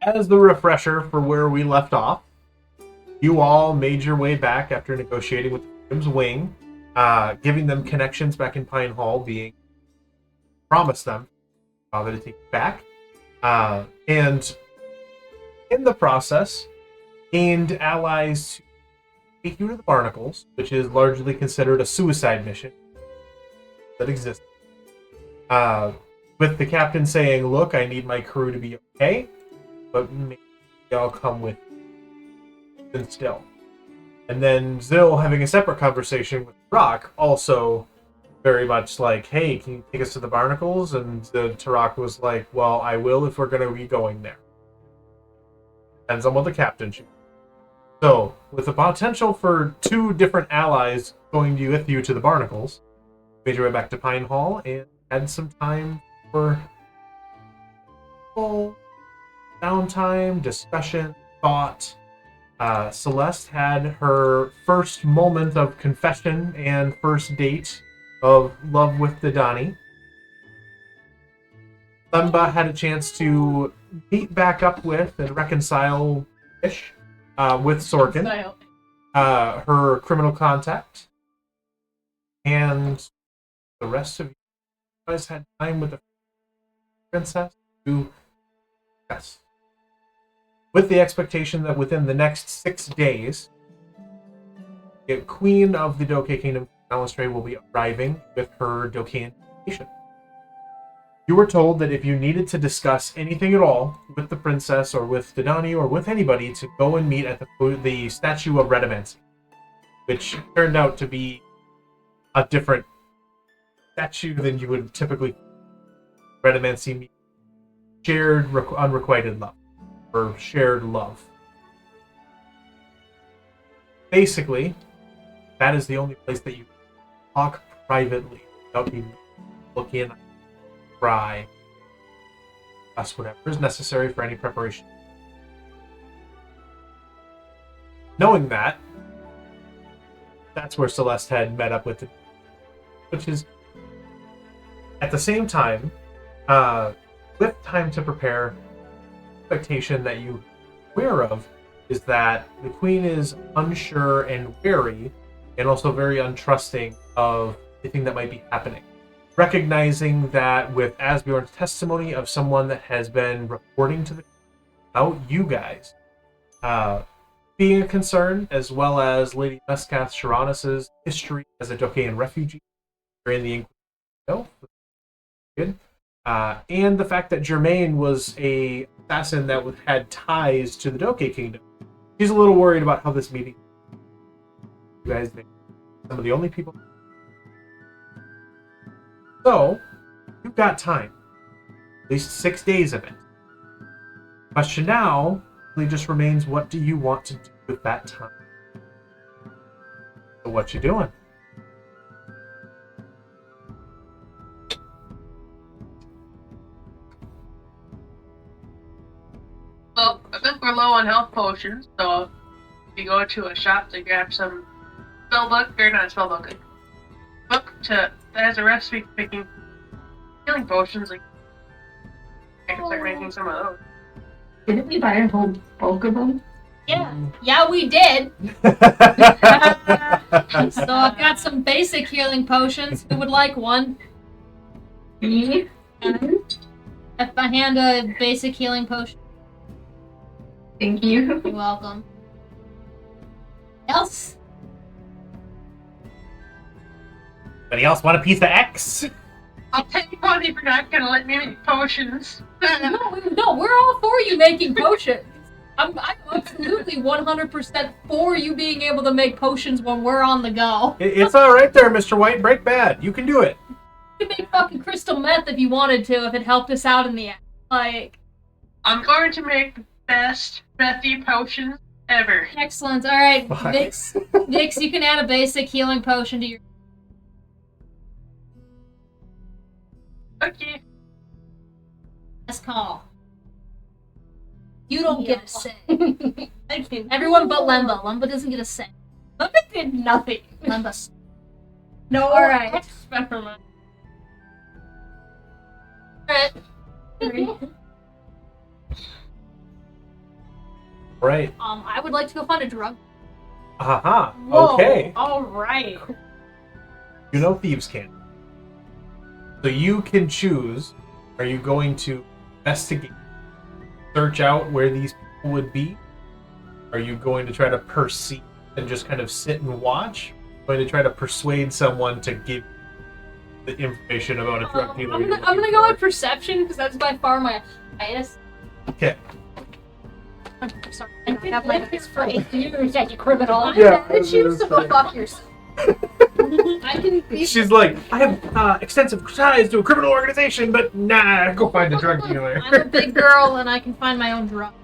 as the refresher for where we left off, you all made your way back after negotiating with the Freedom's Wing, giving them connections back in Pine Hall, being promised them father to take you back, and in the process, gained allies to take you to the Barnacles, which is largely considered a suicide mission that exists. With the captain saying, "Look, I need my crew to be okay, but maybe I'll come with you still." And then Zill having a separate conversation with Rock, also very much like, "Hey, can you take us to the Barnacles?" And Tarak was like, "Well, I will if we're going to be going there." Depends on what the captain chooses. So, with the potential for 2 different allies going with you to the Barnacles, made your way back to Pine Hall and had some time for downtime, discussion, thought. Celeste had her first moment of confession and first date of love with Dadani. Lemba had a chance to meet back up with and reconcile-ish with Sorkin, her criminal contact. And the rest of you guys had time with the princess to yes. With the expectation that within the next 6 days, the Queen of the Dokae Kingdom will be arriving with her Dokaean delegation. You were told that if you needed to discuss anything at all with the princess or with Dadani or with anybody, to go and meet at the statue of Radamancy, which turned out to be a different statue than you would typically. Radamancy means shared unrequited love, or shared love. Basically, that is the only place that you talk privately without being looking, cry, discuss whatever is necessary for any preparation. Knowing that, that's where Celeste had met up with it, which is at the same time, with time to prepare. Expectation that you are aware of is that the Queen is unsure and wary, and also very untrusting of anything that might be happening. Recognizing that with Asbjorn's testimony of someone that has been reporting to the about you guys being a concern, as well as Lady Meskath Sharonis' history as a Dokaean refugee during the Inquisition, and the fact that Germain was a assassin that had ties to the Dokae Kingdom. She's a little worried about how this meeting. You guys are some of the only people. So, you've got time. At least 6 days of it. The question now really just remains, what do you want to do with that time? So what you doing? Well, I think we're low on health potions, so if you go to a shop to grab some book that has a recipe for making healing potions, like I can start making some of those. Didn't we buy a whole bulk of them? Yeah, we did. So I've got some basic healing potions. Who would like one? Me? If I hand a basic healing potion. Thank you. You're welcome. Else? Anybody else want a piece of X? I'll take one if you're not gonna let me make potions. No, we're all for you making potions. I'm absolutely 100% for you being able to make potions when we're on the go. It's all right there, Mr. White. Break bad. You can do it. You could make fucking crystal meth if you wanted to, if it helped us out in the end. Like, I'm going to make the best methy potions ever. excellent. All right, Vix, you can add a basic healing potion to your. Okay. Last call. You don't get a say. Everyone but Lemba. Lemba doesn't get a say. Lemba did nothing. Lemba. No, Alright. experiment. Alright. Right. I would like to go find a drug. Haha. Whoa, Okay. all right. You know thieves can't. So you can choose. Are you going to investigate, search out where these people would be? Are you going to try to perceive and just kind of sit and watch? Going to try to persuade someone to give the information about a drug dealer? I'm gonna go with perception because that's by far my highest. Okay. I'm sorry, I don't have my dice for 8 years, you criminal. Yeah, I choose to go fuck yourself. I can be. She's like, I have extensive ties to a criminal organization, but nah, go find the drug dealer. I'm a big girl and I can find my own drug.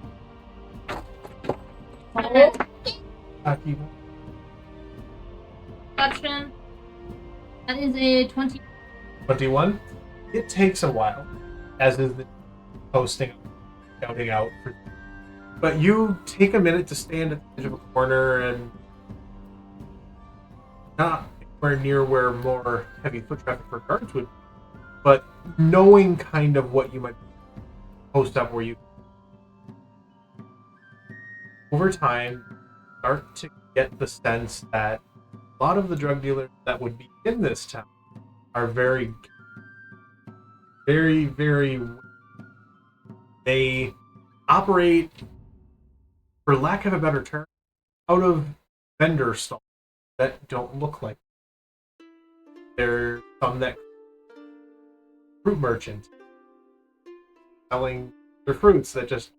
Perception. That is a 20. 21. It takes a while, as is the posting, counting out. But you take a minute to stand at the edge of a corner and not anywhere near where more heavy foot traffic for guards would be, but knowing kind of what you might post up where you. Over time, start to get the sense that a lot of the drug dealers that would be in this town are very, very. They operate, for lack of a better term, out of vendor stalls that don't look like. There's some that fruit merchants selling their fruits that just,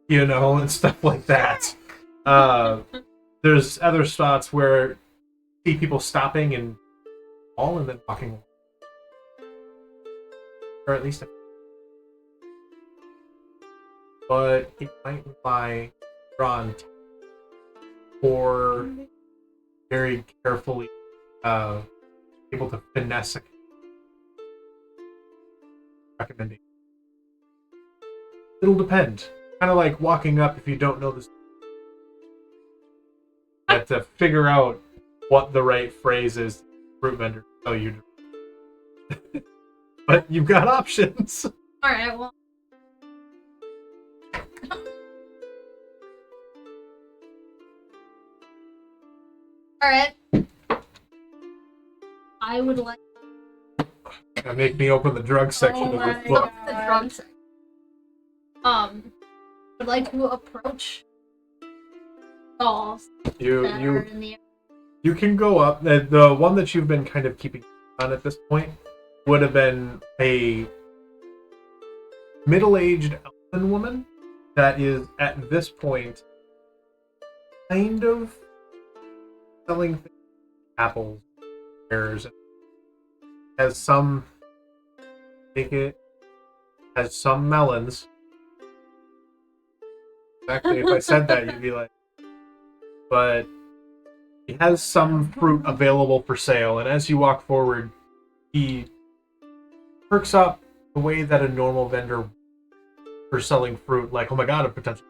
and stuff like that. There's other spots where you see people stopping and all and then walking away. Or at least but it might rely on or very carefully able to finesse a recommendation. It'll depend. Kind of like walking up if you don't know this. You have to figure out what the right phrase is. Fruit vendor tell you to. But you've got options. Alright, well. Alright. I would like Make me open the drug section of this book. the drug section. Would like to approach stalls that are in the You can go up. The one that you've been kind of keeping on at this point would have been a middle-aged elven woman that is at this point kind of selling things, apples, pears, has some has some melons. Actually, if I said that, you'd be like, but he has some fruit available for sale, and as you walk forward, he perks up the way that a normal vendor for selling fruit, like, oh my god, a potential.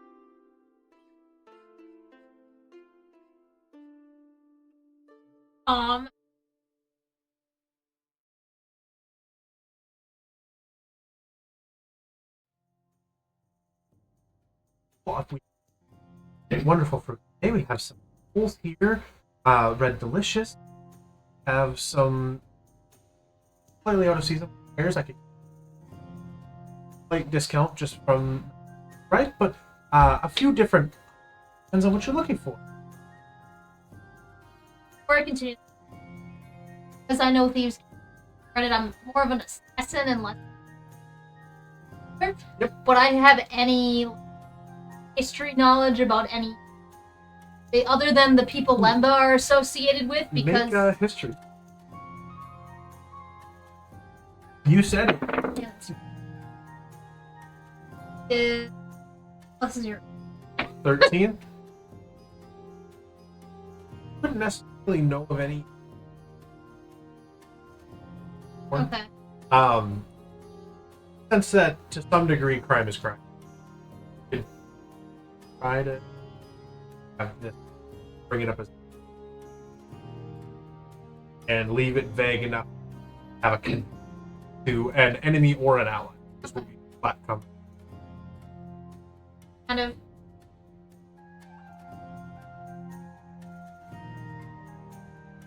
Well, wonderful fruit. Today we have some apples here, red delicious. Have some slightly out of season pears. I could slight discount just from right, but a few different depends on what you're looking for. Before I continue, because I know thieves, granted, I'm more of an assassin and less. Yep. Would I have any history knowledge about any other than the people Lemba are associated with? Because Make history. You said it. yeah, that's plus 0. 13. Wouldn't necessarily know of any. Okay. Sense that to some degree crime is crime. You could try to have this, bring it up as, and leave it vague enough to have a to an enemy or an ally. This would be flat company. kind of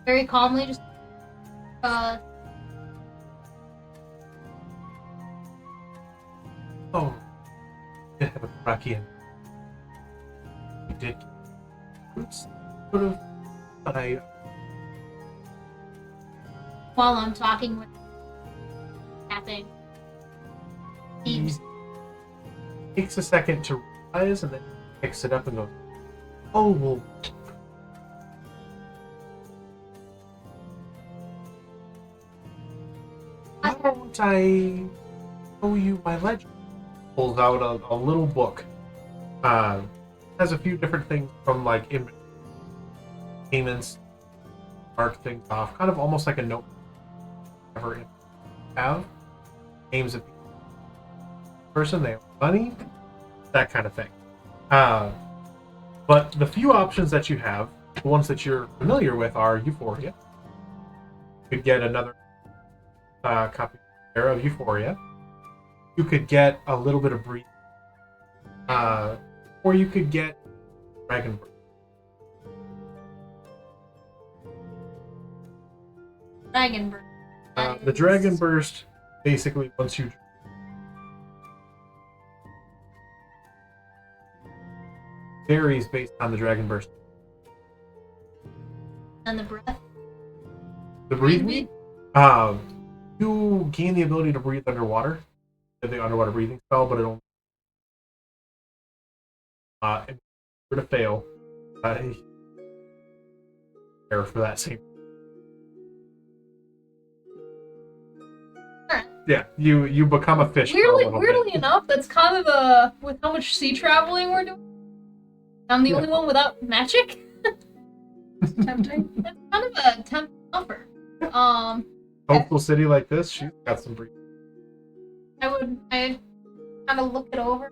very calmly just Oh, you did have a Ravean. You did roots, sort of, but I while I'm talking with tapping. he takes a second to realize and then picks it up and goes, "Oh well." Why don't I show you my legend? Pulls out a little book. Has a few different things from like payments, mark things off, kind of almost like a note. Ever have names of person, they have money, that kind of thing. But the few options that you have, the ones that you're familiar with, are Euphoria. You could get another copy of Euphoria. You could get a little bit of Breathe. Or you could get Dragon Burst. Dragon Bird. The Dragon Burst, basically, once you varies based on the Dragon Burst. And the breath. The Breathe Me, you gain the ability to breathe underwater. The underwater breathing spell, but it only if you were to fail, error for that same. Yeah, you become a fish for a little Weirdly bit. enough, that's kind of a with how much sea traveling we're doing. I'm the only one without magic. Tempting. That's kind of a tempting offer. Coastal city like this, she's got some breathing. I kind of look it over.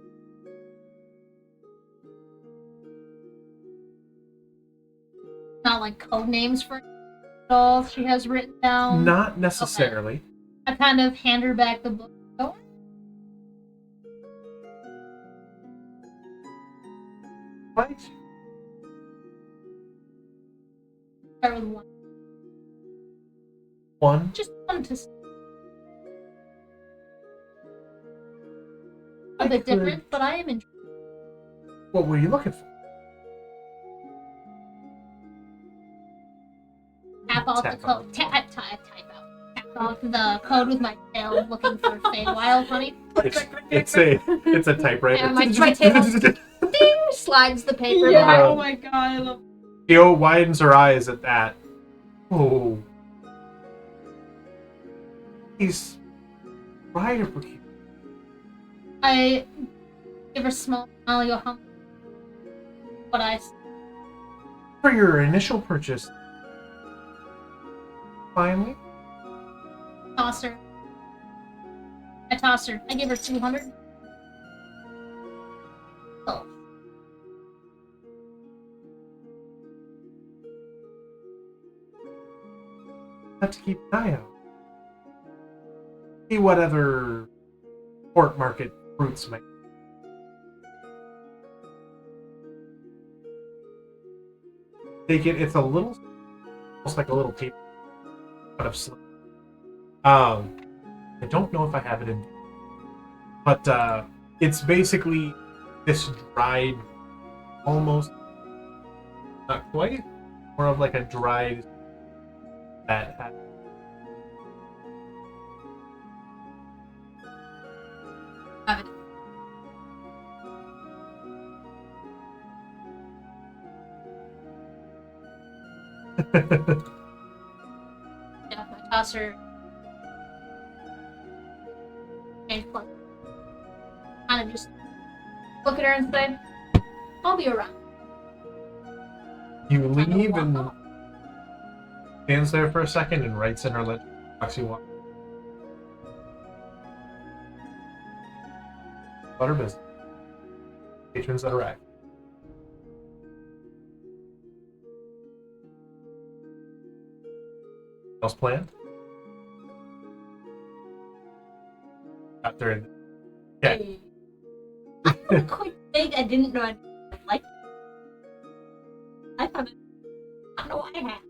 Not like code names for all she has written down. Not necessarily. I kind of hand her back the book. Oh, Right? start with one. One. Just one to a bit different, but I am interested. What were you looking for? Tap out the Tap code. Type out. Tap out the code with my tail, looking for Feywild honey. It's a typewriter. And my tail ding slides the paper Yeah. back. Oh my god, I love. Theo widens her eyes at that. Oh. He's right over here. I give her a small smile, go hum. What I For your initial purchase. Finally. toss her. I toss her. I give her 200. Oh. Have to keep an eye out. See what other port market fruits might. Take it. It's a little, almost like a little paper, but of slip. I don't know if I have it in, but it's basically this dried, almost, not quite, more of like a dried that has. Have it. Yeah, I toss her. Change clothes. Kind of just look at her and say, I'll be around. You leave and stands there for a second and writes in her letter. Talks you want. About her business. Patrons that arrive. Else planned? After. Okay. I'm gonna quit big. I didn't know I liked it. I found it. I don't know why I have.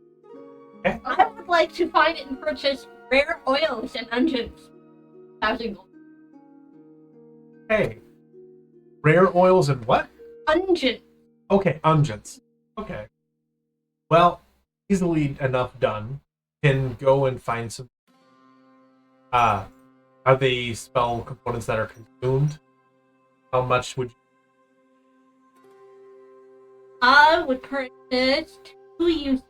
Okay. I would like to find it and purchase rare oils and unguents. 1,000 gold. Hey. Rare oils and what? Unguent. Okay, unguents. Okay. Well, easily enough done. Can go and find some. Are they spell components that are consumed? How much would you? I would purchase 2 use.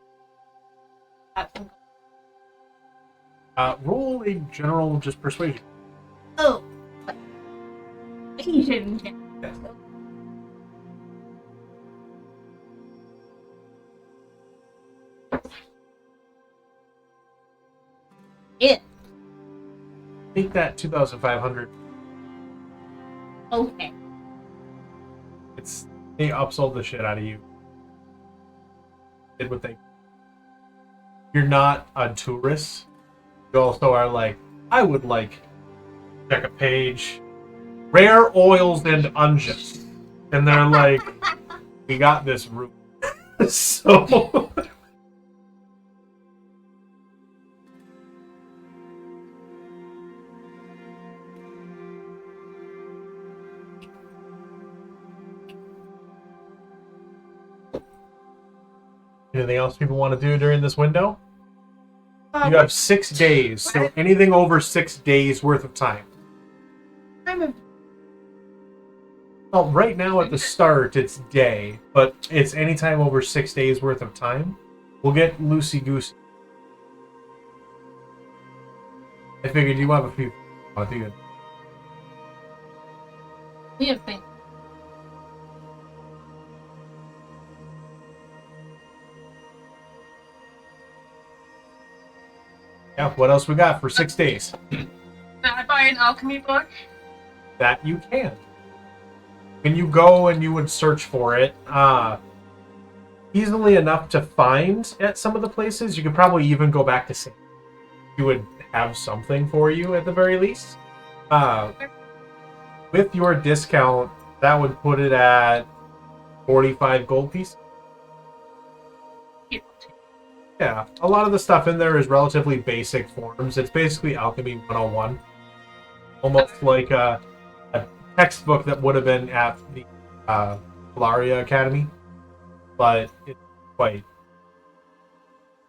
Roll a general just persuasion. Oh. Asian. Yes. Yeah. Make that 2,500. Okay. They upsold the shit out of you. Did what they. You're not a tourist. You also are like, I would like check a page. Rare oils and unguents. And they're like, we got this room. So anything else people want to do during this window? You have 6 days, so anything over 6 days worth of time. Well, right now at the start it's day, but it's anytime over 6 days worth of time. We'll get loosey-goosey. I figured you have a few. I think We have things. yeah, what else we got for 6 days? Can I buy an alchemy book? That you can. When you go and you would search for it, easily enough to find at some of the places. You could probably even go back to see. You would have something for you at the very least. With your discount, that would put it at 45 gold pieces. Yeah, a lot of the stuff in there is relatively basic forms. It's basically Alchemy 101. Almost like a textbook that would have been at the Sylveria Academy. But it's quite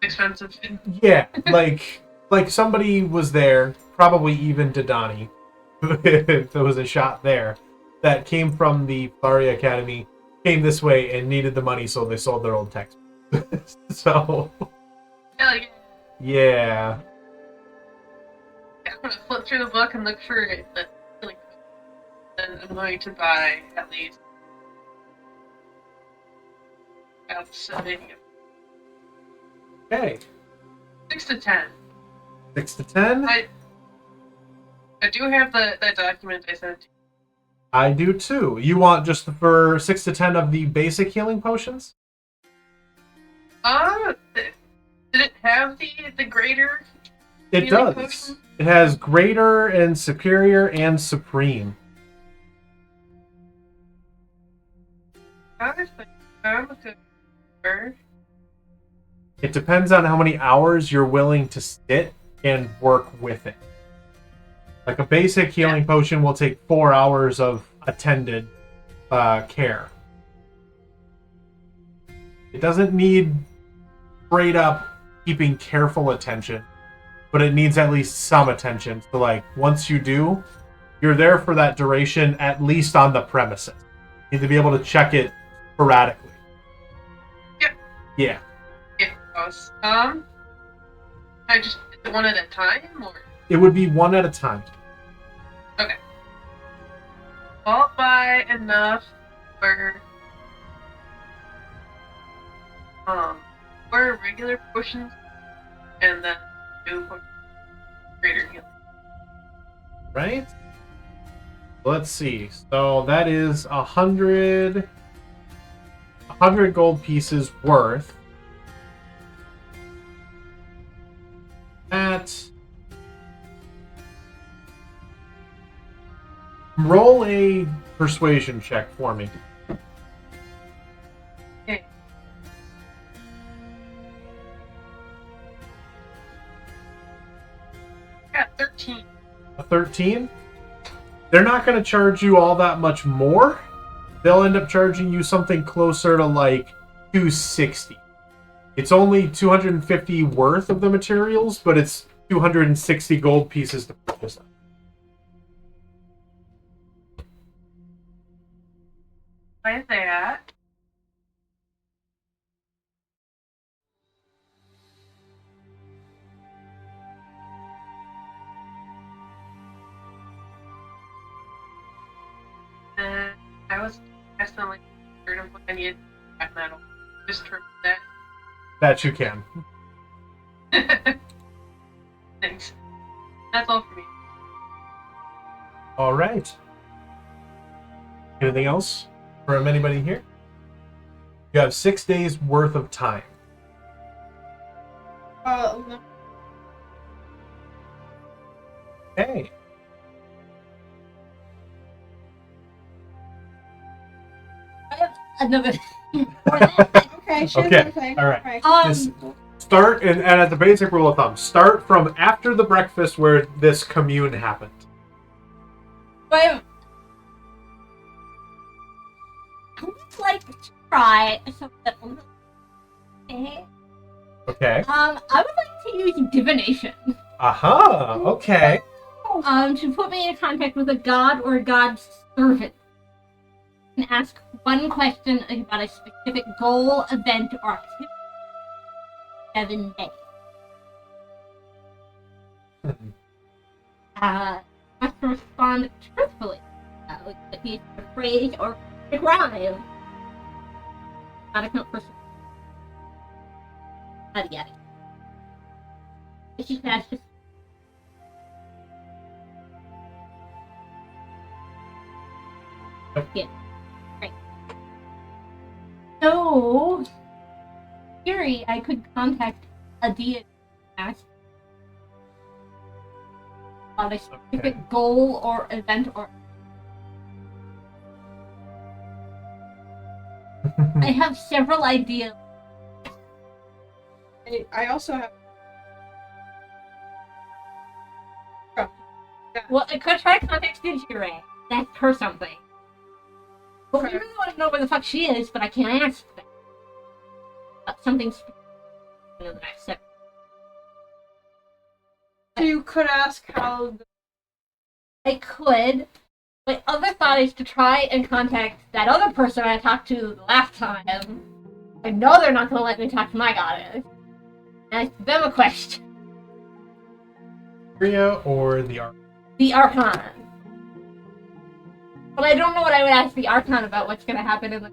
Expensive. yeah, like somebody was there, probably even Dadani, if there was a shot there, that came from the Sylveria Academy, came this way and needed the money, so they sold their old textbook. So Hell yeah. yeah. I'm gonna flip through the book and look for it, but really, then I'm going to buy at least about 7, Okay. 6 to 10. 6 to 10. I do have that document I sent to you. I do too. You want just for 6 to 10 of the basic healing potions? Did it have the greater? It healing does. potion? It has greater and superior and supreme. It depends on how many hours you're willing to sit and work with it. Like a basic healing potion will take 4 hours of attended care. It doesn't need straight up keeping careful attention, but it needs at least some attention. So like once you do, you're there for that duration, at least on the premises. You need to be able to check it sporadically. Yep. Yeah. Yeah. I just one at a time, or It would be one at a time. okay. I'll buy enough for regular potions, and then do greater healing. Right? Let's see. So that is 100 gold pieces worth. Roll a persuasion check for me. Okay. Got 13. A 13? They're not going to charge you all that much more. They'll end up charging you something closer to like 260. It's only 250 worth of the materials, but it's 260 gold pieces to purchase them. Why is that? I was definitely scared of what I needed that metal. Just for that. That you can. Thanks. That's all for me. All right. Anything else from anybody here? You have 6 days worth of time. No. Hey. I have another. Okay, sure. Okay, Thing. all right. Right. Just start, and at the basic rule of thumb, start from after the breakfast where this commune happened. I would like to try something. Okay. I would like to use divination. Aha, okay. To put me in contact with a god or a god's servant. And ask one question about a specific goal, event, or activity. 7 days. Have to respond truthfully. Like a piece of phrase or a crime. Not a count for yada yada. She has to. Yeah. Right. So, in theory, I could contact a deity and ask about a specific goal or event or. I have several ideas. I also have. Well, I could try to contact Sylveria. Ask her something. But we really want to know where the fuck she is, but I can't ask them. Something specific in the next step. So you could ask how. I could. My other thought is to try and contact that other person I talked to the last time. I know they're not going to let me talk to my goddess. And ask them a question. Sylveria or the Ark? The Archon. But I don't know what I would ask the Archon about what's going to happen in the...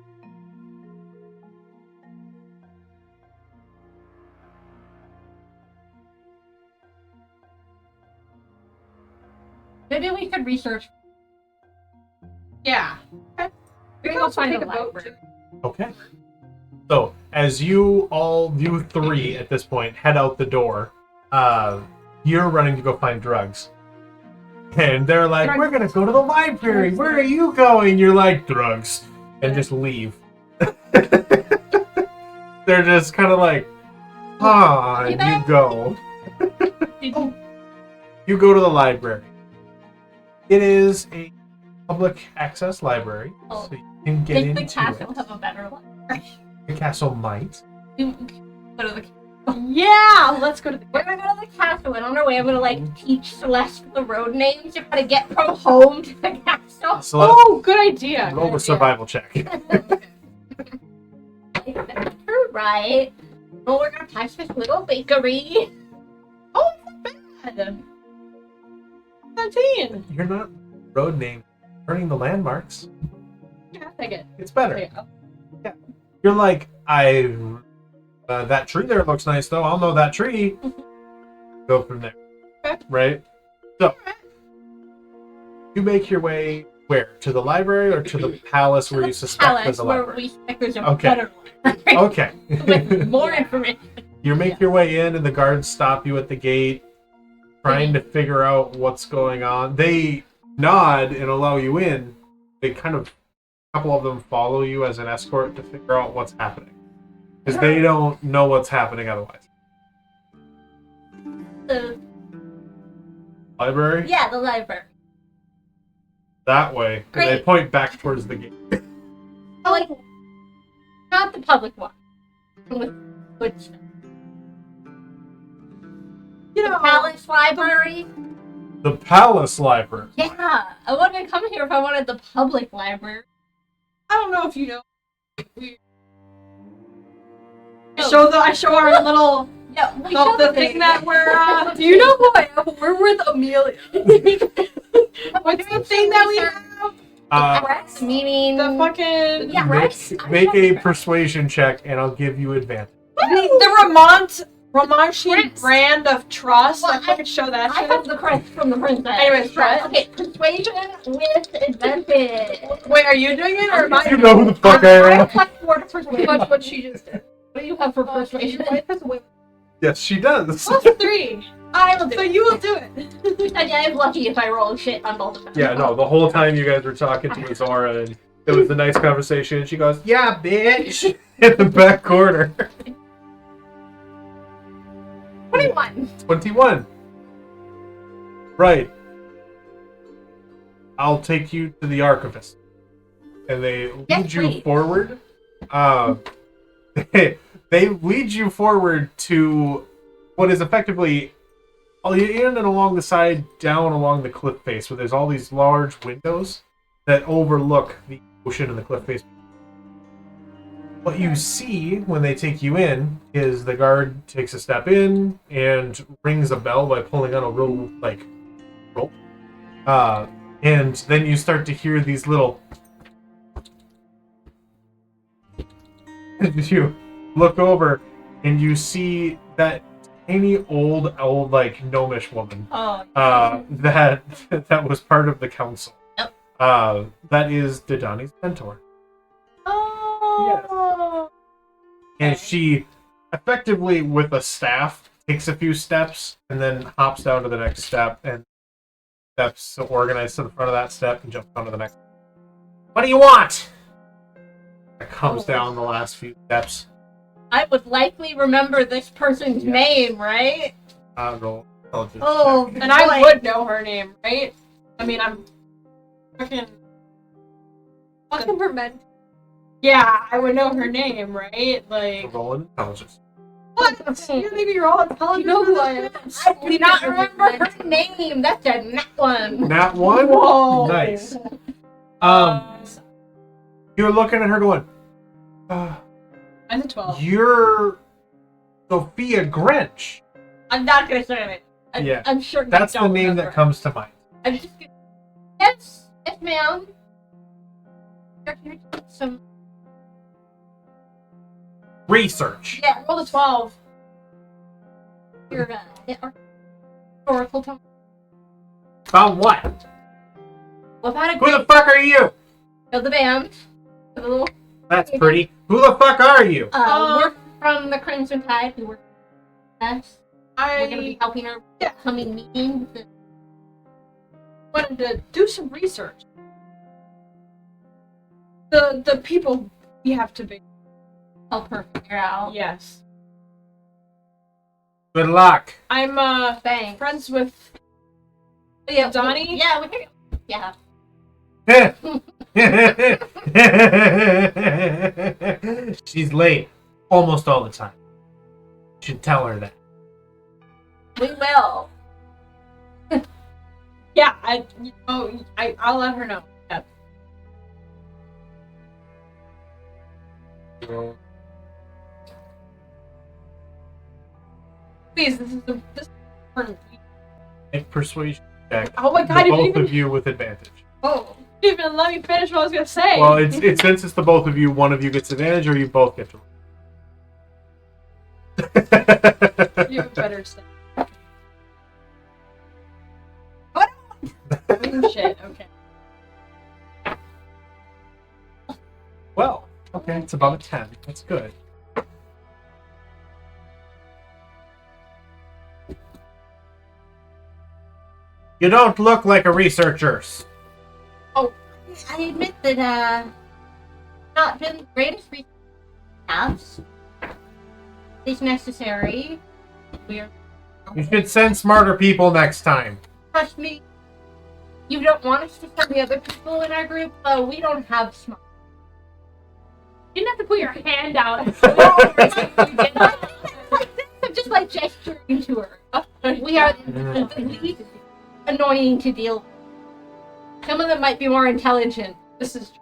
Maybe we could research. Yeah. Okay. We We can can go also find take a a boat. library. Okay. So, as you three at this point, head out the door, you're running to go find drugs. And they're like, we're going to go to the library. Where are you going? You're like, drugs. And just leave. They're just kind of like, and you go. You go to the library. It is a public access library, so you can get Does into the castle it. have a better library? The castle might. Go to the... Yeah, let's go to the. We're gonna go to the castle, and on our way, I'm gonna teach Celeste the road names and how to get from home to the castle. So let's Oh, good idea. roll the survival check. Right. Oh, we're gonna touch this little bakery. Oh, it's not bad. 17. You're not road name, learning the landmarks. Yeah, take it. It's better. There you go. You're like, that tree there looks nice though. I'll know that tree. Go from there. Okay. Right? So, you make your way where? To the library or to the palace where you suspect there's a where library? we suspect there's a Okay. better library. Okay. With more information. You make your way in and the guards stop you at the gate, trying to figure out what's going on. They nod and allow you in, a couple of them follow you as an escort to figure out what's happening. Because they don't know what's happening otherwise. The Library? yeah, the library. That way. And they Great. point back towards the gate. Like, not the public one. With good stuff. You The know, palace library. The palace library. Yeah, I wouldn't come here if I wanted the public library. I don't know if you know. No. I show our little Yeah, we showed the thing that we're. Do you know who I am? We're with Amelia. What's the thing that we have? Rex, meaning The fucking yeah, Rex. Make a persuasion check and I'll give you advantage. the Romantian Prince. brand of trust. Well, I fucking show that I shit. have the crest from the princess. Anyways, what? Okay, persuasion with advantage. Wait, are you doing it or am I? You know who the fuck I I am. have plus 4 to persuasion. That's what she just did. What do you have for persuasion? Yes, she does. Plus 3. I will do So it. you will do it. I'm lucky if I roll shit on both of them. Yeah, no, the whole time you guys were talking to Azora and it was a nice conversation. She goes, "Yeah, bitch," in the back corner. 21. 21. Right. I'll take you to the archivist. And they lead Yes, you please. forward. They lead you forward to what is effectively in and along the side, down along the cliff face, where there's all these large windows that overlook the ocean and the cliff face. What you see when they take you in is the guard takes a step in and rings a bell by pulling on a real rope. And then you start to hear these little. You look over and you see that tiny old gnomish woman. Oh. That was part of the council. Yep. That is Dadani's mentor. Oh. And she effectively, with a staff, takes a few steps and then hops down to the next step and steps organized to the front of that step and jumps onto the next. What do you want? It comes down the last few steps. I would likely remember this person's Yes. name, right? Roll intelligence Oh, check. And I boy. would know her name, right? I mean, I'm fucking ferment. yeah, I would know her name, right? Like Roll an intelligence. what? Yeah, maybe you're all intelligent. You know who I am. I do not You're remember her name. That's a nat one. Nat 1? Whoa. Nice. Uh, You're looking at her going, I'm a 12. you're Sophia Grinch. I'm not gonna say it. Yeah. I'm sure. That's you the don't name remember. that comes to mind. I'm just gonna. Yes, ma'am. You're here to do some. Research. Yeah, Roll a 12. your historical time. About what? What about a Who the great? fuck are you? Know the band. The little. That's pretty. Who the fuck are you? We're from the Crimson Tide. We work with us. We're gonna be helping her with upcoming meetings. Wanted to do some research. The people we have to be. Help her figure out. Yes. Good luck. I'm Thanks. friends with Yeah, Donnie? Yeah, we can. Yeah. She's late almost all the time. You should tell her that. We will. yeah, I'll let her know. Yeah. Please, this is important. Make persuasion check. Oh my god, The you both didn't of you with advantage. Oh. even let me finish what I was gonna say. Well, it's since it's the both of you, one of you gets advantage, or you both get to. You better say. What? Oh, shit, okay. Well, okay, it's about a 10. That's good. You don't look like a researcher. I admit that, not been the greatest recaps. It's necessary. We're. You should send smarter people next time. Trust me. You don't want us to send the other people in our group, but we don't have smart. You didn't have to put your hand out. I'm just like gesturing to her. We are annoying to deal with. Some of them might be more intelligent. This is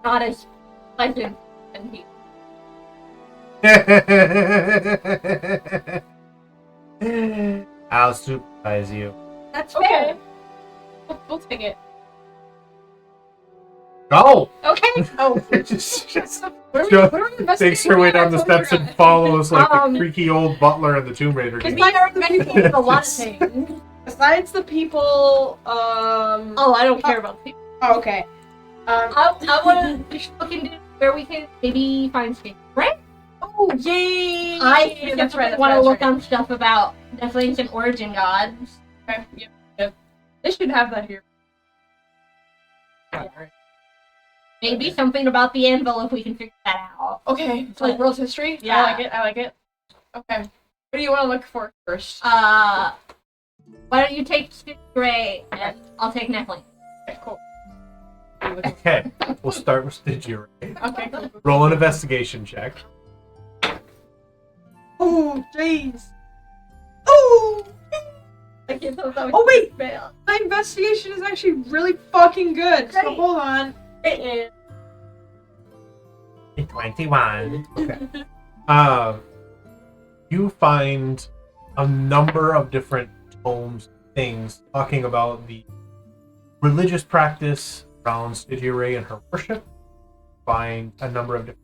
not as pleasant as he. I'll supervise you. That's Okay. fair. We'll take it. Go! Okay. Oh. just What Just are we takes her way down the steps and follows like Um, the creaky old butler in the Tomb Raider Because game. we are investigating a lot of things. Besides the people, Oh, I don't care about people. Oh, okay. I want to look into where we can maybe find space. Right? Oh, yay! I That's right. want to look on stuff about definitely some origin gods. Okay. Yep. They should have that here. Maybe something about the anvil if we can figure that out. Okay, so like world history? Yeah. I like it. Okay. What do you want to look for first? Why don't you take Stitch Gray and I'll take Nephilim. Okay, cool. Okay, we'll start with Stygia. Okay, cool. Roll an investigation check. Oh, jeez. Oh! I can't tell if that was Oh, wait! fail. My investigation is actually really fucking good. So Great. hold on. It is. 21. Okay. You find a number of different tomes, things talking about the religious practice around Stygia Ray and her worship. Find a number of different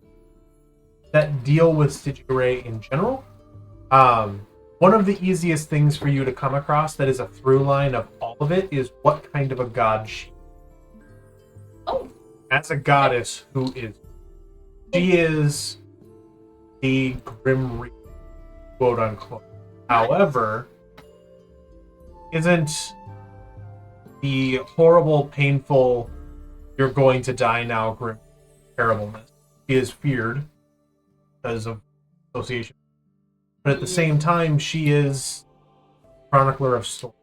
that deal with Stygia Ray in general. One of the easiest things for you to come across that is a through line of all of it is what kind of a god she is. Oh. As a goddess she is the Grim Reaper, quote unquote. However, isn't the horrible, painful, you're going to die now grim terribleness. She is feared because of association. But at the same time, she is chronicler of story.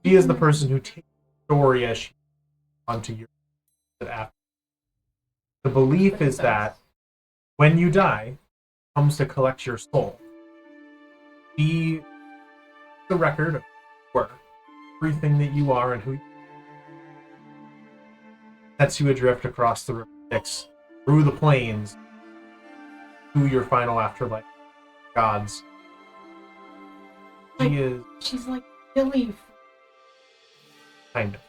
She is the person who takes the story as she onto your after. The belief is that when you die, comes to collect your soul. She the record of where everything that you are and who you sets you adrift across the river Styx, through the plains, to your final afterlife. Gods. She is She's like Billy. kind of.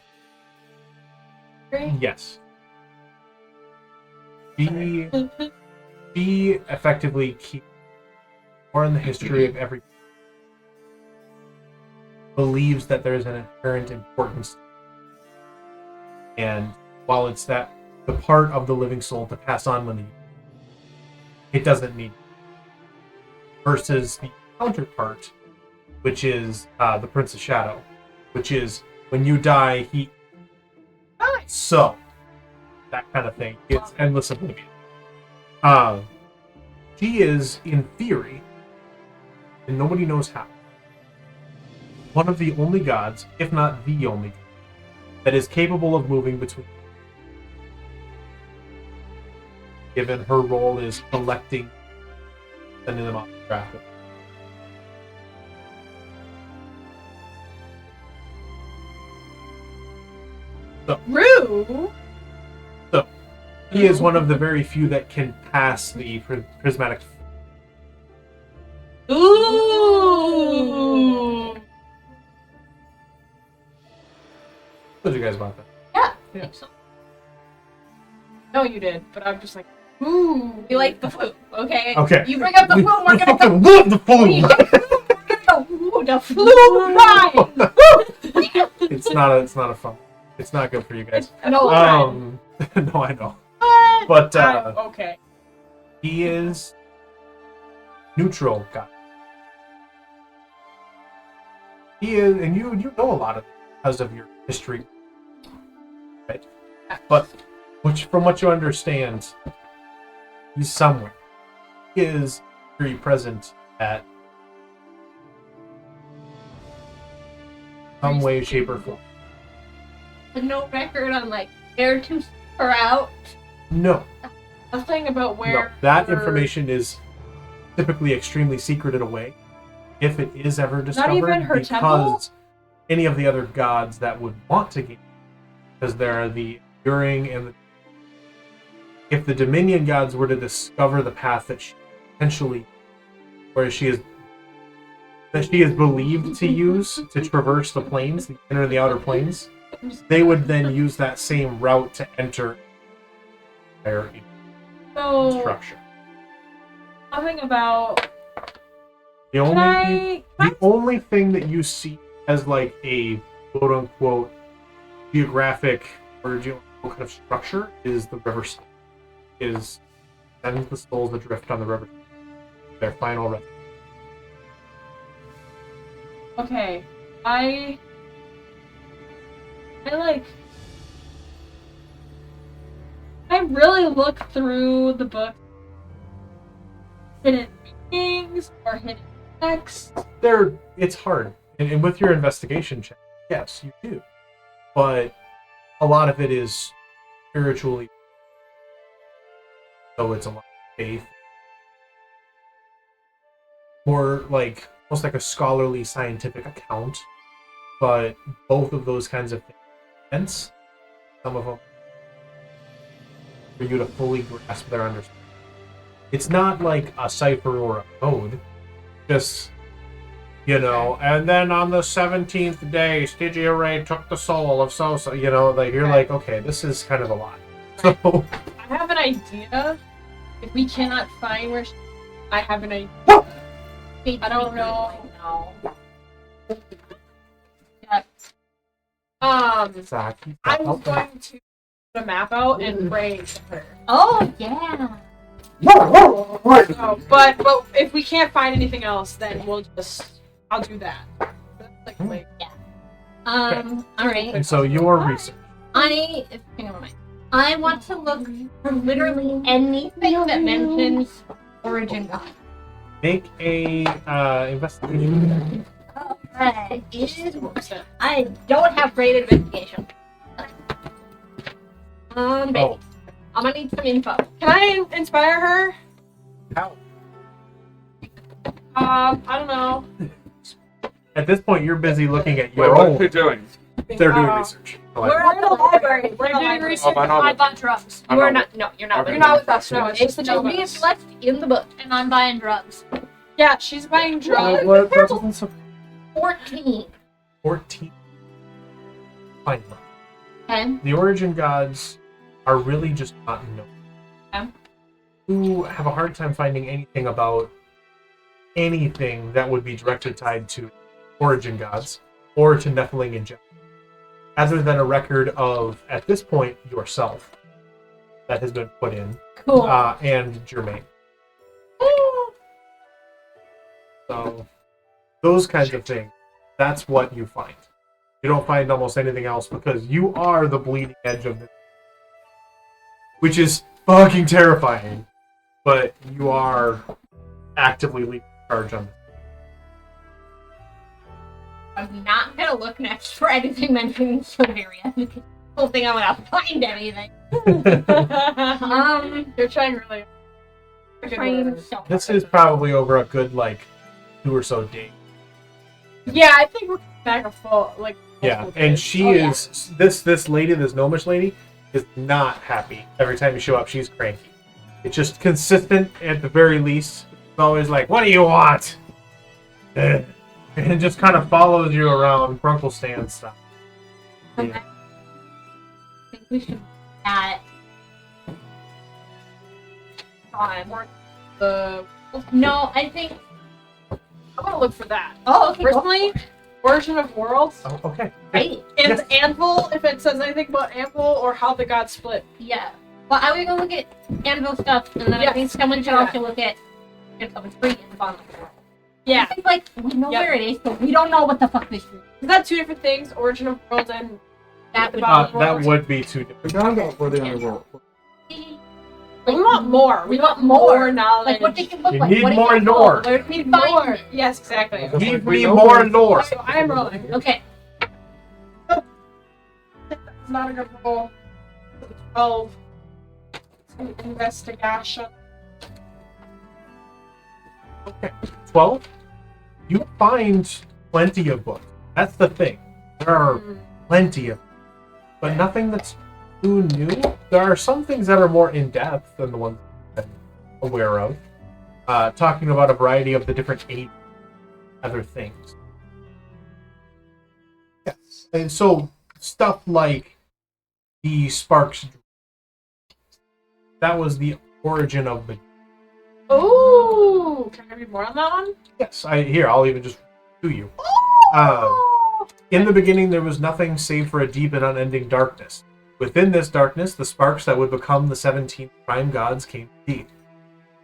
Right? Yes. She effectively keeps more in the history of every believes that there's an inherent importance. And while it's that the part of the living soul to pass on when it doesn't need versus the counterpart, which is the Prince of Shadow, which is when you die, he so that kind of thing. It's endless oblivion. She is, in theory, and nobody knows how, one of the only gods, if not the only, that is capable of moving between. Given her role is collecting, sending them off the grapple. Rue? He is one of the very few that can pass the prismatic. Ooh! What did you guys about that? Yeah. So, No, you did, but I'm just like, ooh. we like the flute, okay? Okay. You bring up the flute, we're You gonna go. fucking love the flute! The flute ride! It's not a fun. It's not good for you guys. No, No, I know. What? But Okay. he is neutral god. He is, and you know a lot of it because of your history, right? But from what you understand, he's somewhere. He is very present at some way, shape, or form. But no record on like where to seek her out. No. Nothing about where. No. That information is typically extremely secreted away. If it is ever discovered, even her because temple? any of the other gods that would want to gain, because there are the Enduring and the. If the Dominion gods were to discover the path that she potentially, where she is believed to use to traverse the planes, the inner and the outer planes, they would then use that same route to enter their So, structure. nothing about. The only thing that you see as like a quote unquote geographic or kind of structure is the river side. Is sends the souls adrift on the river. Their final rest. Okay, I really look through the book. Hidden meanings or hidden text. It's hard. And with your investigation check, yes, you do. But a lot of it is spiritually. So it's a lot of faith. More like, almost like a scholarly scientific account. But both of those kinds of things. Hence, some of them, for you to fully grasp their understanding. It's not like a cipher or a code. Just, and then on the 17th day, Stygia took the soul of so-so, like, you're like, okay, this is kind of a lot. So, I have an idea. If we cannot find where I have an idea. I don't know. Saki, I'm going to put a map out and pray to her. Oh yeah. So, but if we can't find anything else, then I'll do that. That's like, wait. Alright. And so your research. I want to look for literally anything that mentions origin god. Make a investigation. Okay. I don't have great investigation. Baby. Oh. I'm gonna need some info. Can I inspire her? How? I don't know. At this point, you're busy looking at Wait, your what are own. you doing? They're doing research. We're in the library. We're doing research. Oh, I know. I bought drugs. I'm You're not- not. No, you're not. Okay. You're not with us. No, it's just the two Just of me and us. Celeste in the book, and I'm buying drugs. Yeah, she's buying drugs. What wasn't so 14. 14. Fine. Okay. The origin gods are really just not known. Okay. You have a hard time finding anything about anything that would be directly tied to origin gods or to Nephilim in general, other than a record of, at this point, yourself that has been put in, Cool. and Germain. So, those kinds of things, that's what you find. You don't find almost anything else because you are the bleeding edge of this. Which is fucking terrifying. But you are actively leading charge on this. I'm not gonna look next for anything mentioning Sylveria. I don't think I'm gonna find anything. You're trying really. Trying so This is probably over a good, 2 or so days. Yeah, I think we're back a full Yeah, multiple and days. she is, this lady, this gnomish lady, is not happy. Every time you show up, she's cranky. It's just consistent at the very least. It's always like, what do you want? And it just kind of follows you around, Grunkle stand stuff. Okay. Yeah. I think we should that. No, I think. I'm gonna look for that. Oh, okay. Personally, Origin of Worlds. Oh, okay. Great. And Yes. Anvil, if it says anything about Anvil or how the gods split. Yeah. Well, I was gonna look at Anvil stuff, and then I Yes, think someone do should that. also look at something free and fun. Yeah. I think, we know Yep. where it is, but we don't know what the fuck this is. Is that two different things? Origin of Worlds and That would That would be too difficult. Forgot about where they are. be. We want more. We want more knowledge. Like what they can look You like. need What it more can hold, lore. Where can we More. find it? Yes, exactly. Give me more lore. So I am rolling. Okay. That's not a good roll. 12. Investigation. Okay. 12. You find plenty of books. That's the thing. There are plenty of, but nothing that's too new. There are some things that are more in depth than the ones I'm aware of. Talking about a variety of the different other things. Yes, and so stuff like the sparks. That was the origin of the. Ooh! Can I read more on that one? Yes, I'll even just do you. In the beginning, there was nothing save for a deep and unending darkness. Within this darkness, the sparks that would become the 17 prime gods came to be.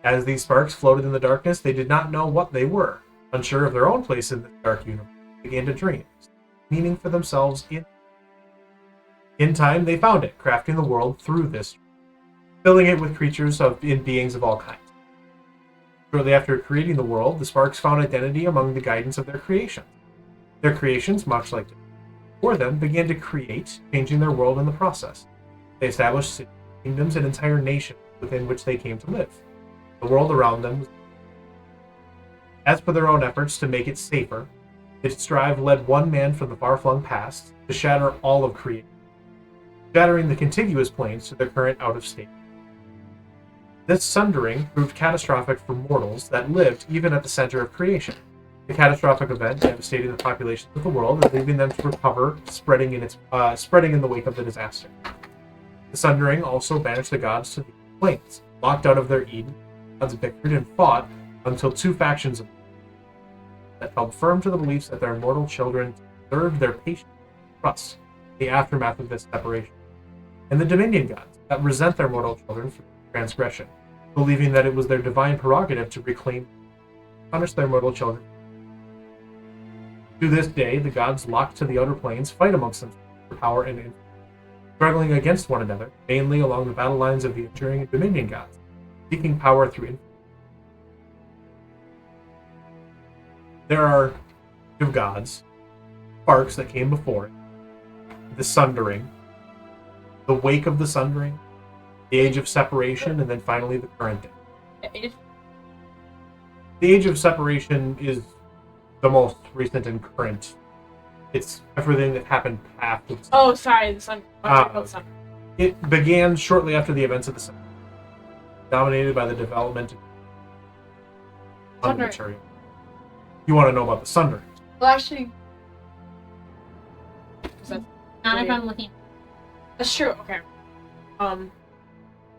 As these sparks floated in the darkness, they did not know what they were. Unsure of their own place in this dark universe, they began to dream, meaning for themselves in time, they found it, crafting the world through this, filling it with creatures in beings of all kinds. Shortly after creating the world, the sparks found identity among the guidance of their creations. Their creations, much like before them, began to create, changing their world in the process. They established cities, kingdoms, and entire nations within which they came to live. The world around them was. As for their own efforts to make it safer, its strive led one man from the far-flung past to shatter all of creation, shattering the contiguous planes to their current out-of-state. This sundering proved catastrophic for mortals that lived even at the center of creation. The catastrophic event devastated the populations of the world and leaving them to recover, spreading in the wake of the disaster. The sundering also banished the gods to the plains. Locked out of their Eden, gods bickered and fought until two factions that held firm to the beliefs that their mortal children deserved their patience and trust in the aftermath of this separation, and the Dominion gods that resent their mortal children for transgression, believing that it was their divine prerogative to reclaim and punish their mortal children. To this day, the gods locked to the outer planes fight amongst themselves for power and influence, struggling against one another, mainly along the battle lines of the enduring Dominion gods, seeking power through influence. There are two gods, sparks that came before it, the sundering, the wake of the sundering, the age of separation, and then finally the current day. The age of separation is the most recent and current. It's everything that happened after the sun. Oh, sorry, the sun. The sun. It began shortly after the events of the sun, dominated by the development of material. You want to know about the sundering? Well, actually, Not if I'm looking. that's true. Okay.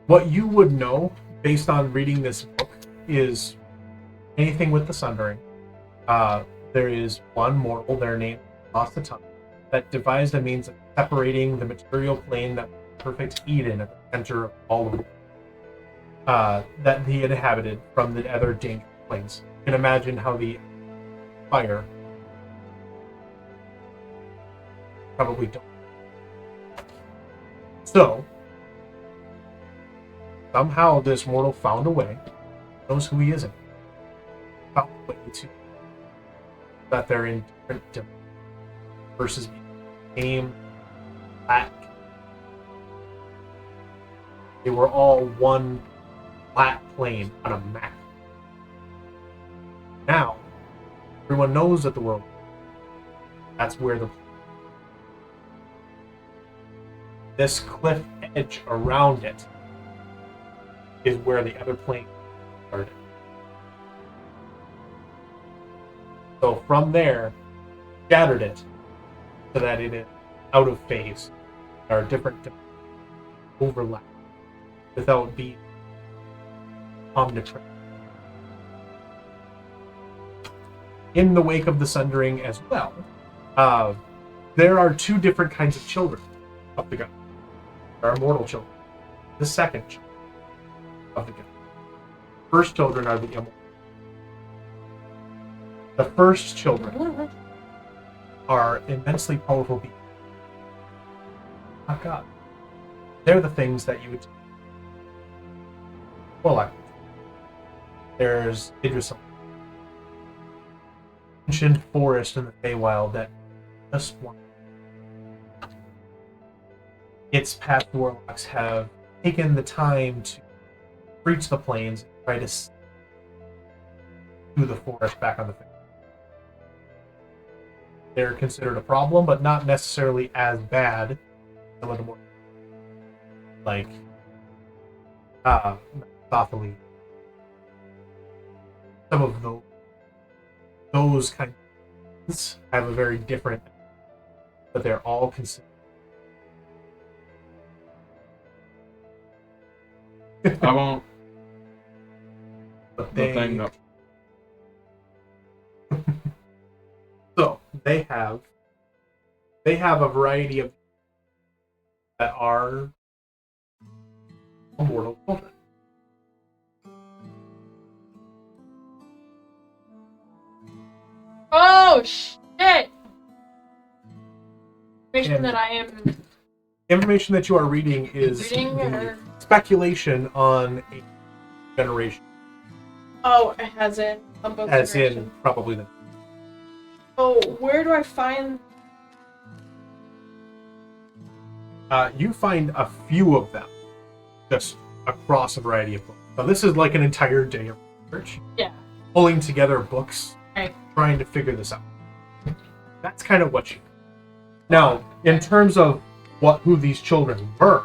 What you would know, based on reading this book, is anything with the sundering. There is one mortal, their name lost a tongue, that devised a means of separating the material plane that was perfect Eden at the center of all of it, that he inhabited from the other dangerous planes. You can imagine how the fire probably don't. So, somehow this mortal found a way, knows who he isn't, found a way to that they're in different dimensions versus being black. They were all one flat plane on a map. Now, everyone knows that the world. That's where this cliff edge around it is where the other plane started. So from there, scattered it so that it is out of phase. There are different overlap without being omnipresent. In the wake of the sundering as well, there are two different kinds of children of the god. There are mortal children. The second children of the god. First children are the immortal. The first children are immensely powerful beings. Oh god. They're the things that you would. Well, like there's Idris, ancient forest in the Feywild that just one. Its past warlocks have taken the time to breach the plains and try to do the forest back on the face. They're considered a problem, but not necessarily as bad. A little more like softly. Some of those kind of things have a very different, but they're all considered. I won't. But The thing that so they have a variety of that are immortal children. Oh shit! Information And- that I am Information that you are reading is reading, the or speculation on a generation, oh, it has in a book. as generation. in probably the. Oh, where do I find? You find a few of them just across a variety of books. So this is like an entire day of research, Yeah. pulling together books, Right. trying to figure this out. That's kind of what you. Now, in terms of who these children were,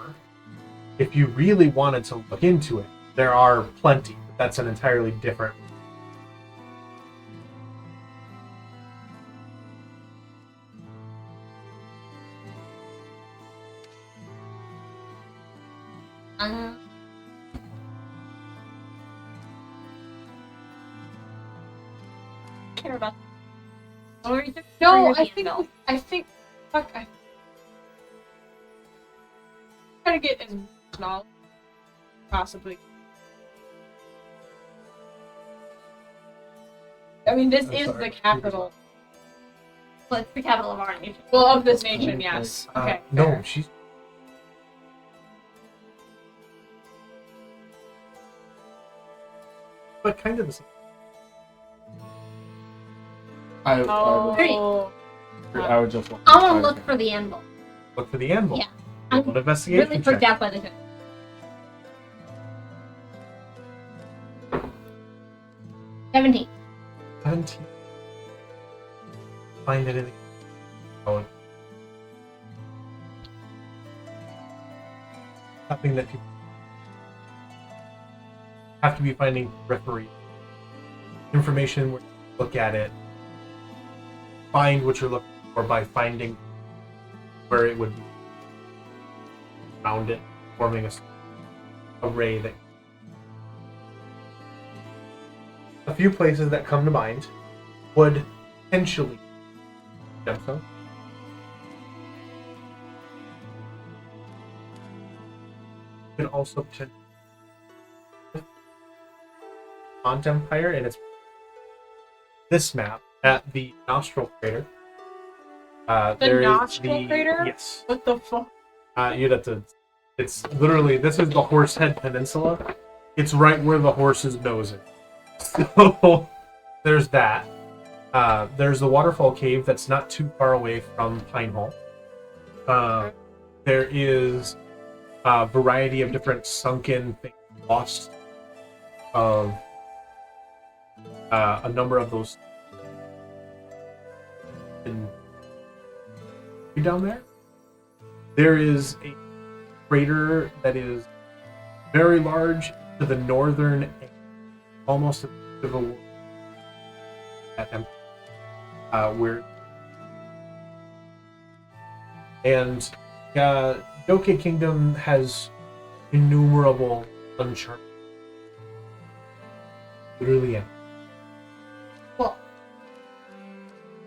if you really wanted to look into it, there are plenty. But that's an entirely different. Care about. Or is it No, for I your think handle? fuck. I try to get as much knowledge as possibly. I mean, this I'm is sorry. the capital. Well, it's the capital of our nation. Well, of this nation, yes. Okay. No, fair. she's. But kind of the same. Oh. I would just want I want to look for the anvil. Look for the anvil. Yeah. Roll I'm an investigation really check. freaked out by this. 17. 17. Find anything. Oh. Nothing that people have to be finding periphery information where you look at it, find what you're looking for by finding where it would be around it, forming a array that. A few places that come to mind would potentially gemstone. Could also potentially Remont Empire, and it's this map at the Nostril Crater. There is Nostril Crater? Yes. What the fuck? You'd have to. It's literally, this is the Horsehead Peninsula. It's right where the horse's nose is. So there's that. There's the waterfall cave that's not too far away from Pine Hall. There is a variety of different sunken things lost of a number of those down there. There is a crater that is very large to the northern end, almost at the end of a at Empire, where and Dokae Kingdom has innumerable uncharted. Literally, yeah. Cool.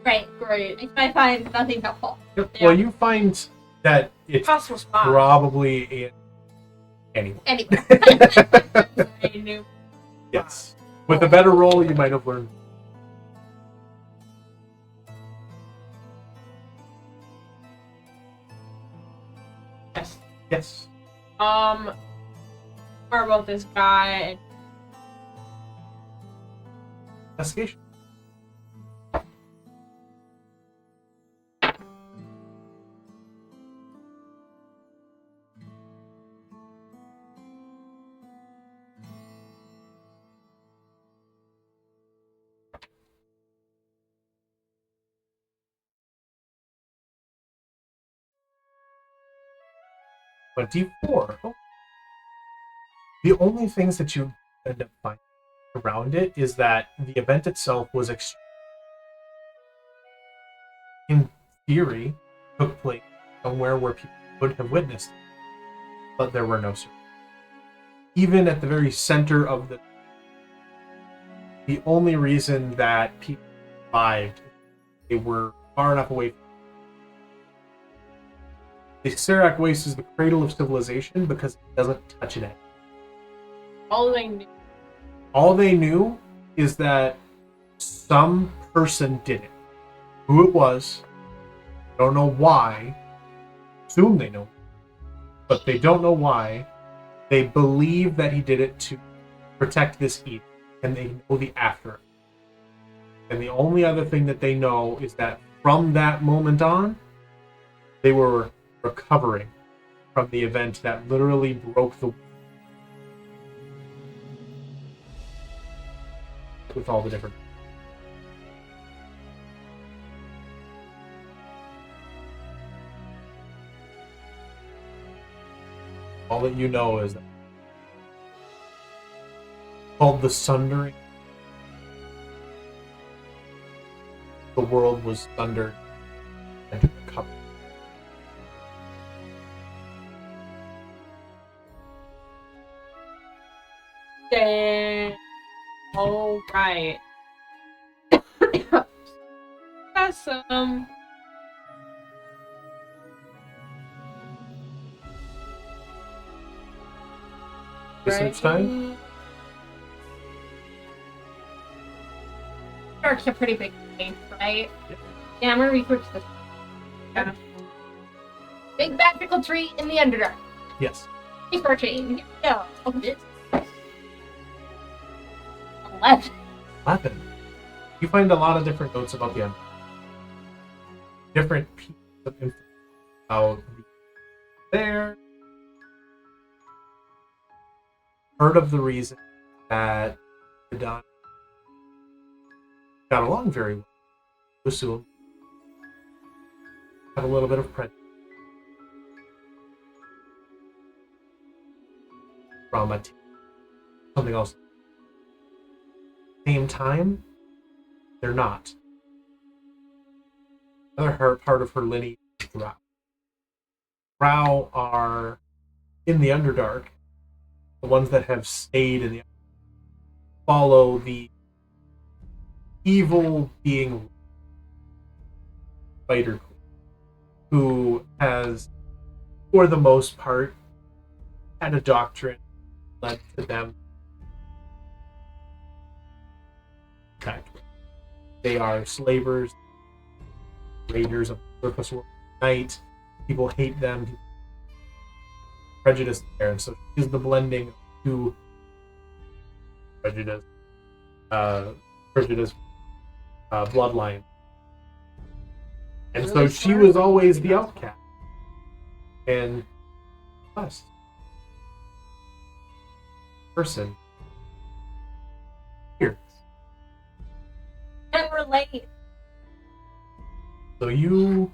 Great. Great. I find nothing helpful. Yep. Yeah. Well, you find that it's Possible spot. probably in anyway. Anyway. I knew. Yes. With a better roll, you might have learned. Yes. More about this guy. Investigation. D4. Oh. The only things that you end up finding around it is that the event itself was in theory took place somewhere where people would have witnessed it, but there were no survivors. Even at the very center of the only reason that people survived, they were far enough away from the Serac Waste is the cradle of civilization because it doesn't touch an edge. All they knew is that some person did it. Who it was, don't know why. Assume they know, but they don't know why. They believe that he did it to protect this Eden, and they know the after. And the only other thing that they know is that from that moment on, they were recovering from the event that literally broke the with all the different. All that you know is that called the Sundering. The world was sundered and recovered. Damn. All right. Awesome. Research time? Dark's a pretty big place, right? Yeah, I'm gonna research this. Yeah. Big magical tree in the Underdark. Yes. Researching. Yeah. Oh, this. 11. 11. You find a lot of different notes about the end. Different pieces of information about there. Heard of the reason that Dadani got along very well. Assume have a little bit of prejudice from a team. Something else. Same time, they're not. Another part of her lineage is Drow. Drow are in the Underdark. The ones that have stayed in the follow the evil being Spider Queen, who has, for the most part, had a doctrine led to them. They are slavers, raiders of the surface world at night. People hate them. Prejudice there, and so she is the blending of two prejudice bloodline. And so she was always the outcast. And Celeste person here. Can't relate. So you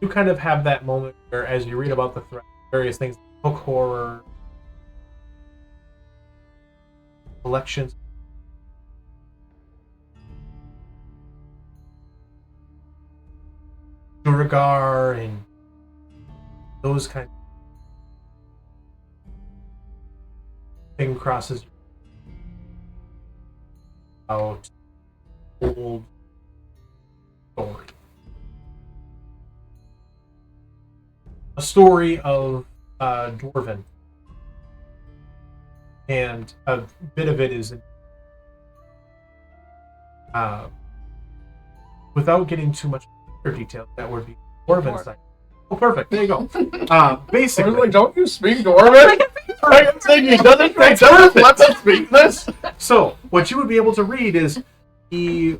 kind of have that moment where, as you read about the various things, book horror, collections, Duragar, and those kind of thing crosses out old story. A story of Dwarven. And a bit of it is without getting too much detail, that would be Dwarven side. Oh, perfect. There you go. Basically, Like, don't you speak Dwarven? I'm saying he doesn't let us speak this. so what you would be able to read is the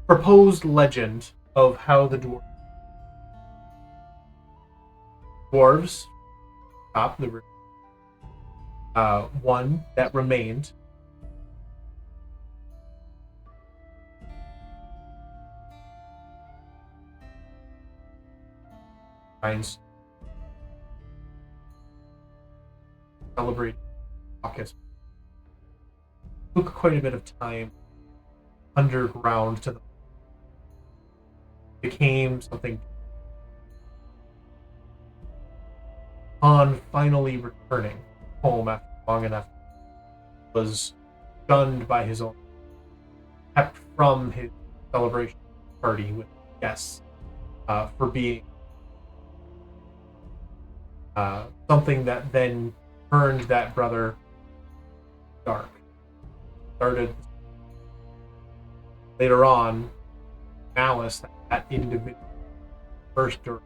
proposed legend of how the dwarves top the one that remained finds celebrate August took quite a bit of time underground to the became something on finally returning home after long enough was shunned by his own kept from his celebration party with guests for being something that then turned that brother dark. Started later on malice that individual first or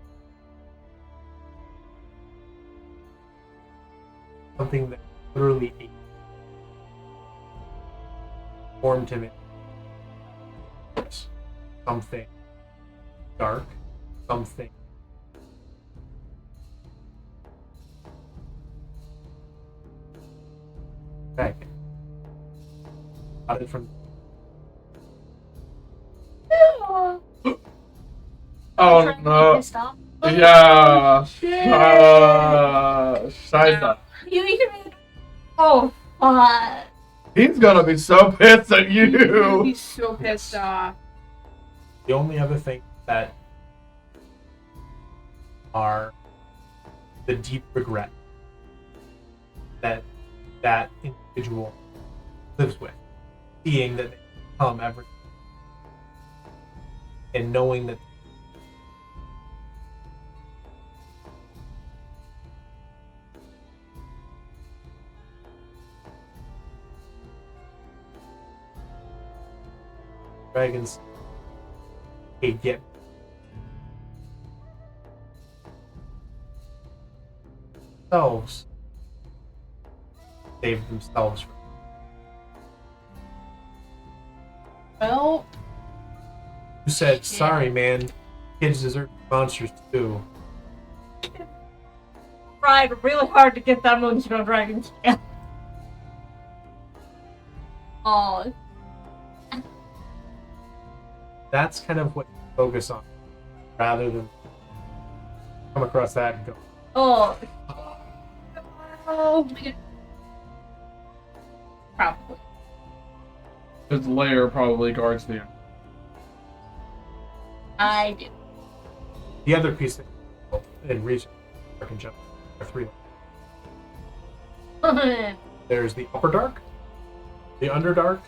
something that literally formed him in something dark, something back. Got it from Oh no. Yeah. Scheiße. You can. Oh, He's gonna be so pissed at you. He's so pissed off. the only other thing that are the deep regret that that individual lives with, seeing that they become everything and knowing that dragons get themselves save themselves from Well, you said sorry man, kids deserve monsters too. tried really hard to get that Moonstone Dragon scale. Oh, That's kind of what you focus on rather than come across that and go, oh, probably. His lair probably guards the end. I do. the other piece that in research I can jump are three. There's the upper dark, the underdark,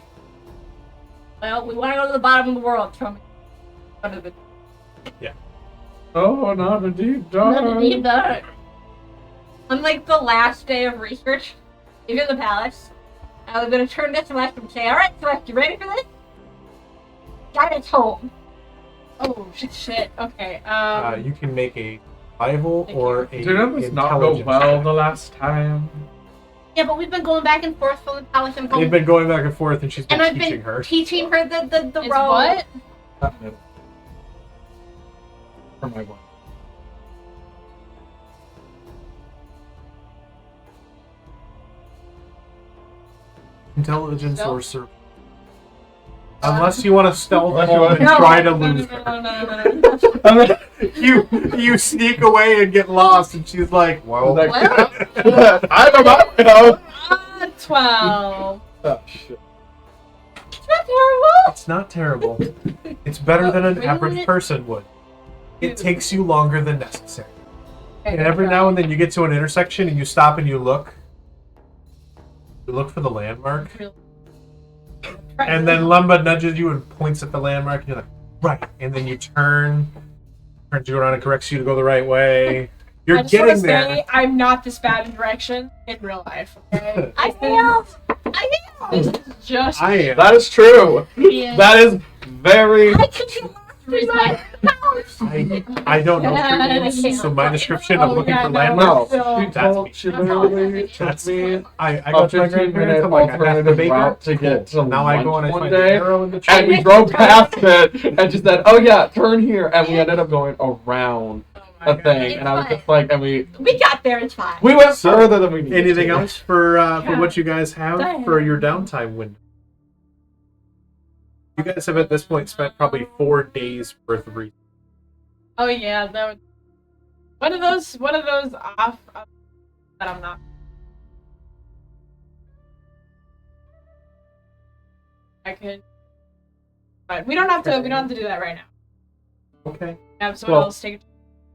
Well, we want to go to the bottom of the world, Trump. Oh, not a deep Not dark. a deep dark. On like the last day of research, leaving the palace, I was gonna turn to Celeste and say, "All right, Celeste, you ready for this? Got it home." Oh shit. Okay. you can make a survival or a Didn't this not go intelligence well check. the last time? Yeah, but we've been going back and forth from the palace and home, They've been going back and forth, and she's been and I've teaching been her. teaching her the It's road. what? That middle. For my one. Intelligence Stealth? or survival. Unless you want to stealth Unless you home wanna- and No, try to no, lose no, her. no, no. You sneak away and get lost, and she's like, well, Like, Well, I'm about to know. 12. Oh, shit. It's not terrible. it's not terrible. It's better than an Wait a average minute. person would. It takes you longer than necessary. And every now and then you get to an intersection and you stop and you look. You look for the landmark. And then Lemba nudges you and points at the landmark and you're like, right. And then you turns you around and corrects you to go the right way. You're I just wanna getting there. say, I'm not this bad in direction in real life. Okay? I failed. This is just. I am. That is true. Yeah. That is very. I took you last Where's my house? I don't know three names, so my description of looking for landmarks. She literally took me I go to my 15-minute grandparents. I'm like, I asked the alternative baker. route to get to Now I go and I lunch one find the day, arrow in the tree. and we drove past it, and just said, "Oh yeah, turn here," and we ended up going around a thing, and I was just like, and we got there, it's fine. went further than we needed. Anything to. else for what you guys have for your downtime window? You guys have at this point spent probably 4 days worth of research. Oh yeah, that would. One of those off that I'm not. I could. But we don't have to. We don't have to do that right now. Okay. Have someone else take it.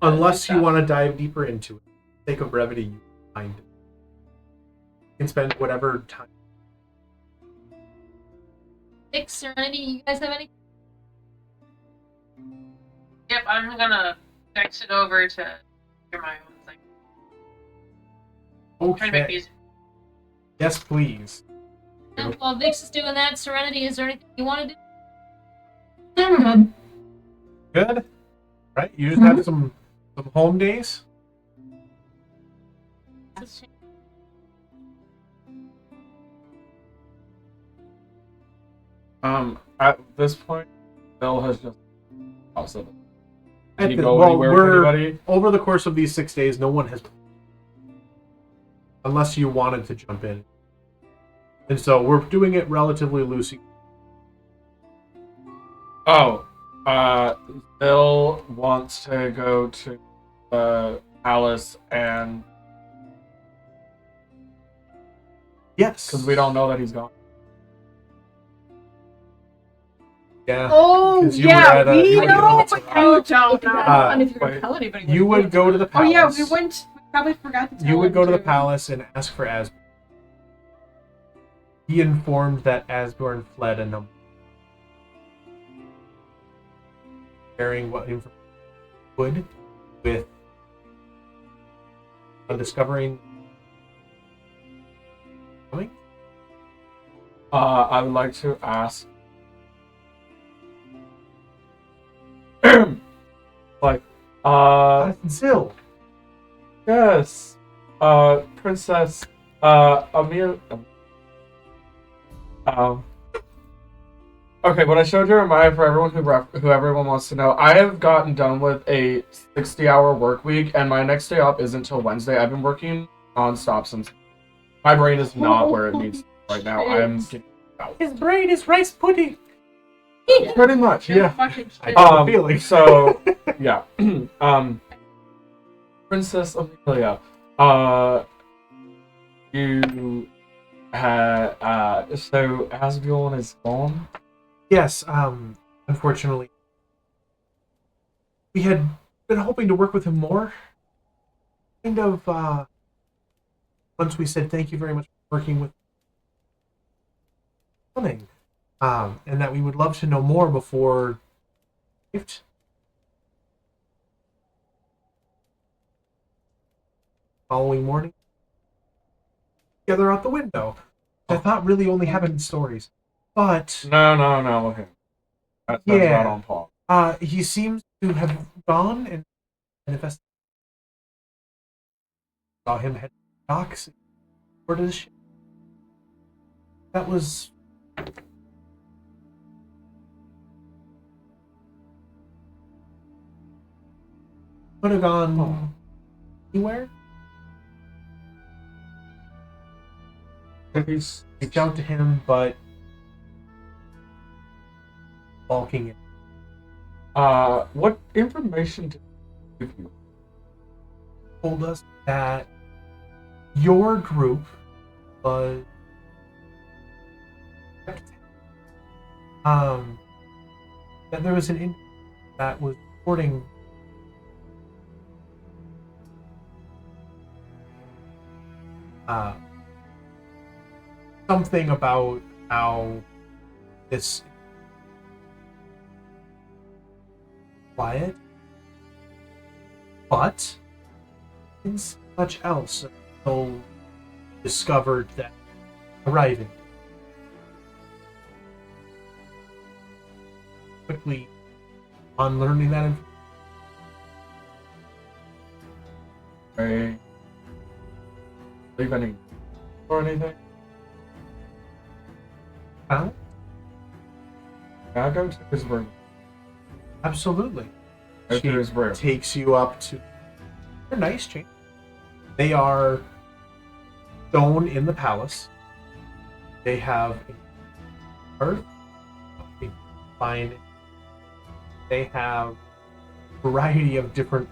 Unless you want to dive deeper into it, for the sake of brevity, you find it. You can spend whatever time. Serenity, you guys have any? Yep, I'm gonna text it over to hear my own thing. Trying to make Okay. these. Yes, please. And while Vix is doing that, Serenity, is there anything you want to do? I'm good. Good. Right. You just have some home days. At this point, Bill has just also. At Did he the- go well, anywhere with we're- anybody? Over the course of these 6 days, no one has. Unless you wanted to jump in. And so we're doing it relatively loosey. Oh, Bill wants to go to the palace, and Yes. because we don't know that he's gone. Yeah. Oh 'Cause you were yeah, at a- we you were know, at a- but you don't know. And if you're wait. gonna tell anybody, You would go to the Oh palace. yeah, we went. We probably forgot to tell You would him go to the too. palace and ask for Asbjorn. He informed that Asbjorn fled a number. Sharing what information he would with on discovering coming. I would like to ask, like, Zill. yes, Princess, Amir. Okay, what I showed Jeremiah for everyone who everyone wants to know, I have gotten done with a 60-hour work week, and my next day off isn't until Wednesday. I've been working non-stop since my brain is not where it needs to be right now. I am getting out. His brain is rice pudding. Pretty much, You're yeah. fucking I shit. got the feeling. So yeah. Princess Amelia, you had so Asbjorn is gone? Yes. Unfortunately, we had been hoping to work with him more. Kind of. Once we said thank you very much for working with. Coming. And that we would love to know more before. Following morning, together out the window. I thought really only happened in stories, but No. Okay. That's Yeah. not on par. he seems to have gone and manifested. Saw him head to the docks. Where did the ship? That was. Could have gone anywhere. He's Reach out to him, but balking it. what information did he give you? Told us that your group was that there was an Indian that was reporting something about how this quiet, but in much else until discovered that arriving quickly on learning that I leave any or anything? Huh? Can I go to his room? Absolutely. Go to his room. Takes you up to. They're nice, change. They are stone in the palace. They have a earth, a fine. They have a variety of different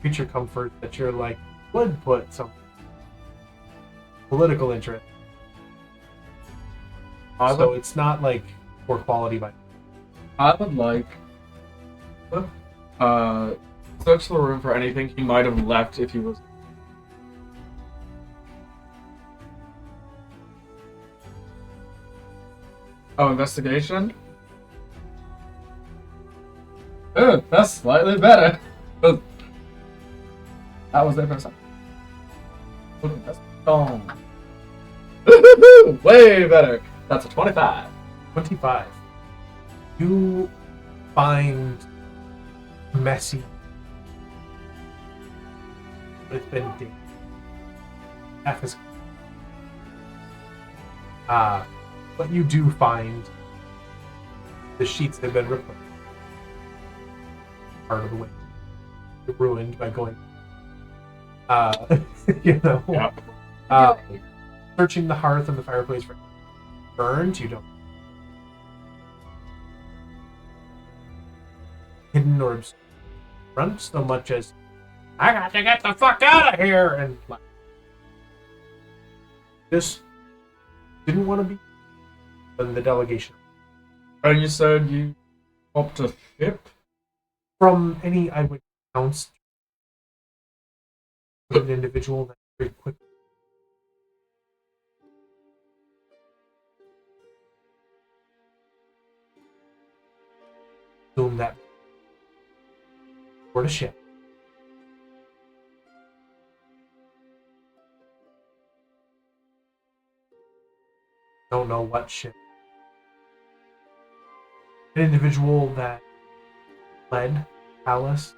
creature comforts that you're like would put some political interest. So it's not like poor quality by. I would like search the room for anything he might have left if he was. Oh, investigation? Oh, that's slightly better. But that was there for a second. Look at that stone. Way better. That's a 25. 25. You find messy. But it's been days. Half as but you do find the sheets have been replaced. Part of the way. You're ruined by going you know. Yep. Searching the hearth and the fireplace for burned, you don't hidden or front so much as I got to get the fuck out of here and like just didn't want to be in the delegation. And you said you hopped a ship? From any I would bounce an individual that very quickly assume that board a ship. Don't know what ship. An individual that led Alice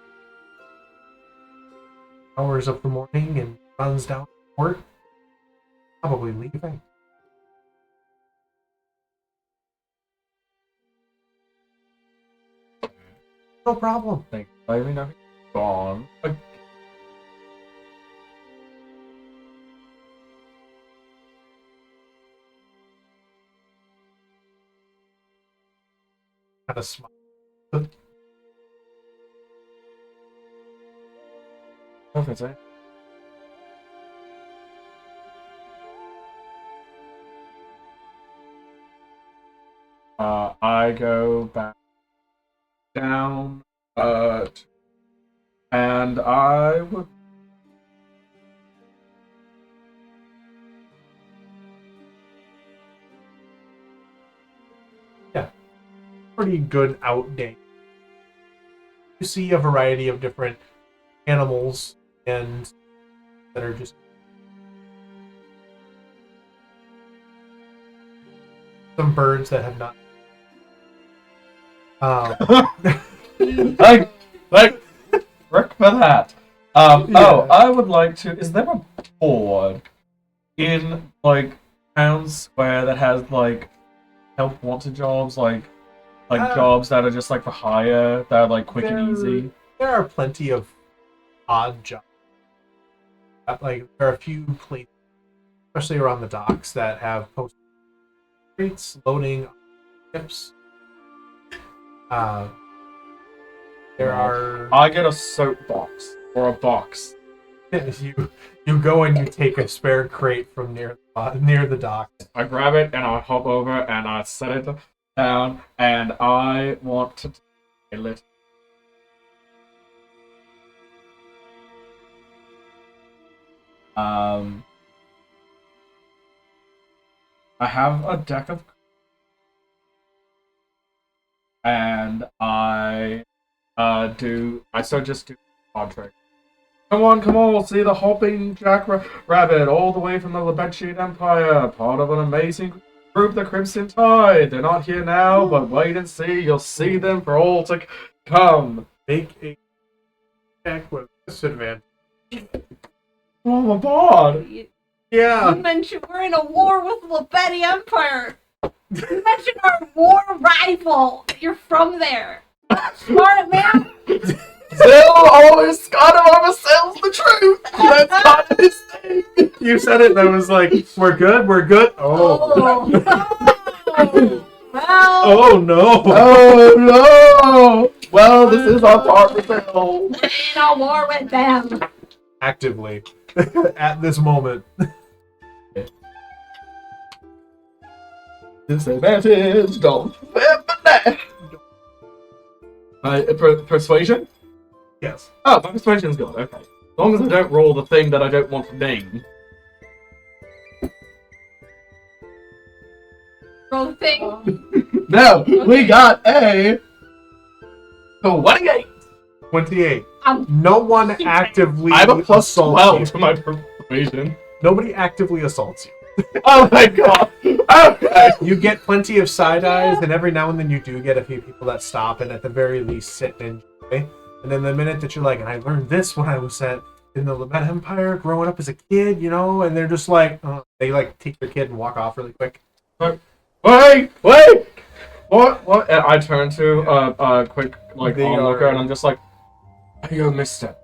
hours of the morning and runs down the port, probably leaving. No problem. Thank you. I mean, I've gone. Kind of smile. Perfect, eh? I go back down, and I would. Pretty good out day. You see a variety of different animals and that are just some birds that have not. Like, work for that. Yeah. Oh, I would like to. Is there a board in like town square that has like help wanted jobs, like jobs that are just like for hire, that are like quick and easy? There are plenty of odd jobs. Like there are a few places, especially around the docks, that have post rates loading ships. There are. I get a soapbox or a box. You go and you take a spare crate from near the dock. I grab it and I hop over and I set it down, and I want to tail it. I have a deck of, and I still just do contract. Come on, we'll see the hopping jackrabbit all the way from the Libet Empire, part of an amazing Group the Crimson Tide. They're not here now, but wait and see. You'll see them for all to come. Make a check with disadvantage. Oh my god. Yeah. You mentioned we're in a war with Libet Empire. You mentioned our war rival. You're from there. Smart man. Zill always kind of oversells the truth. That's kind of his thing. You said it and I was like, we're good, we're good. Oh. Well. Oh no. Oh no. Well, this is our part with Zill. We're in a war with them. Actively. At this moment. Disadvantage. Don't flip that. Persuasion? Yes. Oh, my persuasion's good. Okay. As long as I don't roll the thing that I don't want to name. Roll the thing. No, we got a 28. 28. No one actively I have a plus assaults 12 you. to my persuasion. Nobody actively assaults you. Oh my god. Okay. You get plenty of side eyes, and every now and then you do get a few people that stop and at the very least sit and enjoy. And then the minute that you're like, and I learned this when I was in the Libet Empire growing up as a kid, you know, and they're just like, they like take their kid and walk off really quick. Wait! What? And I turn to quick like They onlooker are- and I'm just like, hey yo, mister.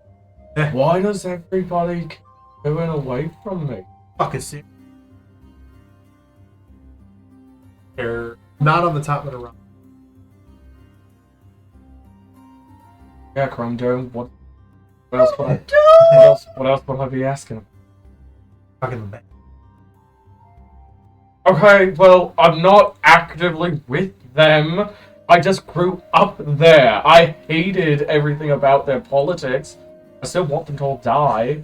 Why does everybody keep going away from me? Fuck is it? They're not on the top of the run. Yeah, Chrome Dome, what else would I what else would I be asking? Fucking the back. Okay, well, I'm not actively with them. I just grew up there. I hated everything about their politics. I still want them to all die.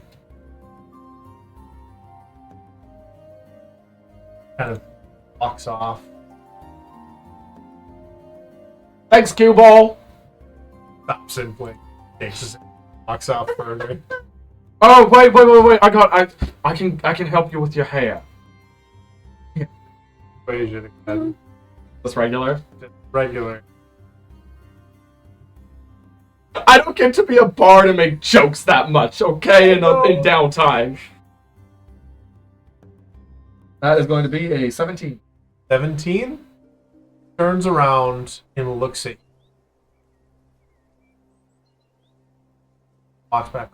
Kind of walks off. Thanks, Cue Ball. Stops and like takes his walks off further. Oh, wait. I can help you with your hair. Equation again. That's regular. Just regular. I don't get to be a bard and make jokes that much, okay? In downtime. That is going to be a 17. 17 turns around and looks at you. Walks back.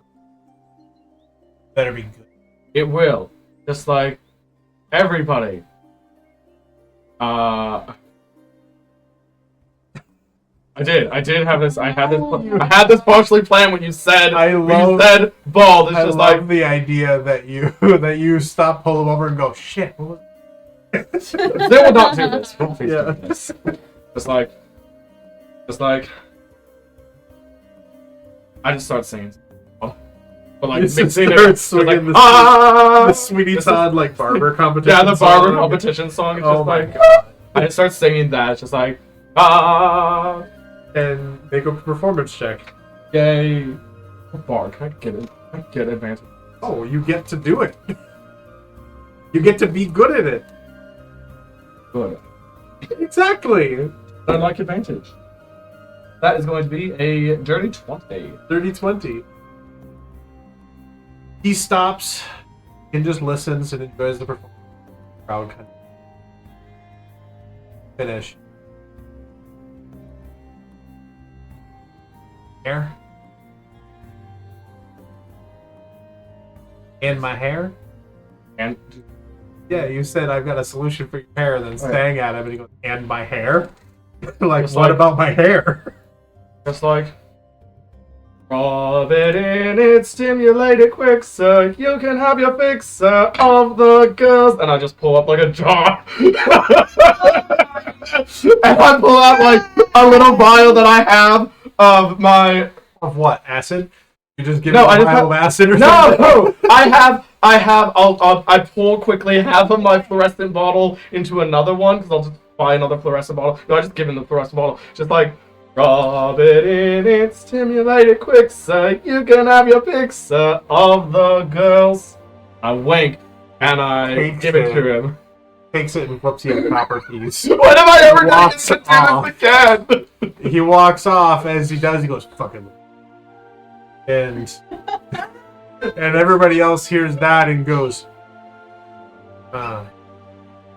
Better be good. It will. Just like everybody. I did have this. I had this partially planned when you said bald. It's I just love like the idea that you stop, pull him over, and go, shit. What was they will not do this. Don't face Yeah. this. Just like I just start singing. But like Just mixing starts it, just swinging like, the Sweetie This is- Todd like barber competition? yeah, the barber song? competition song. It's Oh just my like god. I just start singing that. It's just like And make a performance check. yay. Bar, can I get it? Can I get advantage? Oh, you get to do it. You get to be good at it. Good. Exactly. I like advantage. That is going to be a dirty 20. 30-20. He stops and just listens and enjoys the performance. Crowd kind of finish. Hair. And my hair? And Yeah, you said I've got a solution for your hair, and then Right. sang at him and he goes, and my hair? Like, Just what like- about my hair? just like rub it in it, stimulate it quick, sir. You can have your fix, sir, of the girls. And I just pull up like a jar. And I pull out like a little vial that I have of my. Of what? Acid? You just give No, him I a just vial have- of acid or something? No, I pour quickly half of my fluorescent bottle into another one because I'll just buy another fluorescent bottle. No, I just give him the fluorescent bottle. Just like, rub it in it, stimulate it quick, sir. You can have your pick, sir, of the girls. I wink and I Thanks, give it to man. him. takes it and flips you a copper piece. What am I ever going Walks to do off. this again? He walks off. As he does, he goes, "Fucking," and everybody else hears that and goes,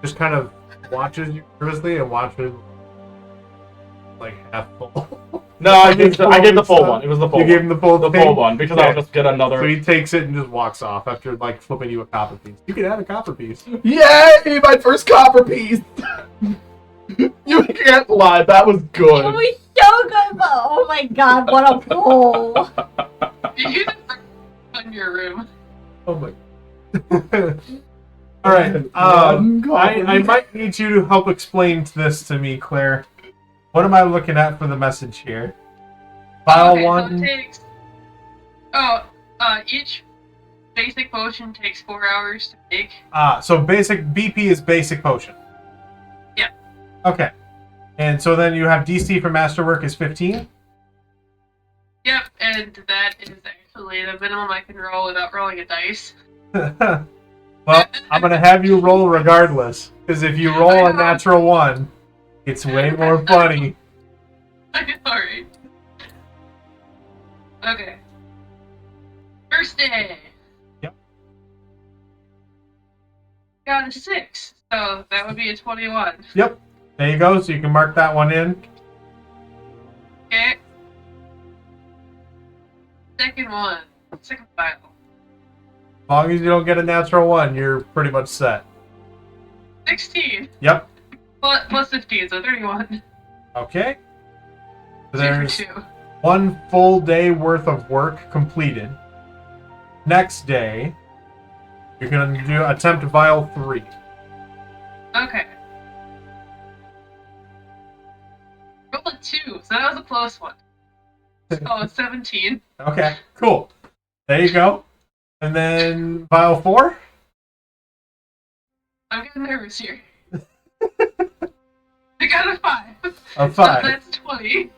just kind of watches you nervously and watches like half full. No, I gave the full one. It was the full You one. gave him the full thing? full one because I'll just get another. So he takes it and just walks off after like flipping you a copper piece. You can have a copper piece. Yay! My first copper piece. You can't lie. That was It good. was so good, but oh my god, what a pull! Did you just on your room? Oh my. All right. I might need you to help explain this to me, Claire. What am I looking at for the message here? File Okay, one. so it takes. Each basic potion takes 4 hours to make. So basic BP is basic potion. Yeah. Okay. And so then you have DC for masterwork is 15. Yep, and that is actually the minimum I can roll without rolling a dice. Well, I'm gonna have you roll regardless, because if you roll a natural 1, it's way more funny. Alright. Okay. First day. Yep. Got a 6, so that would be a 21. Yep. There you go. So you can mark that one in. Okay. Second file. As long as you don't get a natural 1, you're pretty much set. 16. Yep. Plus 15, so 31. Okay. So 2 for there's 2. 1 full day worth of work completed. Next day, you're gonna do attempt vial 3. Okay. Roll a 2, so that was a close one. Oh, 17. Okay, cool. There you go. And then vial 4. I'm getting nervous here. I got a 5. A 5. So that's 20.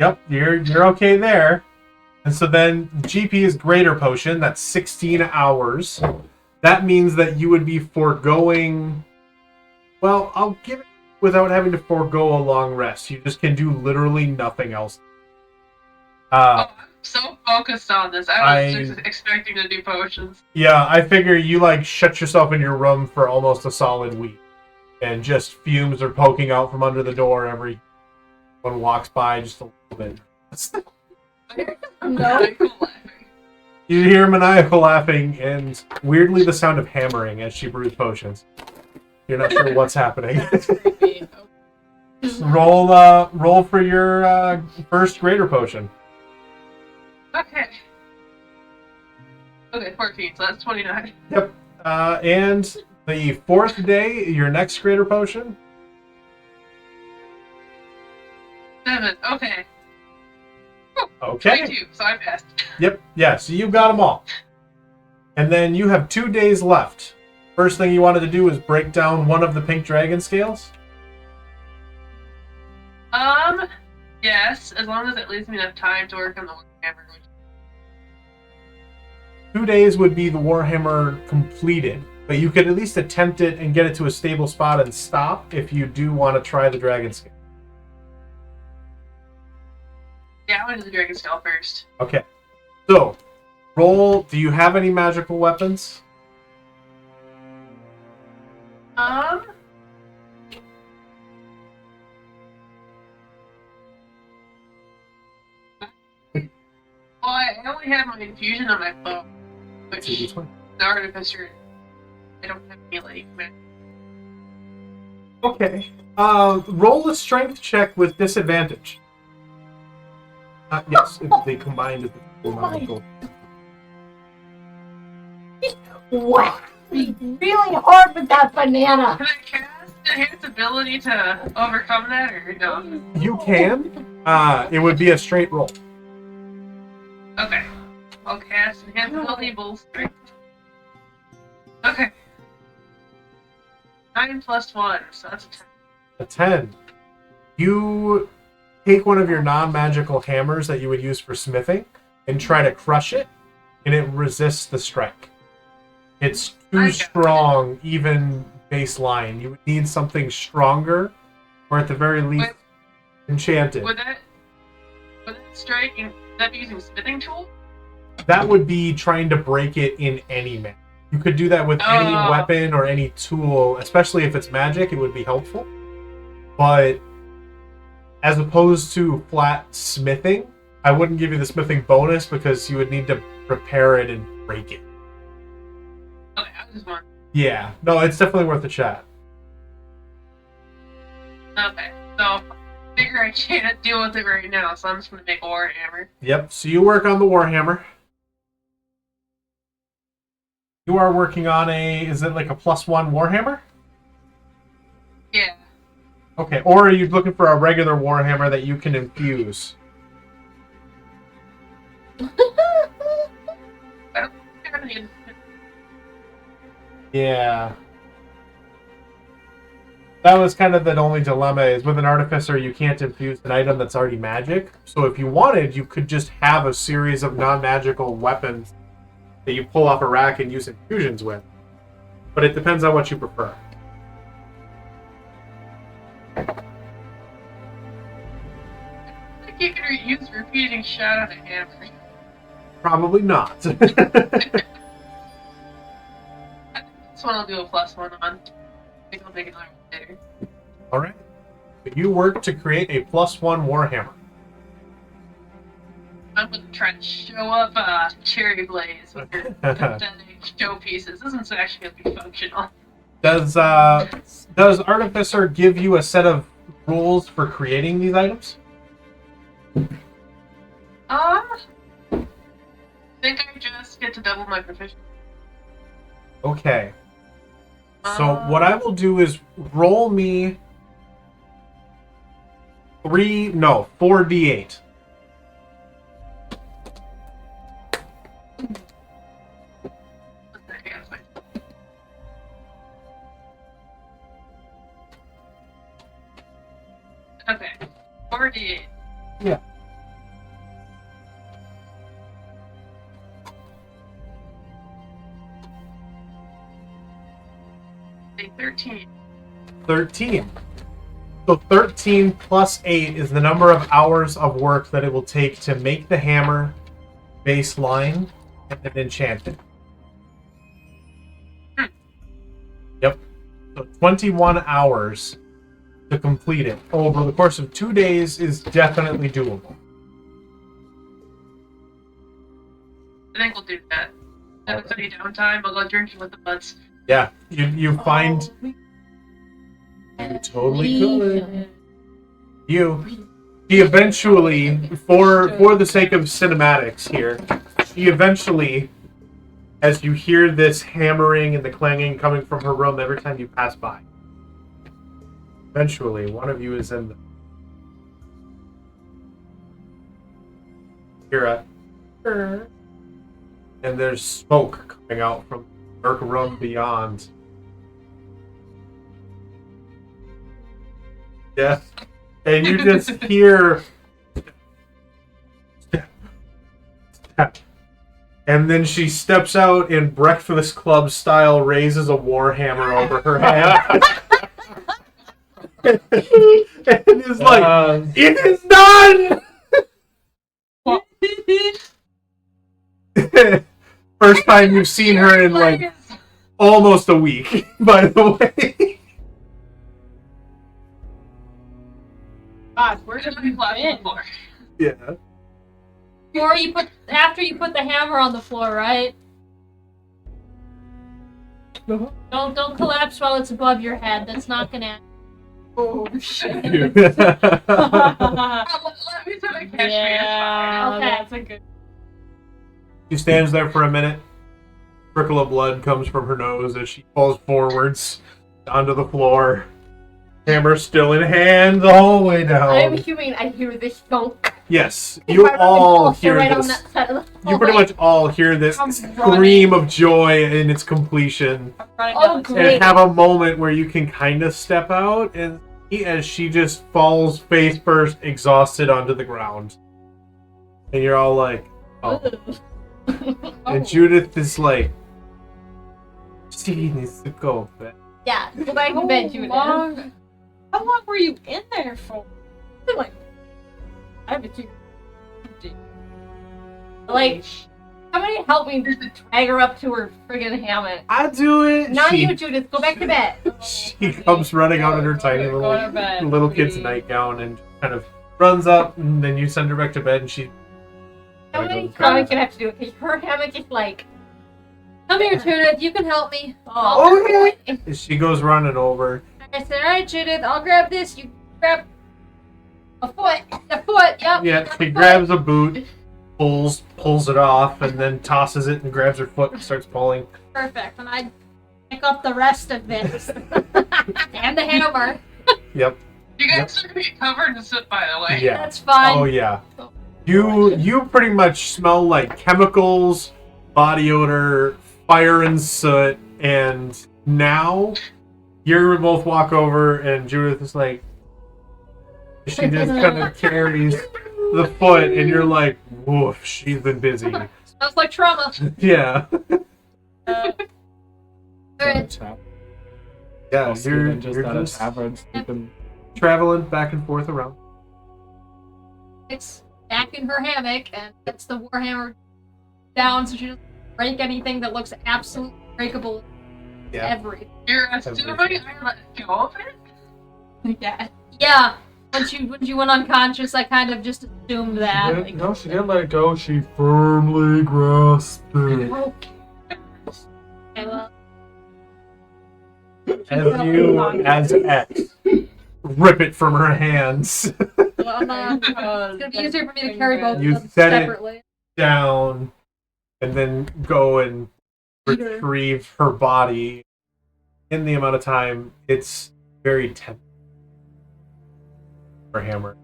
Yep, you're okay there. And so then GP is greater potion. That's 16 hours. That means that you would be foregoing. Well, I'll give it without having to forego a long rest. You just can do literally nothing else. I'm so focused on this. I was just expecting to do potions. Yeah, I figure you like shut yourself in your room for almost a solid week, and just fumes are poking out from under the door every one walks by just a little bit. Maniacal laughing. You hear maniacal laughing and weirdly the sound of hammering as she brews potions. You're not sure what's happening. That's creepy. Roll for your first greater potion. Okay. Okay, 14, so that's 29. Yep. And the 4th day, your next greater potion. 7, okay. Okay. 22, so I passed. Yep. Yeah, so you got them all. And then you have 2 days left. First thing you wanted to do is break down one of the pink dragon scales. Yes, as long as it leaves me enough time to work on the Warhammer. 2 days would be the Warhammer completed, but you could at least attempt it and get it to a stable spot and stop if you do want to try the dragon scale. Yeah, I want to do the Dragon Scale first. Okay. So, roll. Do you have any magical weapons? Well, I only have my infusion on my bow, which the artificer, I don't have any like magic. Okay. Roll a strength check with disadvantage. Yes, if they combined is the magical. Wow, really hard with that banana. Can I cast Enhance ability to overcome that, or no? You can. It would be a straight roll. Okay. I'll cast Enhance ability bull strength. Okay. 9 plus 1, so that's a 10. A 10. You take one of your non-magical hammers that you would use for smithing and try to crush it, and it resists the strike. It's too strong, even baseline. You would need something stronger, or at the very least, enchanted. Would that strike? Would that be using smithing tool? That would be trying to break it in any manner. You could do that with any weapon or any tool, especially if it's magic, it would be helpful. But as opposed to flat smithing, I wouldn't give you the smithing bonus because you would need to prepare it and break it. Okay, I was just wondering. Yeah, no, it's definitely worth a shot. Okay, so I figure I can't deal with it right now, so I'm just gonna make a warhammer. Yep, so you work on the warhammer. You are working on is it like a +1 warhammer? Yeah. Okay, or are you looking for a regular warhammer that you can infuse? Yeah. That was kind of the only dilemma, is with an artificer you can't infuse an item that's already magic. So if you wanted, you could just have a series of non-magical weapons that you pull off a rack and use infusions with. But it depends on what you prefer. I think you could use repeating shot on a hammer. Probably not. This one I'll do a +1 on. I think I'll make another one later. Alright. You work to create a +1 warhammer. I'm gonna try to show up Cherry Blaze with your pathetic showpieces. This one's actually gonna be functional. Does Artificer give you a set of rules for creating these items? I think I just get to double my proficiency. Okay. So what I will do is roll me 4d8. Okay, 4d8. Yeah. A 13. 13. So 13 plus 8 is the number of hours of work that it will take to make the hammer, baseline, and then enchant it. Yep. So 21 hours to complete it over the course of 2 days is definitely doable. I think we'll do that. Have a downtime. I'll go drinking with the buds. Yeah, you find... You totally could. She eventually, for the sake of cinematics here, she eventually, as you hear this hammering and the clanging coming from her room every time you pass by, eventually one of you is in the... Kira. And there's smoke coming out from the dark room beyond. Yeah. And you just hear... Step. And then she steps out and Breakfast Club style raises a warhammer over her head. And is like, it is done! First time you've seen her in like almost a week, by the way. God, where did we been? Yeah. Or after you put the hammer on the floor, right? Don't collapse while it's above your head. That's not gonna. Oh shit. Let me put a cashmere. Yeah, Okay. that's a good. She stands there for a minute. Trickle of blood comes from her nose as she falls forwards onto the floor. Hammer still in hand the whole way down. I'm human. I hear this thunk. Yes, you all hear this. You pretty much all hear this scream of joy in its completion. Oh, great. And have a moment where you can kind of step out and see as she just falls face first, exhausted onto the ground. And you're all like, oh. And Judith is like, she needs to go back. Yeah, go back to bed, Judith. How long were you in there for? Like, I have a like, somebody help me drag her up to her friggin' hammock. I do it. Not you, Judith. Go back to bed. She comes running out in her tiny little kid's nightgown and kind of runs up, and then you send her back to bed, and she. Somebody's probably gonna have to do it because her hammock is like. Come here, Judith. You can help me. Oh, okay. She goes running over. I said, alright, Judith, I'll grab this. You grab A foot. the foot. Yep. Yeah, she grabs a boot, pulls it off, and then tosses it and grabs her foot and starts pulling. Perfect. And I pick up the rest of this. And the hammer. Yep. You guys are gonna get covered in soot, by the way. Yeah. That's fine. Oh yeah. You pretty much smell like chemicals, body odor, fire and soot, and now you both walk over and Judith is like, she just kind of carries the foot and you're like, woof, she's been busy. Smells like trauma. Yeah. Alright. Yeah, you're at a just tavern sleeping. traveling back and forth around. It's back in her hammock and gets the warhammer down so she doesn't break anything that looks absolutely breakable. Yeah. Everything. You're assuming I let go of it? Yeah. Yeah. When she went unconscious, I kind of just assumed that. Like, No, she didn't let it go. She firmly grasped it. okay. Okay, well, As X, rip it from her hands. well, it's gonna be easier for me to carry both You of them said it. separately. Down, and then go and Eat her. retrieve her body. In the amount of time, it's very tense for Hammer,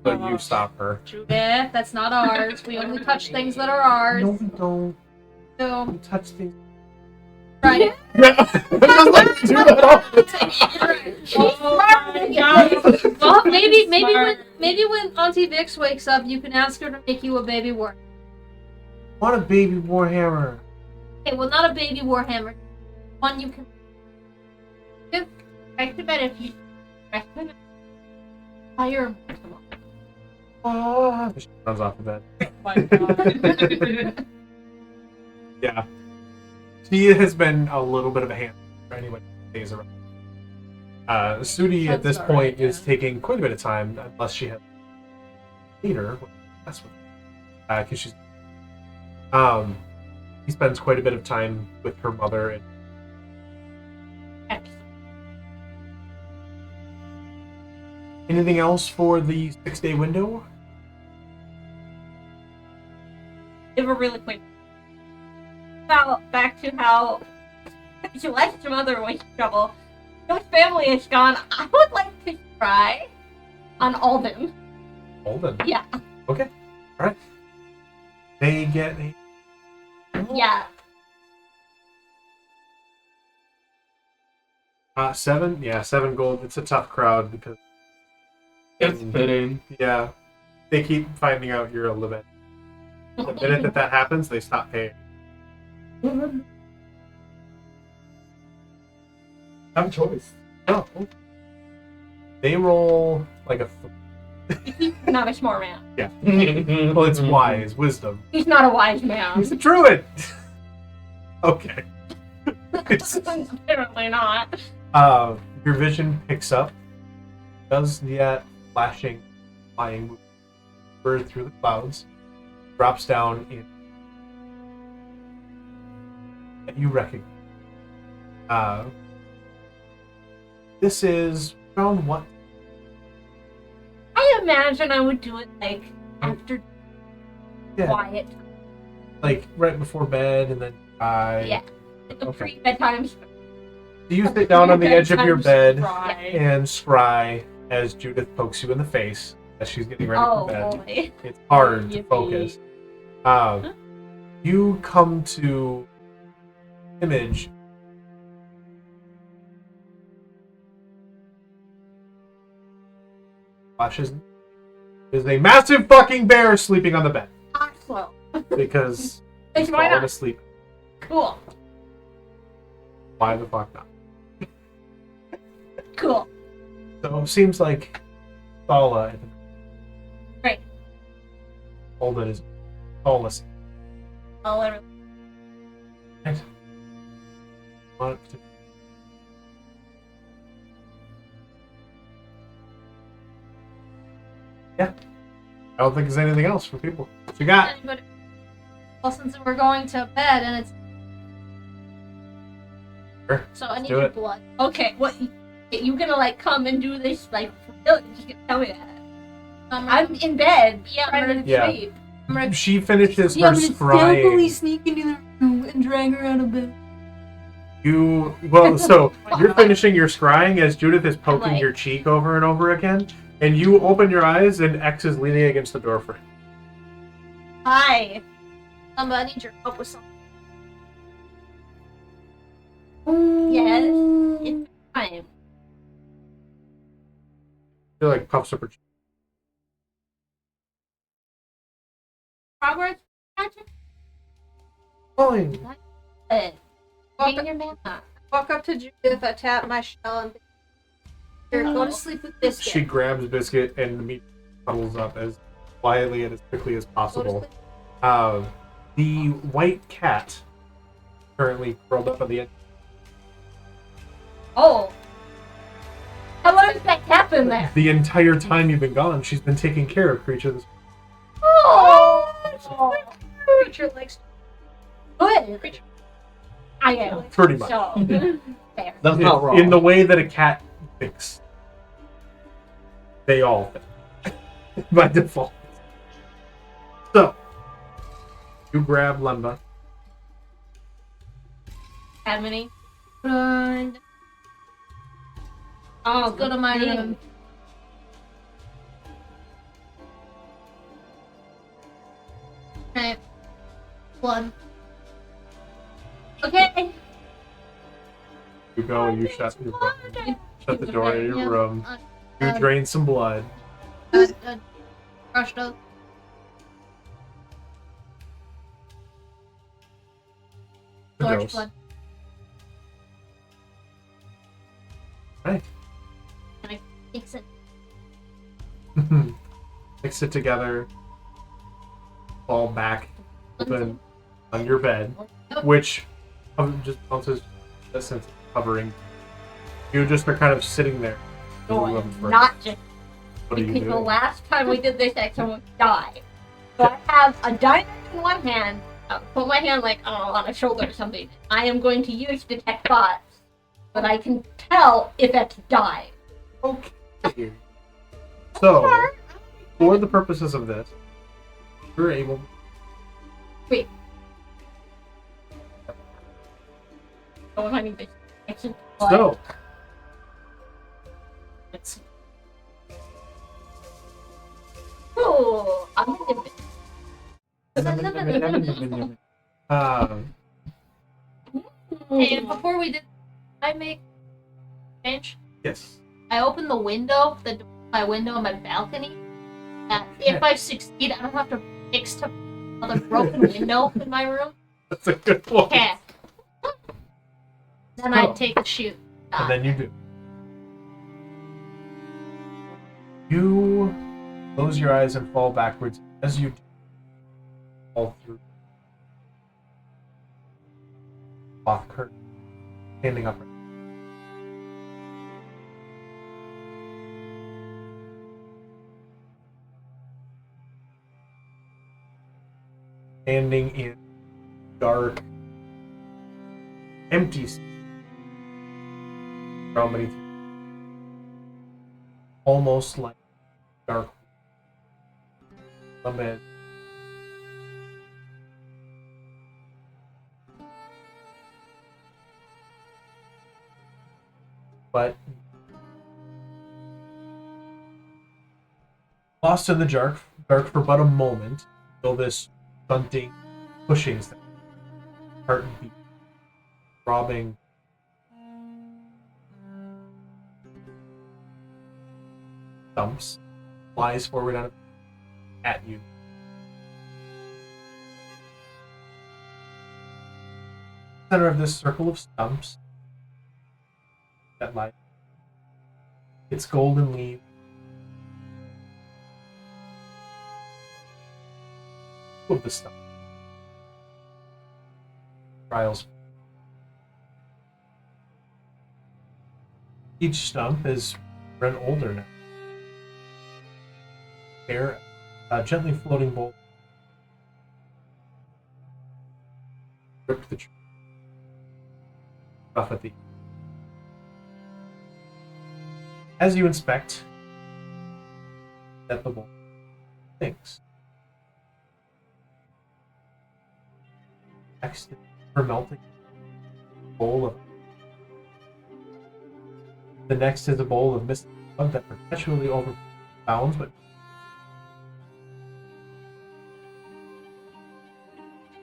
but you stop her. Judith, that's not ours. We only touch things that are ours. No, we don't. So, We touch things. try it. Just like you do that all the time. Well, maybe when Auntie Vix wakes up, you can ask her to make you a baby war. I want a baby Warhammer. Okay, well, not a baby warhammer. One you can. Just back to bed if you. Fire. She runs off the bed. Oh my god. Yeah. She has been a little bit of a hand for anyone who stays around. Sudi at this That's point alright, is yeah. taking quite a bit of time, unless she has leader. That's what. Because she's. He spends quite a bit of time with her mother and. Anything else for the 6-day window? Give a really quick. Back to how Celeste's mother was in trouble. His family is gone. I would like to try on Alden. Alden. Yeah. Okay. Alright. They get a. Yeah. 7? Yeah, 7 gold. It's a tough crowd because. It's fitting. Yeah. They keep finding out you're a Libet. The minute that happens, they stop paying. Have a choice. Oh. They roll like a. Not a smart man. Yeah. Well, it's wise, wisdom. He's not a wise man. He's a druid! Okay. Apparently not. Your vision picks up. Does that flashing, flying bird through the clouds. Drops down in. That you recognize. This is around what? I imagine I would do it like after Yeah. quiet. Like right before bed and then Yeah. Like a Okay. pre-bedtime. So you sit down on the edge of your bed Right. and scry as Judith pokes you in the face as she's getting ready Oh for bed. boy. It's hard to Yippee. focus. You come to image. Flashes. There's a massive fucking bear sleeping on the bed Awesome. because Thanks, he's why fallen not? asleep. Cool. Why the fuck not? Cool. So it seems like Thala at the Great. all that is Thala's. I'll let her. Right. Want to- Yeah. I don't think there's anything else for people. What you got? Anybody? Well, since we're going to bed and it's Sure. so I need do your it. blood. Okay, what? You gonna like come and do this like for real? You just gonna tell me that. I'm in bed. Yeah, trying I'm to Yeah. sleep. I'm ready. She finishes Yeah, her I'm gonna scrying. stealthily sneak into the room and drag her out of bed. So you're finishing your scrying as Judith is poking Like- your cheek over and over again, and you open your eyes and X is leaning against the door frame. Hi. Lemba, I need your help with something. Yes. It's time. She like puffs up her cheek. Progress. Magic. Fine. Walk up to Judith, I tap my shell, and here, go to sleep with Biscuit. She grabs Biscuit and immediately cuddles up as quietly and as quickly as Go to possible. sleep. The white cat currently curled up at the end. Oh. How long has that cat been there? The entire time you've been gone, she's been taking care of creatures. Oh. Creature likes Good. I am. Pretty much. So fair. That's not wrong. In the way that a cat thinks. They all think. By default. So, you grab Lemba. How many? Grind. Oh, Let's go to my room. Right. Blood. Okay. You go and you shut your room. Shut the door of your Yeah. room. You drain some blood. Crushed up. The Large dose. blood. Right. Takes it. Mix it together. Fall back. Open on your bed. Which just bounces a sense of covering. You just are kind of sitting there. in the No, room for- not just What are you because the doing? last time we did this, I someone died. So I have a diamond in one hand. Put my hand like on a shoulder or something. I am going to use detect thoughts, but I can tell if it's died. Okay. So, for the purposes of this, you're able. Wait. Oh, I need this. So, Let's see. Oh, I'm gonna Hey, before we did, I make change. yes. I open the window, my window on my balcony. If I succeed, I don't have to fix another broken window in my room. That's a good point. Okay. Then I take a shoot. And then you do. You close your eyes and fall backwards as you do. Fall through. Cloth curtain. Standing upright. Standing in dark, empty space. How many? Almost like dark. Lemba. But lost in the dark for but a moment, till this stunting, pushing, heartbeat, throbbing. Stumps, flies forward out of, at you. Center of this circle of stumps that lie its golden leaves of the stump. Trials. Each stump is grown older now. There, a gently floating bowl gripped the tree. Off at the. As you inspect, at the bowl, things. Next, for melting bowl of. The next is a bowl of misty mud that perpetually overbounds, but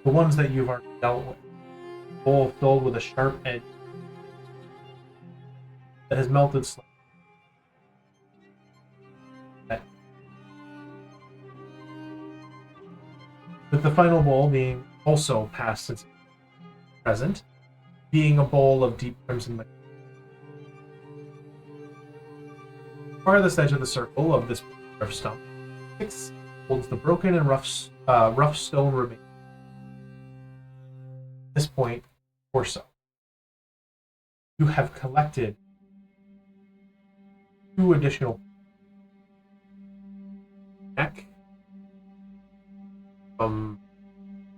the ones that you've already dealt with. A bowl filled with a sharp edge that has melted slightly. With the final bowl being also past its present, being a bowl of deep crimson liquid. Farthest edge of the circle of this rough stump, 6 holds the broken and rough stone remains. At this point, or so, you have collected 2 additional neck from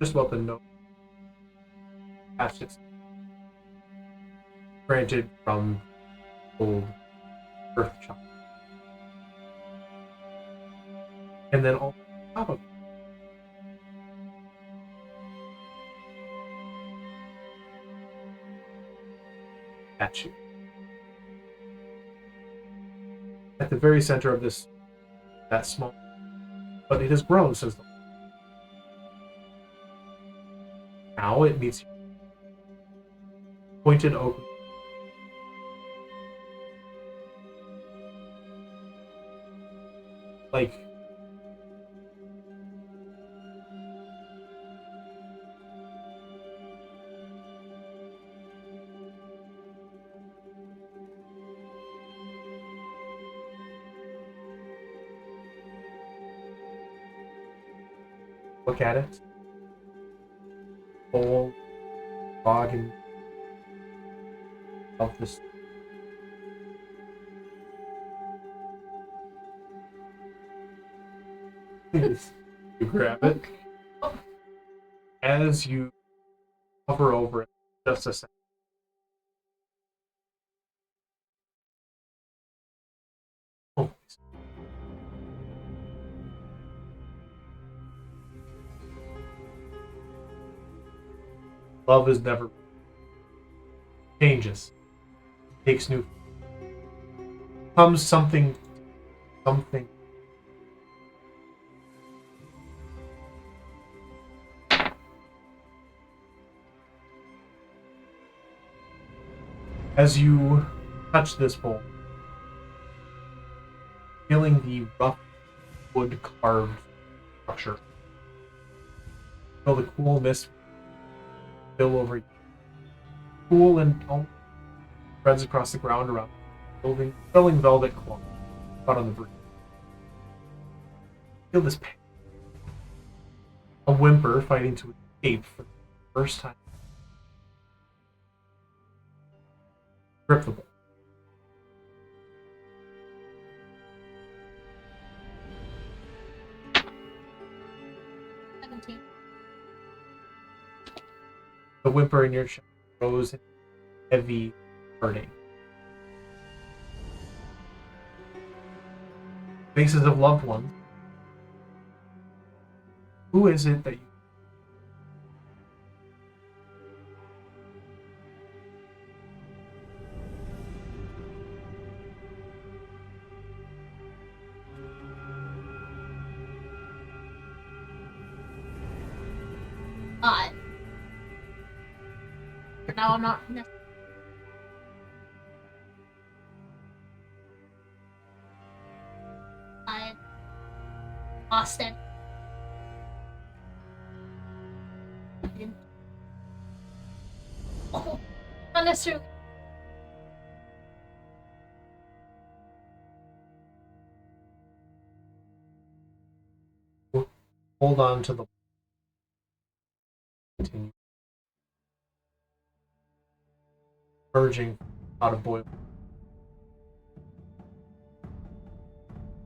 just about the nose past its granted from old earth chunk. And then on top of it, statue. At the very center of this, that small, but it has grown since the. Now it meets pointed oak. Like look at it. Whole log and of this. You grab it as you hover over it just a second. Oh, please. Love is never changes. Takes new. Comes something. As you touch this bowl, feeling the rough wood carved structure, feel the cool mist spill over you. Cool and almost spreads across the ground around, filling velvet cloth out on the breeze. Feel this pain. A whimper fighting to escape for the first time. Grip the bowl. The whimper in your chest grows in heavy hurting. Faces of loved ones. Who is it that you? Now I'm not. Austin. Oh, not necessarily. hold on to the continue merging out of boil.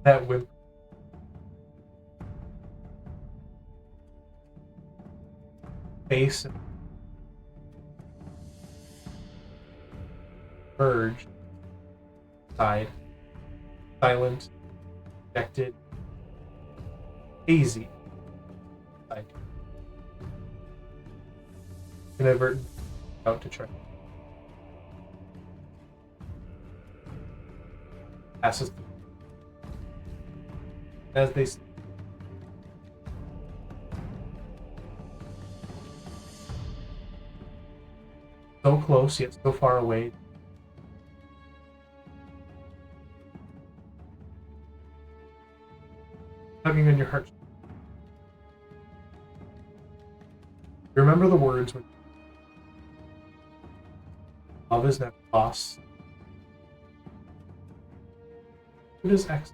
That whimper face and merge side silent dejected hazy side inadvertent out to try passes as they so close yet so far away. Tugging on your heart. Remember the words when love is never lost. Who does X?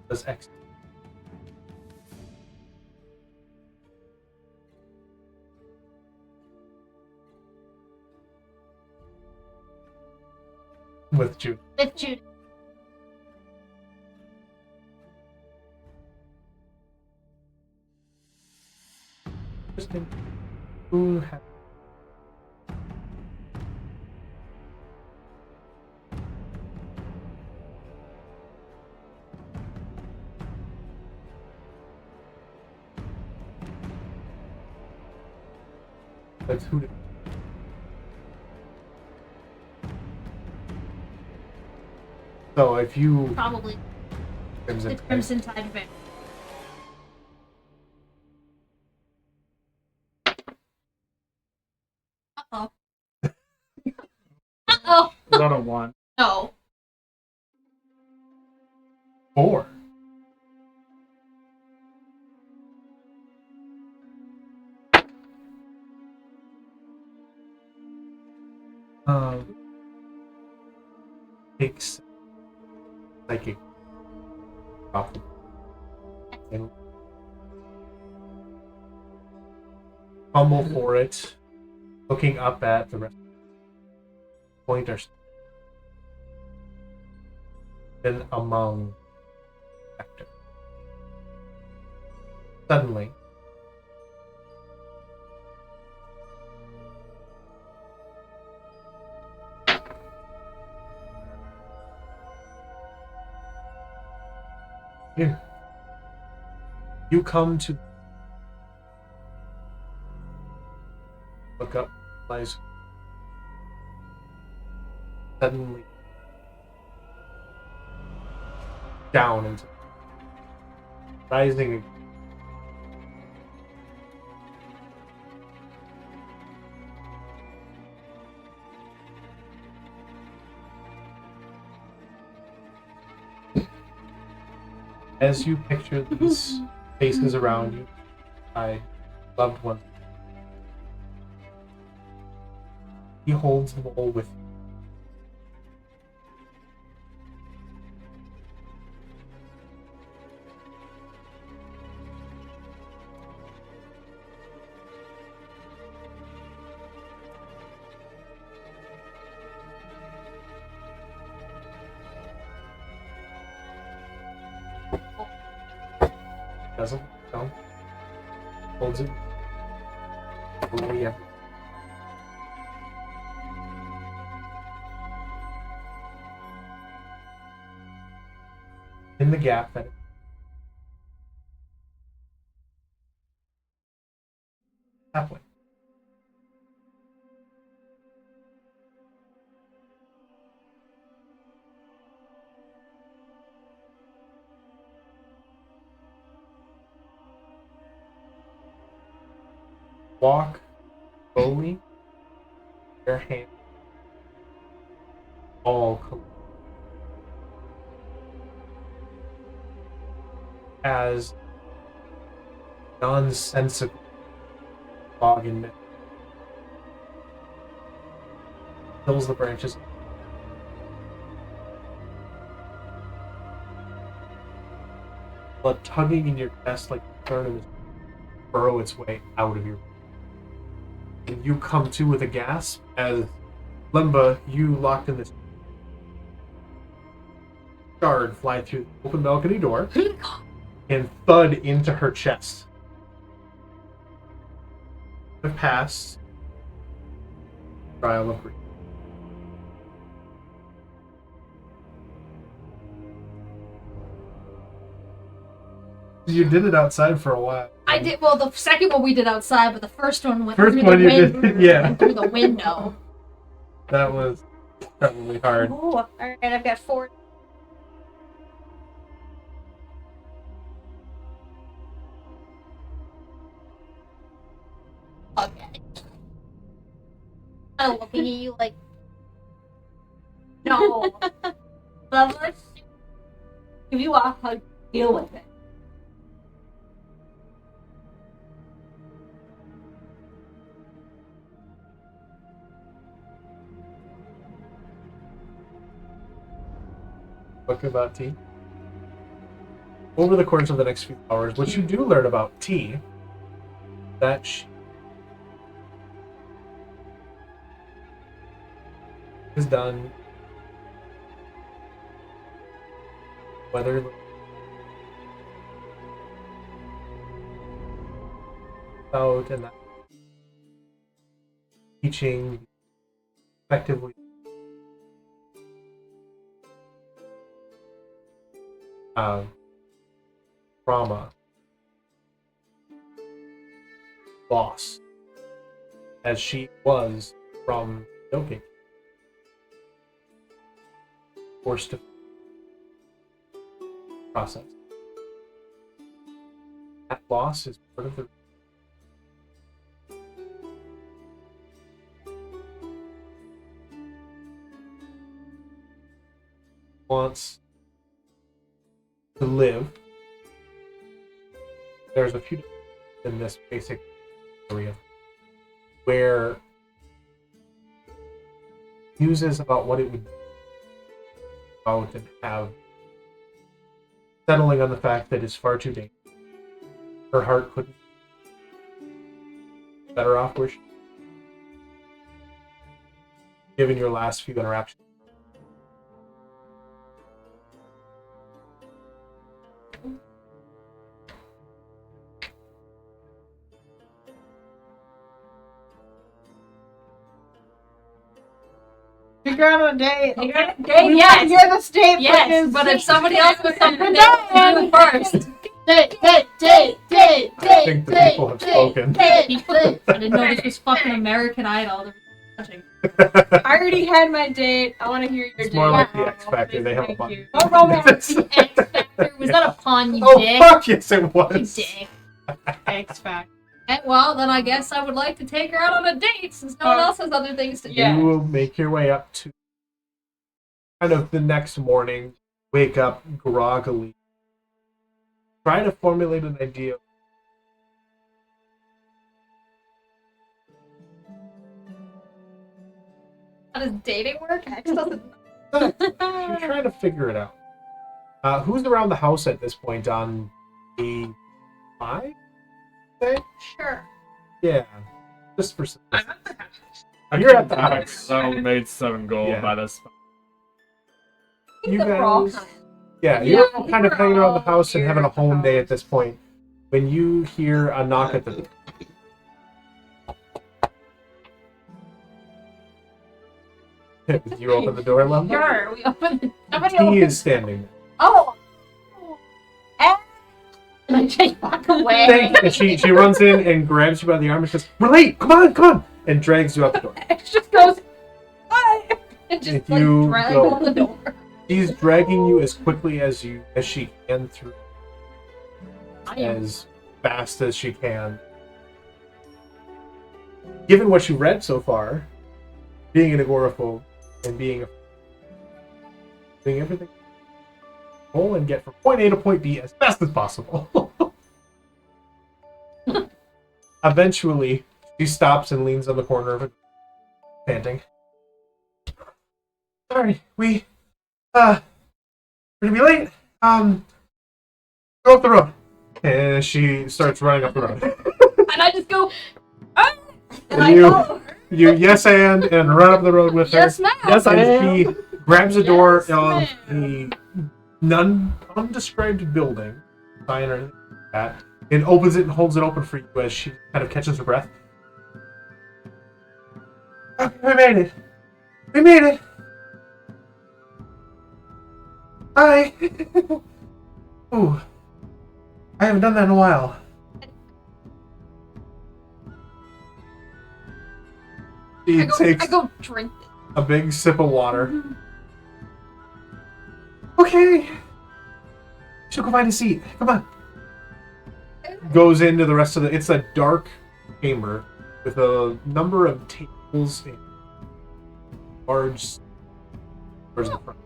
Does X? With Jude. With Jude. Interesting. Who has that's who did. So if you Probably Crimson the Tide, Crimson Tide family. Uh-oh. Uh-oh. Is that a 1? No. 4. Takes psychic problem and fumble for it, looking up at the rest of the pointers. Then among actors. Suddenly, you come to look up, realize suddenly down into rising. As you picture these faces around you, I loved one. He holds the bowl with you. Doesn't no. Holds it. Oh, yeah. In the gap that halfway. Walk slowly, your hand all as nonsensical fog and mist fills the branches. blood tugging in your chest like the turn of his burrow its way out of your. And you come to with a gasp as Lemba, you locked in this shard, fly through the open balcony door and thud into her chest. Have passed trial of grief. You did it outside for a while. I did. Well, the second one we did outside, but the first one went First through one the you window. did, yeah. Through the window. That was probably hard. Oh, alright, I've got 4. Okay. I'm looking at you like, no. Loveless, give you a hug, deal with it. Book about tea. Over the course of the next few hours, what you do learn about tea, that she is done whether out and that teaching effectively trauma loss as she was from Dokae, forced to process. That loss is part of the wants to live. There's a few in this basic area where muses about what it would be about and have settling on the fact that it's far too dangerous. Her heart couldn't be better off where she given your last few interactions. Figure out on a date. Take her on a date, We yes. want to hear the state. Yes, but if somebody else was something We're they would do first. Date. I think the people have spoken. I didn't know this was fucking American Idol. They were touching. I already had my date. I want to hear your It's date. more like the now. X Factor. They have a Thank bunch. you. Oh, romance. The X Factor. Was that a pun, you Oh dick? fuck yes, it You was. dick. X Factor. Well, then I guess I would like to take her out on a date since no one else has other things to do. Yeah. You will make your way up to kind of the next morning. Wake up groggily. Try to formulate an idea. How does dating work? X doesn't. You're trying to figure it out. Who's around the house at this point on the 5? Sure. Yeah. Just for some. I'm at the house. You're at the house. So made 7 gold Yeah. by this. You We're all guys. kind of- Yeah, you're all kind of hanging around the house and having a home day at this point. When you hear a knock at the door. You open the door, Lemba? Sure, we open the. Somebody He open. is standing there. Oh! And I just walk away. And she runs in and grabs you by the arm and says, "We're late! Come on!" and drags you out the door. X just goes, bye! And just If like you drag go- on the door. She's dragging you as quickly as she can through, I am as fast as she can. Given what you read so far, being an agoraphobe and doing everything roll and get from point A to point B as fast as possible. Eventually, she stops and leans on the corner of it, panting. Sorry, we're gonna be late. Go up the road. And she starts running up the road. And I just go, ah! And And I go, You yes and run up the road with her. yes, ma'am. Yes, I am. And she grabs the door Yes, of the undescribed building, sign or anything like that, and opens it and holds it open for you as she kind of catches her breath. Okay, we made it. We made it. Hi. Ooh. I haven't done that in a while. She takes I go drink this. a big sip of water. Okay. She'll go find a seat. Come on. Goes into the rest of the... It's a dark chamber with a number of tables and large doors in the front.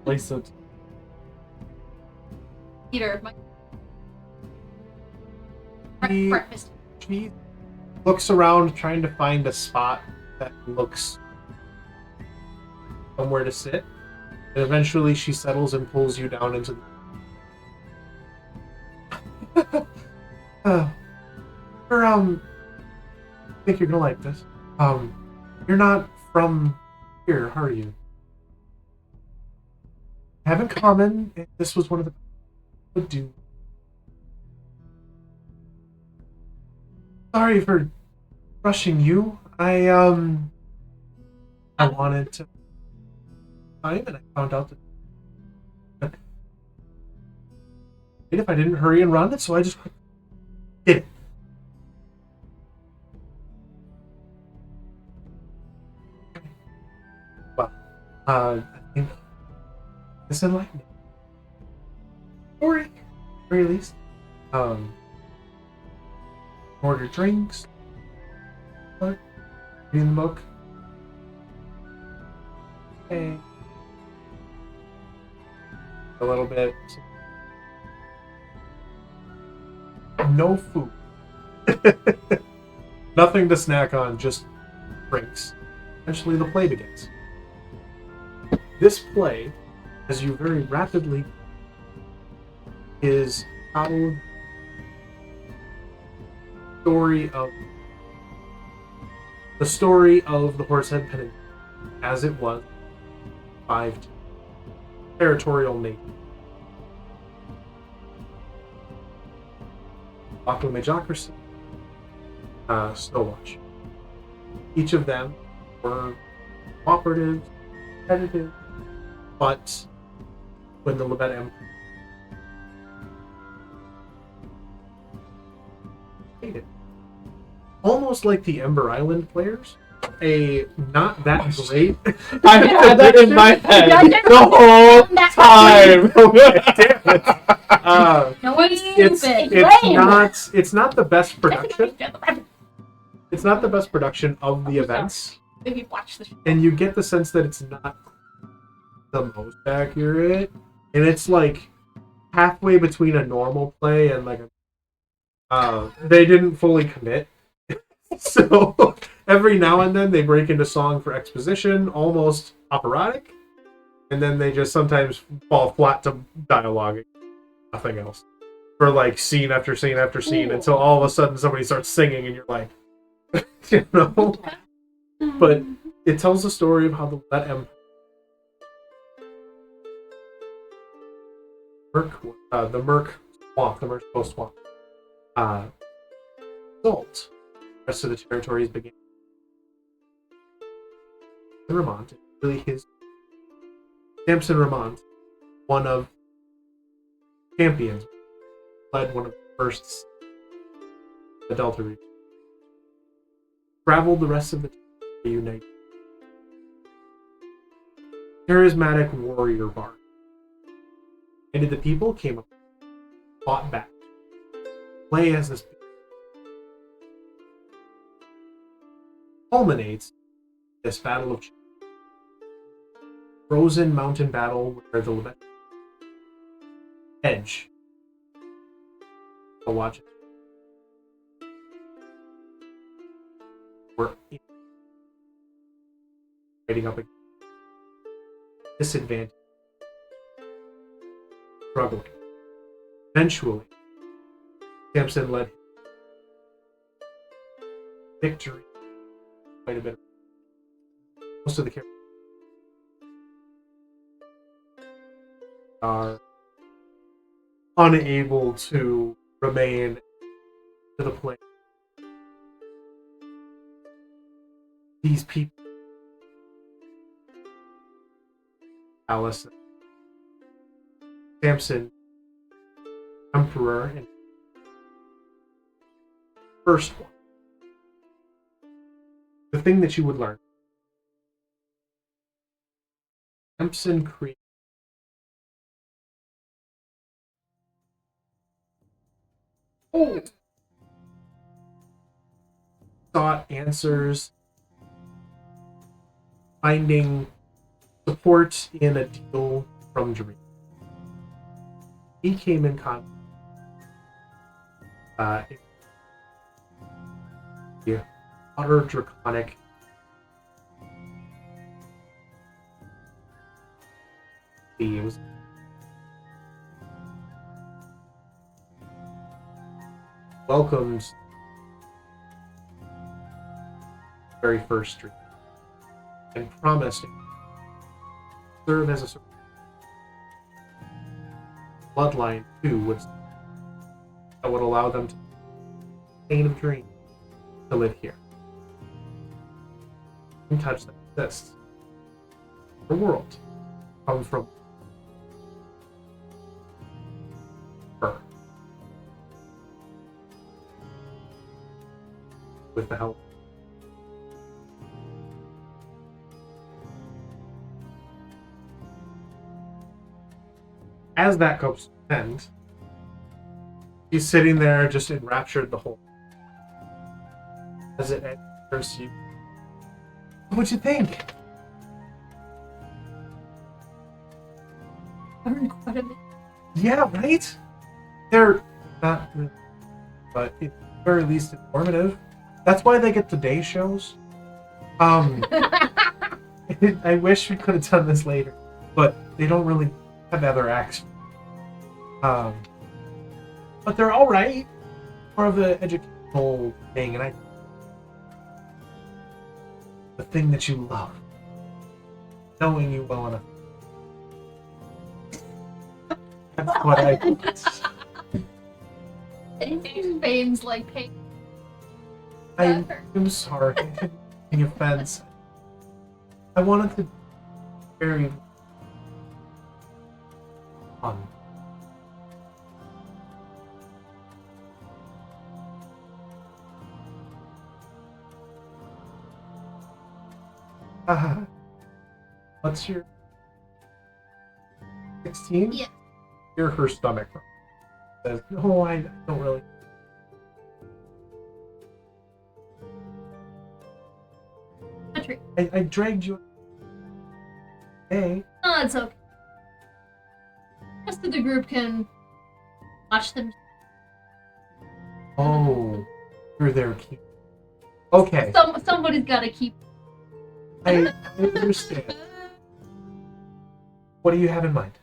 Place it. Peter, my She- breakfast. She looks around trying to find a spot that looks somewhere to sit. And eventually she settles and pulls you down into the... I think you're gonna like this. You're not from here, are you? Have in common, if this was one of the would do. Sorry for rushing you. I wanted to time and I found out that if I didn't hurry and run it, so I just did it. Well, I think this enlightened me. Or at the very least. Order drinks. Reading the book. Okay. A little bit. No food. Nothing to snack on, just drinks. Eventually the play begins. This play, as you very rapidly is how the story of the Horsehead Peninsula as it was 5 territorial nation. Aquamagocracy, Snowwatch. Each of them were cooperative, competitive, but when the Libet Empire hated, almost like the Ember Island players, a not that great. I had that in my head Yeah, the whole time. No one's It's stupid. it's not the best production. It's not the best production of the events, Maybe watch the show. and you get the sense that it's not the most accurate, and it's like halfway between a normal play and like a they didn't fully commit. So every now and then they break into song for exposition, almost operatic, and then they just sometimes fall flat to dialogue, nothing else, for like scene after scene after scene, until all of a sudden somebody starts singing and you're like, you know. But it tells the story of how that Empire, the Merc Swamp, the Merc Swamp, result. The rest of the territories began. Remont, really his Samson Remont, one of champions, led one of the first the Delta region. Traveled the rest of the United. Charismatic warrior bard. And the people came up, fought back. Play as this culminates this battle of frozen mountain battle where the Libet edge. I'll watch it. We're fighting up against disadvantage struggling. Eventually, Samson led victory quite a bit. Most of the characters are unable to remain to the plane. These people, Alice, Samson, Emperor, and first one. The thing that you would learn. Samson created sought answers, finding support in a deal from Dream. He came in contact the utter draconic thieves. Welcomes very first street and promised to serve as a sort of bloodline too that would allow them to pain of dream to live here. And touch that exists. The world comes from her. With the help. As that comes to an end, he's sitting there just enraptured the whole. As it enters you. What'd you think? Learned quite a bit. Yeah, right? They're not, but at the very least informative. That's why they get today shows. I wish we could have done this later, but they don't really have other acts. But they're all right. More of the educational thing, and the thing that you love, knowing you well enough. That's what I want. Anything fame's like pain. I'm sorry. I didn't take offense. I wanted to be very fun. What's your 16? Yeah. You're her stomach. Says, no, I don't really. I dragged you. Hey. Oh, it's okay. The rest of the group can watch them. Oh, you're their keeper. Okay, Somebody's got to keep. I understand. What do you have in mind?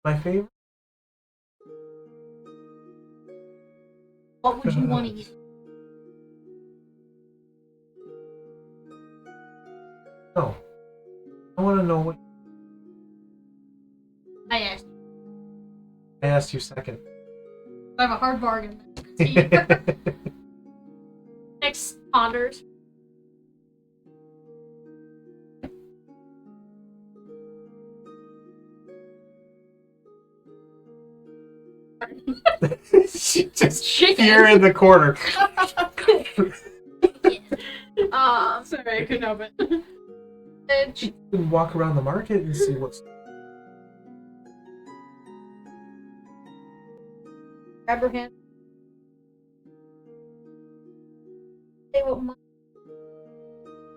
My favorite? What would you want to eat? No. I want to know what. I asked. I asked you second. I have a hard bargain. Next ponders. She just here in the corner. Sorry, I couldn't help it. She can walk around the market and see what's. Grab her hand. They will mind.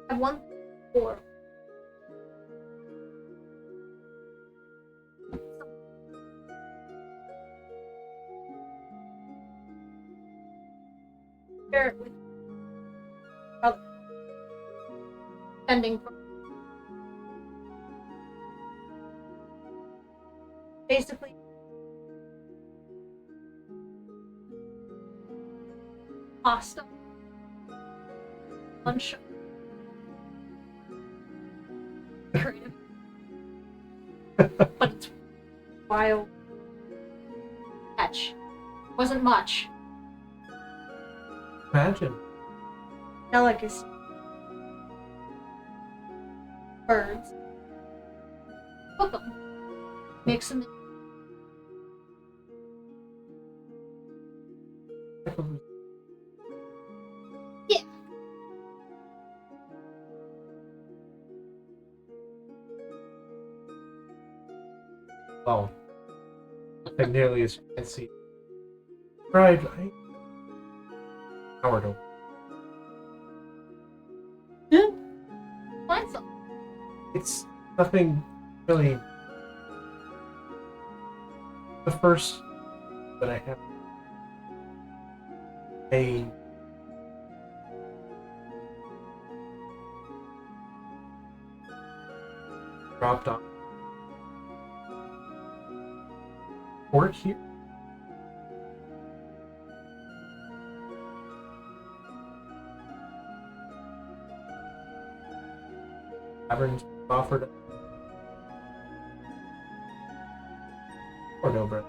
I have 1 4. Share it with brother. Pending from basically pasta, lunch, creative, but it's wild. Catch wasn't much. Imagine. Delicacy. Birds. Cook them. Mix them. Yeah. Oh. Nothing nearly as fancy. Right. Sourdough. Find some. It's nothing really. The first that I have a dropped off port here. Taverns offered or no bread.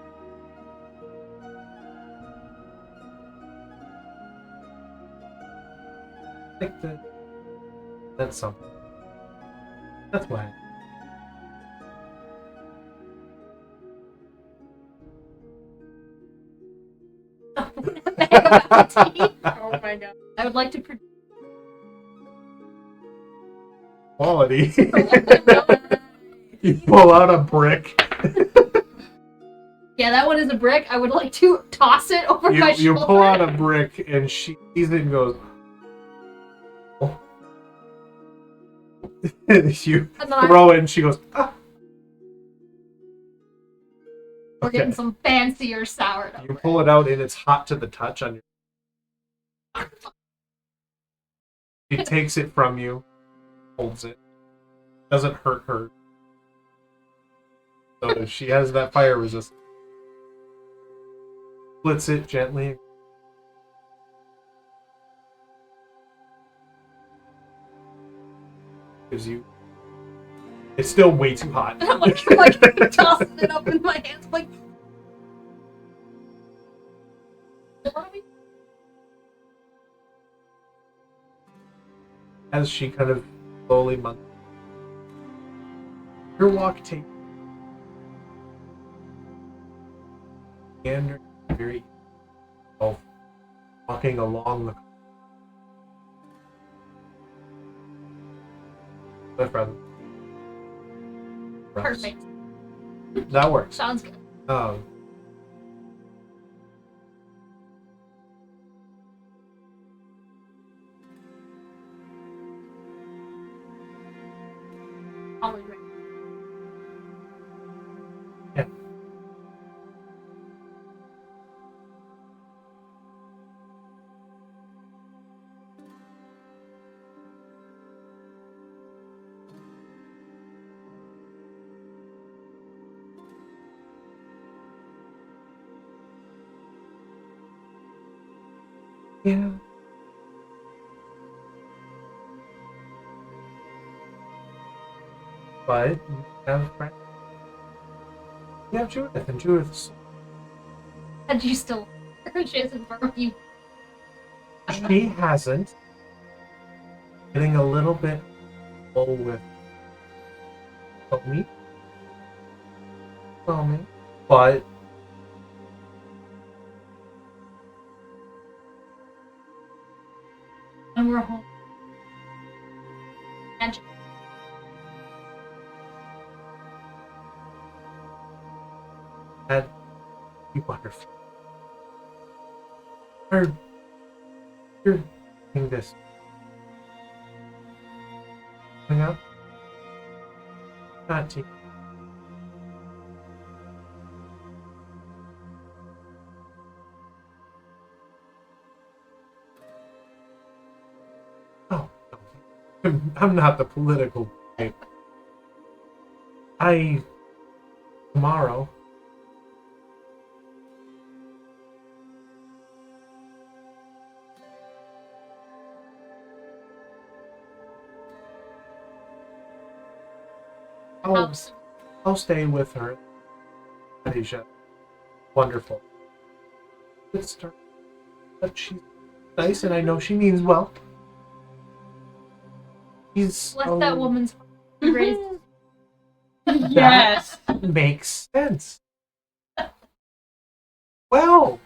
I think that's something. That's why. Oh my god. I would like to produce. Quality. You pull out a brick. Yeah, that one is a brick. I would like to toss it over my You shoulder. pull out a brick and she sees it and goes. Oh. You And then throw it and she goes. Ah. we're Okay. getting some fancier sourdough. You pull it out and it's hot to the touch on your. She takes it from you, holds it. Doesn't hurt her. So she has that fire resistance. Splits it gently. Gives you. It's still way too hot. I'm like tossing it up in my hands, like. What are we? As she kind of slowly munches. Your walk takes. And very walking along the. That's rather. Perfect. That works. Sounds good. Always ready. Yeah. Yeah. But you have friends. You have Judith, and Judith's. And you still. She hasn't burned you. She hasn't. Getting a little bit full with me. Well, me. But And we're home. Magic. had you butterfly. Or you're doing this. Hang up. Not taking. Oh, no. I'm not the political type. Tomorrow, house. I'll stay with her. Asia. Wonderful. Good start. But she's nice, and I know she means well. She's Bless that woman's heart. Raised. Yes. Makes sense. Well,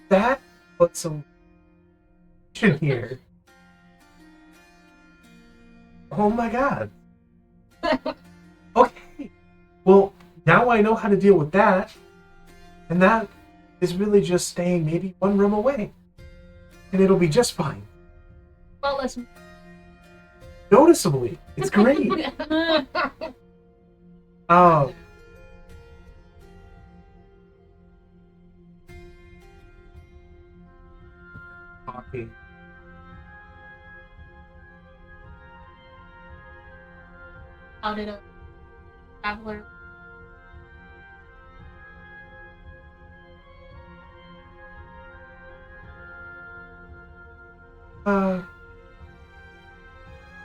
that puts some in here. Oh my god. Okay. Well, now I know how to deal with that. And that is really just staying maybe one room away. And it'll be just fine. Well, listen. Noticeably. It's great. Oh. Talking. How did a traveler?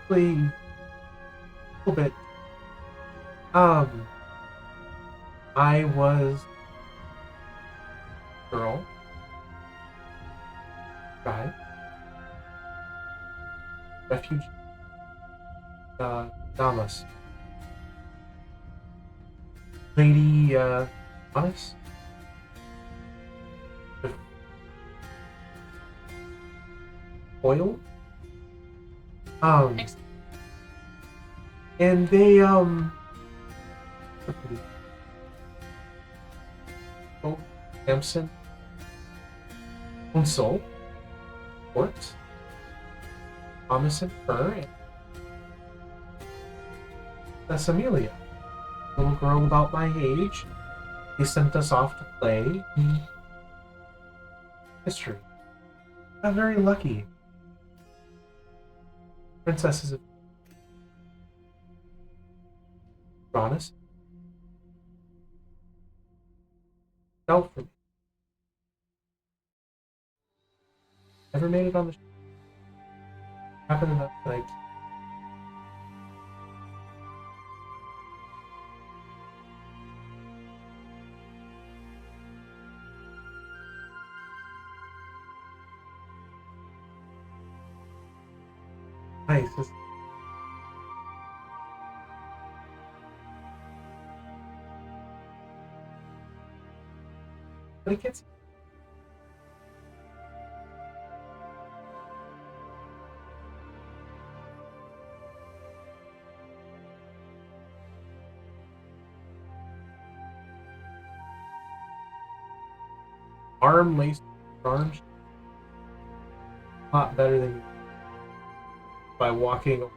Really, a little bit. I was girl, guy, refugee, Damas, lady, honest, oil, and they, oh, Samson, Console, Port, Thomas and her, and that's Amelia, little girl about my age. They sent us off to play history. I'm very lucky. Princesses of honest. Felt for me. Never made it on the show. Happened enough that I. Nice. But it gets. Arm laced arms. A lot better than you by walking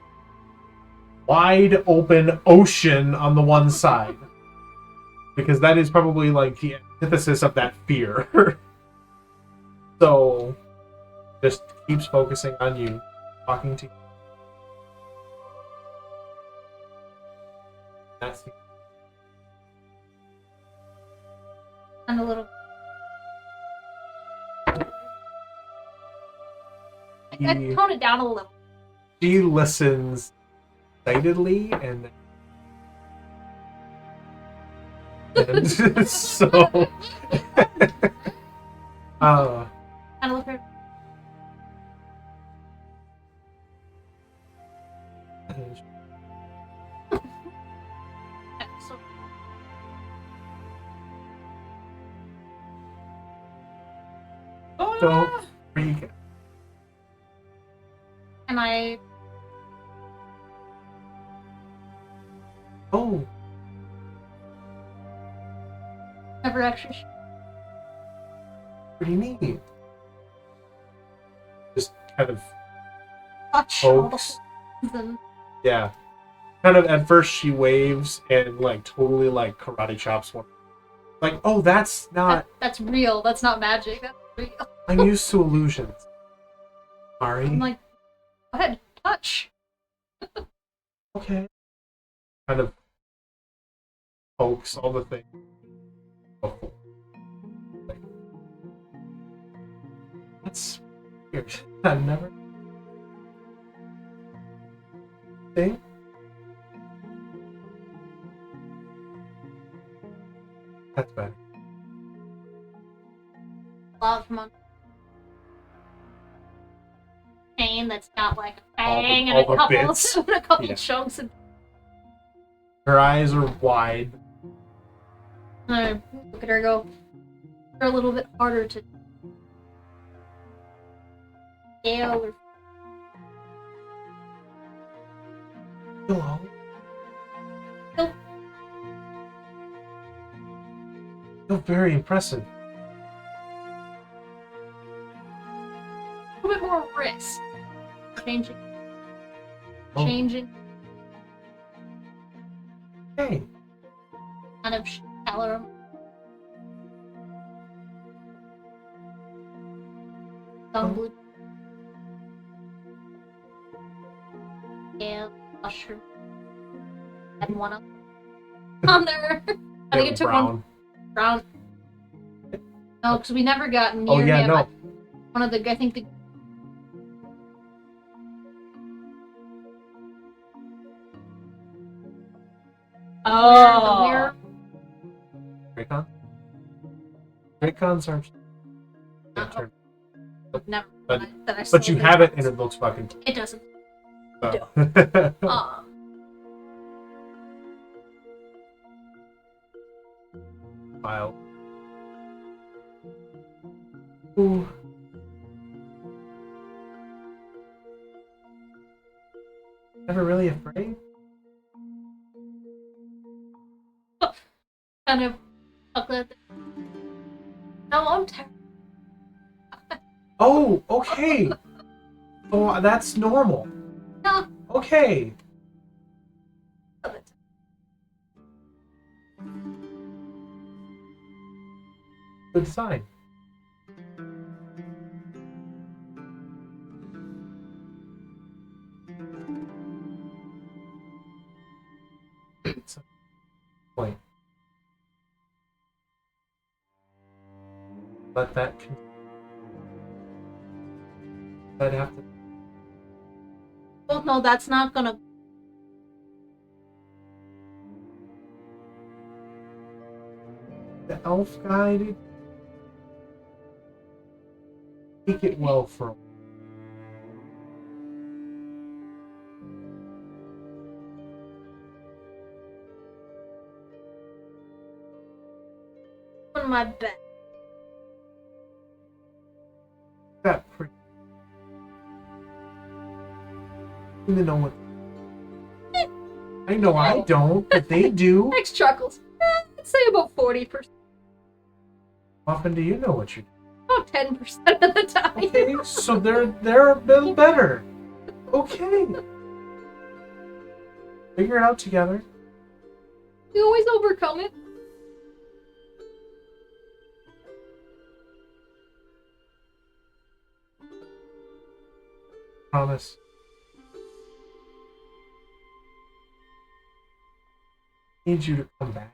wide open ocean on the one side. Because that is probably like the antithesis of that fear. So just keeps focusing on you, talking to you. That's And a little. I tone it down a little. she listens excitedly and so And a little. So, don't freak. and I. Oh, Never actually. pretty neat. Just kind of Touch all the pokes. holes and Yeah. Kind of at first she waves and like totally like karate chops one. Like, oh, that's not. That's real. That's not magic. That's real. I'm used to illusions. Sorry. I'm like, go ahead, touch. Okay. Kind of pokes all the things. Oh. Like, that's weird. I've never. See? That's better. Out from under chain that's got like a fang all and the a couple, bits. and a couple Yeah. chunks. And Her eyes are wide. look at her go. They're a little bit harder to scale or Hello. You're very impressive. a little bit more risk. Changing. Oh. Changing Hey. kind of color. Some blue. Yeah, mushroom. And one up on there. I think it took one round. No, because we never got near Oh yeah, him. no. One of the, I think the. Oh. Where Raycon? Raycons are. never. But- that I But you slowly- have it and it looks fucking. It doesn't. So. Smile. Ooh. Never really afraid? Kind of. Chocolate. No, I'm terrible. Oh, okay. Oh, that's normal. No. Okay. Good sign. It's a point. Let that. I'd have to. Oh no, that's not gonna. The elf guy did take it well for him. On my bed. That pretty. Even know what. I know I don't, but they do. Next chuckles. I'd say about 40%. How often do you know what you do? About 10% of the time. Okay, so they're a bit better. Okay. Figure it out together. We always overcome it. Promise. Need you to come back.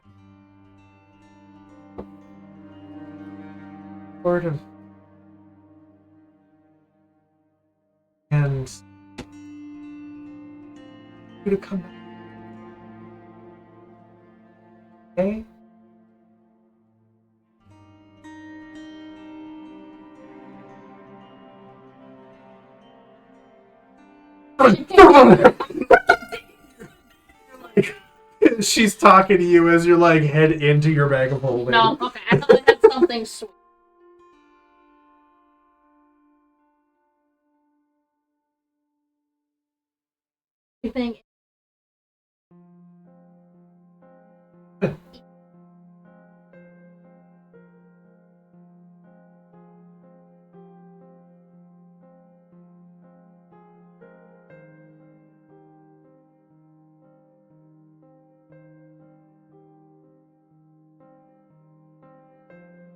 Sort of. And you to come back. Okay? She's talking to you as you're like head into your bag of holding. No, okay. I thought I had something sweet. Everything.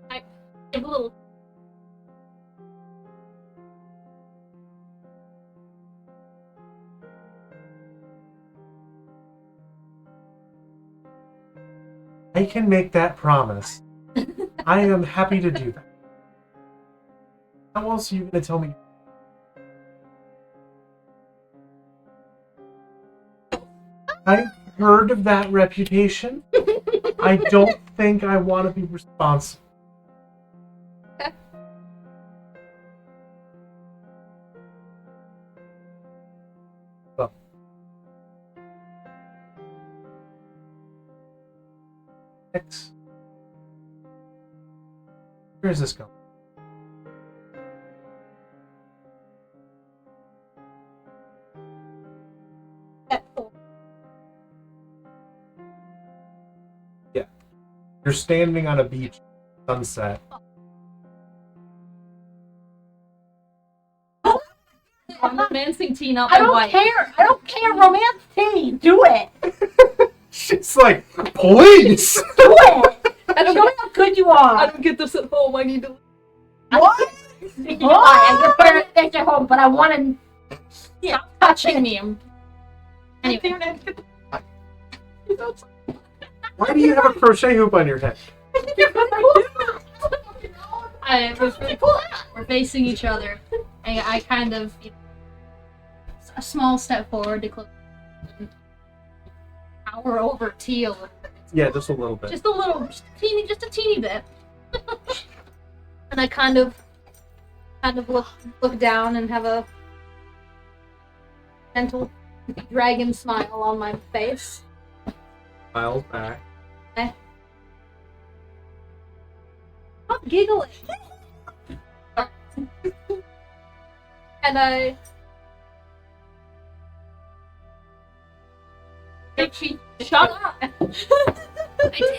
I give a little. I can make that promise. I am happy to do that. How else are you going to tell me? I've heard of that reputation. I don't think I want to be responsible. Well. X. Where is this going? You're standing on a beach, sunset. I'm romancing tea, not I my don't wife. care. I don't care. Romance tea. Do it. She's like, please! Do it. I don't Show me get, how good you I are. don't get this at home. I need to. What? I get better things at home, but I want to stop touching me. Anyway. Why do you have a crochet hoop on your head? It was really cool. We're facing each other. I kind of a small step forward to close. Tower over tea a little bit. Yeah, just a little bit. Just a teeny bit. And I kind of look down and have a gentle dragon smile on my face. Smiles back. Stop giggling. And I shut up. I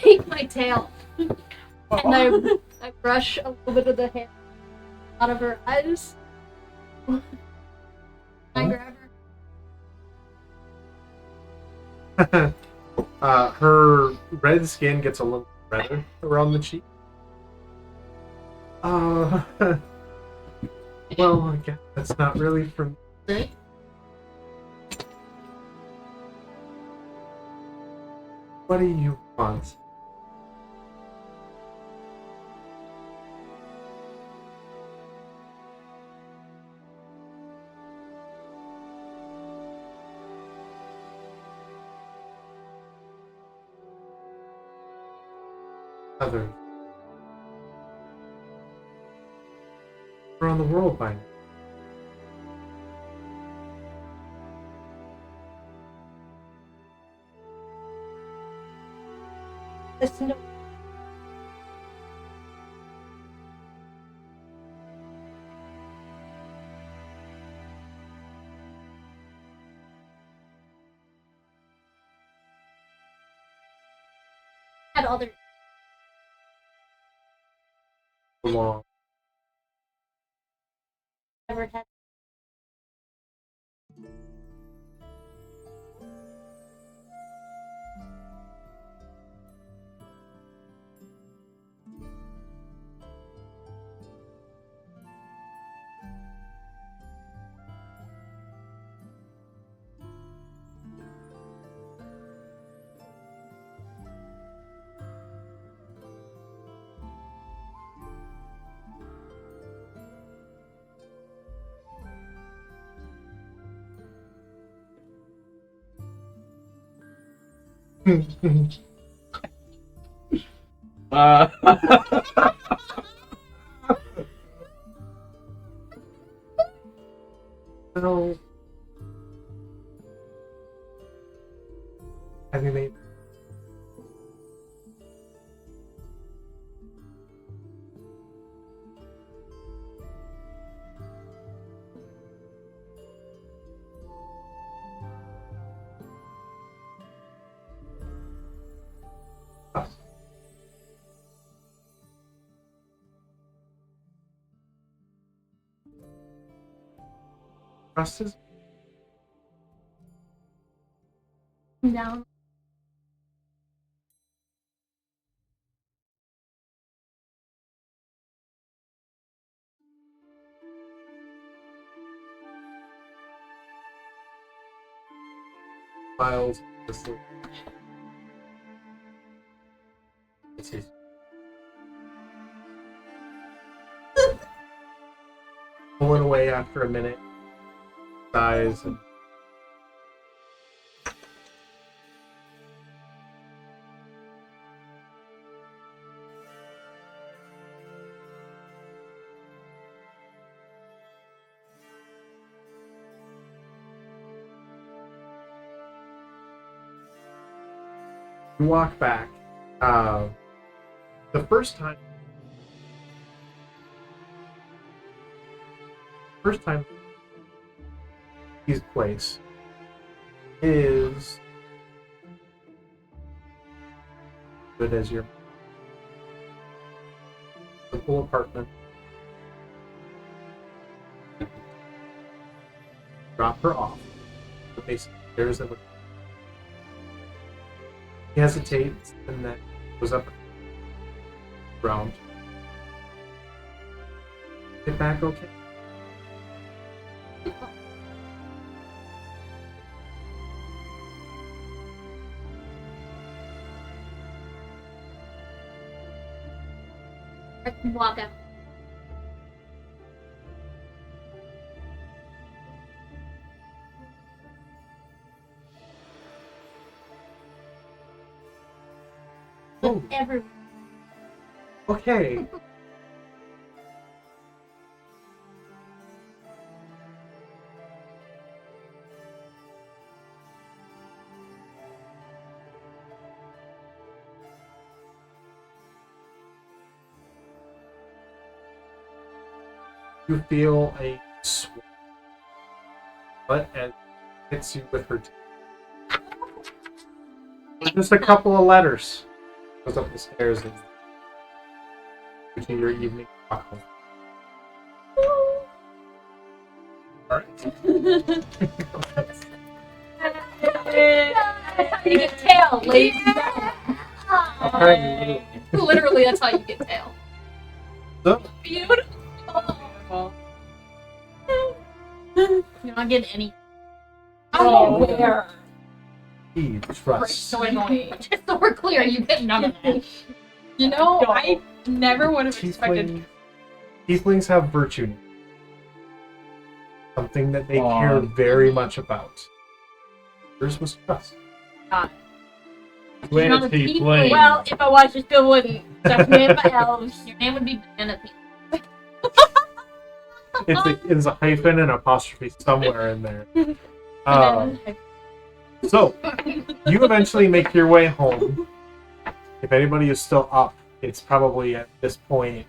take my tail and I brush a little bit of the hair out of her eyes. I grab her. Her red skin gets a little redder around the cheek. Well, I guess that's not really for me. What do you want? Others. Around the world by now. Listen to had other Long. never had. No. I mean, they. Trust is Down. files. Let's see. Pulling away after a minute. Sighs and You walk back. The first time his place is good as your simple apartment. Drop her off. The basic stairs that would. He hesitates and then goes up around. Get back okay? I can walk out. Oh. Everyone. Okay. You feel a swirl, but as it hits you with her teeth. Just a couple of letters. Goes up the stairs and to your evening walk home. Alright. That's how you get tail, ladies. Apparently, Literally, that's how you get tail. so, Beautiful. You're not getting any. I'm aware. he trusts. So annoying. Just so we're clear, you get none of that. You know, No. I never would have expected. Tieflings have virtue. Something that they care very much about. Yours was trust. You're not a tiefling. Well, if I was, you still wouldn't. That's made by elves. Your name would be Banana Peel. It's a hyphen and apostrophe somewhere in there. So, you eventually make your way home. If anybody is still up, it's probably at this point.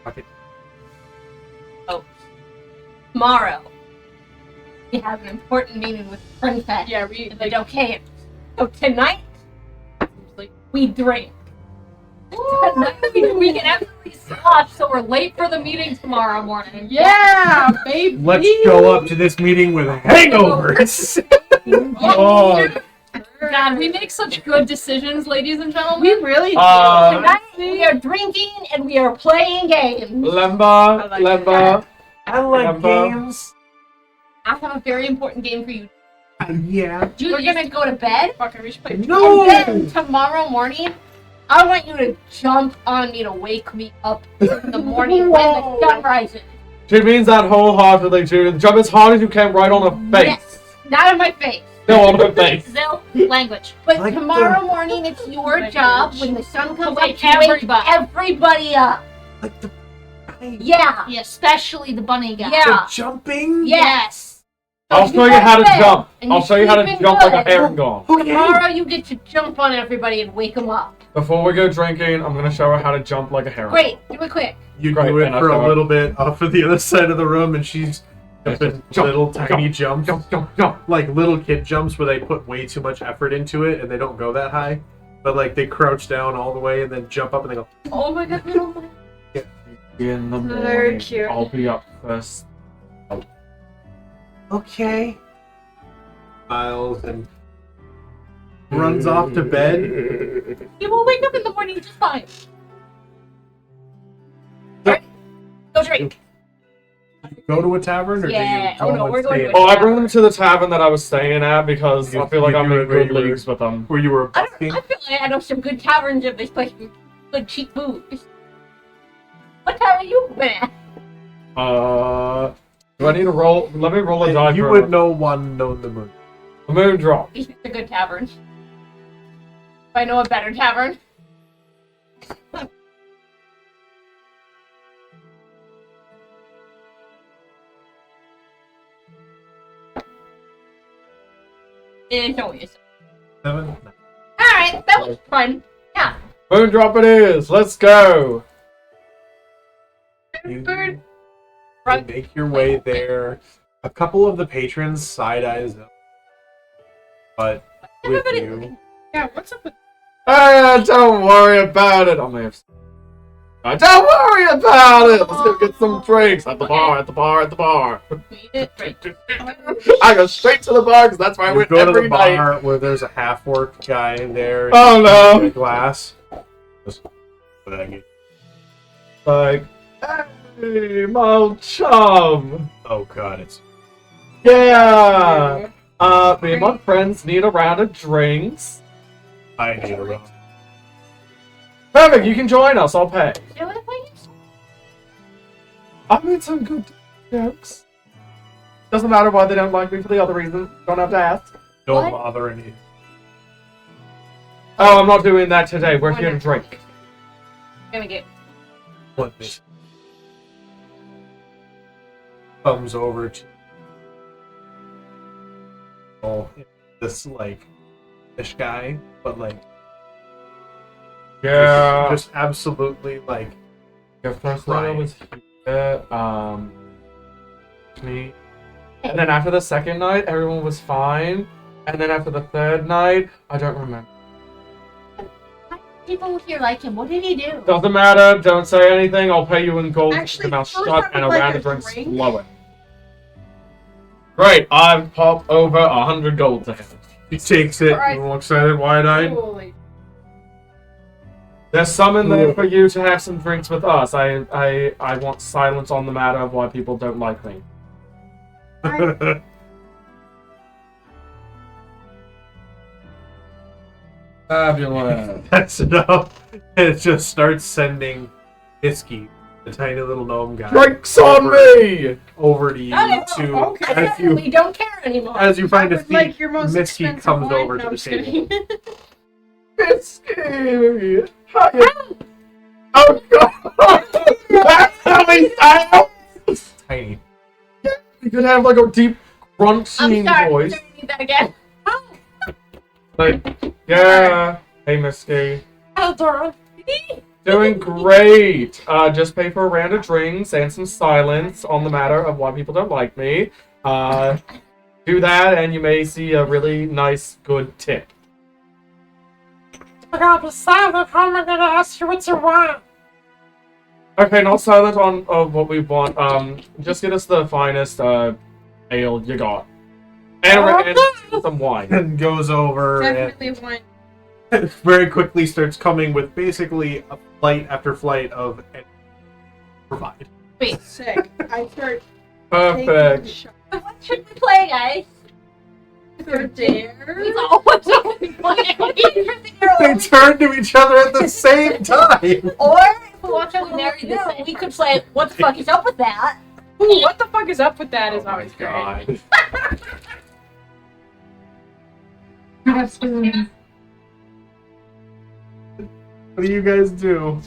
Okay. Tomorrow, we have an important meeting with Princess. Yeah, we in the Dokae. So tonight, we drink. Tonight, we can absolutely stop, so we're late for the meeting tomorrow morning. Yeah, baby. Let's show up to this meeting with hangovers. Oh, God, we make such good decisions, ladies and gentlemen. We really do. Tonight, we are drinking and we are playing games. Lemba, Lemba. I like Lemba. games. I have a very important game for you. Yeah. We're gonna go to bed, Fuck, we should play. No. and then tomorrow morning, I want you to jump on me to wake me up in the morning when the sun rises. She means that wholeheartedly, Jude. Jump as hard as you can right on her face. Yes, not in my face. No, on her face. Zill, language. But Like tomorrow morning, it's your job when the sun comes up wake to wake everybody. everybody up. Like the Yeah. Yeah, especially the bunny guy. Yeah. jumping. Yes. I'll show you how to jump. And I'll you're show you how to sleeping jump like a good. herringon. Tomorrow, you get to jump on everybody and wake them up. Before we go drinking, I'm gonna show her how to jump like a herringon. Great. Do it quick. You Great, do it and I for throw a it. little bit off of the other side of the room, and she's jumping Jump, little jump, tiny jumps. Jump. Like little kid jumps where they put way too much effort into it and they don't go that high. But like they crouch down all the way and then jump up and they go. Oh my god, we don't mind. In the Very morning, cute. I'll be up first. Okay. Smiles and runs off to bed. You will wake up in the morning just fine. Alright, go drink. Go to a tavern, or Yeah. do you Oh, no, and we're going stay to at- a Oh, I bring them to the tavern that I was staying at because I feel like You I'm do in it good regular. leagues with them. where you were I busking? feel like I know some good taverns if they play some good cheap booze. What tavern are you been at? Do I need to roll? Let me roll a die You for would know one known the moon. a moon drop. It's a good tavern. If I know a better tavern. It's always 7. alright, that was fun. Yeah. Moondrop it is. Let's go. You Bird. make your way there. A couple of the patrons side eyes them, but with you, Yeah, what's up with Don't worry about it. I may have. Don't worry about it. Let's go get some drinks at the bar. At the bar. At the bar. I go straight to the bar because that's where I you went go to every the night. bar where there's a half-orc guy in there. Oh, no. In a glass. Just put that again. Like, hey, my old chum. Oh god, it's Yeah. Me and my friends need a round of drinks. I need a round. Perfect. You can join us. I'll pay. You wanna play this? I made some good jokes. Doesn't matter why they don't like me for the other reasons. Don't have to ask. Don't What? bother any. Oh, I'm not doing that today. We're here to drink. Gonna get What this comes over to this like fish guy, but like Yeah. just absolutely like Your first night I was here, me. And then after the second night, everyone was fine. And then after the third night, I don't remember. people here like him. What did he do? Doesn't matter. Don't say anything. I'll pay you in gold. Actually, Keep your mouth first shut I and a would like round a of drinks drink. flowing. Great. I've popped over 100 gold to him. he takes it, Alright. all excited, wide-eyed. Holy. There's some in there for you to have some drinks with us. I want silence on the matter of why people don't like me. Fabulous. That's enough. It just starts sending Isky, the tiny little gnome guy, Drinks on me! over to you Okay, to okay. I as you definitely don't care anymore. as you find a That was, like, seat. your most Misty expensive comes wine? over No, to I'm the just table. kidding. It's scary. How you... Oh god! That's how he sounds! Tiny. You could have like a deep, I'm grunting sorry. voice. I'm need that again. Like, yeah. Hey, Misty. Eldora. Doing great. Just pay for a round of drinks and some silence on the matter of why people don't like me. Do that, and you may see a really nice, good tip. I gotta be silent. How am I gonna ask you what you want? Okay, not silent on what we want. Just get us the finest ale you got, and some wine. And goes over Definitely wine. and very quickly starts coming with basically a flight after flight of provide. Sick. I start Perfect. taking shots. What should we play, guys? For dare. He's always only playing. They turn to each other at the same time. Or if we want to marry this, we could play. What the fuck is up with that? Ooh, what the fuck is up with that is Oh my always great. god. What do you guys do?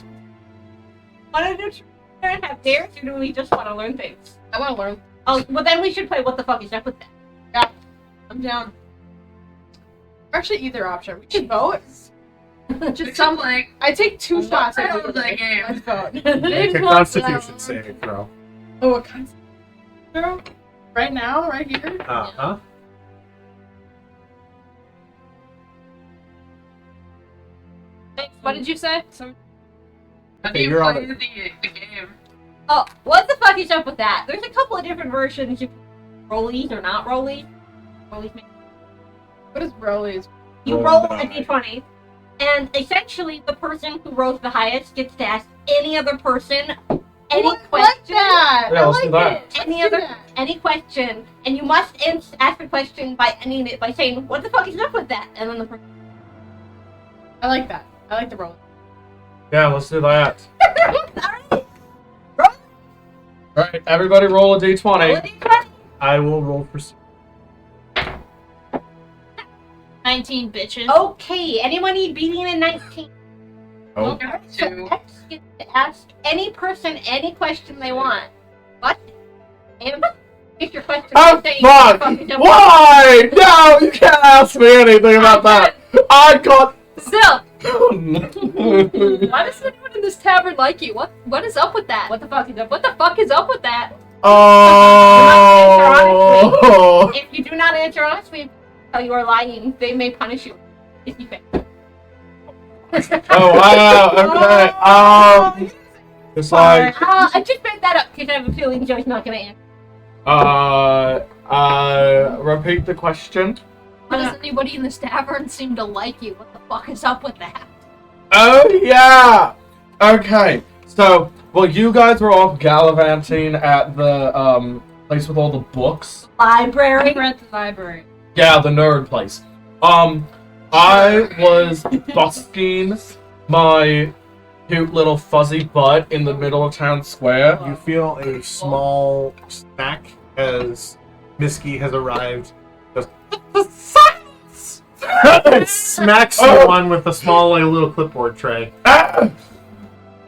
Want to do truth and have dares, or do we just want to learn things? I want to learn. Oh, well then we should play. What the fuck is up with that? I'm down. Actually, either option. We should vote. Just some like I take 2 What shots the at hell is that game? Let's vote. Make a Constitution saving throw. Oh, what kind of right now, right here? Uh-huh. What did you say? how do Okay, you you're on play it. the game? Oh, what the fuck is up with that? There's a couple of different versions. You can rollies or not rollies. Rollies. What is Broly's? You Roll roll a a die. d20, and essentially the person who rolls the highest gets to ask any other person any Like question. that. Yeah, I let's like do that. it. Any Let's do other that. any question, and you must ask the question by ending it by saying, "What the fuck is up with that?" And then the person. I like that. I like the roll. Yeah, let's do that. Alright, Alright, everybody roll a roll a d20. d20. I will roll for 19 bitches. Okay, anyone need beating a 19? Oh. Got So to. X gets to ask any person any question they want. What? And If your question Oh, saying fuck! fucking dumb- Why? No, you can't ask me anything about that. I got... Zill, Oh, why does anyone in this tavern like you? What is up with that? What the fuck is up? What the fuck is up with that? oh. If you do not answer honestly, tell you are lying, they may punish you. If you fail. Oh, wow, okay. It's like... I just made that up because I have a feeling Joe's not gonna answer. Repeat the question. Why does anybody in this tavern seem to like you? What the fuck is up with that? Oh, yeah! Okay, so, well, you guys were off gallivanting at the, place with all the books. Library? We're at the library. Yeah, the nerd place. I was busking my cute little fuzzy butt in the middle of town square. You feel a small smack as Misky has arrived. It smacks the one with the small, like, little clipboard tray. Ah!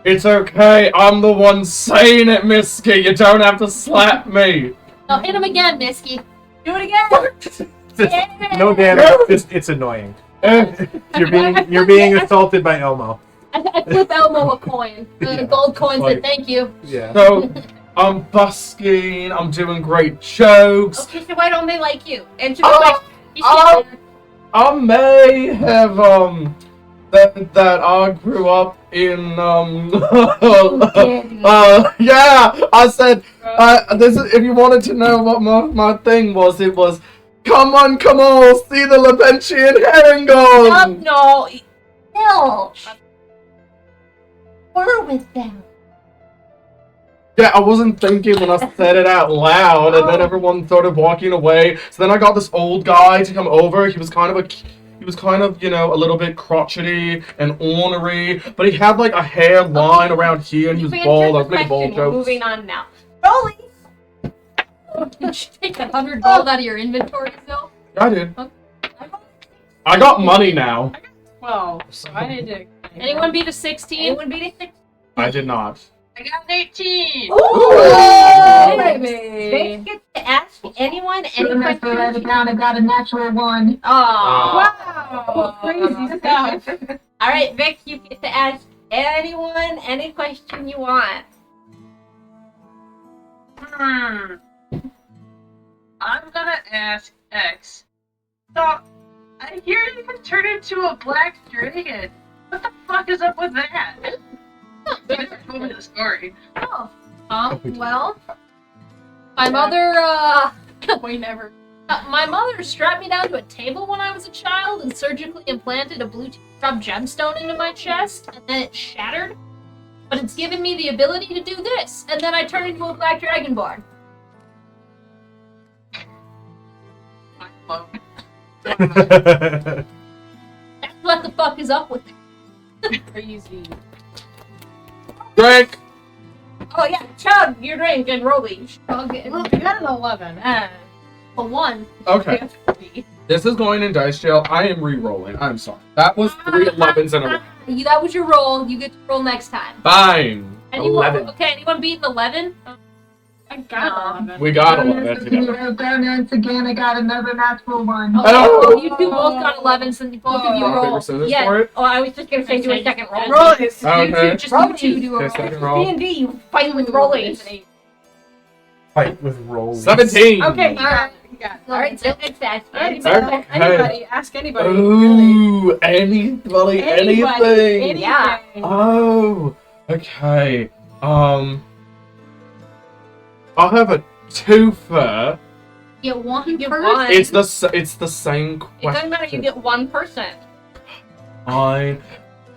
It's okay, I'm the one saying it, Misky. You don't have to slap me. No, hit him again, Misky. Do it again! No damage. It's annoying. You're being assaulted by Elmo. I flip Elmo a coin. The gold coin said thank you. Yeah. So, I'm busking, I'm doing great jokes. Okay, so why don't they like you? Answer the question. You oh. should- I may have, that I grew up in, yeah, I said, this is, if you wanted to know what my thing was, it was, come on, see the Lebentian herringon! No. Bill. We're with them. Yeah, I wasn't thinking when I said it out loud, and then everyone started walking away. So then I got this old guy to come over. He was kind of, you know, a little bit crotchety and ornery, but he had like a hairline around here, and he was bald. I was making bald jokes. Moving on now. Rolly. Did you take that 100 gold out of your inventory, Zill? I did. I got money now. 12. So I need to. Anyone beat a 16? Anyone beat a 16? I did not. I got an 18! Ooh, They baby. get to ask anyone any questions. I got a natural one. Aww. Wow. Crazy stuff. Alright, Vic, you get to ask anyone any question you want. I'm gonna ask X. So, I hear you can turn into a black dragon. What the fuck is up with that? You never told me the story. Oh. Well, my mother, we never. My mother strapped me down to a table when I was a child and surgically implanted a blue teardrop gemstone into my chest, and then it shattered. But it's given me the ability to do this, and then I turned into a black dragonborn. That's what the fuck is up with it. Crazy. Drink! Oh yeah, chug your drink and Roly. Well, you got an 11. A 1. Okay. This is going in dice jail. I am re-rolling. I'm sorry. That was 3 11s in a row. That was your roll. You get to roll next time. Fine. Anyone, 11. Okay, anyone beat an 11? I got an 11. We got 11 together. Once again, I got another natural one. Oh, you two both got 11, so both of you Rock, paper, roll. scissors Yeah. for it? Oh, I was just gonna say do a second roll. Rollies. Okay. Just you two do a Okay, second roll. roll. D&D, you fight with rollies. Fight with rolls. 17! Okay, you got it. Alright, so next ask. Alright, Anybody? so anybody, ask anybody. Really. Ooh, anybody, anything. Anything. Yeah. Oh, okay. I'll have a twofer. You get one You person. won. It's the same It doesn't question. matter, you get one person. Fine.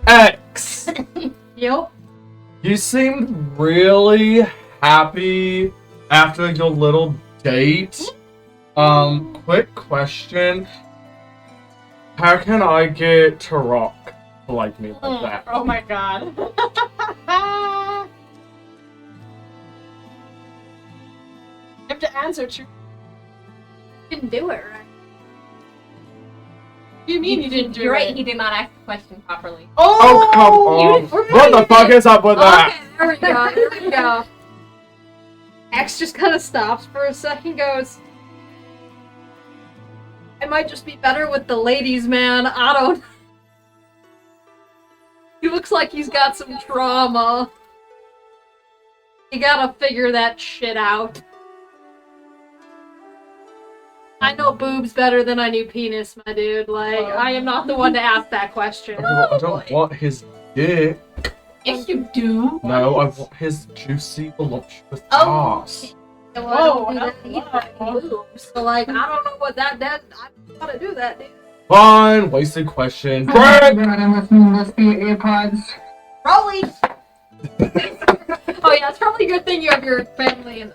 X. Yep. You seemed really happy after your little date. Quick question. How can I get Tarok to like me like that? Oh my god. You have to answer true. Didn't do it right. What do you mean you didn't do You're right, it? he did not ask the question properly. Oh, come on. we're What the fuck is up with that? Okay, there we go. There we go. X just kind of stops for a second, goes, I might just be better with the ladies, man. I don't. He looks like he's got some trauma. You gotta figure that shit out. I know boobs better than I knew penis, my dude. Like, I am not the one to ask that question. I don't want his dick. Yes, you do. No, I want his juicy, voluptuous Oh. ass. So Whoa, I don't do that either. Boobs. So, like, I don't know what that I don't want to do that, dude. Fine, wasted question. I'm Greg! gonna listen to the earpods. Rolly. Oh, yeah, it's probably a good thing you have your family in.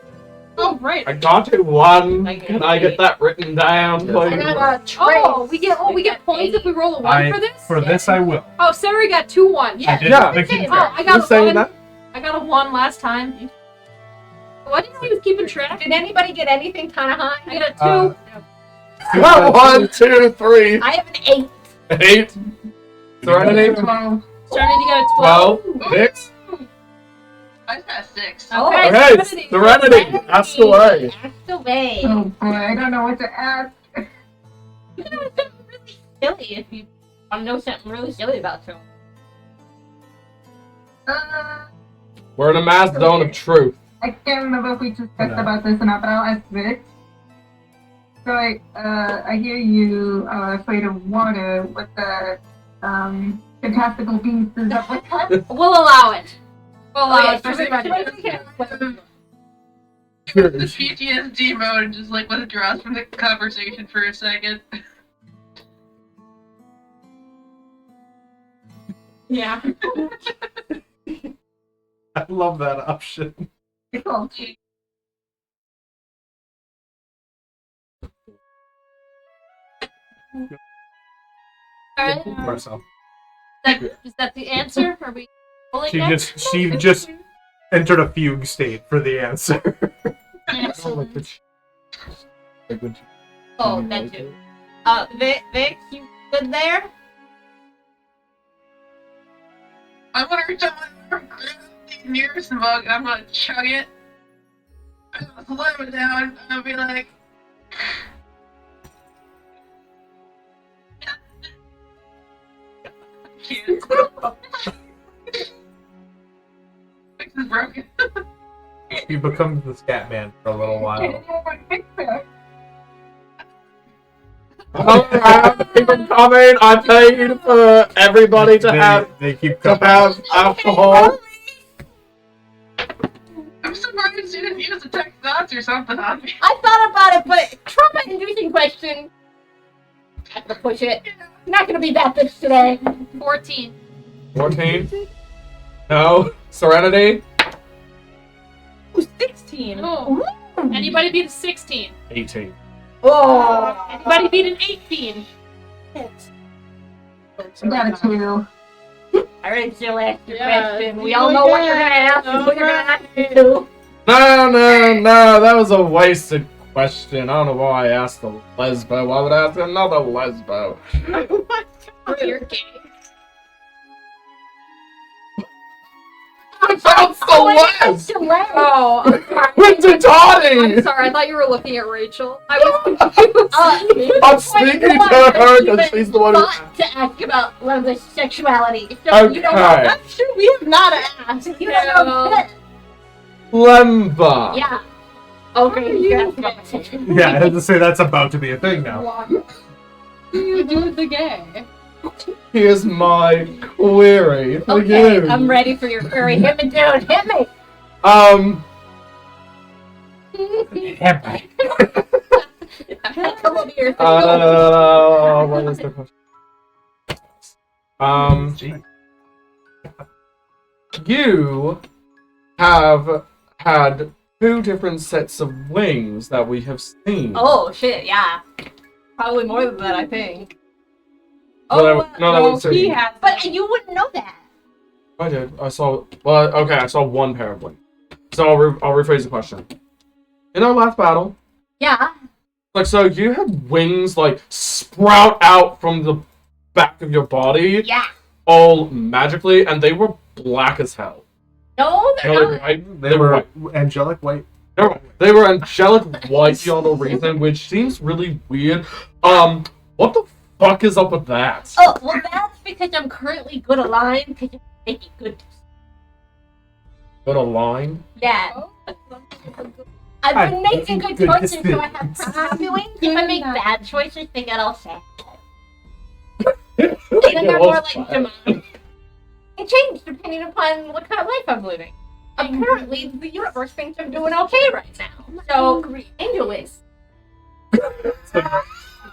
Oh, right. I got it one. Can I get that written down, Yes. I please? got a trace. We get points if we roll a 1 for this? For this, I will. Oh, Sarah got 2 1. I Yeah. did Yeah. the keep Oh, track. I got You a saying 1. that? I got a 1 last time. What did he was keeping track? Did anybody get anything kind of high? I got a 2. Well, 1, 2, 3, I have an 8. 8. Serenity? 12. Serenity got a 12. 12. Six. I got a 6. Okay, Okay, Serenity. Ask away. Ask away. Oh boy, I don't know what to ask. You can know something really silly if you want to know something really silly about someone. We're in a mass zone of truth. I can't remember if we discussed about this or not, but I'll ask Vic. So I hear you are afraid of water. What the fantastical beast is up with that? We'll allow it. We'll allow Okay, it for so somebody. The PTSD mode and just like withdraws from the conversation for a second. Yeah. I love that option. Cool. Alright. Marcel. Is that the answer? Are we rolling She next? just entered a fugue state for the answer. Excellent. Oh, that too. Vic, you good there? I'm gonna reach out my arm, grab the nearest mug, and I'm gonna chug it. I'm gonna slow it down, and I'll be like... Can't. Fix is broken. He becomes the scat man for a little while. Alright, keep them coming. I paid for everybody to have keep to coming. have alcohol. I'm surprised you didn't use the text dots or something on me. I thought about it, but trauma-inducing question. I'm gonna push it. Not gonna be that bitch today. 14. 14. No. Serenity. Ooh, 16. Oh. Anybody beat a 16? 18. Oh. Anybody beat an 18? I got a 2. Alright, Zill, ask your Yeah, question. We all know what you're gonna ask and what you're gonna ask to do. No. That was a wasted question. I don't know why I asked a lesbo. Why would I ask another lesbo? You're gay. I found Celeste! Oh, I'm sorry. With I'm Dadani! sorry, I thought you were looking at Rachel. I was confused. I'm speaking to her because she's the one who. thought to ask about Lemba's sexuality. So you don't know. Okay. I'm sure we have not asked. You don't know No. shit. Lemba. Yeah. Okay, you asked about my sexuality. Yeah, I had to say that's about to be a thing now. What do you do with the gay? Here's my query for Okay, you. I'm ready for your query. Hit me, dude. Hit me. Come over here. What was the question? You have had 2 different sets of wings that we have seen. Oh shit! Yeah. Probably more than that, I think. That was he has. But you wouldn't know that. I did. I saw. Well, okay. I saw 1 pair of wings. So I'll rephrase the question. In our last battle, Yeah. like, so you had wings like sprout out from the back of your body, Yeah. all magically, and they were black as hell. No, they're No, not. right? They were white. angelic white. They were angelic white for no reason, which seems really weird. What the fuck is up with that? Oh, well, that's because I'm currently good aligned because you're making good. What a line. Yeah. I've been making good choices, so I have practice doing. If I make bad choices, they get all sad. Then they're more like demonic. It changes depending upon what kind of life I'm living. Apparently, the universe thinks I'm doing okay right now. So, Angel is.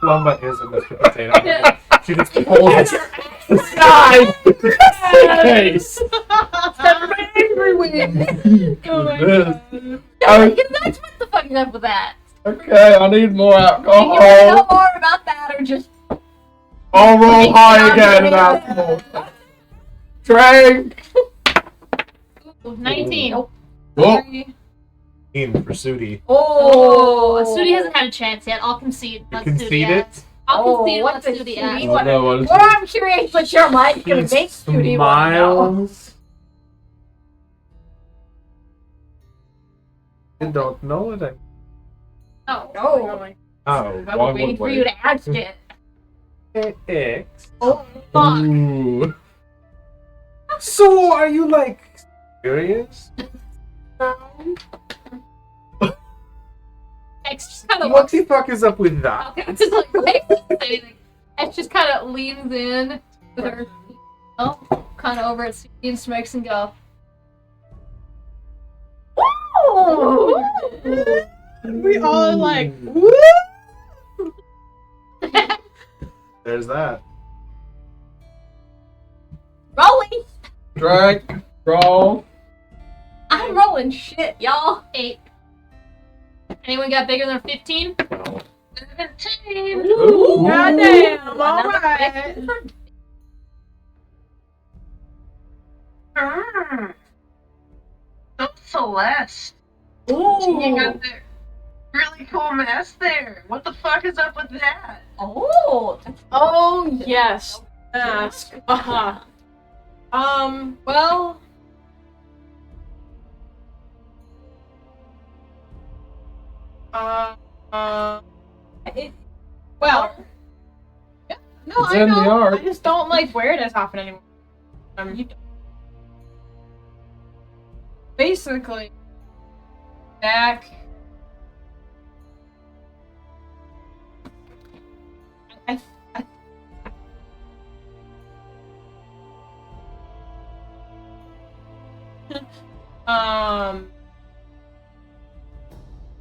Lemba is a Mr. Potato. Yeah. She just pulls it. Sky! Face! Everywhere. Oh my god. That's what the fuck is up with that. Okay, I need more Do you want to know alcohol. more about that, or just I'll roll high again in alcohol. Drink! 19. Nope. Whoa. In for Sudi. Oh, Sudi hasn't had a chance yet. I'll concede. You Let concede Sudi it? ask. I'll concede. what's Let a Sudi Sudi? ask. Oh, no, what is Well, I'm curious what your mind's gonna make Judy want to know. Smiles. I don't know what I. Oh. No, Oh. I was waiting for you to ask it. X. Oh, fuck. Ooh. So, are you like serious? X just kind of What looks. the fuck is up with that? Okay, it's just like wait, doesn't say anything. X just kind of leans in with her, kind of over at Sudi and smokes and go. Ooh. We all like, woo! There's that. Rolling. Drink. Roll. I'm rolling shit, y'all. 8. Anyone got bigger than 15? 17. Ooh. Goddamn, Another alright. 50. So Celeste. Ooh. You got that really cool mask there. What the fuck is up with that? Oh. Oh, yes. Mask. Uh-huh. Well. Well. Yeah, no, It's I in the know. art. I just don't like wear it as often anymore. Basically, back.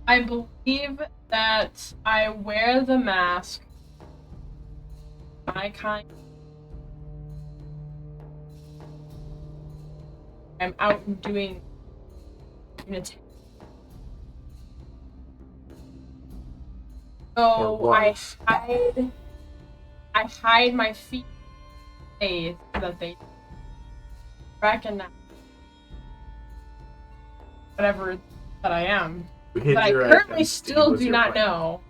I believe that I wear the mask. I'm out doing unity. So Or I was. hide my feet so that they recognize whatever that I am. You hid But I your currently identity still was do your not plan. know.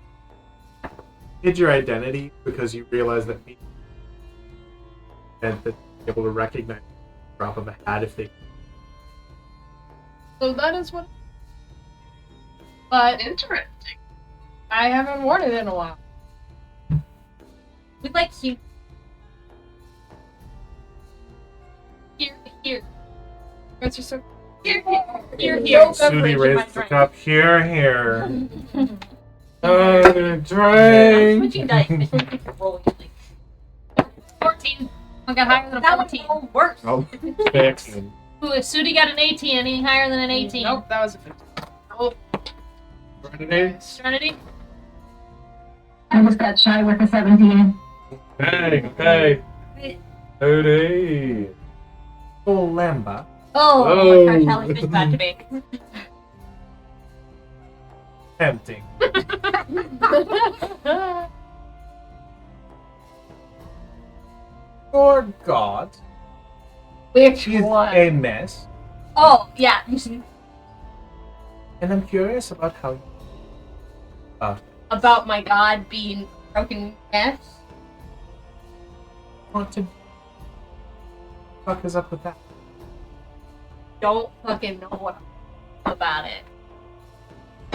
Hid your identity because you realized that people meant that be able to recognize the drop of a hat if they. So that is what. But Interesting. I haven't worn it in a while. We like you. Here. It's just so. Here. Sudi raised the cup. Here. Drink. Switching dice. Rolling. 14. I got higher than a That would 14. roll worse. Oh, fix. Ooh, if Sudi got an 18, anything higher than an 18? Nope, that was a 50. Serenity? I almost got shy with a 17. Hey. Howdy. Oh, Lemba. Oh, Oh. what how is this about to be? Tempting. Your god Which is one? a mess, Oh, yeah. You see, and I'm curious about how you. about my god being a broken mess. Want to. Fuck is up with that? Don't fucking know what about it.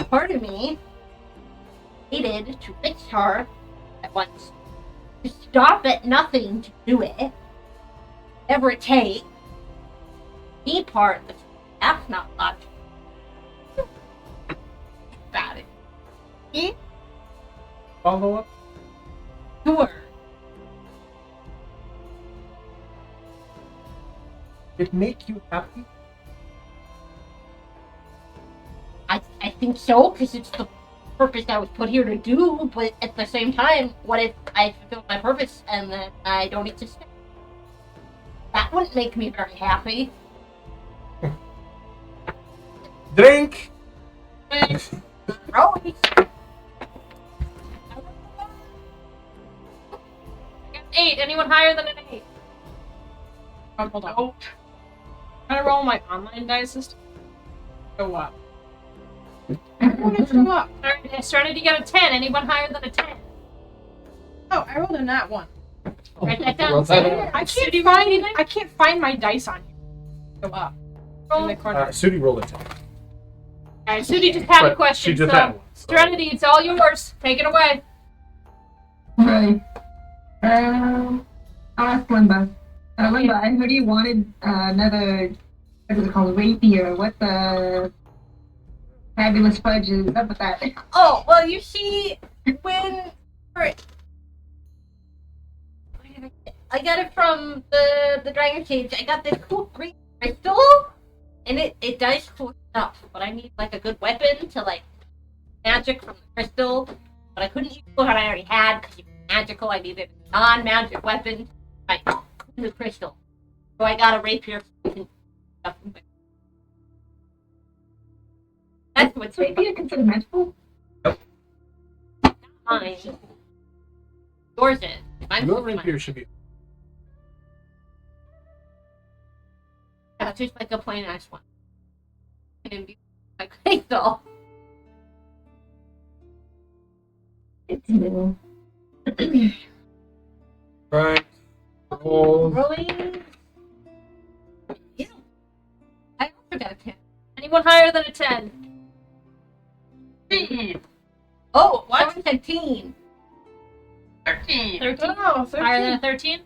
part of me needed to fix her at once. To stop at nothing to do it. Whatever it takes. Me part, that's not logical. Got it. Follow up? Sure. Did it make you happy? I think so, because it's the purpose I was put here to do, but at the same time, what if I fulfill my purpose and then I don't exist? That wouldn't make me very happy. Drink! Rolling. I got 8. Anyone higher than an 8? Hold on. Nope. I'm gonna roll my online dice system. Go up. Everyone is go up. Serenity got a 10. Anyone higher than a 10? Oh, I rolled a nat 1. Write that down. Roll that I can't find my dice on here. Go up. In the corner. Sudi rolled a 10. Alright, Sudi just had a But question. She just so had one. So. Serenity, it's all yours. Take it away. Right. I'll ask Lemba. Lemba, I heard you wanted another, what is it called, rapier. What the fabulous fudge is up with that? Oh, well, you see, when... I got it from the Dragon Cage. I got this cool green crystal, and it does cool stuff, but I need, like, a good weapon to, like, magic from the crystal, but I couldn't use what I already had, because it's magical. I needed a non-magic weapon, like, the crystal. So I got a rapier. That's what's Rapier considered magical? mine. Yours is. Mine's Your mine. rapier should be. Yeah, just like a plain ass one. And be like crystal. It's new. Right. Roll. Rolling. Yeah. I also got a 10. Anyone higher than a 10? 13. Oh, what? 17. 13. 13? Oh, 13. Higher than a 13?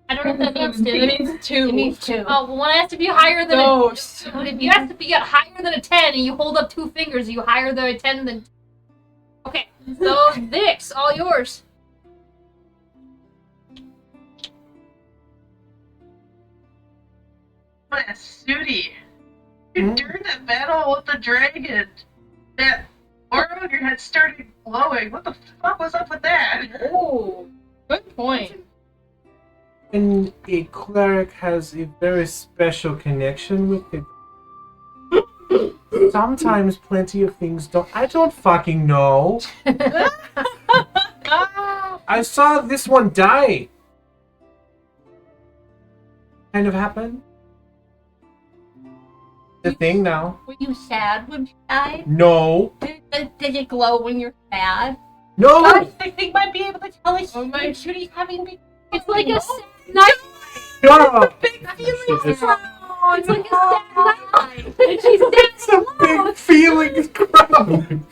I don't know what that means, It dude. means 2. It means 2. Oh, well, one has to be higher than Ghost. a... If you have to be higher than a 10 and you hold up 2 fingers, you higher than a 10 than... Okay, so Vix, all yours. What a Sudi. During that battle with the dragon, that aura on your head started glowing. What the fuck was up with that? Oh, good point. And a cleric has a very special connection with it. Sometimes plenty of things don't. I don't fucking know. I saw this one die. Kind of happened. The thing now. Were you sad when you died? No. Did it glow when you're sad? No. Gosh, I think might be able to tell us Oh my- Shooty's having big. It's like a sad night. No. Big feelings. It's It's like a sad night. And she's It's a big feelings crowd. I mean,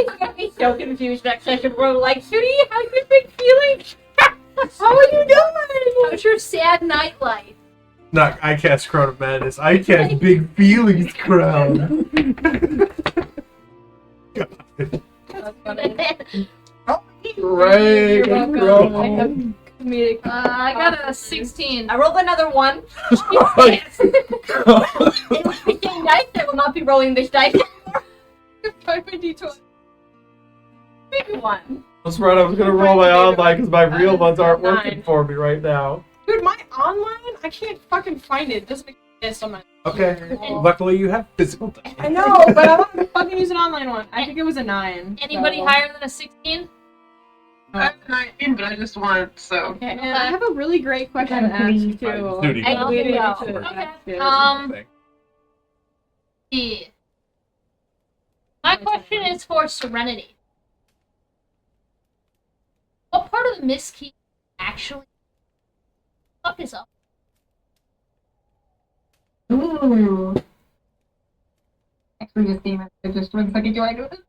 you're gonna be so confused next session. We're like, Shooty, how's your big feelings? How are you doing? How's your sad night life? Not I cast Crown of Madness. I cast Big Feelings Crown. Right. You're welcome. Roll. I have comedic. I got a 16. I rolled another one. It was freaking dice. I will not be rolling this dice. 5d20. Big one. That's right. I was gonna roll my online because my real ones aren't working 9. for me right now. Dude, my online, I can't fucking find it. It doesn't exist on my. Okay. Luckily, you have physical dice. I know, but I want to fucking use an online one. I think it was a 9. Anybody so. higher than a 16? I have 19, but I just won, so. Okay, and I have a really great question to ask you too. Duty. I'll Waiting go. to Okay. ask you. Yeah. My question is for Serenity. What part of the Mist Key actually fuck is up? Ooh. actually a statement. I just was like, do I do this?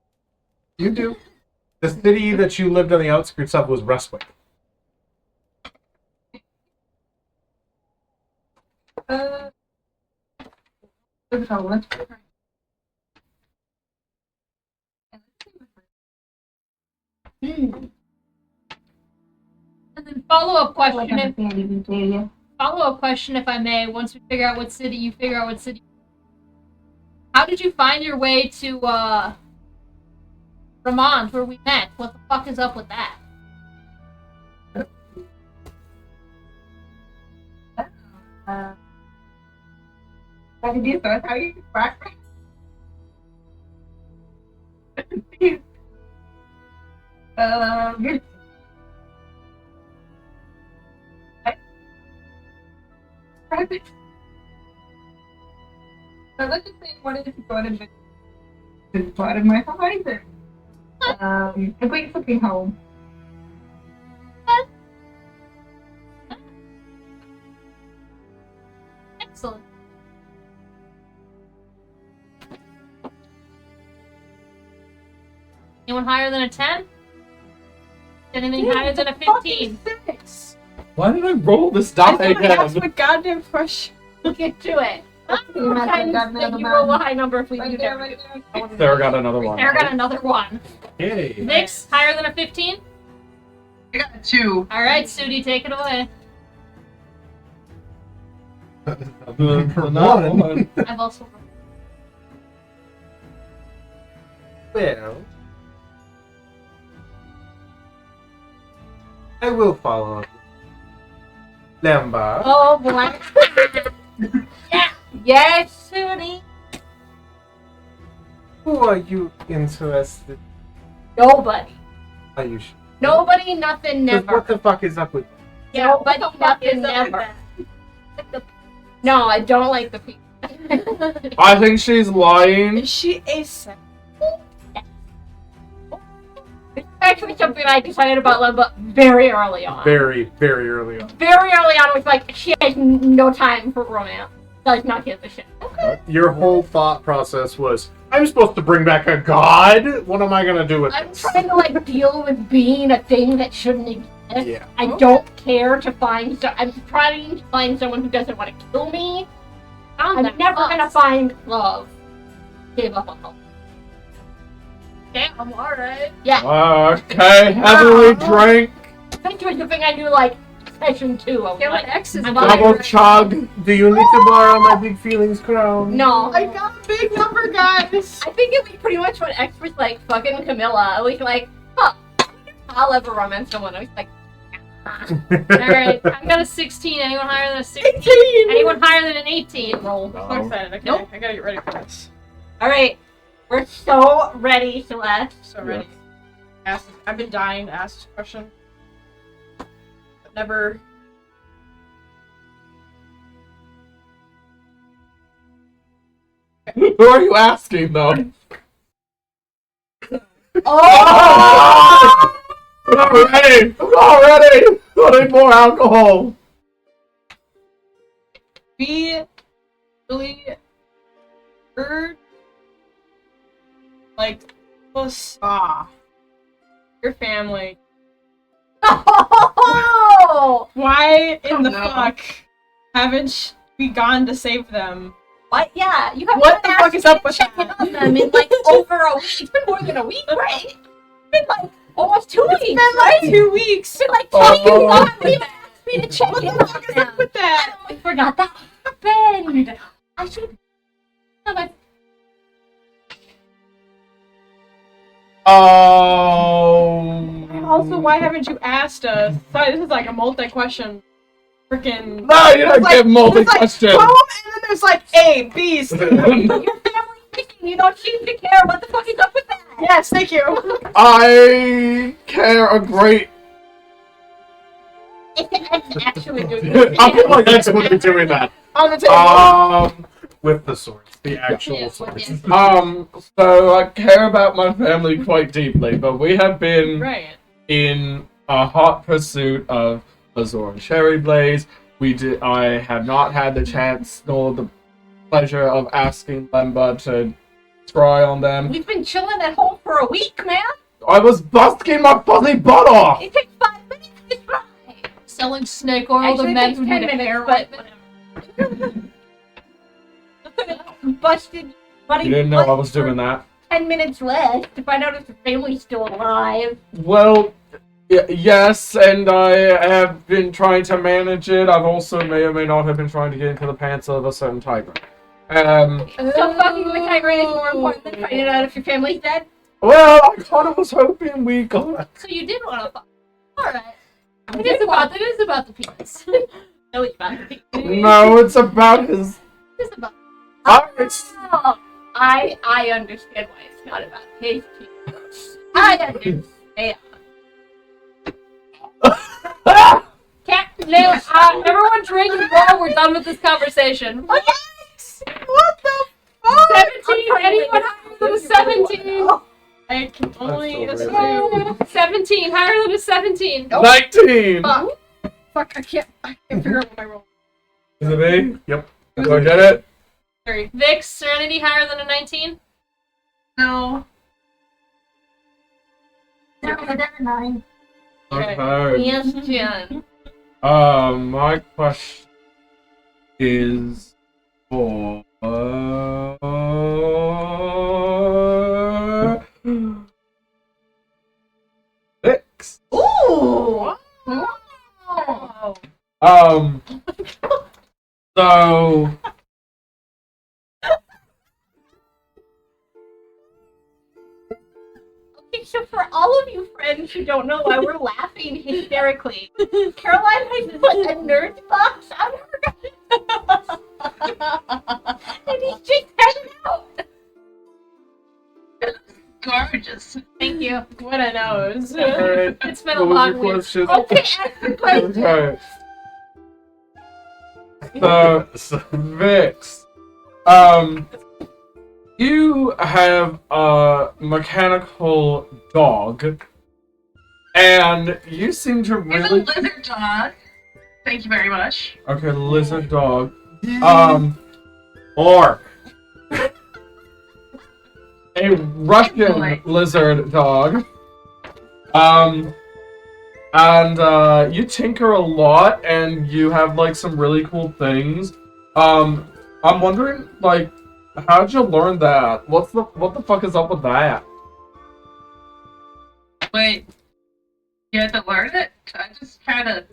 You do. The city that you lived on the outskirts of was Restwick. Let's And then follow-up like question. understand these area. Follow-up question, if I may. Once we figure out what city, you figure out what city. How did you find your way to Remont, where we met? What the fuck is up with that? How did you start? How you crack? Good. So let's just say one of the people that is part of my horizon. I'm going fucking home. Excellent. Anyone higher than a 10? Anything higher than a 15? 6. Why did I roll this I die thought that's again? my goddamn question. We'll get to it. You might have gotten That another you roll a one. high number if we Right do there, that. right there. Sarah got another one. Sarah got another one. Yay. Vix, higher than a 15? I got a 2. Alright, Sudi, take it away. One. I've also rolled. Well, I will follow up. Lemba. Oh boy. Yeah. Yes, Sudi. Who are you interested? Nobody. Are you sure? Nobody, nothing, 'Cause never. what the fuck is up with Nobody, nothing, never. No, I don't like the people. I think she's lying. Is she asexual? It's actually something I decided about Lemba very early on. very, very early on? Very early on, was like, she has no time for romance. Does not give a shit. Your whole thought process was, I'm supposed to bring back a god? What am I gonna do with I'm this? trying to like deal with being a thing that shouldn't exist. Yeah. I don't care to find. I'm trying to find someone who doesn't want to kill me. I'm never gonna find love. Gave up on hope. Damn, alright. Yeah, Okay, heavily drink, this was the thing I knew. Like session 2. I was Yeah, like, what X is I'm mine. double chug. Do you need to borrow my big feelings crown? no. I got a big number, guys. I think it was pretty much what X was like. Fucking Camilla. I was like, huh. I'll ever romance someone. I was like. Alright, I got a 16. Anyone higher than a 16? 18! Anyone higher than an 18? Roll. I'm so excited. Okay, Nope. I gotta get ready for this. Alright, we're so ready, Celeste. So ready. I've been dying to ask this question. But never. Who are you asking, though? Oh! I'm not ready! I'm not ready! I need more alcohol! We really heard like saw your family. Oh! Why in the no. fuck haven't we gone to save them? What? Yeah, you have What the fuck is up with check in that? on them in like over a week. It's been more than a week, right? It's been like almost 2 weeks, It's been like right? 2 weeks. It's been like 2 Oh. weeks. You haven't even asked me to check What in the fuck is on up with that? I forgot that happened. I should. Also, why haven't you asked us? Sorry, this is like a multi-question. Freaking. No, you don't Like- get multi-question! Boom, and then there's like A, B, C. Your family's missing. You don't seem to care. What the fuck is up with that? Yes, thank you. I care a great... It's actually doing I feel like X would be doing that. On the table. With the swords. The actual Yeah, swords. yeah. So I care about my family quite deeply, but we have been Right. in a hot pursuit of Azor and Cherry Blaze. I have not had the chance nor the pleasure of asking Lemba to try on them. We've been chilling at home for a week, man. I was busting my fuzzy butt off! It takes 5 minutes to try. Selling snake oil Actually, to it men takes who 10 need a minutes, hair but whitening. busted. Buddy, You didn't know I was doing that. 10 minutes left to find out if the family's still alive. Well, yes, and I have been trying to manage it. I've also may or may not have been trying to get into the pants of a certain tiger. So fucking the tiger is more important than finding out if your family's dead? Well, I kind of was hoping we got... So you did want to fuck. Alright. It is about the penis. No, it's about the No, it's about his... It's about Oh, I understand why it's not about his penis. I understand. Everyone drink and roll. We're done with this conversation. Oh, yes! What the fuck? 17. Anyone higher than a 17? I can only That's so assume 17. Higher than a 17. 19! Fuck, I can't figure out what my roll. Is it me? Yep. Do I get it? Sorry. Vix, Serenity higher than a 19? No. Nine. Okay. Yes, Jen. My question is for Vix. Ooh! So Okay, so for all of you friends who don't know why we're laughing hysterically, Caroline has put a nerd box on her and he's just hanging out. Gorgeous. Thank you. What a nose. Alright. It's been a what was long your week. question? Okay, ask the question. Okay. So, Vix, you have a mechanical dog, and you seem to It's a really... lizard dog. Thank you very much. Okay, lizard dog. Or A Russian lizard dog. And you tinker a lot, and you have like some really cool things. I'm wondering, like, how'd you learn that? What the fuck is up with that? Wait, you had to learn it? I just kind of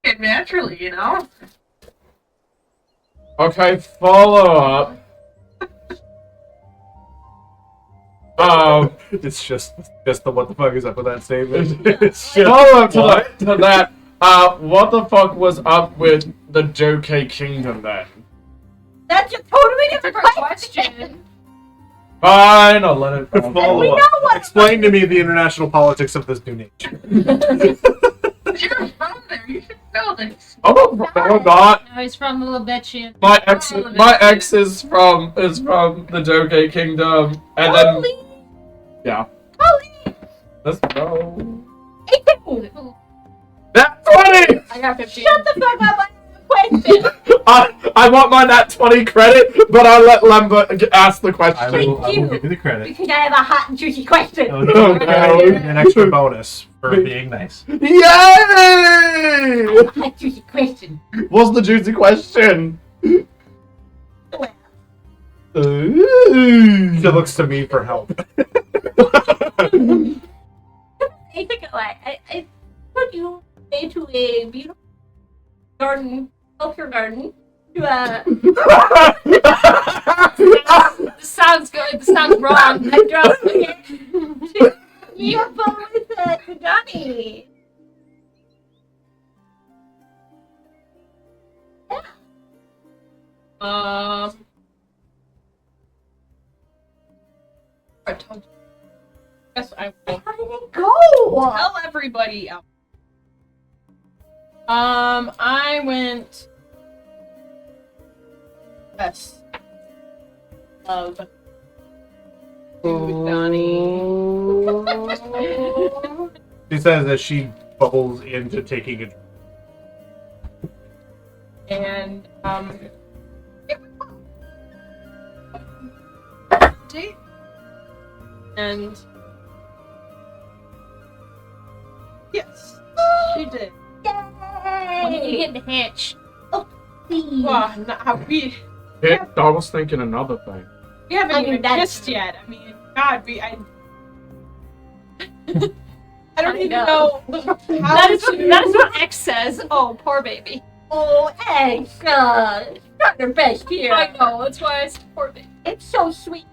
it naturally, you know? Okay, follow up. it's just the what the fuck is up with that statement. It's just, Follow up what? to that. What the fuck was up with the Dokae Kingdom then? That's a totally different question. Question. Fine, I'll let it go. Follow We up. know what- Explain to me the international politics of this new nation. You're from there. You should know this. I'm not. No, he's from the Libetian. My ex is from the Dokae Kingdom, and then Holy, yeah. holy. Let's go. 18. Nat 20. I got 15. Shut the fuck up. I have a question. I want my nat 20 credit, but I'll let Lemba ask the I question. will give you the credit. Because I have a hot and juicy question. I'll give you the credit and an extra bonus for being nice. Yay! Hot and juicy question. What's the juicy question? She looks to me for help. I think I put you into a beautiful garden, sculpture garden, to This sounds good. This sounds wrong. I dropped it to UFO with Dadani. I told you. Yes, I will. How did it go? Tell everybody else. I went west of Dadani. She says that she bubbles into taking a drink. And And yes, she did. When did you get the hitch? Oh, please. Well, we I was thinking another thing. haven't I mean, even that's- kissed yet. I mean, God, I don't I even know. know how That is what X says. Oh, poor baby. Oh, Eggs, not their best here. I know, that's why I said poor baby. It's so sweet.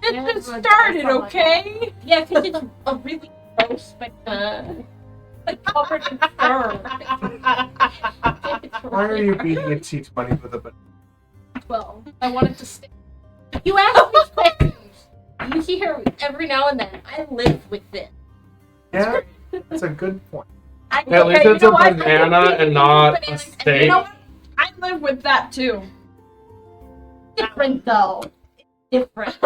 It Yeah, just well, started, that's all I okay? Yeah, because it's a really gross, but like covered in fur. Why are you beating a T20 with a banana? Well, I wanted to stay. You ask me questions. You see her every now and then. I live with it. Yeah, that's a good point. At least it's a banana and not a steak. You know what? I live with that too. Different though. Different.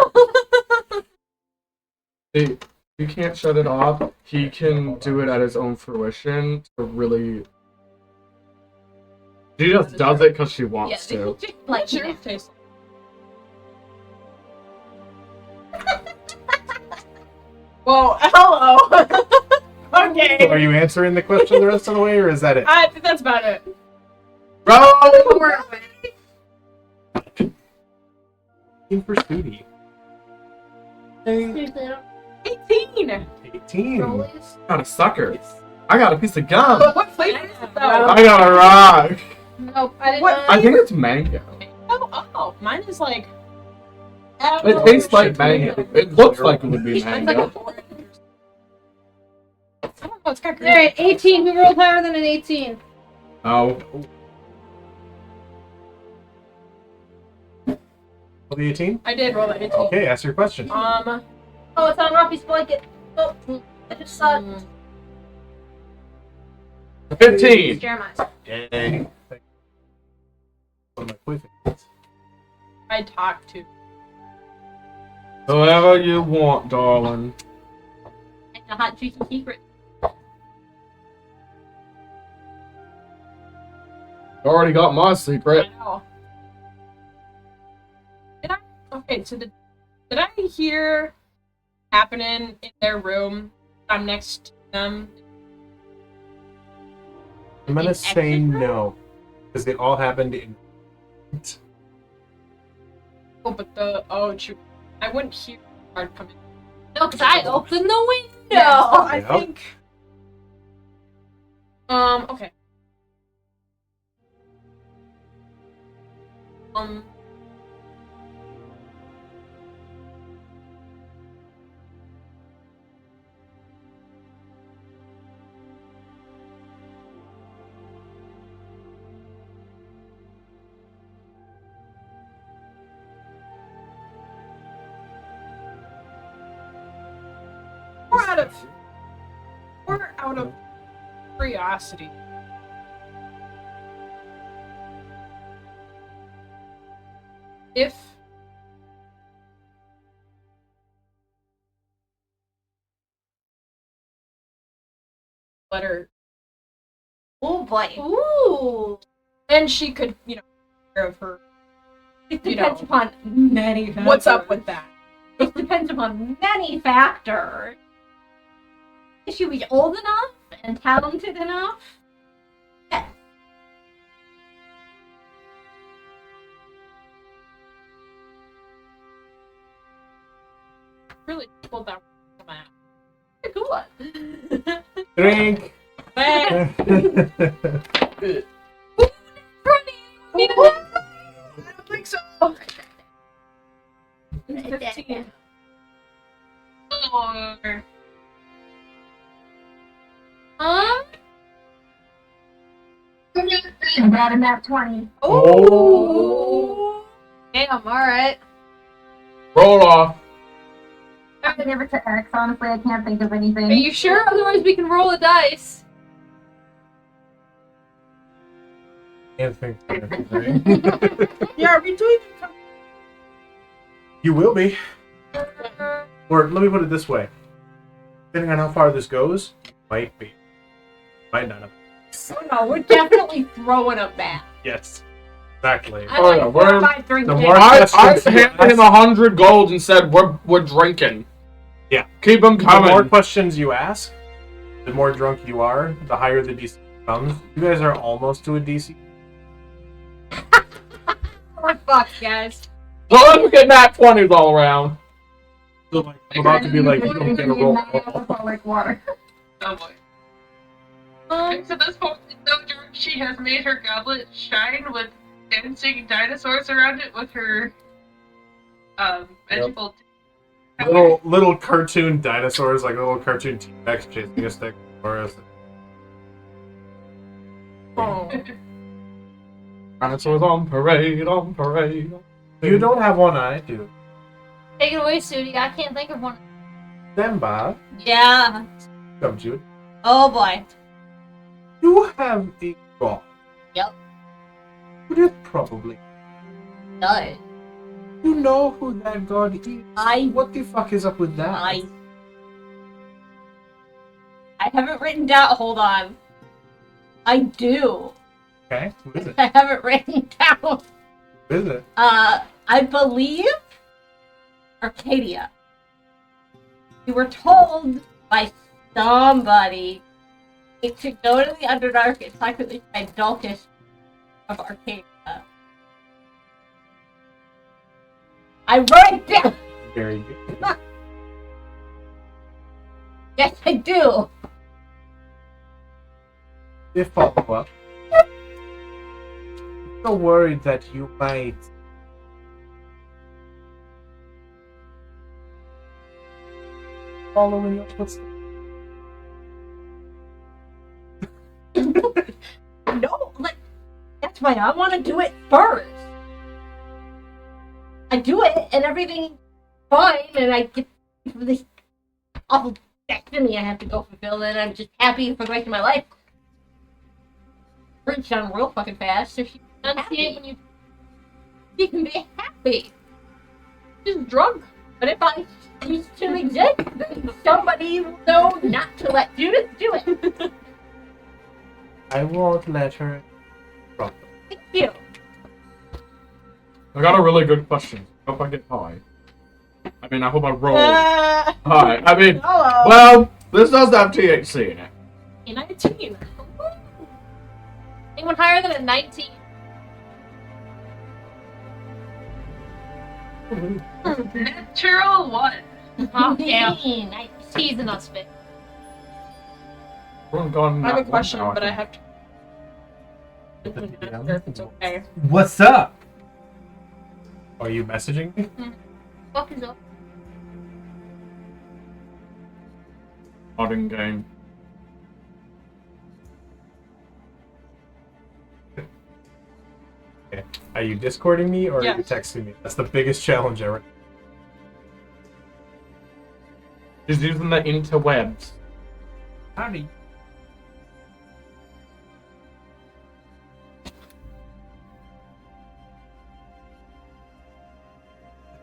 Hey, you can't shut it off. He can do it at his own fruition to really. She just does it because she wants to. Just like What's yours taste like? Whoa, hello. Okay. So are you answering the question the rest of the way, or is that it? I think that's about it. Bro! For Studi. 18. 18. Got a sucker. I got a piece of gum. What flavor is it though? I got a rock. Nope, I didn't. What? I think it's mango. Oh, mine is like. It tastes like mango. It looks like it would be It's like a mango. orange. I don't know. It's got green. Alright, 18. Who rolled higher than an 18? Oh. Well, the 18? I did roll an 18. Okay, ask your question. Um. Oh, it's on Robbie's blanket. Oh, I just saw it. 15. Jeremiah's. Yay. One of my quick things. I talked to. Whatever you want, darling. It's a hot, juicy secret. You already got my I secret. know. Did I? Okay, so did I hear happening in their room? I'm next to them. I'm gonna In say Exeter? no. Because they all happened in. Oh, but true. I wouldn't hear the card coming. No, because I opened the window. Yeah, so I Yep. think. Okay. We're out of curiosity. If let her, Oh boy. Ooh. and she could, take care of her. It You depends know. upon many factors. What's up with that? It depends upon many factors. Is she be old enough and talented enough? Yes. Really pulled that from my ass. Good one. Drink! I Me to don't think so. 15. Oh. I got him at 20. Oh! Damn, alright. Roll off. I'm gonna give it to X. Honestly, I can't think of anything. Are you sure? Otherwise we can roll a dice. Can't think of anything. Yeah, are we doing You will be. Or let me put it this way. Depending on how far this goes, you might be. Might not have. No, we're definitely throwing a back. Yes. Exactly. I'm Oh, like yeah, 4 or we're- 5 drinks the in. more- I questions you handed him ask. 100 gold and said we're drinking. Keep them The more coming. questions you ask, the more drunk you are, the higher the DC comes. You guys are almost to a DC. We're fucked, guys. Well, let's get nat 20s all around. So, like, I'm about to be like, you don't get a roll. Alcoholic water. Oh boy. So this point, so drunk she has made her goblet shine with dancing dinosaurs around it with her magical. Little cartoon dinosaurs, like little cartoon T-Rex chasing a stick for us. Oh. Dinosaurs on parade, on parade. You don't have one eye, do Take it away, Sudi. I can't think of one. Lemba, Yeah. come to it. Oh boy. You have a god. Yep. Who did probably. No. You know who that god is. What the fuck is up with that? I haven't written down. Hold on. I do. Okay, who is it? I haven't written down. Who is it? I believe Arcadia. We were told by somebody to go to the Underdark and talk to the adultish of Arcadia. I wrote it down. Very good. Yes, I do. They follow up. So worried that you might follow in your footsteps. No, like that's why I want to do it first. I do it and everything's fine, and I get this awful destiny I have to go fulfill, and I'm just happy for the rest of my life. Bridge down real fucking fast, so she can see it when you can be happy. Just drunk. But if I cease to exist, then somebody will know not to let Judith do it. I won't let her drop them. Thank you. I got a really good question. I hope I get high. I mean, I hope I roll Uh, high. I mean, hello. well, this does have THC in it. A 19. Anyone higher than a 19? Natural one. Oh, yeah. Nice. Teasing us, bitch. We're going I have a nat question, one now. but I have to. If it's okay. What's up? Are you messaging me? Fuck is up? Modding game. Okay. Are you Discording me or are you Yes. texting me? That's the biggest challenge ever. She's using the interwebs. Howdy.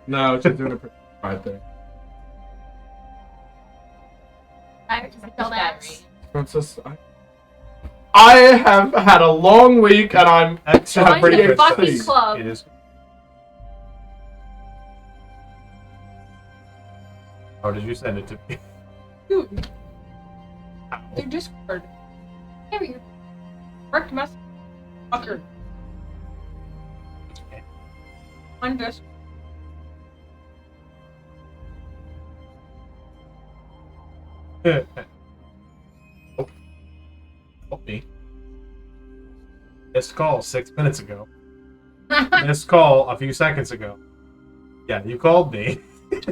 No, she's doing a pretty right there. I just tell that. Princess, I have had a long week and I'm That's Join a pretty the good fucking sense. club. It is. How did you send it to me? Dude, Ow. they're Discord. There you Direct message. Fucker. On Discord. Oh. Help me. Missed call 6 minutes ago. Missed call a few seconds ago. Yeah, you called me.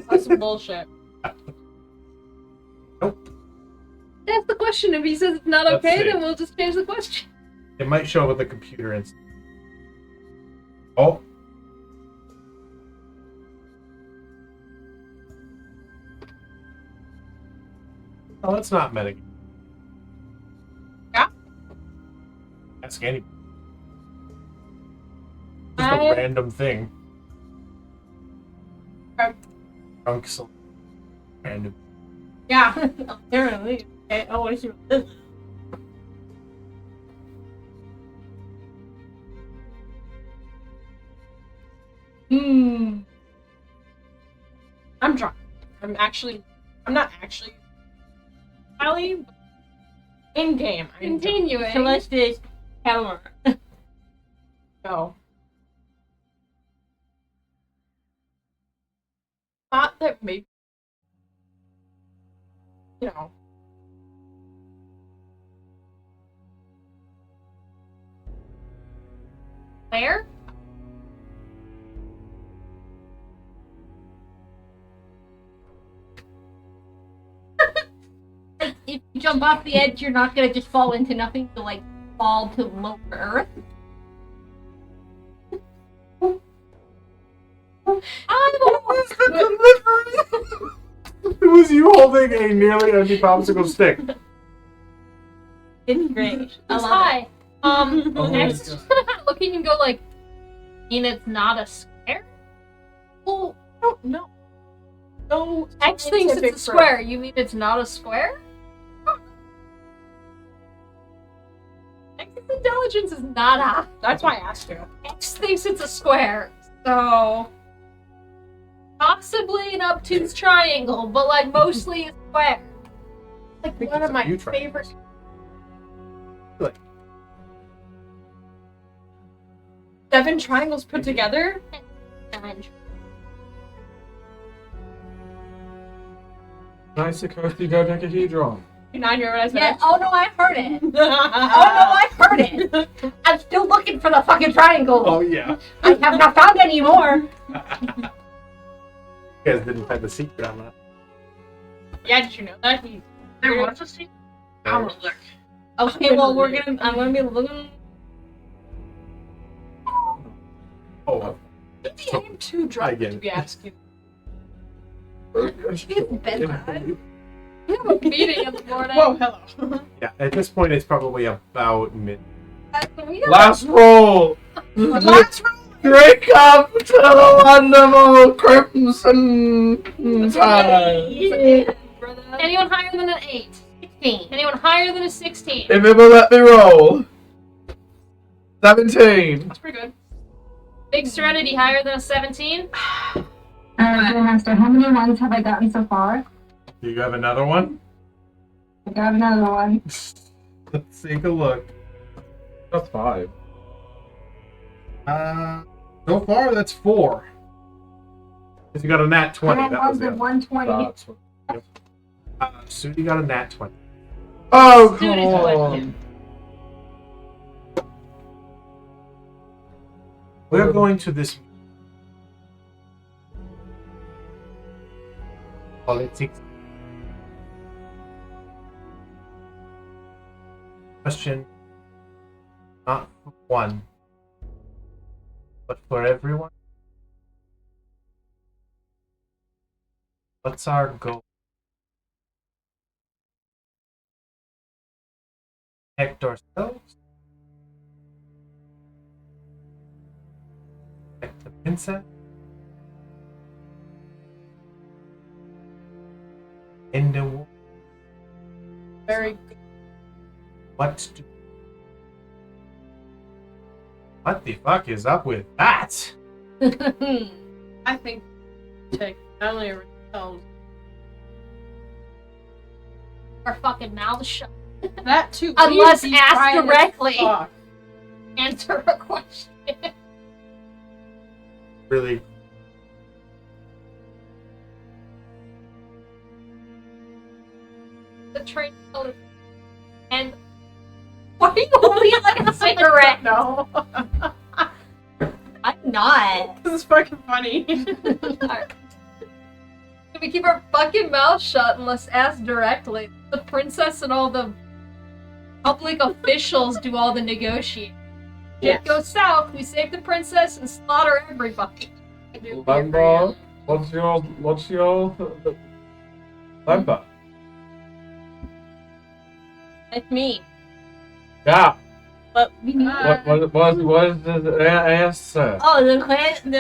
That's some bullshit. Nope. That's the question. If he says it's not Let's okay, see. then we'll just change the question. It might show up with the computer and. Oh. Oh, that's not metagame. Yeah? Ask anybody. Just a random thing. Okay. Xzcoithcyl. Random. Yeah. Apparently. Okay, oh, I see what this is. I'm drunk. I'm actually. I'm not actually Allie, but in game. Continuing. Celeste is Helmer. Go. Thought that maybe, you know, Where? Like, if you jump off the edge, you're not gonna just fall into nothing. To like fall to lower earth. It was you holding a nearly empty popsicle stick. It's great. I It's love high. it. Oh my Next, God. looking and go like, mean it's not a square? well, I don't know. No, X thinks scientific it's a square. You mean it's not a square? X's intelligence is not a. That's why I asked you. X thinks it's a square. So possibly an obtuse triangle, but like mostly a square. Like think one it's of a my few triangles. favorite. Like- 7 triangles put together. Nice icosahedron. You not hear what I said? Yeah. Oh no, I heard it. Oh no, I heard it. I'm still looking for the fucking triangle. Oh yeah. I have not found any more. You guys didn't find the secret on that. Yeah, did you know that? There was a secret. I'm gonna look. Okay, well I'm gonna be looking. Oh. I am too drunk Again. to be asking. It's bedtime. We have a meeting in the morning. Whoa, hello. Yeah, at this point it's probably about mid. We have Last roll! Last roll. Drink up to the wonderful crimson tide. Anyone higher than an 8? 16. Anyone higher than a 16? If it will let me roll. 17. That's pretty good. Big Serenity higher than a 17? Grandmaster, how many ones have I gotten so far? Do you have another one? I got another one. Let's take a look. That's 5. So far that's 4. Because you got a nat 20. And That I was was the at other. 120. That's what... So you got a nat 20. Oh, come Student on. We're going to this politics. Question not for one, but for everyone. What's our goal? Protect ourselves? Protect the princess? End the war? Very good. What the fuck is up with that? I think take not only ourselves, Our fucking mouths shut. that too. Unless we'd be asked trying to directly. fuck. Answer a question. Really? The train color. And why are you holding it like a cigarette? No, I'm not. this is fucking funny. We keep our fucking mouth shut unless asked directly. The princess and all the public officials do all the negotiating. Yes. Shit goes south, we save the princess and slaughter everybody. Lemba, what's your Lemba? It's me. Yeah. But we need. What is the answer? Oh, the question.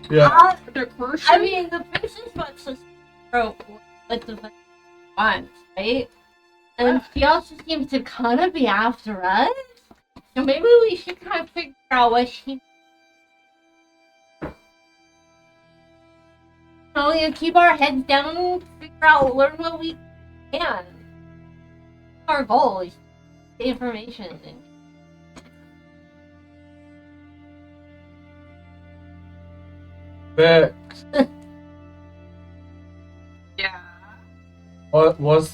Yeah. The first I mean, the princess wants to broke with the once, right? And she also seems to kind of be after us. So maybe we should kind of figure out what she. No, we keep our heads down and figure out, learn what we can. Our goal is to get information. Vic, Yeah. what was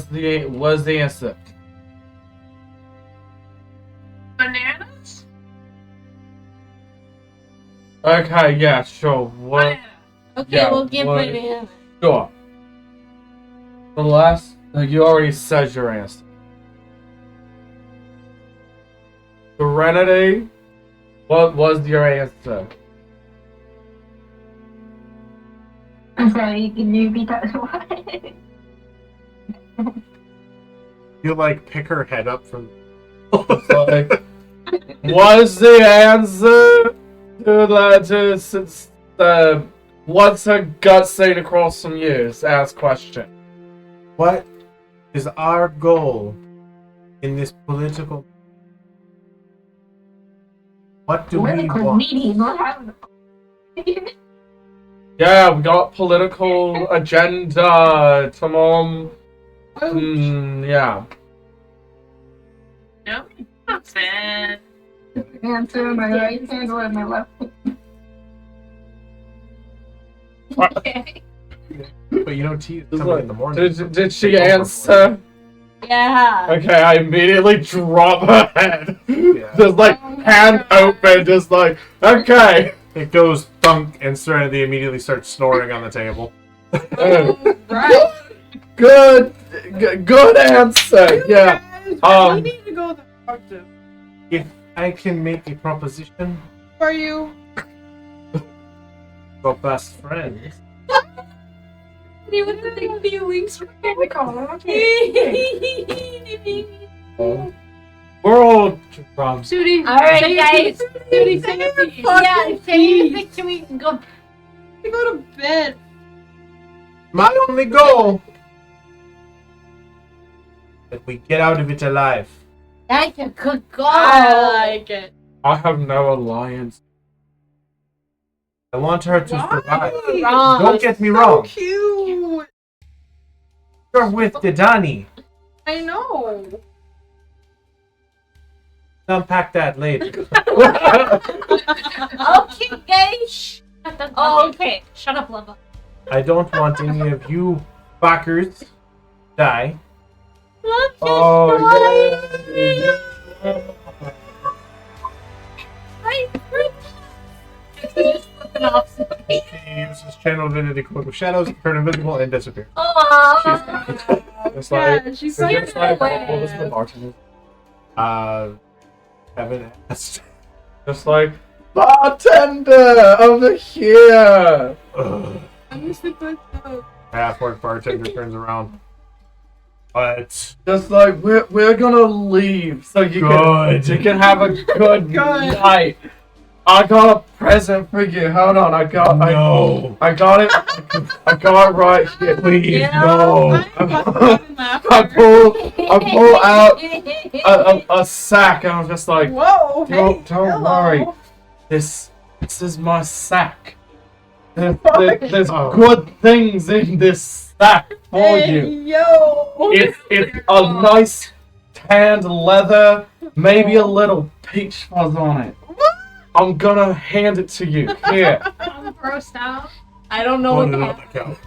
the answer? Bananas? Okay, yeah, sure. What? Banana. Okay, Yeah, we'll give what- it Sure. The last, you already said your answer. Serenity, what was your answer? I'm sorry, can you repeat that? You like pick her head up from. Like, was the answer to what's her gut saying across some years? Ask question. What is our goal in this political? What do we Political want? meeting, what happened? Yeah, we got political agenda. Tomorrow. Yeah. No, not bad. Answer my right hand or my left hand. Okay. But you know, tea is coming in the morning. Did she answer? Yeah. Okay, I immediately drop her head. Yeah. Just like hand open, just like okay. It goes thunk, and Serenity immediately starts snoring on the table. Right. Good answer. Yeah. I need to go to the doctor. If I can make a proposition, Are you? for best friends. We would have big feelings. We're all drunk. Sudi. Alright, say guys. Sudi, say it, please. Yeah, say anything so we can go. You go to bed. My only goal that we get out of it alive. That's a good goal. I like it. I have no alliance. I want her to survive. Wrong. Don't get me So wrong. cute. You're with Dadani. I know. Unpack that later. Okay, guys. Oh, okay. Shut up, Lemba. I don't want any of you fuckers to die. Oh yeah. Just flipping off. She uses channel divinity cloak of shadows, turn invisible, and disappear. Aww. It's like, Yeah, she's it's so just like away. what was the bartender? Haven't asked. Just like bartender over here. Ugh. I'm just like, Half-orc bartender turns around. But Just like we're gonna leave so you can have a good night. I got a present for you. Hold on, I got it. I got it right here. please, Yeah. no. I pull out a sack and I'm just like, whoa, hey, don't hello. worry. This is my sack. There's Oh. good things in this sack for Hey, you. yo. It's a nice tanned leather, maybe a little peach fuzz on it. I'm gonna hand it to you. Here. I'm grossed out. I don't know Hold what it the on the couch.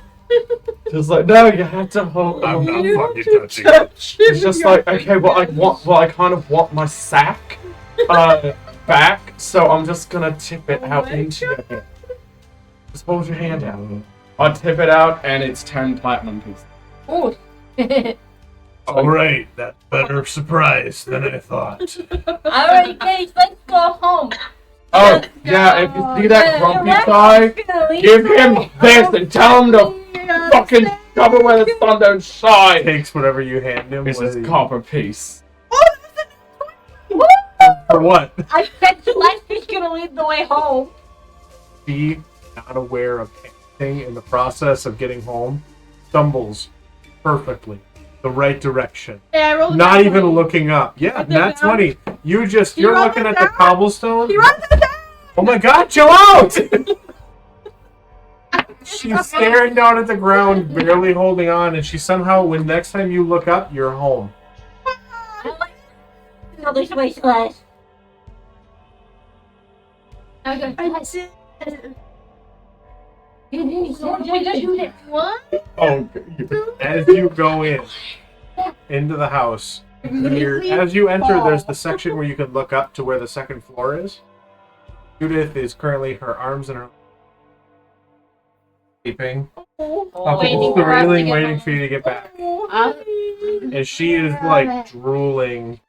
Just like, no, you have to hold I'm it. not fucking touching it. It's just like, okay, I kind of want my sack back, so I'm just gonna tip it out into your hand. Just hold your hand out. I tip it out, and it's 10 platinum pieces. Oh. Alright, that's better surprise than I thought. Alright, guys, let's go home. Oh, yeah, if you see that grumpy guy, give him this and tell him to fucking shove it where the sun don't shine. Takes whatever you hand him. It's with this the- copper piece. For what? I bet Celeste is gonna lead the way home. Be not aware of anything in the process of getting home. Stumbles perfectly. The right direction. Hey, I rolled a Not nat even 20. looking up. Yeah, Wrote that that's down. funny. You're You wrote looking that at the down? cobblestone. He wrote that down. Oh my god, chill out! She's staring down at the ground, barely holding on, and she somehow, when next time you look up, you're home. No, this way, Celeste. Okay. What? Oh, as you go into the house, as you enter, there's the section where you can look up to where the second floor is. Judith is currently her arms in her sleeping up against the railing, waiting for you to get back. And she is like drooling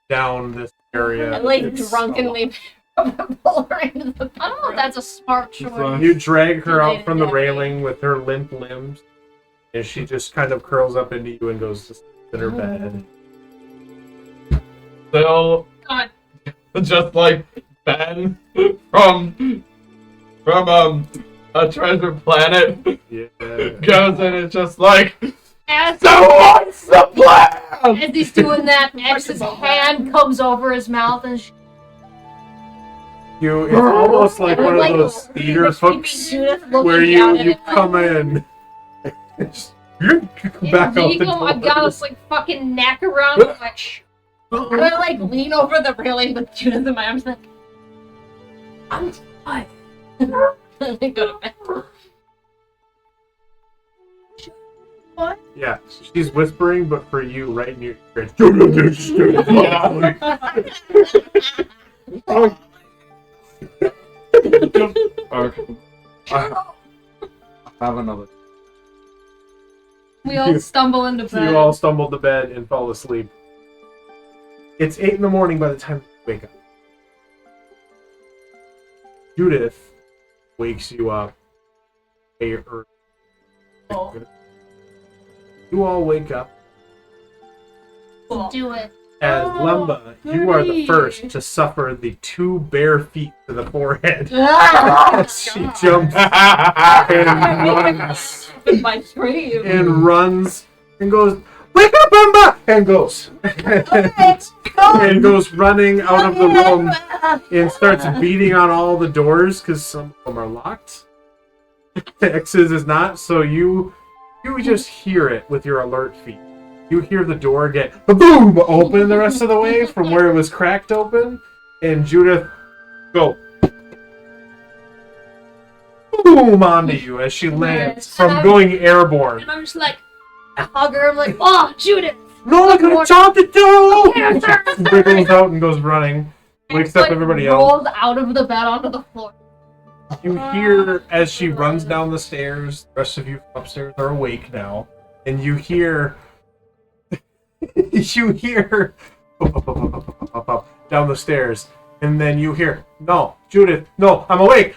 down this area. And like drunkenly pull her into the. I don't know if that's a smart choice. You drag her out from the railing with her limp limbs, and she just kind of curls up into you and goes to sleep in her bed. So, God. just like Ben from a treasure planet Yeah. goes in and just like, As, so what's the plan? as he's doing that, X's hand comes over his mouth and It's almost like one of those theater hooks where you come in. Back out the door. I got us like fucking neck around him, like, I like lean over the railing with Judith in my arms, like, I'm fine. And I go to bed. Yeah, she's whispering, but for you, right in your ear. Okay. I have another. We all stumble into So bed. you all stumble to bed and fall asleep. It's 8 in the morning by the time you wake up. Judith wakes you up. You all wake up. do it. As Lemba, you are the first to suffer the 2 bare feet to the forehead. She jumps and runs. My scream. And runs and goes, "Wake up, Lemba!" And goes. And goes running out of the room and starts beating on all the doors because some of them are locked. X's is not, so you just hear it with your alert feet. You hear the door get boom open the rest of the way from where it was cracked open, and Judith go boom onto you as she lands from going airborne. And I'm just like, I hug her, I'm like, oh, Judith! No, I got a job to do! Wiggles out and goes running. Wakes up everybody else. Rolls out of the bed onto the floor. You hear as she runs down the stairs, the rest of you upstairs are awake now, and you hear down the stairs, and then you hear, "No, Judith, no, I'm awake,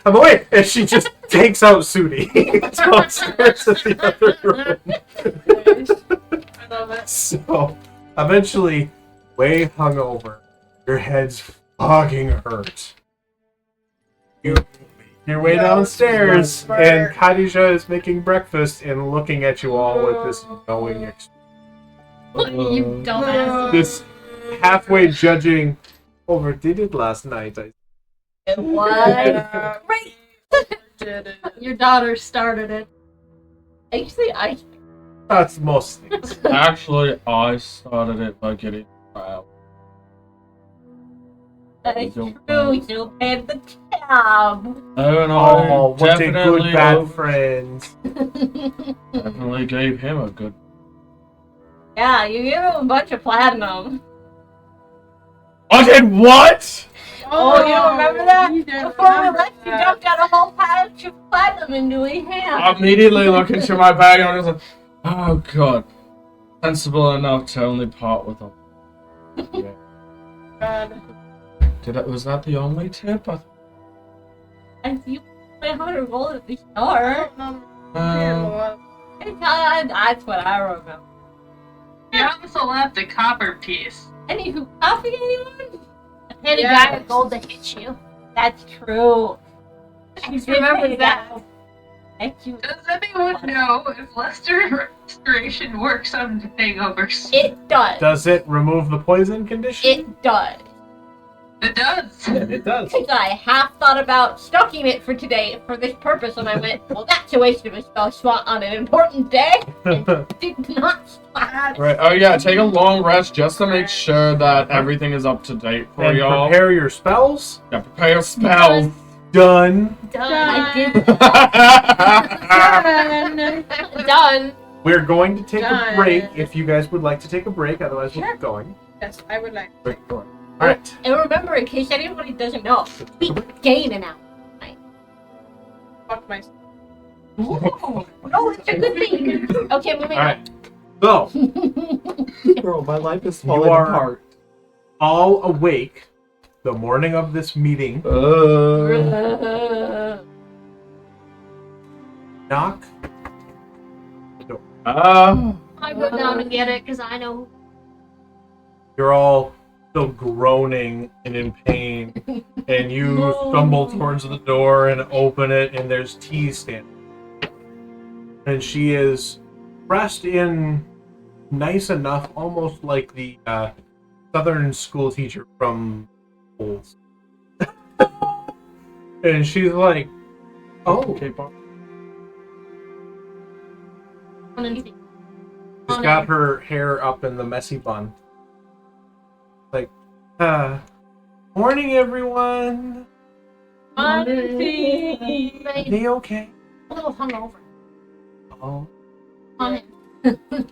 and she just takes out Sudi downstairs to the other room. I love it. So, eventually, way hungover, your head's fucking hurt. You make your way downstairs, and Khadija is making breakfast and looking at you all with this knowing expression. You dumbass. This halfway judging, overdid it last night. It was great. Your daughter started it. Actually, That's most things. Actually, I started it by getting trial. That's true. You paid the tab. And Oh, I what a definitely, good bad friend. definitely gave him a good. Yeah, you gave him a bunch of platinum. I did what? Oh, you don't remember that? You don't Before we remember left, you that. dumped out a whole patch of platinum into his hand. I immediately look into my bag and I was like, oh god. Sensible enough to only part with them. God. Was that the only tip? And you put 100 gold at the store. That's what I remember. You also left a copper piece. And you coffee anyone? Hey, the guy with gold that hits you. That's true. I remember that. Thank you. Does anyone know if Lester Restoration works on hangovers? It does. Does it remove the poison condition? It does. It does. And it does. Because I half thought about stocking it for today for this purpose, and I went, well, that's a waste of a spell slot on an important day. And did not stock. Right. Oh yeah. Take a long rest just to make sure that everything is up to date for And y'all. prepare your spells. Yeah, prepare your spells. Done. I did. Done. We're going to take a Done. break if you guys would like to take a break, otherwise we'll keep going. Yes, I would like. Alright. And remember, in case anybody doesn't know, we gain an hour. Fuck myself. Ooh. No, it's a good thing. Okay, moving Alright. So, Bro, my life is You falling are- apart. all awake the morning of this meeting. on. Knock. I go down and get it because I know. You're all still groaning and in pain. And you stumble towards the door and open it, and there's tea standing. And she is dressed in nice enough, almost like the southern school teacher from Bulls. And she's like, oh, she's got her hair up in the messy bun. Like, morning everyone. Are they okay? A little hungover. Oh. On it.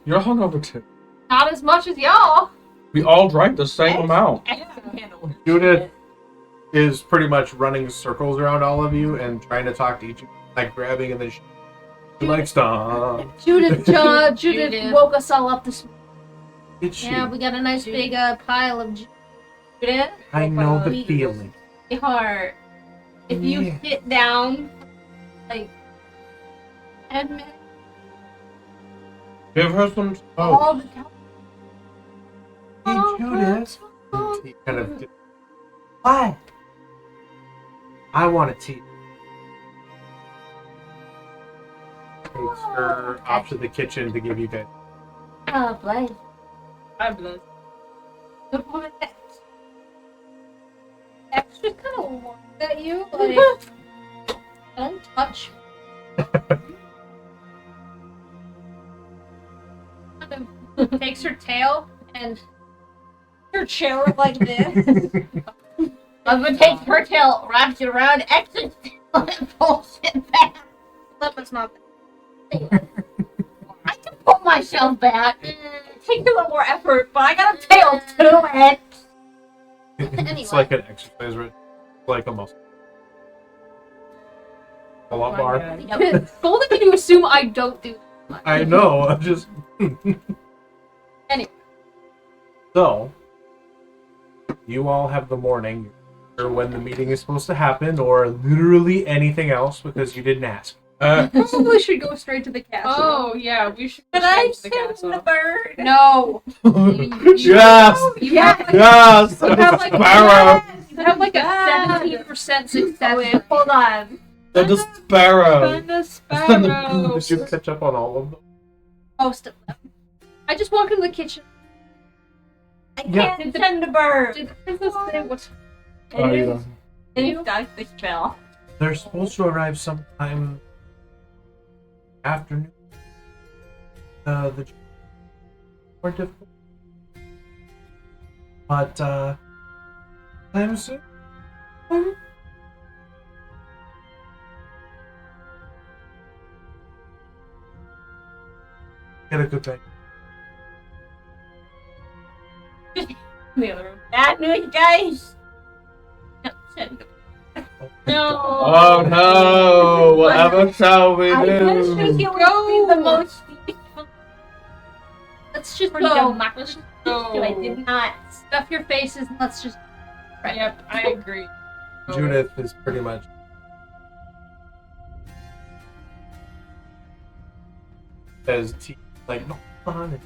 You're hungover too. Not as much as y'all. We all drank the same amount. Judith is pretty much running circles around all of you and trying to talk to each of you, like grabbing, and then she like, stop. Judith woke us all up this morning. Did she? Yeah, we got a nice big pile of Judith, I know the feeling. heart. If you Yeah. sit down, like, 10 minutes, Give her some. all the time. Hey, Judith. He kind of. What? I want a tea. Takes her off to the kitchen to give you guys. Oh, bless. I'm blessed. The woman that's just kind of looked at you, like, don't touch. Kind of takes her tail and her chair like this. Husband takes her tail, wraps it around, exits, and pulls it back. Lemba's not I can pull myself back. It takes a little more effort, but I got a tail to it. It's like an exercise, right? Like a muscle. A lot bar. It's golden for you to assume I don't do that. I know. I'm just. Anyway. So, you all have the morning, or when the meeting is supposed to happen, or literally anything else because you didn't ask. Probably should go straight to the castle. Oh yeah, we should. But go I straight to the send the castle. bird. No. Yes! You have like, Yes! you have like, Sparrow! you have like a 17% success rate. Hold on. Send a sparrow! Send a Did sparrow. you catch up on all of them? Most of them. I just walk into the kitchen. I Yeah. can't send a bird. Did the princess say what? Oh, yeah. And you dodge the spell. They're supposed to arrive sometime afternoon. The more difficult. But time soon. Get a good thing. The other room. Bad news, guys. No, send the No. Oh no! Whatever shall we I guess do? you would be the most useful. Let's just For go. democracy. Go. I did not stuff your faces. And let's just. Yep, I agree. Judith is pretty much says T like no on.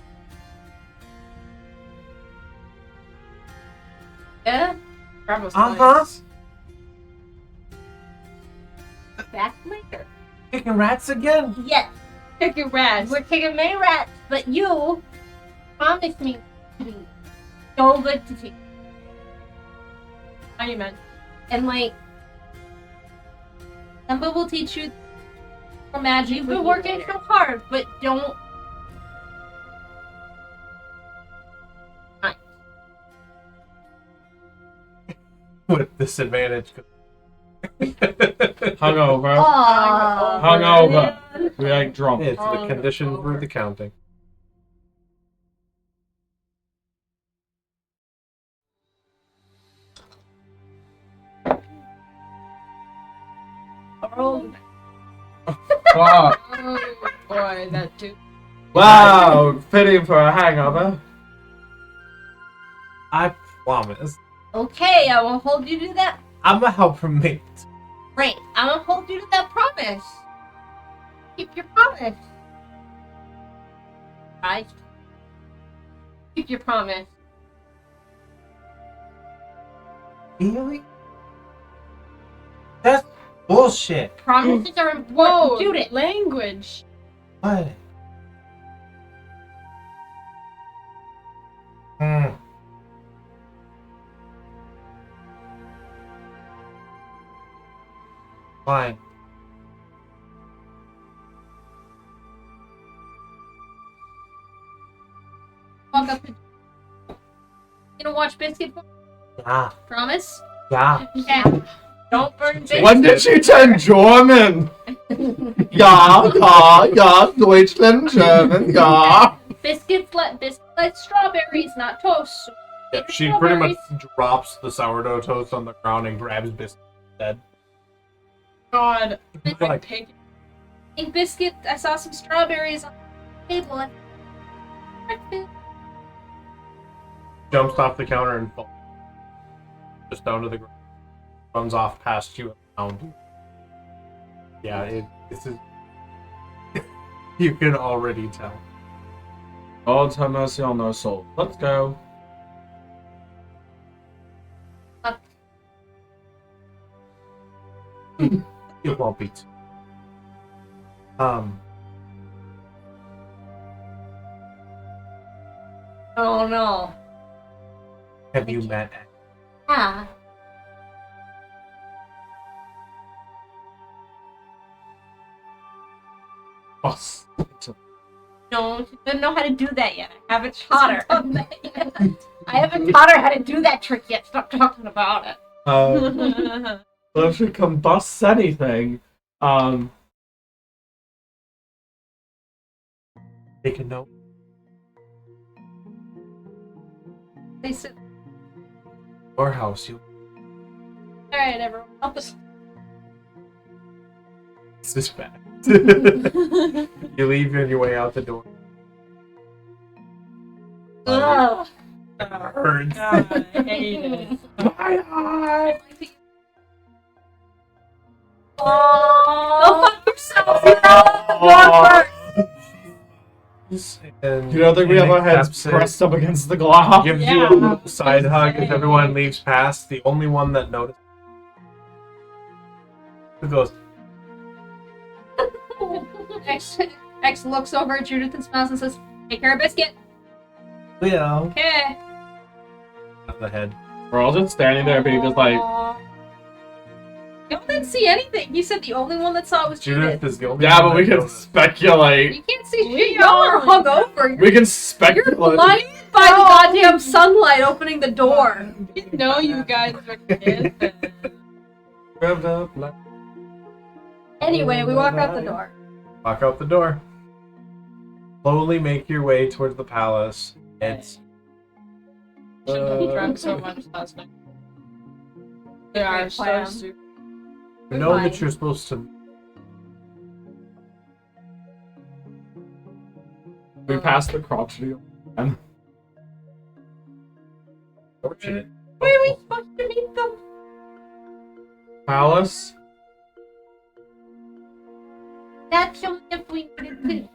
Yeah. Grapples. Uh-huh. Back later. Kicking rats again. Yes. Kick your rats. We're taking May rats, but you promised me to be so good to see. Monument. And like, Lemba will teach you for magic. You've been working so hard, but don't. With disadvantage. Hungover. Aww. Hungover. We like drunk. It's the condition for the counting. Oh, Wow. boy, that dude. Wow. Fitting for a hangover. I promise. Okay, I will hold you to that. I'm a helper mate. Great, I will hold you to that promise. Keep your promise. Right? Keep your promise. Really? That's bullshit. Promises are important. Whoa, Judith. language. What? Hmm. Fine. Walk up to. You gonna watch Biscuit? Yeah. Promise? Yeah. Yeah. Don't burn Biscuit. When did she turn German? Ja, Deutschland, German, ja. Biscuits like strawberries, not toast. So Yeah, take she the pretty much strawberries. drops the sourdough toast on the ground and grabs biscuit instead. God, Like, I take it. Hey, Biscuit, I saw some strawberries on the table. jumps off the counter and falls just down to the ground. Runs off past you and around. Yeah, this is. You can already tell. God have mercy on their soul. Let's go. It won't be. Oh no. Have you met? Yeah. Us. No, she doesn't know how to do that yet. I haven't taught her. I haven't taught her how to do that trick yet. Stop talking about it. Well, if she combusts anything, Take a note. They said, Your house, you. alright, everyone. Help us. This is bad. You leave on your way out the door. Ugh. It hurts. God, I hate it. my eye. Go fuck yourself. And You don't think we have our heads accepts it, pressed up against the glass? Gives Yeah. you a little side hug as everyone leaves past. The only one that noticed. Who goes, X looks over at Judith and smiles and says, take care of Biscuit. yeah. Okay. At the head. We're all just standing there being just like, You didn't see anything. You said the only one that saw it was Judith Judith. is the only yeah, one but we that can noticed. speculate. You can't see shit. Y'all are hungover. We can You're speculate. blinded by the goddamn sunlight opening the door. I didn't know you guys were kids. Revved up, like- Anyway, we walk out the door. Walk out the door. Slowly make your way towards the palace. It's Shouldn't have drunk so much last night. They are Great so plan. stupid. you know fine. that you're supposed to. We passed the crotchety. Fortunate. Where are we supposed to meet them? Palace? That's only if we wanted to.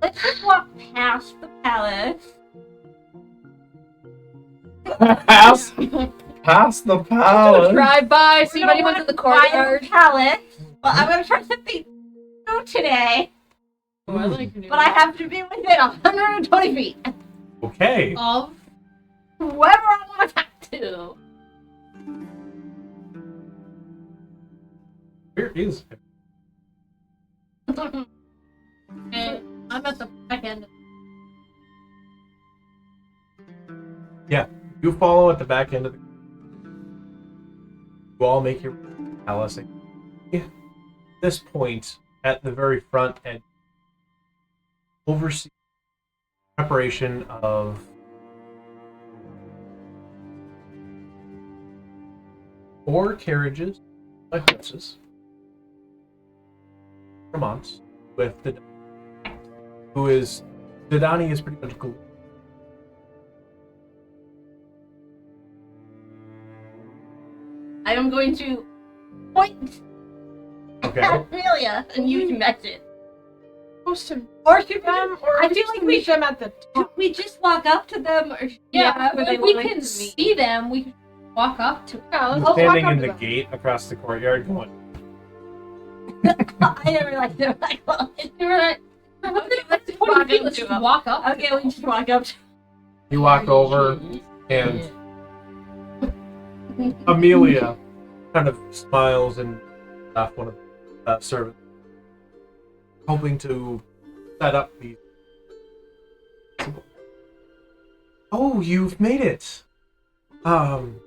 Let's just walk past the palace. Past the palace. Drive by, see if don't anyone's wanna in the buy the courtyard. Palace. Well, I'm gonna try something new today, Oh, I like your new but I have to be within 120 feet Okay. of whoever I want to talk to. There is. And I'm at the back end. You follow at the back end of the. You all make your palace. At this point, at the very front end, oversee preparation of four carriages by horses. Remont with the who is Dadani is pretty much glue. I am going to point Okay. at Amelia and you connect it. Supposed to Or should we them, just, or I feel like we meet should, them at the should top. we just walk up to them? Or Yeah, but they if we wanted can to meet. see them, we can walk up to Yeah, let's You're walk standing up in to the them. gate across the courtyard going, I never liked them. Like, well, they were like, let's just walk up. Let's just walk up. Okay, we just walk up. you walk over and Amelia kind of smiles and off one of the servants, hoping to set up the. Oh, you've made it. Arnon.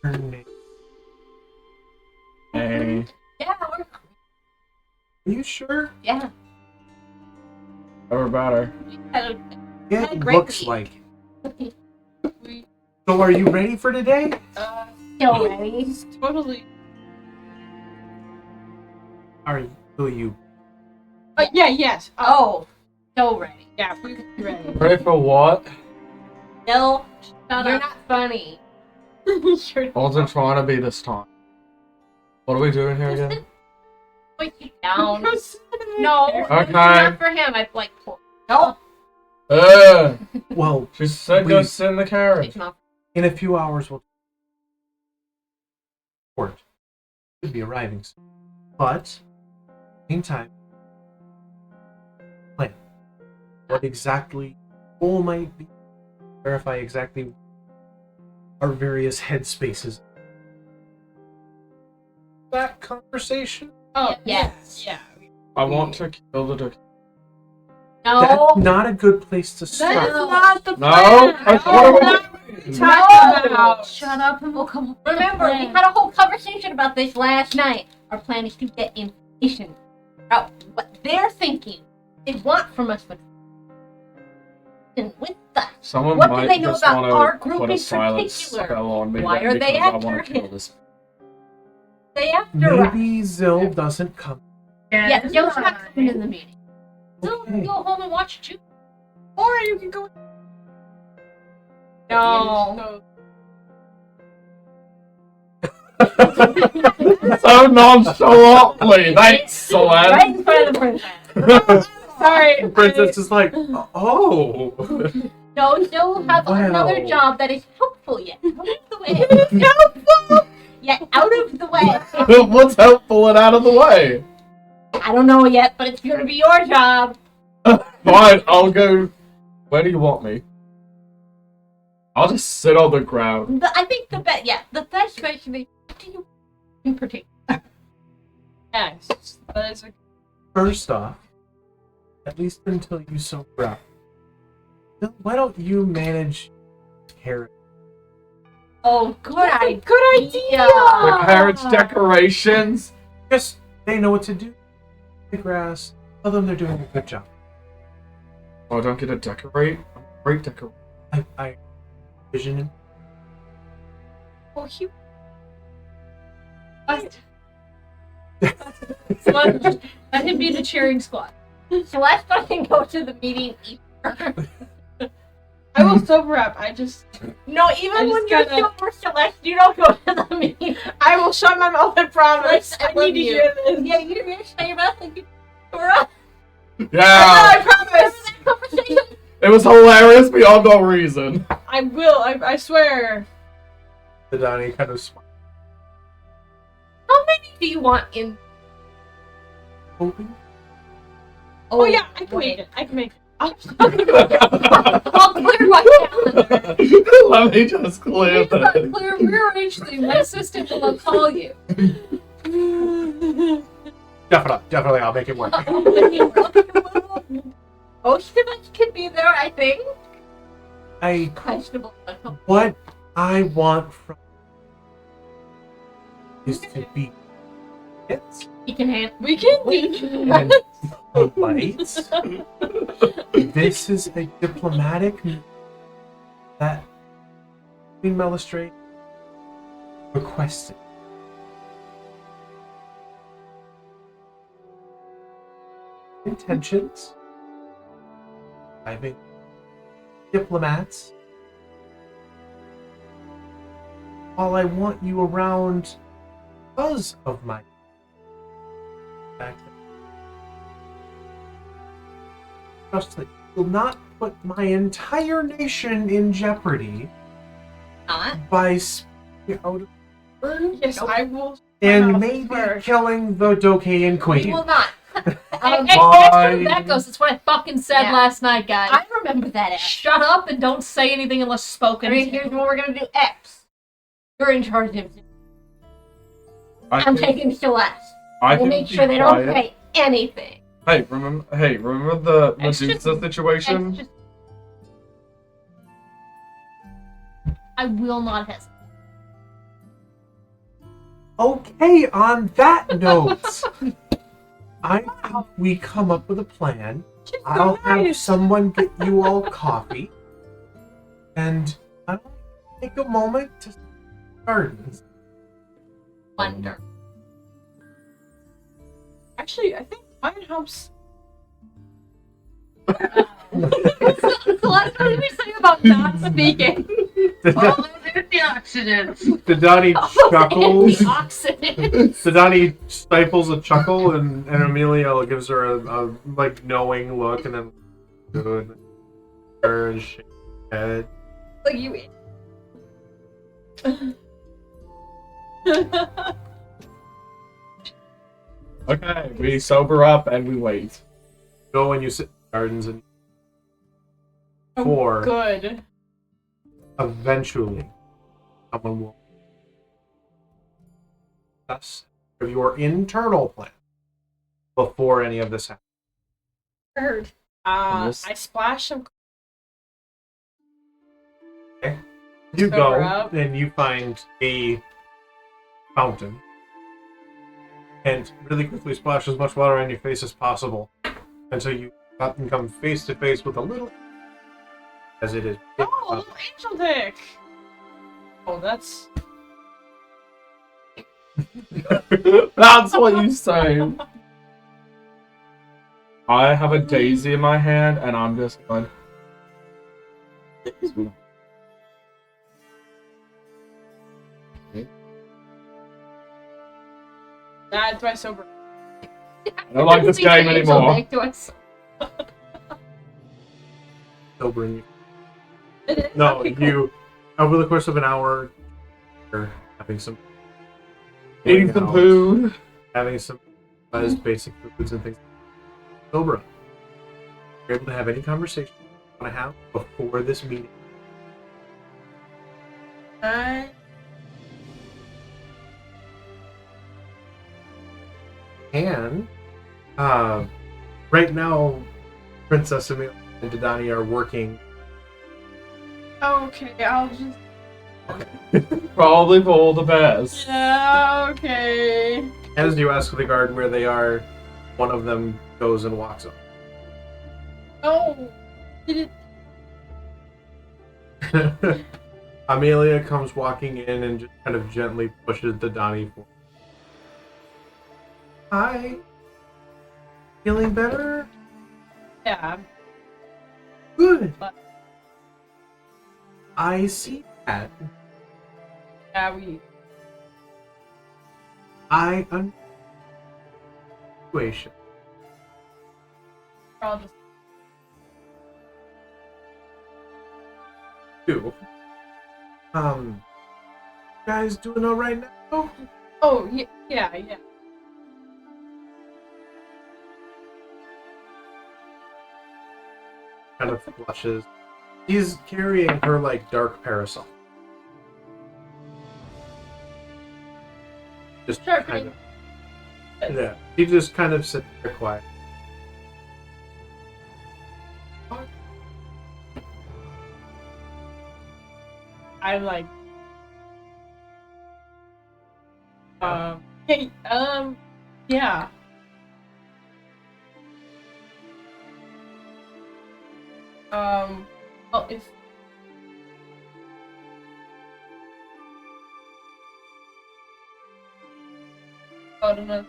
Her name. Hey. Yeah, Are you sure? yeah. Or better. Had Yeah, a it great looks week. like. We, So, are you ready for today? Still ready. totally. Will you? Yeah, yes. Oh, so ready. Yeah, we can be ready. Ready for what? No, Shut you're up. not funny. You're I wasn't trying to be this time. What are we doing here again? Put you down. no. No, Okay. not for him. I like pull. No, Well, She said go We- sit in the carriage. it's not. in a few hours we'll. Port should be arriving soon. But, meantime, plan. What exactly goal might be? Verify exactly our various headspaces. That conversation? Oh, Yes. Yeah. I want to kill the Dokae. No, That's not a good place to That is start. not the No, plan. that's what I want. Talk about. Shut up and we'll come. Remember, we had a whole conversation about this last night. Our plan is to get information about what they're thinking. They want from us, and with that, Someone What do might they know just about want our to group put a in silence particular? spell on me. Why are they because I after want to kill him? this. they after us. Maybe Zill doesn't come. Yeah, Joe's not coming in the meeting. So Okay. go home and watch Jude. Or you can go. No. So nonchalantly. Thanks, Celeste. Right in front of the princess. Sorry. The princess is like, oh. No, she'll have another Wow. job that is helpful yet. Out of the way. Helpful! Yet out of the way. What's helpful and out of the way? I don't know yet, but it's gonna be your job. Fine, I'll go. Where do you want me? I'll just sit on the ground. I think the best way should be. What do you in particular? Yes. That is a. First off, at least until you sober up, why don't you manage carrot? Oh, good idea. Good idea. The carriage decorations. Just they know what to do. The grass. Tell them they're doing a good job. Oh, I don't get to decorate? I'm a great decorator. I vision him. Oh, he. Celeste, let him be the cheering squad. Celeste doesn't go to the meeting either. I will sober up. I just. No, I even when just you're gotta- sober, Celeste, you don't go to the meeting. I will shut my mouth. I promise. Celeste, I I love need to you. hear this. Yeah, you're gonna shut your mouth and you sober up. Yeah! I promise. That conversation. It was hilarious beyond all reason. I will. I swear. The Dadani kind of smiles. How many do you want in? Hoping. Oh, yeah, I can wait. make it. I can make it. I'll I'll clear my calendar. Let me just clear We've got that. clear rearrange thing. My assistant will call you. Definitely, I'll make it work. Most of us could be there, I think. Questionable. What I want from is to be it We can handle. We can do and polite. This is a diplomatic move that Queen Melistrate requested. Intentions. Having diplomats. All I want you around because of my fact that trust that you will not put my entire nation in jeopardy by speaking out of turn Yes, I will. and mouth maybe first. killing the Dokae We Queen. will not. Why? That goes. That's what I fucking said Yeah. last night, guys. I remember that. Shut up and don't say anything unless spoken. Here's what we're gonna do. X. You're in charge of it. I'm taking Celeste. I We'll can make be sure they don't quiet. say anything. Hey, remember the It's Medusa just- situation? X just... I will not hesitate. Okay, on that note, I think we come up with a plan. She's so I'll have nice. someone get you all coffee, and I'll take a moment to gardens. Wonder. Actually, I think mine helps. Celeste, what did we say about not speaking? All those antioxidants. Dadani chuckles. Antioxidant. Dadani stifles a chuckle, and Amelia gives her a like knowing look, and then good. Her and shake her head. Like you. Okay, we sober up and we wait. Go and you sit in the gardens, and Oh, Four. Good. eventually someone will discuss your internal plan before any of this happens. Heard. Yes. I splash some. You Sober go up. and you find a fountain and really quickly splash as much water on your face as possible until you can come face to face with a little as it is. Oh, a little angel dick. Oh, that's. That's what you say. I have a daisy in my hand and I'm just going. That's my sober. I don't like this game anymore. Sobering you. It is? No, Okay, cool. you over the course of an hour, you're having some Eating some out, food. having some as basic foods and things. Sober up. You're able to have any conversation you want to have before this meeting. And right now, Princess Amelia and Dadani are working. Okay, I'll just. Probably for the best. Yeah, okay. As you ask the guard where they are, one of them goes and walks up. Oh, did it? Amelia comes walking in and just kind of gently pushes Dadani forward. Hi. Feeling better? Yeah. Good. But- I see that. Yeah, we. I understand the situation. I'll just. Too. Guys doing all right now? Oh, yeah. Kind of flushes. She's carrying her like dark parasol. Just Sure, kind of Yeah. You just kind of sit there quiet. I like. Yeah. Well, if I don't know.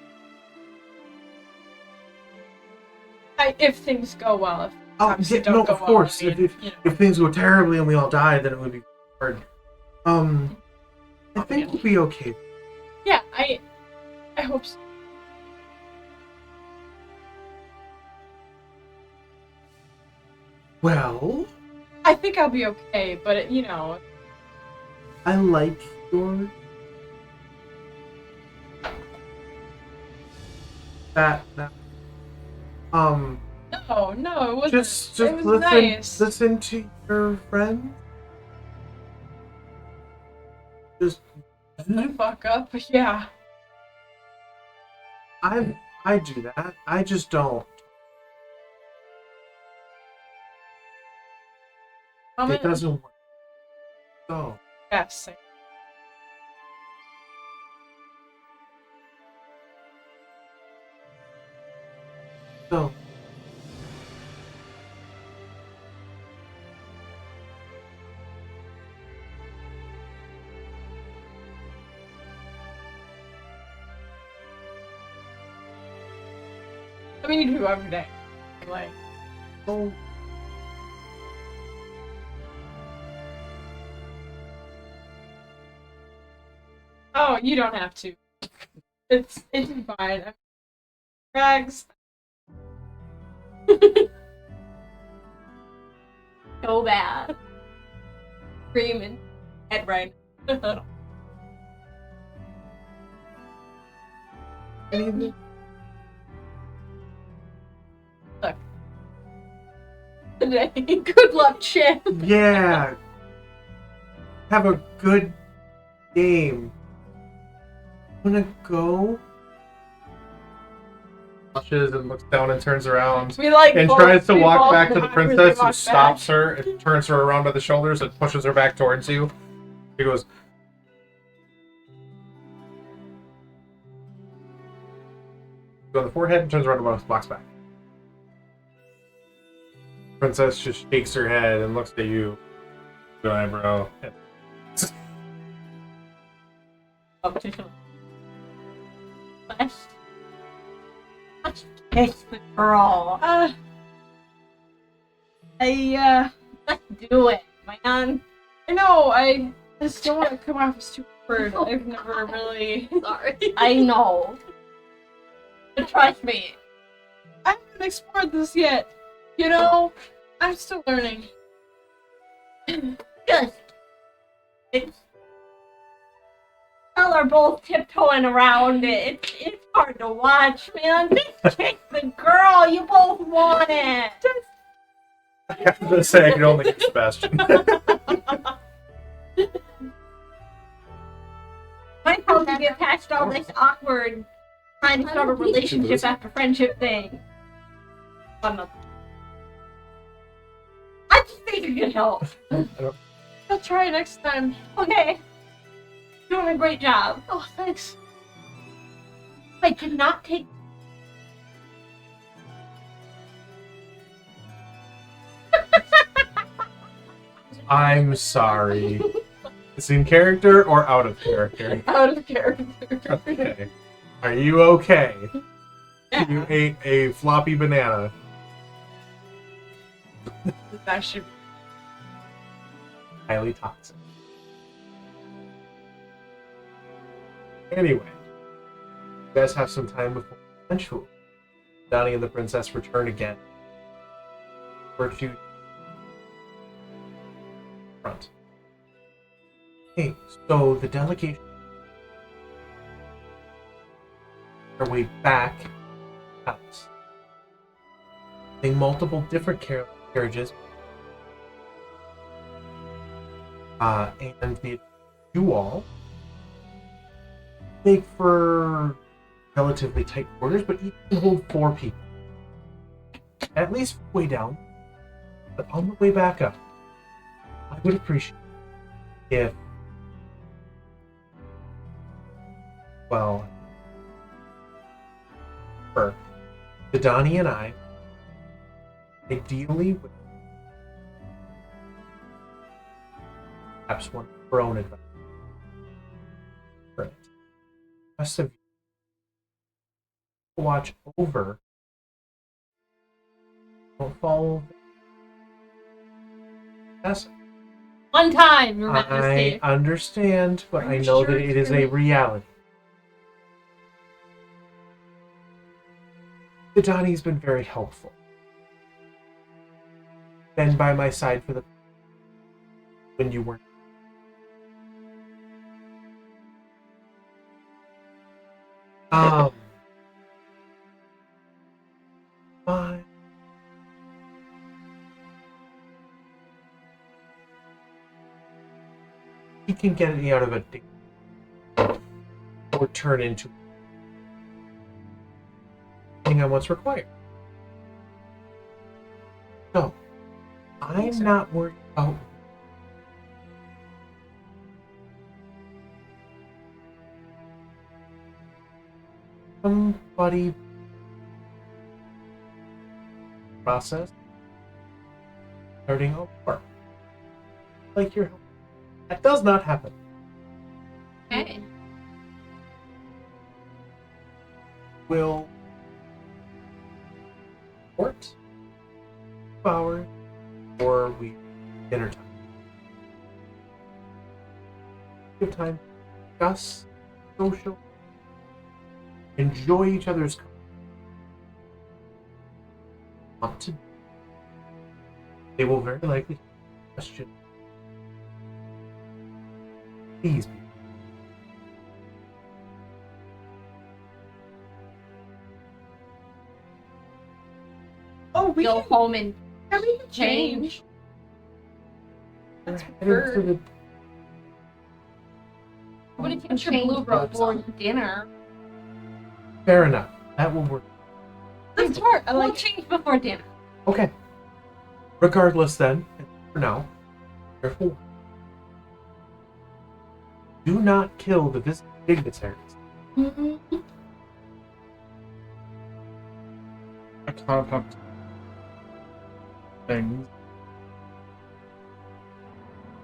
If things go well, if obviously yeah, don't no, go of well, course. I mean, If you know. if things go terribly and we all die, then it would be hard. I think we'll be okay. Yeah, I hope so. Well, I think I'll be okay, but you know. I like your that. No, it wasn't. Just it was listen. nice. Listen to your friend. Just. The fuck up, yeah. I do that. I just don't. It doesn't work. So. Yes. So. I mean, you do every day. Like. Oh. Oh, you don't have to. It's fine. Rags. So bad. Screaming. Head right. Anything? Look. Today. Good luck, Chip. Yeah. Have a good game. Wanna go? Blushes and looks down and turns around. We like And both- tries to we walk both back to the awkwardly princess, who walk stops back. her and turns her around by the shoulders and pushes her back towards you. He goes, on the forehead and turns around and walks back. Princess just shakes her head and looks at you. Good eyebrow. Let's kiss the girl. Let's do it, man. I know, I just don't want to come off as too awkward. I've never really... Sorry. I know. But trust me. I haven't explored this yet. You know, I'm still learning. Just. Y'all are both tiptoeing around it. It's hard to watch, man. Just kiss the girl. You both want it. I have to say, I can only get Sebastian. Might help you get past all this awkward trying to start a relationship after friendship thing. I just think it could help. I'll try next time. Okay. Doing a great job. Oh, thanks. I did not take. I'm sorry. Is in character or out of character? Out of character. Okay. Are you okay? Yeah. You ate a floppy banana. That should Highly toxic. Anyway, you guys have some time before eventually Dadani and the princess return again. For to front. Okay, so the delegation their way back house. They multiple different carriages. And you all make for relatively tight quarters, but you can hold 4 people. At least way down. But on the way back up, I would appreciate if, well, for Dadani and I, ideally, with perhaps one of our own advice. For it. Rest of you watch over. Don't fall. That's One time, Your I Majesty. understand, but Are I you know sure that it it's is a really- reality. Dadani's been very helpful. Been by my side for the when you weren't. Fine. He can get me out of a ding or turn into depending on what's required. So, I'm not worried about somebody process starting over. Like your help. That does not happen. Okay. Will port hours or we dinner time. Give time to discuss social, enjoy each other's company. Want to? They will very likely question. Please be. Oh, we Go can home and change. That's weird. what if you Put your change blue robes before on. dinner? Fair enough. That will work. That's smart. I We'll like change before dinner. Okay. Regardless, then, for now, therefore, do not kill the visiting dignitaries. I kind of have things.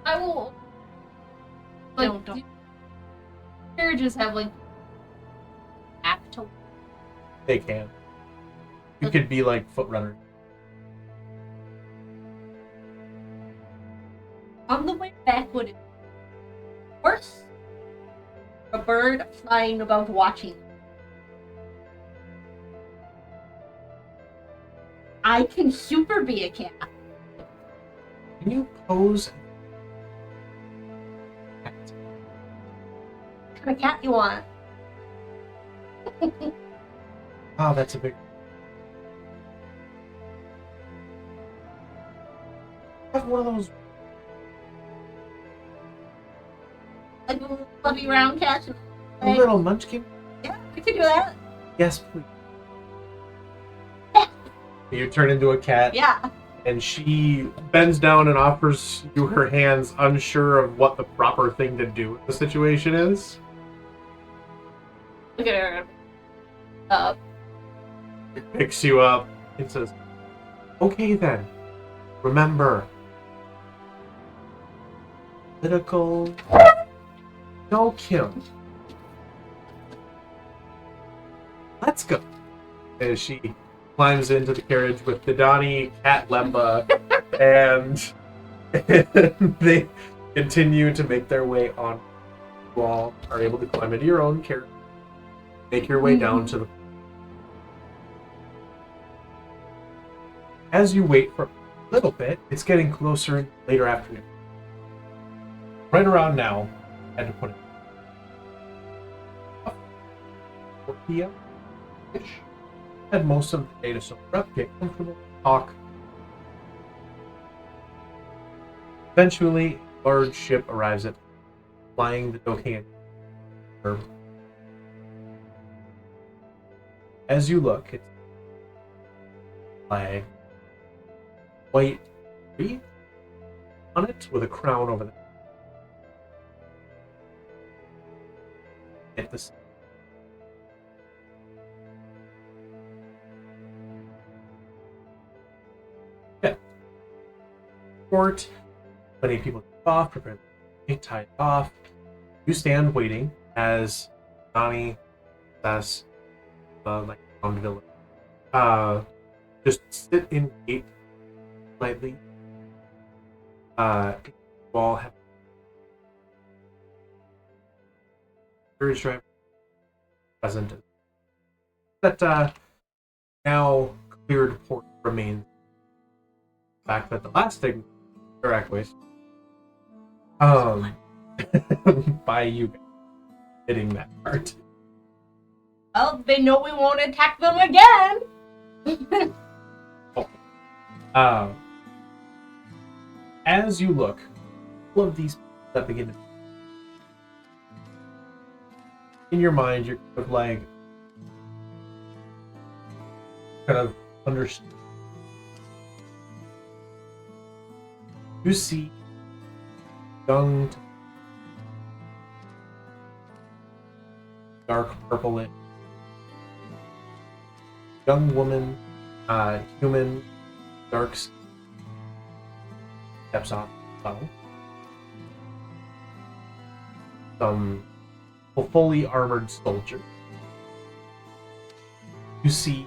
I will. Like, Don't. do carriages have like back to? They can. You could be like foot runner. On the way back, would it be a horse? A bird flying above watching? I can super be a cat. Can you pose? What kind of cat you want? Oh, that's a big. Have one of those. Like a fluffy round cat? A little munchkin. Yeah, we could do that. Yes, please. You turn into a cat, Yeah. and she bends down and offers you her hands, unsure of what the proper thing to do in the situation is. Look at her. It picks you up and says, "Okay then. Remember, political, no kill. Let's go." As she climbs into the carriage with Dadani, Cat Lemba, and they continue to make their way on. You all are able to climb into your own carriage, make your way down to the. As you wait for a little bit, it's getting closer in later afternoon. Right around now, I had to put it 4 p.m.-ish. Had most of the day to soak up, get comfortable, talk. Eventually, a large ship arrives at flying the Dokae Kingdom. As you look, it's flag, white tree on it with a crown over the at this. Yeah. Court. Many people take off, prepare to tie it off. You stand waiting as Donnie says, like on the villa. Just sit in gate lightly. You all have carriage driver present. That now cleared port remains. The fact that the last thing correct ways. By you guys hitting that part. Well, they know we won't attack them again. As you look, all of these that begin to in your mind, you're kind of like understand. You see young, dark purple in young woman, human, dark skin, steps off the tunnel. Some fully armored soldier. You see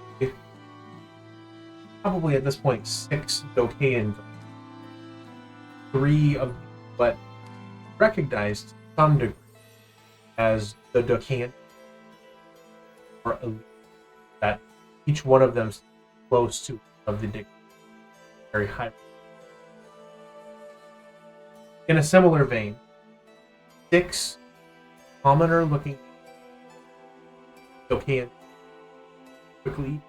probably at this point 6 Dokaean, 3 of what recognized to some degree as the Dokaean, or that each one of them is close to of the dignity, very high. In a similar vein, 6 commoner looking Dokaean quickly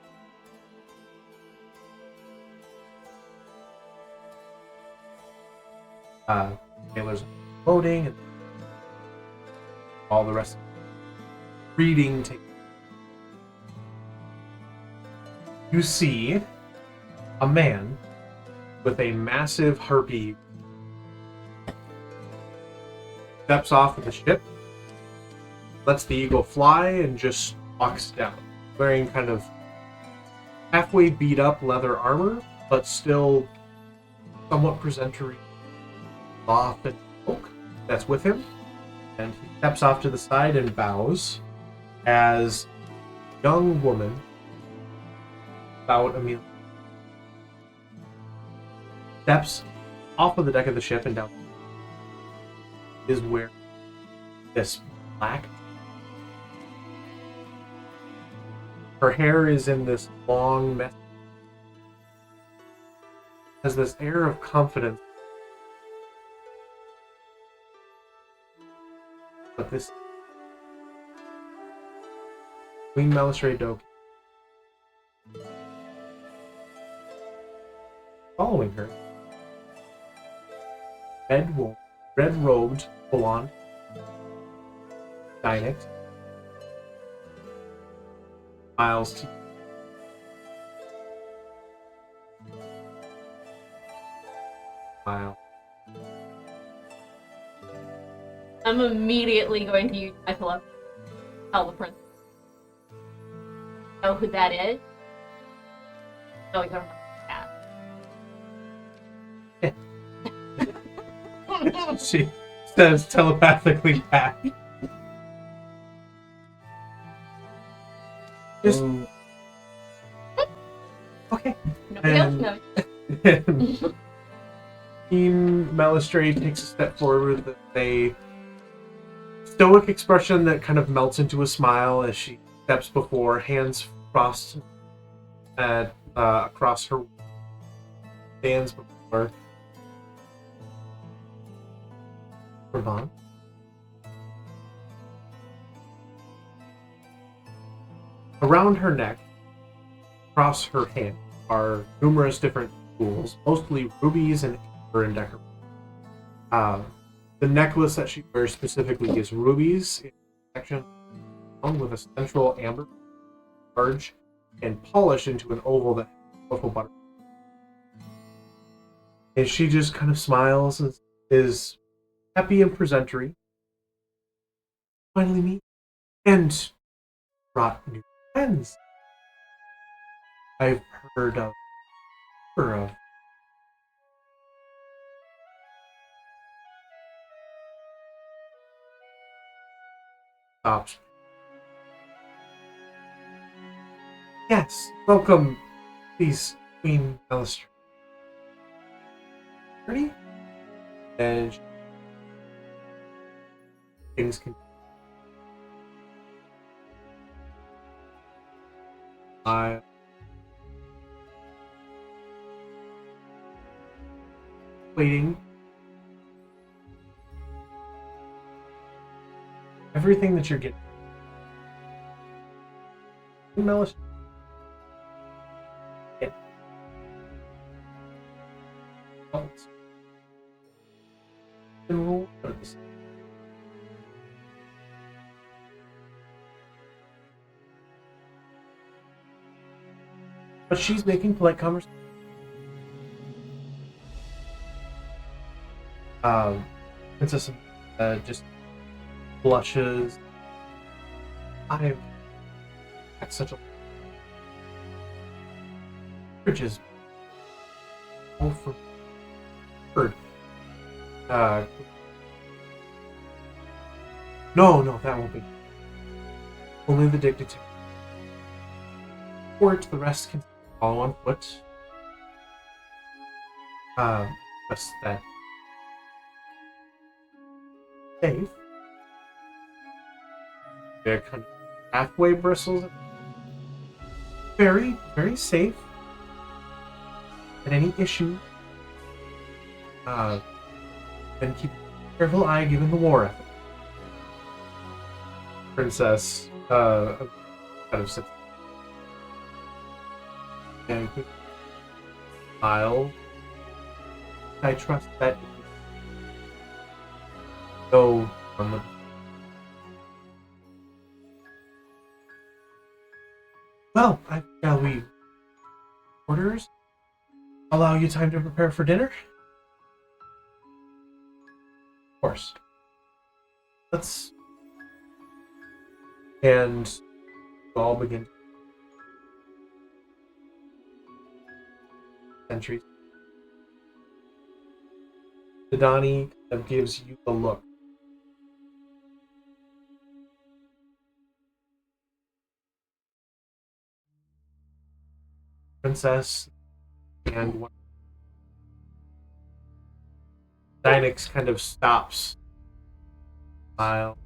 sailors loading and all the rest of reading take. You see a man with a massive harpy steps off of the ship, lets the eagle fly, and just walks down, wearing kind of halfway beat up leather armor, but still somewhat presentary cloth and cloak that's with him. And he steps off to the side and bows as a young woman about Amelia steps off of the deck of the ship and down is where this black. Her hair is in this long mess. Has this air of confidence. But this Queen Melisrae Dokae following her, red-robed, blonde, Dynex, smiles to smile. I'm immediately going to use my telepathy to tell the prince. Know who that is? No, you don't know that. She says telepathically back. Just okay. Nobody else knows. Queen Melisrae takes a step forward with a stoic expression that kind of melts into a smile as she steps before, hands crossed across her, stands before Ravean. Around her neck, across her hand, are numerous different jewels, mostly rubies and amber and decorative. The necklace that she wears specifically is rubies in section, along with a central amber, large and polish into an oval that has colorful butter. And she just kind of smiles and is happy and presentory. Finally meet. And brought new friends. I've heard of stops. Yes, welcome, please, Queen Alistair. Ready? And things can. Waiting. Everything that you're getting. Alistair. But she's making polite conversation. Princess just blushes. I've had such a bridges all for bird. No, that won't be. Only the dignitary. Court, the rest can follow on foot. Just that safe. They're kind of halfway bristles. Very, very safe. And any issue, then keep a careful eye given the war effort. Princess, kind of sits and smile. I trust that go on the well, shall we orders? Allow you time to prepare for dinner? Of course. Let's and we'll all begin entries. Dadani kind of gives you the look. Princess and one. Dynix kind of stops. Smile.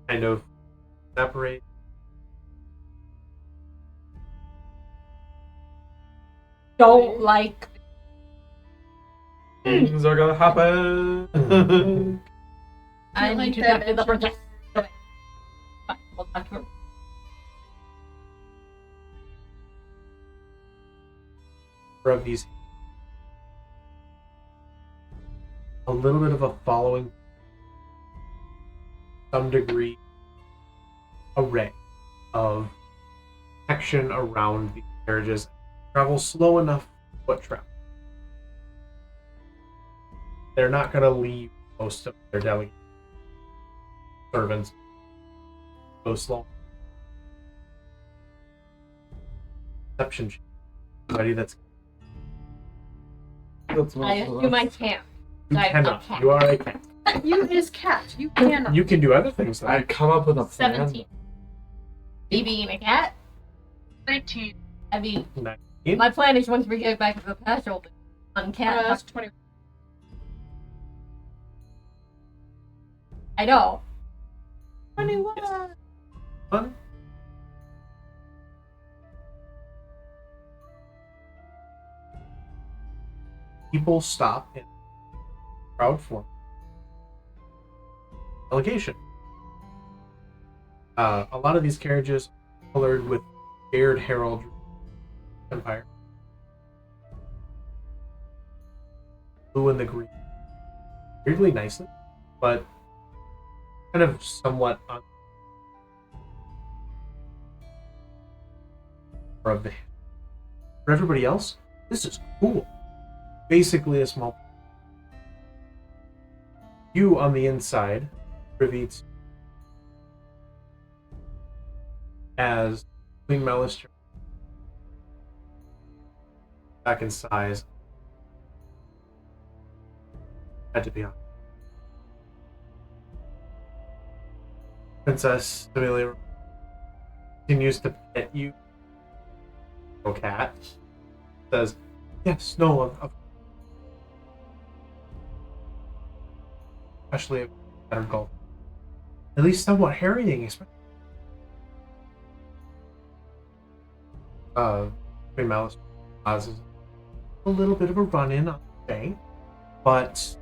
Kind of separate. Don't like. Things are gonna happen. I need to talk to the princess. Okay. Fine, we'll talk to her. Of these, a little bit of a following, some degree, array of protection around the carriages. Travel slow enough foot travel. They're not going to leave most of their delegate servants. Go slow. Perception. Anybody that's I assume I can't. you I'm cannot. a cat. You are a cat. You is cat. You cannot. You can do other things though. I'd come up with a plan. 17. Me being a cat? 19. I mean, 19. my plan is once we get back to the pasture, on cat. That's 20. I know. 21. Fun. People stop in crowd form. Delegation. A lot of these carriages are colored with shared heraldry. Empire. Blue and the green. Weirdly nicely, but kind of somewhat of the for everybody else, this is cool. Basically a small. You on the inside, privy to as Queen Melister back in size. Had to be on. Princess Amelia continues to pet you. Oh, cat says, "Yes, no, especially if better golf. At least somewhat harrying, especially." Queen Malice causes a little bit of a run-in on the day, but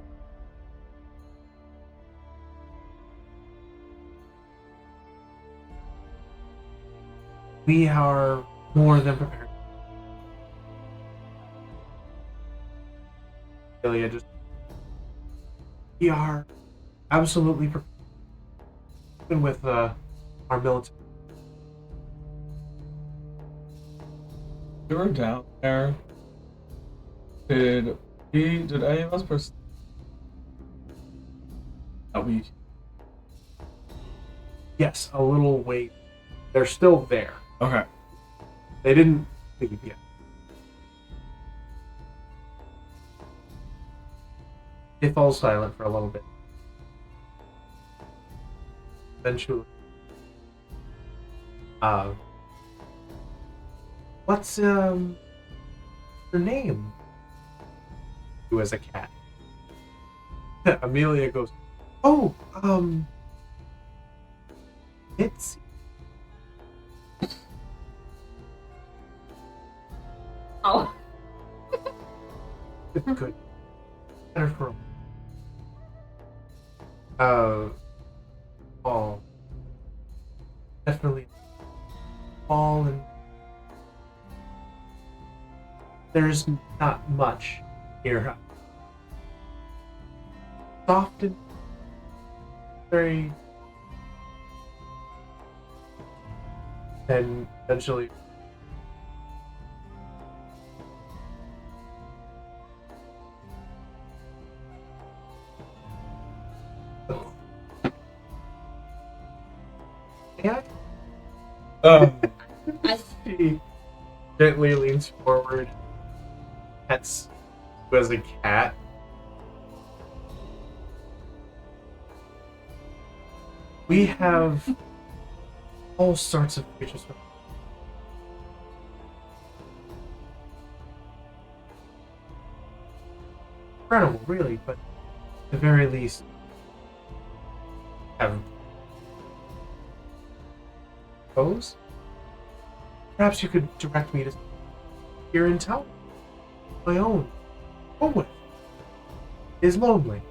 we are more than prepared. Ilya just, we are absolutely prepared. Even with our military. We were down there. Did any of us perceive that we? Yes, a little wait. They're still there. Okay. They didn't leave yet. It falls silent for a little bit. Eventually. What's your name? You as a cat. Amelia goes, "Oh, it's..." Oh. Good. Better for oh, definitely all, and there's not much here. Soft and very, and eventually yeah. She gently leans forward, pets you as a cat. We have all sorts of creatures. Incredible, really, but at the very least, have those. Perhaps you could direct me to here in town. My own. Home with. Is lonely.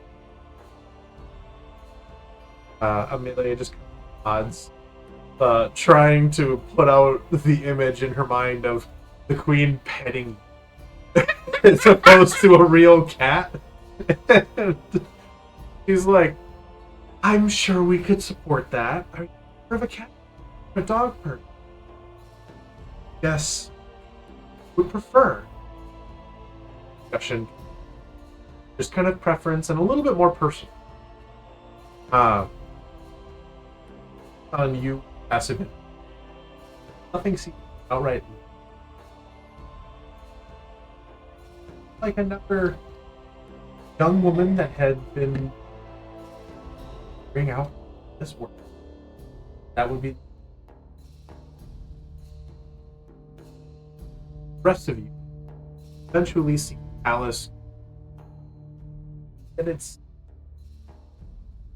Amelia just nods, trying to put out the image in her mind of the queen petting as opposed to a real cat. And she's like, "I'm sure we could support that. Are you more of a cat or a dog person?" Yes, would prefer. Discussion. Just kind of preference and a little bit more personal. On you, passive. Nothing seems outright like another young woman that had been bring out this work. That would be the rest of you. Eventually see Alice, and its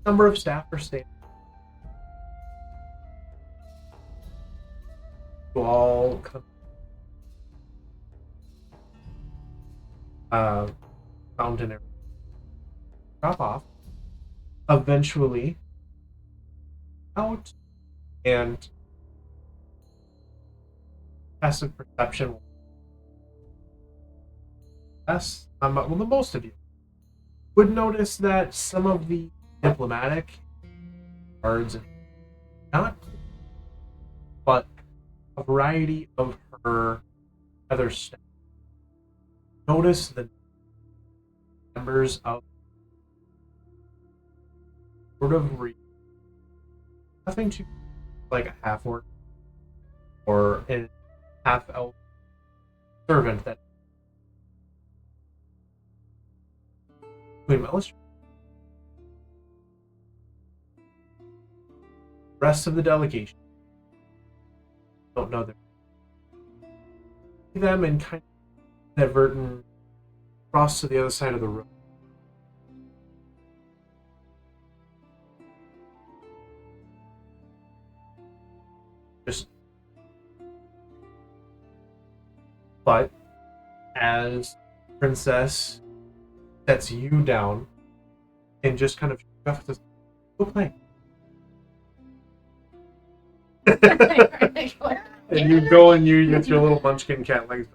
number of staff are staying. You all come fountain area. Drop off. Eventually out, and passive perception. Yes, well, the most of you would notice that some of the diplomatic cards, not, but a variety of her her other staff. Notice the members of sort of nothing too like a half orc or a half elf servant that rest of the delegation don't know them and kind of inadvertent cross to the other side of the room. But as Princess sets you down and just kind of says, go play. And you go and you get your little munchkin cat legs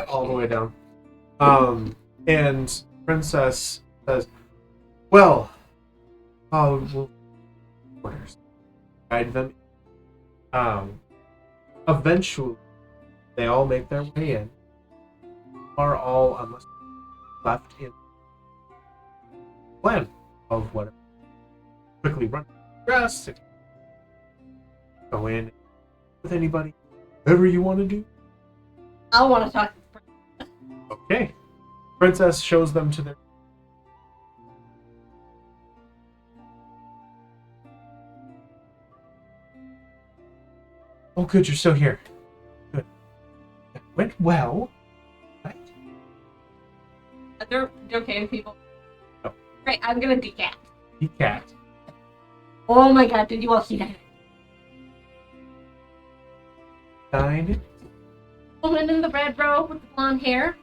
all the way down. And Princess says, well, we'll orders. Guide them. Eventually, they all make their way in. Are all, unless left in plan of whatever. Quickly run. Dress. Go in with anybody. Whatever you want to do. I want to talk to the princess. Okay. Princess shows them to their... Oh, good, you're still here. Good. It went well. Right? They're okay with people. No. Right, I'm gonna decat. Cat. Oh my god, did you all see that? Died. Woman in the red robe with the blonde hair.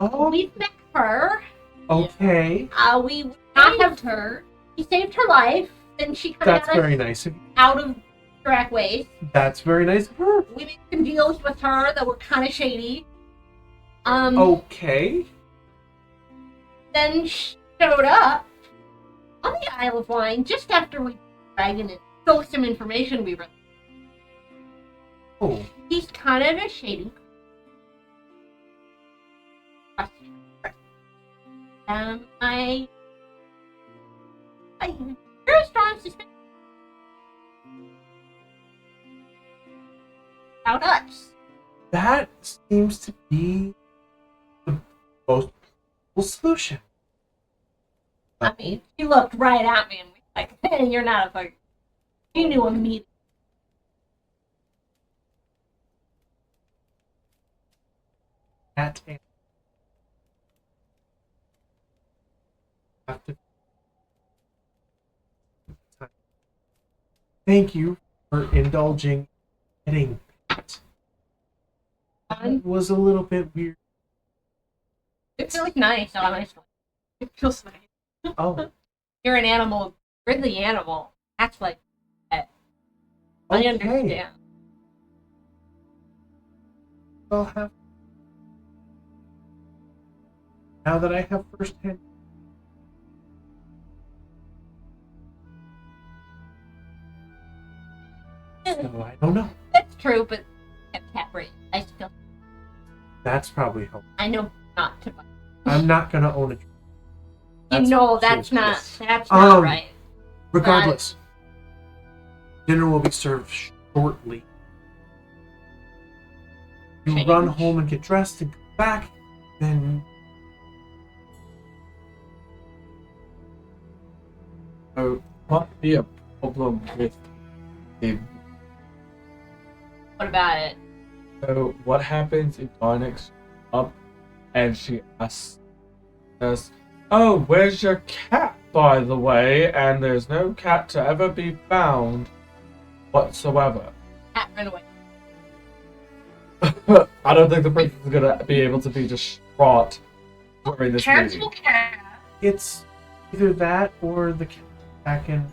Oh, We've met her. okay. We would not have her. She saved her life. Then she kind of That's got us very nice of you. out of track ways. That's very nice of her. We made some deals with her that were kind of shady. Okay. Then she showed up on the Isle of Wine just after we dragon and stole some information we were. Oh. He's kind of a shady. I very strong suspicion about us. That seems to be the most plausible solution. I mean, she looked right at me and was like, hey, you're not a fucker. She knew immediately. At and have to... Thank you for indulging getting that. That was a little bit weird. It feels nice, honestly. It feels nice. Oh, You're an animal. You're the animal. That's like that. I okay. understand. I'll have... Now that I have first-hand... So I don't know. That's true, but cat brain. I still. That's probably helpful. I know not to buy. I'm not gonna own a... You know that's not. That's not right. Regardless, dinner will be served shortly. You Change. run home and get dressed and come back, then... Might be a problem with the... What about it? So what happens if Onyx up and she asks us, oh, where's your cat, by the way? And there's no cat to ever be found whatsoever. Cat ran away. I don't think the princess is gonna be able to be distraught during this Cats meeting. will cat. It's either that or the cat back in...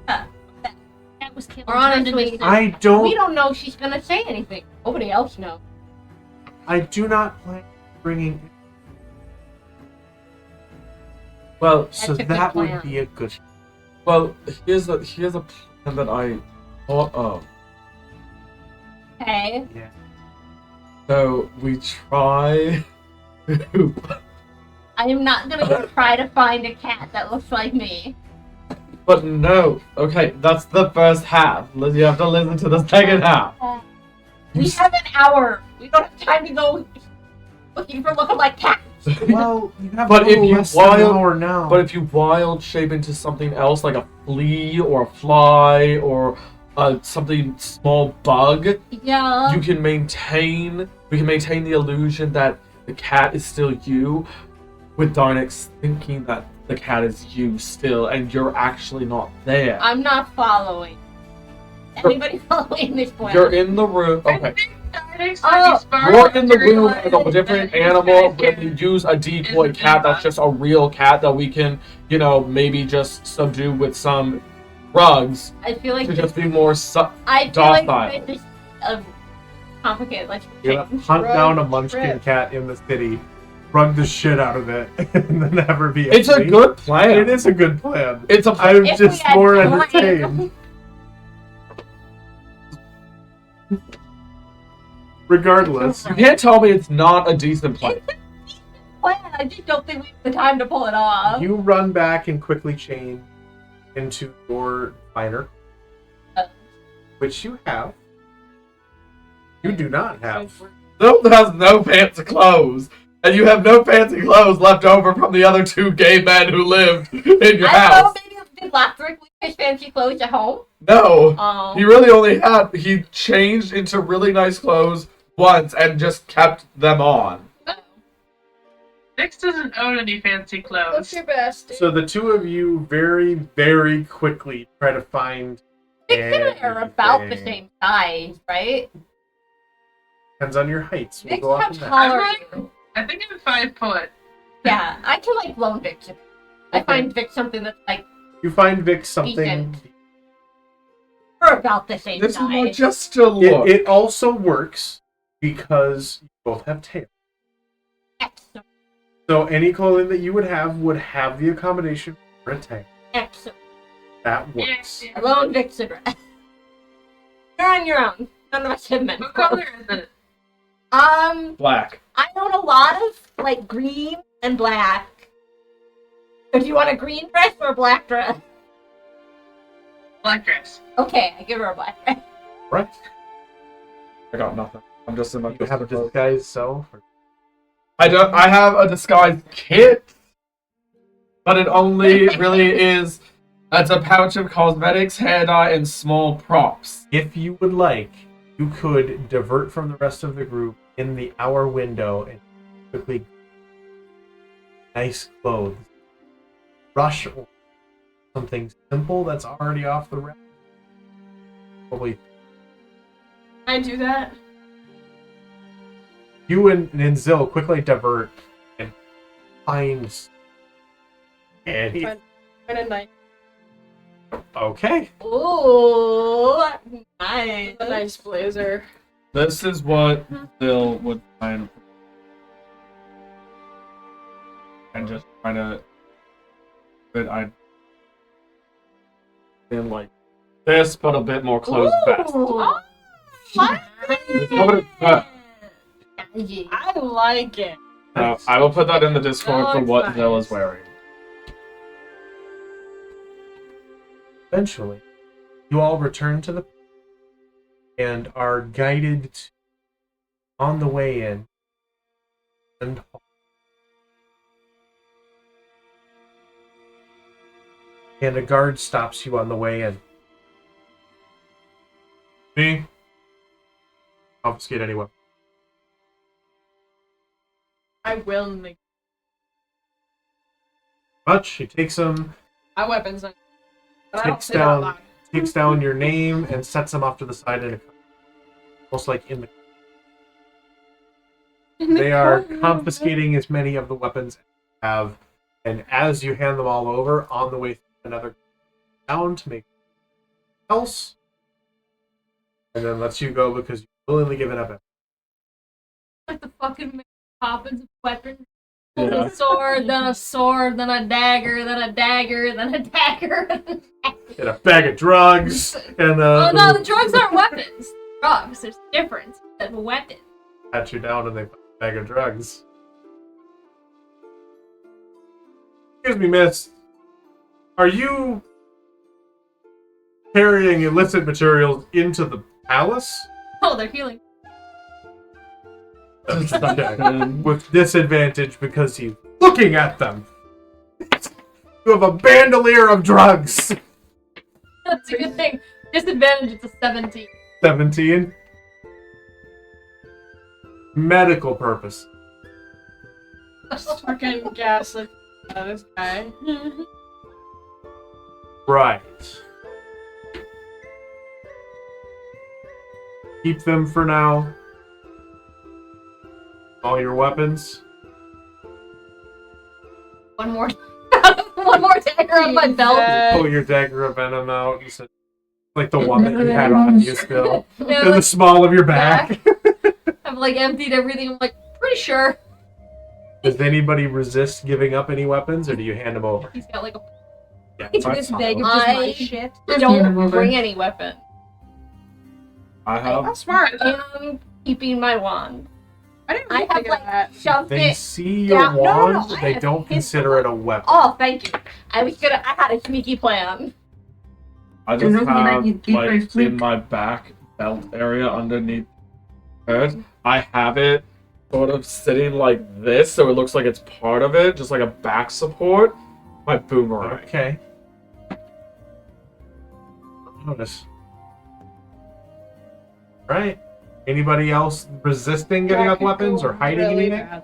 That was killed. Or honestly, I we don't... don't know she's gonna say anything. Nobody else knows. I do not plan bringing... Well, So a good that would plan. be a good... well, here's a plan that I thought of. Okay. So we try. I am not gonna try to find a cat that looks like me. But no. Okay, that's the first half. You have to listen to the second half. We have an hour. We don't have time to go looking for lookalike cats. Well, you have But a little less than an hour now. But if you wild shape into something else, like a flea or a fly or something small bug, Yeah. we can maintain the illusion that the cat is still you, with Darnix thinking that the cat is you still, and you're actually not there. I'm not following. Anybody following this plan? You're in the room. Okay. Oh, You're in the room as a different animal. When you use a decoy cat, that's just a real cat that we can, maybe just subdue with some drugs I feel like to just be more I feel like docile. this is complicated. Let's You're gonna change. hunt down a munchkin cat in the city, rug the shit out of it, and then have her be. It's a good plan. It is a good plan. It's a plan. I'm If just we had more time. entertained. Regardless, You can't tell me it's not a decent plan. Plan. I just don't think we have the time to pull it off. you run back and quickly change into your fighter, which you have. You do not have. Zill has no fancy clothes, and you have no fancy clothes left over from the other two gay men who lived in your I don't know. house. Maybe did Lathric with his fancy clothes at home? No, he really only he changed into really nice clothes once and just kept them on. Nyx doesn't own any fancy clothes. What's your best? So the two of you very, very quickly try to find. Vix and I are about the anything. same size, right? Depends on your heights. We'll Vix, go how off of that. tall are I'm you? I think I'm 5 foot. Yeah, I can like loan Vix. I find Vix something that's like You find Vic something. Decent. we're about the same This is more size. just a look. It also works because you both have tails. Excellent. So any clothing that you would have the accommodation for a tail. Excellent. That works. Yeah. Alone Vix and Red. You're on your own. None of us have men. What color is it? Black. I own a lot of like green and black. So do you want a green dress or a black dress? Black dress. Okay, I give her a black dress. Right. I got nothing. I'm just in my You have a clothes. disguise self. I have a disguise kit, but it only really is. It's a pouch of cosmetics, hair dye, and small props. If you would like, you could divert from the rest of the group in the hour window and quickly nice clothes. Rush or something simple that's already off the rack. Probably I do that. you and Zill quickly divert and find Find a knife. Okay. Ooh, nice. A nice blazer. This is what Zill would find. And just trying to. But I. In like this, but a bit more closed vest. Oh, what? I like it. I will put that in the Discord That for looks what nice. Zill is wearing. Eventually, you all return to the and are guided on the way in. And a guard stops you on the way in. Me? Confiscate any weapon. I will make Much. He takes them, my weapons. But I don't takes say that out down, loud. takes down your name and sets them off to the side in a almost like in the. They are confiscating as many of the weapons as you have, and as you hand them all over, on the way through another round to make else, and then lets you go because you've willingly given up. Like the fucking Mary Poppins of weapons. Yeah. A sword, then a sword, then a dagger, then a dagger, then a dagger. And a bag of drugs, and Oh no, the drugs aren't weapons. drugs. There's a difference. That's a weapon. Pat you down and they put a bag of drugs. Excuse me, miss. Are you carrying illicit materials into the palace? Oh, they're healing. With disadvantage because he's looking at them. You have a bandolier of drugs. That's a good thing. Disadvantage, it's a 17. 17. Medical purpose. Fucking gaslit this guy. Right. Keep them for now. All your weapons. One more dagger on my belt. Pull your dagger of venom out. You said, like the one that you had on you still. In the small of your back. I've like emptied everything. I'm like, pretty sure. Does anybody resist giving up any weapons, or do you hand them over? He's got like a. Yeah, It's this bag of just my shit. Don't bring any weapon. I have. How smart. I'm keeping my wand. I didn't I really have think of like that. shoved They it. see your Yeah, no, wand, I they have don't his consider it a weapon. Oh, thank you. I had a sneaky plan. I just Does it mean that have you keep like your sleep? in my back belt area underneath the shirt. I have it sort of sitting like this, so it looks like it's part of it, just like a back support. My boomerang. Okay. Notice. Right. Anybody else resisting getting up weapons or hiding Really anything? bad.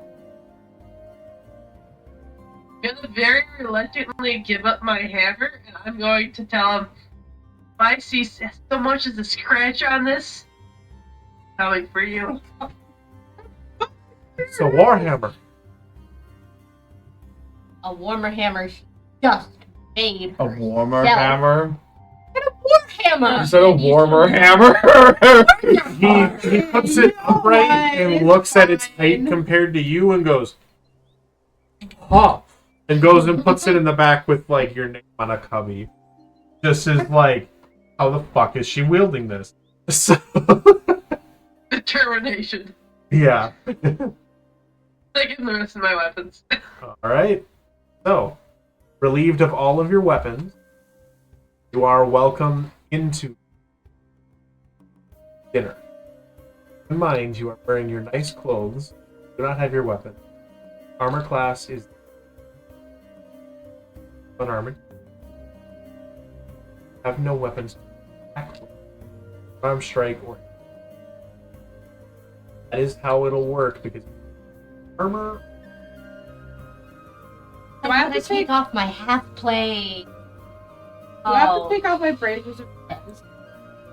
I'm gonna very reluctantly give up my hammer, and I'm going to tell him, if I see so much as a scratch on this, coming for you. It's a warhammer. A warmer hammer just made A her. warmer Yeah. hammer. Hammer. You said a warmer hammer. He puts it upright and looks at its height compared to you and goes, "Huh," and goes and puts it in the back with like your name on a cubby. Just as like, how the fuck is she wielding this? So, Determination. yeah. Taking the rest of my weapons. All right. So, relieved of all of your weapons, you are welcome into dinner. In mind, you are wearing your nice clothes. You do not have your weapon. Armor class is unarmored. Have no weapons. Arm strike or that is how it'll work because armor. Do I have to take off my half plate? Do I have to take off my braces or pens?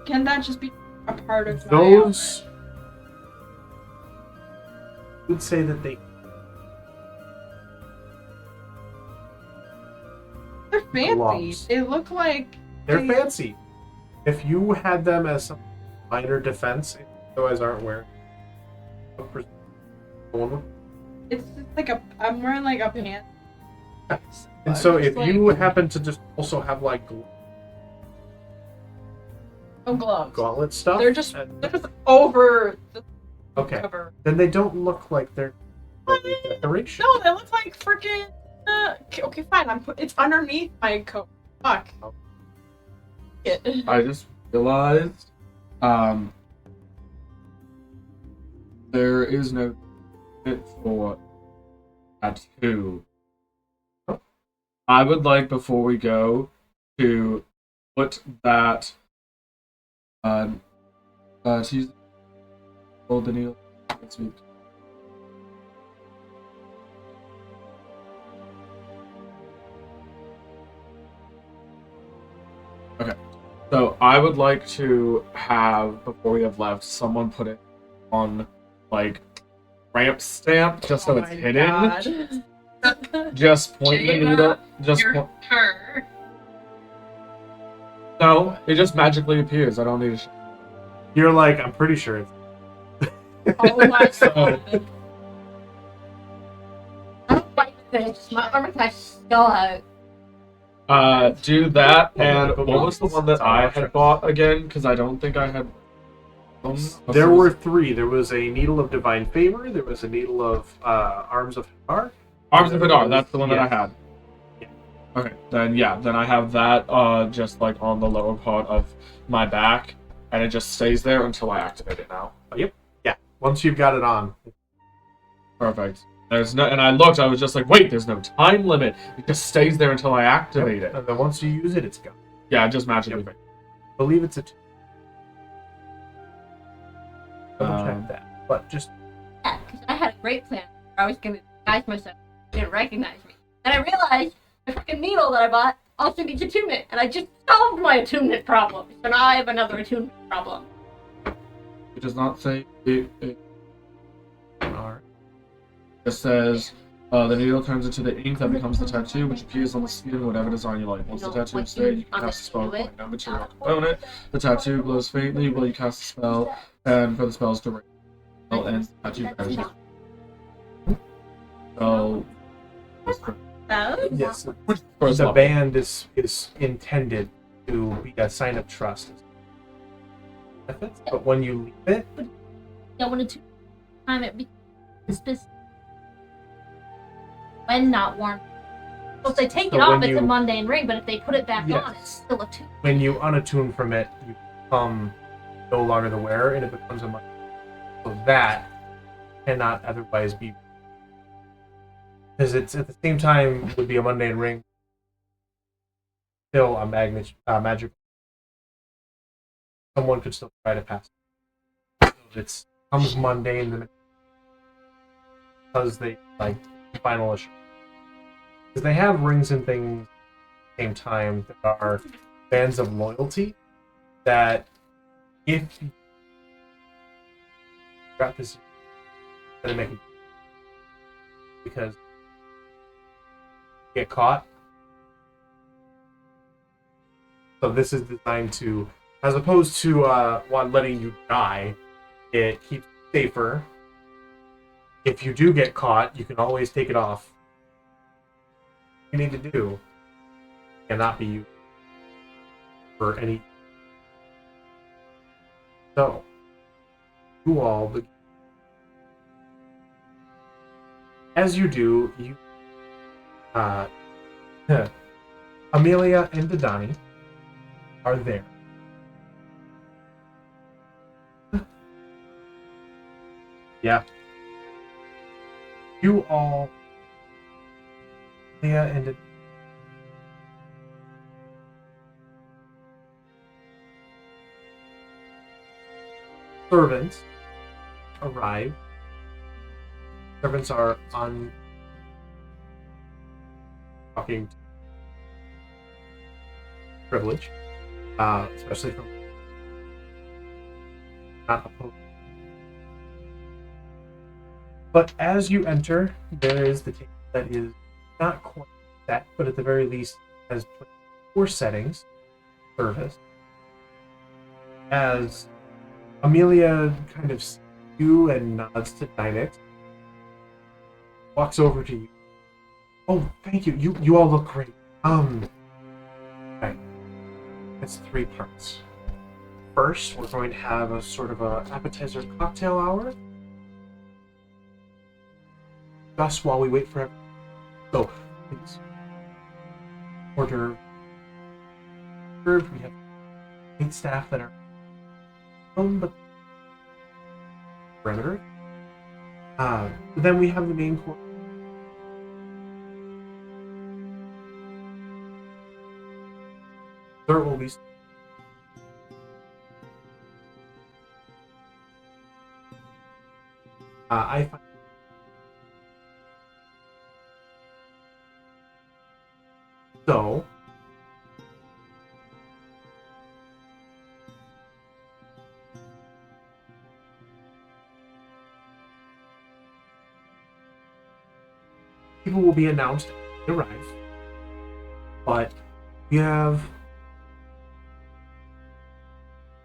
Can that just be a part of my Those would say that they They're fancy. gloves. They look like they're fancy. If you had them as some minor defense, if you otherwise aren't wearing. it's just like I'm wearing like a pant. And so if Like- you happen to just also have like No gloves. gauntlet stuff, They're just and- over the okay, cover. then they don't look like they're decoration. No, they look like freaking. Okay, fine. It's underneath my coat. Fuck. Oh. It. I just realized, there is no fit for tattoo. I would like before we go to put that. She's old Daniel. Next week. Okay. So I would like to have, before we have left, someone put it on, like, ramp stamp, just so Oh it's my hidden. God. Just point the Jayla, needle. Just Your point. fur. No, it just magically appears. I don't need to. You're like, I'm pretty sure it's Oh my So- God. I don't like this. My armor class still out. Do that, and what was the one that I had bought again? Because I don't think I had. There were 3. There was a Needle of Divine Favor. There was a Needle of Arms of Hadar. Arms of Hadar, that's the one that I Yes. had. Okay, then I have that just like on the lower part of my back, and it just stays there until I activate it now. Yep. Yeah. Once you've got it on. Perfect. There's no, and I looked, I was just like, wait, there's no time limit. It just stays there until I activate it. And then once you use it, it's gone. Yeah, just magically. Yep. I believe it's a 2. Double Um, check that. But just Yeah, because I had a great plan. I was going to disguise myself. They didn't recognize me. And I realized the freaking needle that I bought also needs attunement. And I just solved my attunement problem. So now I have another attunement problem. It does not say it Alright. just says the needle turns into the ink that becomes the tattoo, which appears on the skin, whatever design you like. Once the tattoo is there, you can cast a spell applying no material component. The tattoo glows faintly while you cast a spell, and for the spell's duration, spell ends, the tattoo vanishes. So, Yes. first The level. band is intended to be a sign of trust. But when you leave it, I wanted to time it because this when not worn. So if they take it So off, when it's a you- mundane ring, but if they put it back Yes. on, it's still a tune. when you unattune from it, you become no longer the wearer, and it becomes a mundane. So that cannot otherwise be. Because it's at the same time would be a mundane ring, still a magic. Someone could still try to pass. So it becomes mundane the minute- because they like final assurance. Because they have rings and things at the same time that are bands of loyalty that if you got this, gonna make it because you get caught. So this is designed to, as opposed to one letting you die, it keeps you safer. If you do get caught, you can always take it off. What you need to do cannot be used for any. So, you all, as you do, you Amelia and Dadani are there. Yeah. You all, Amelia and Dadani, servants arrive. Servants are on talking to privilege, especially from not opposed. But as you enter, there is the table that is not quite set, but at the very least has 4 settings. Service. As Amelia kind of sees you and nods to Dynex, walks over to you. Oh, thank you. You all look great. Okay. It's 3 parts. First, we're going to have a sort of a appetizer cocktail hour. Just while we wait for everyone. So, please. Order. We have 8 staff that are but perimeter. Then we have the main course. There will be I find so people will be announced as they arrive, but we have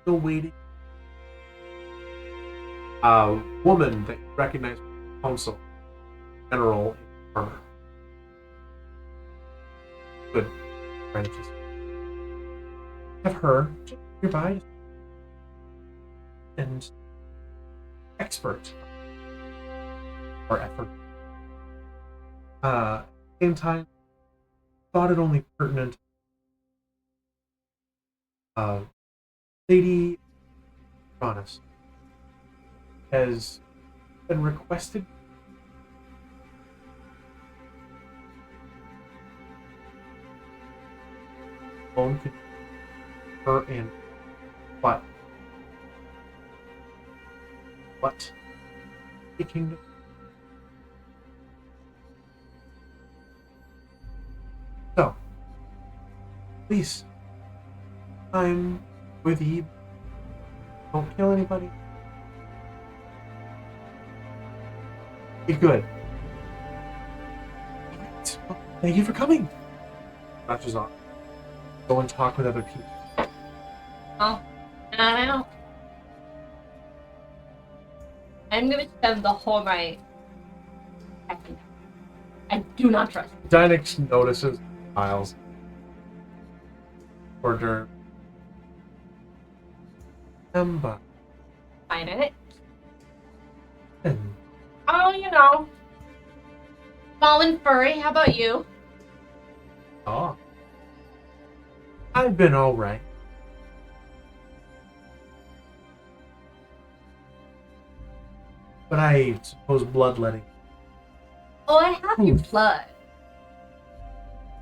still waiting a woman that you recognize from the council, general in armor. Good. Trying to just have her just nearby. and expert or effort. At the same time, thought it only pertinent. Lady Ronis has been requested own her and what the kingdom. So please, I'm with you. Don't kill anybody. Be good. Alright. Well, thank you for coming. Matches on. Go and talk with other people. Oh, I don't. I'm gonna spend the whole night acting. I do not trust you. Dynix notices Miles. Order. Lemba. Find it. And Oh, you know. Small and furry, how about you? oh. I've been alright. But I suppose bloodletting. Oh, I have your blood.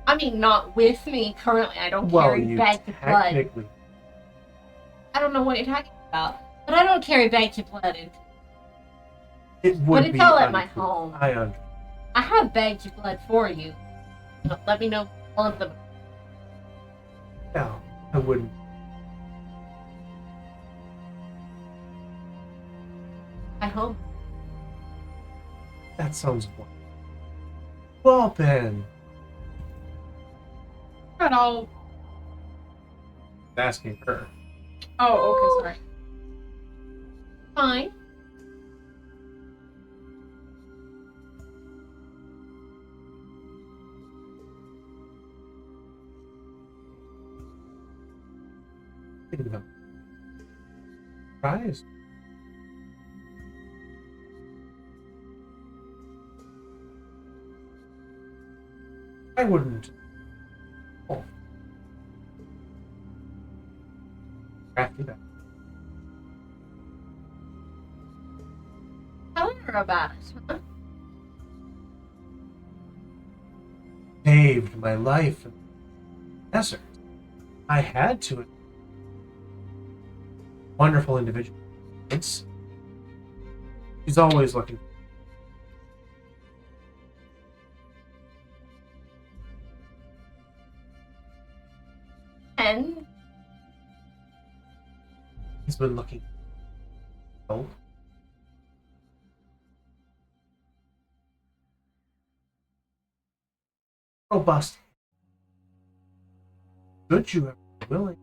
I mean, not with me currently. I don't Well, carry you bags of blood. technically. I don't know what you're talking about. But I don't carry bags of blood. It would But it's be all at my uncool. home. I understand. I have bags of blood for you. Let me know all of them. No, I wouldn't. I hope. That sounds wonderful. Well then, But I'll. asking her. Oh, okay, sorry. Fine. Kingdom. Surprise. I wouldn't. Oh. Crafty that. Tell her about us, huh? Saved my life in the desert. I had to. Wonderful individual. She's always looking. And He's been looking. Oh. Robust. Should you ever be willing?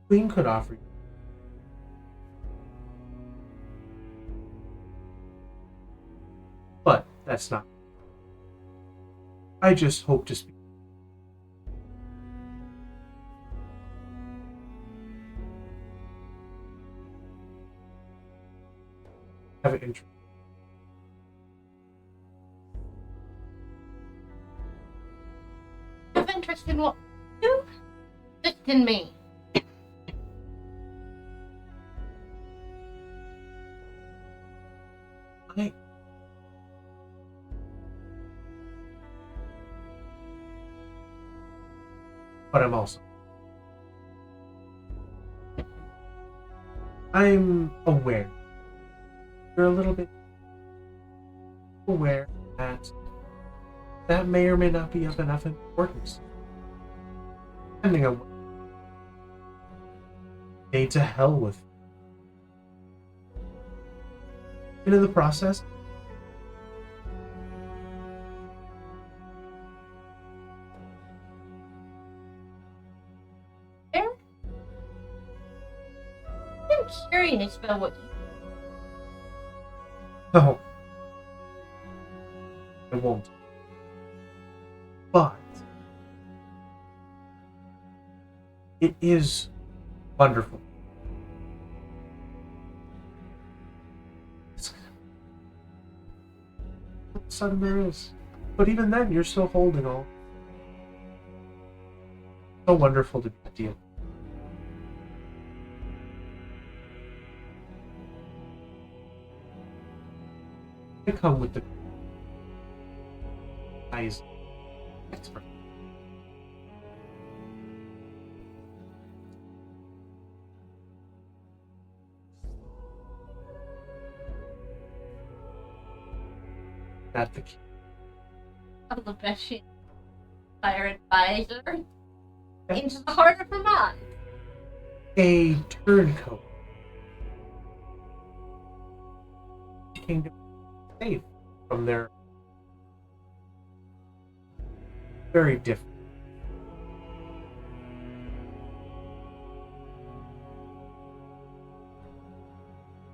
Queen could offer you. But that's not. I just hope to speak. Have an interest. have interest in what you? Just in me. I. But I'm also. I'm aware. You're a little bit aware that that may or may not be of enough importance. Depending on what. Stay to hell with. Into the process. I'm curious about what you. No. I won't. But it is Wonderful. Sudden there is. But even then, you're still holding all. So wonderful to be a deal. I come with the guise expert. At the key. I'm the best shit. Fire advisor. Into the heart of Vermont. A turncoat. Kingdom safe from their very different.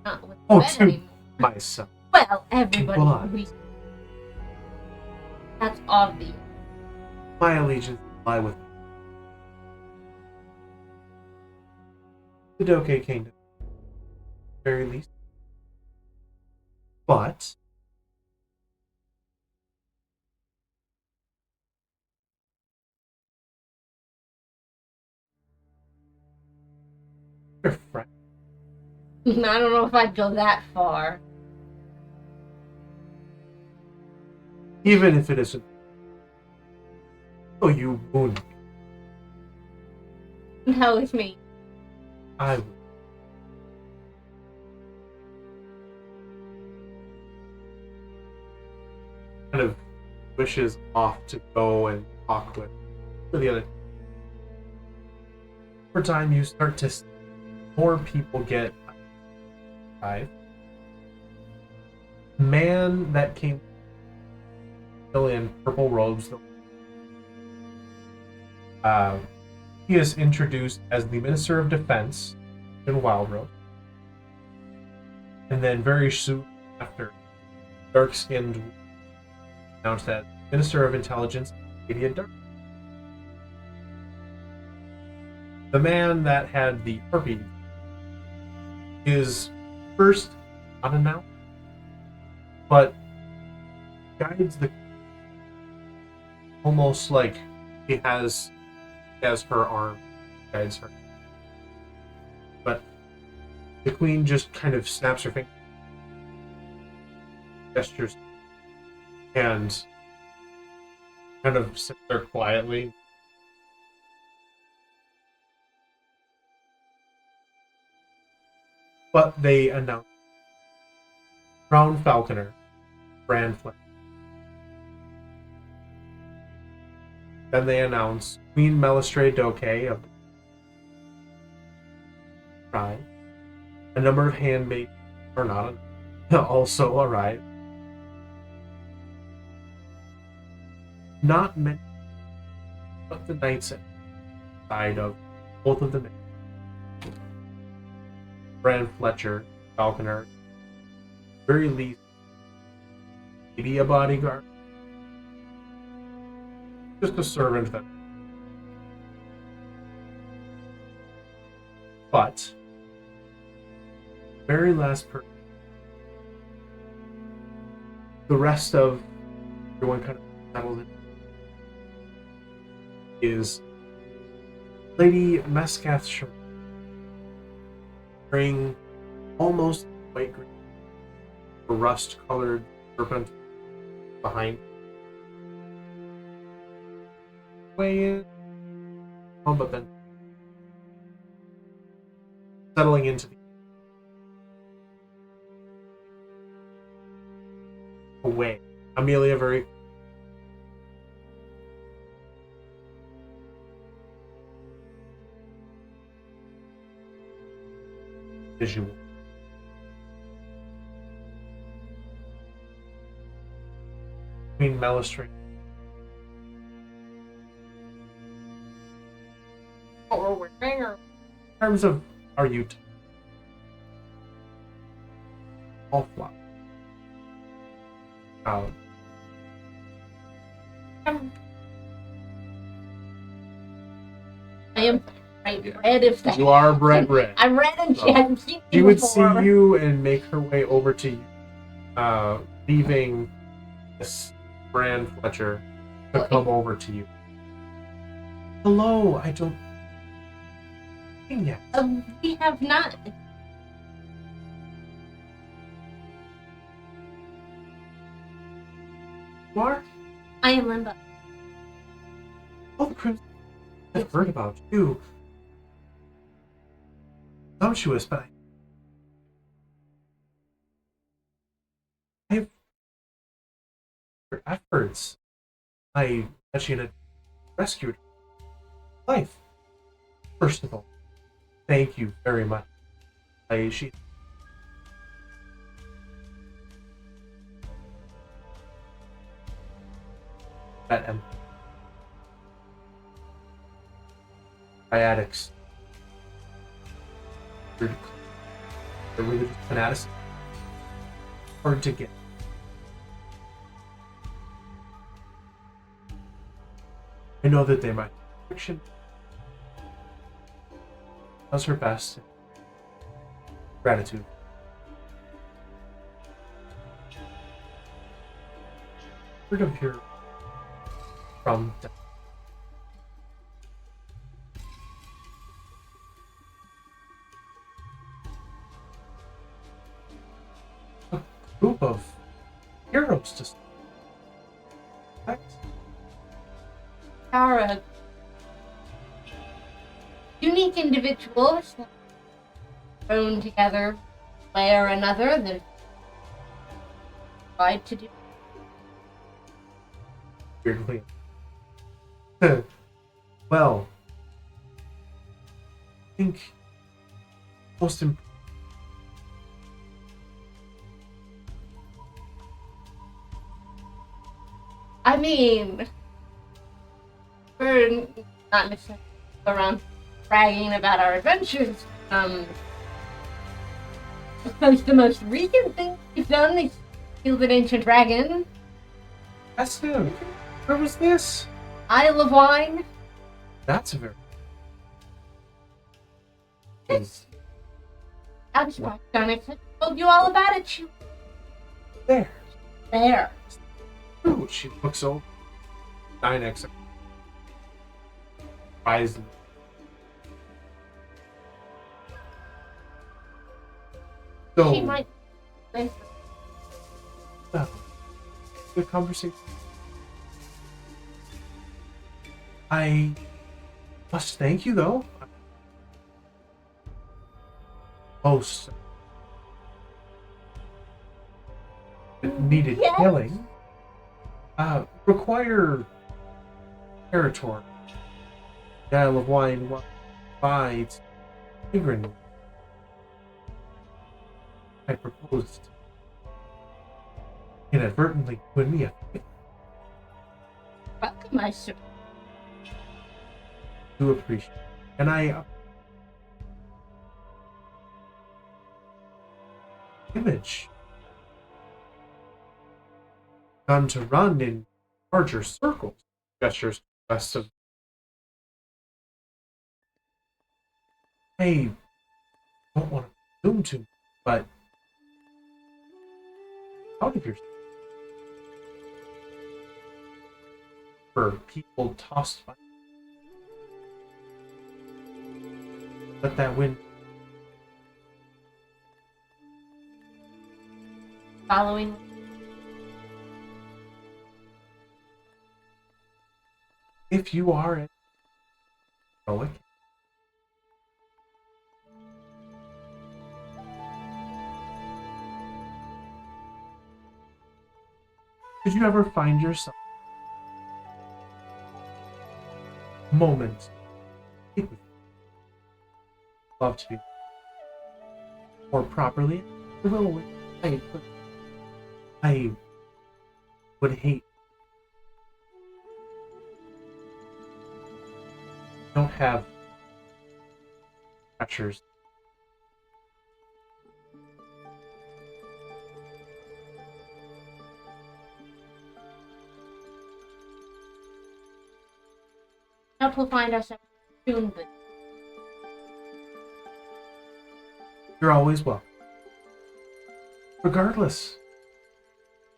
Not with Oh, Ben to anymore. myself. Well, everybody. Blood. That's obvious. My allegiance lie with the Dokae Kingdom, at the very least. But your friend, I don't know if I'd go that far. even if it isn't, oh, you wound me, How is me? I would. Kind of wishes off to go and talk with the other. Over time, you start to see more people get alive. Man that came still in purple robes. He is introduced as the Minister of Defense in Wildrose. And then very soon after, dark-skinned announced as Minister of Intelligence, Idiot Dark. The man that had the harpy is first unannounced, but guides the almost like he has her arm, guides her. But the queen just kind of snaps her finger, gestures, and kind of sits there quietly. But they announce Crown Falconer, Brand Flame. Then they announce Queen Melistre Dokae of the tribe. A number of handmaids are not also arrive. Not many, but the knights side of both of the men. Bran Fletcher, Falconer, very least, maybe a bodyguard, just a servant that. But very last person, the rest of everyone kind of settles in, is Lady Mescath Shore. Wearing almost white green, a rust-colored serpent behind. Way in, but then settling into the away. Amelia very visual. Queen Melistre. What we're wearing, or In terms of are you all flop? I am right red if that. You are bright red. I'm red and she Oh. hasn't seen me She would see before. you and make her way over to you, leaving this Bran Fletcher to come over to you. Hello, I don't... yet. We have not. You are? I am Lemba. Oh, the Crimson. I've heard about you. Sumptuous, but I have your efforts. I actually had rescued her life. First of all, thank you very much. She Libet Empire. Triadics. The religious fanatics. Hard to get. I know that they might be fiction. Does her best. Gratitude. Heard of here from a group of heroes to Are a unique individuals thrown together one way or another that tried to do. weirdly. Well, I think most important. I mean, we're not necessarily around bragging about our adventures. I suppose the most recent thing we've done is killed an ancient dragon. That's him. Where was this? Isle of Wine. That's a very. Yes. I was quite done it. I told you all about it. She There. there. Ooh, she looks over. 9x. Eyes. So, She might. good conversation. I must thank you, though. Most needed Yes. killing. Require territory. The Isle of Wine provides Tigran. I proposed inadvertently put me a Welcome, I suppose. do appreciate, and I image done to run in larger circles. Gestures to the rest of. I don't want to presume too, but out of your for people tossed by. Let that wind. Following. If you are it, know it. Could you ever find yourself moment love to be more properly? I will wait. I would hate. Don't have catchers. Now we'll find ourselves soon, but You're always welcome. Regardless,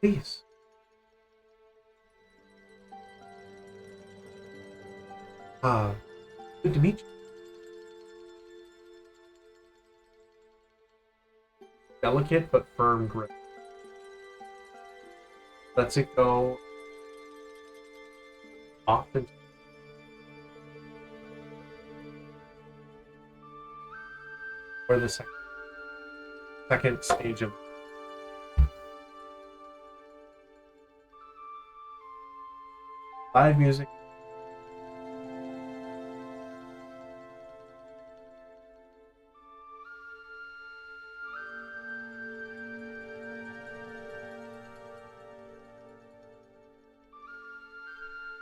please. Good to meet you. Delicate but firm grip. Lets it go often. Or the second stage of live music.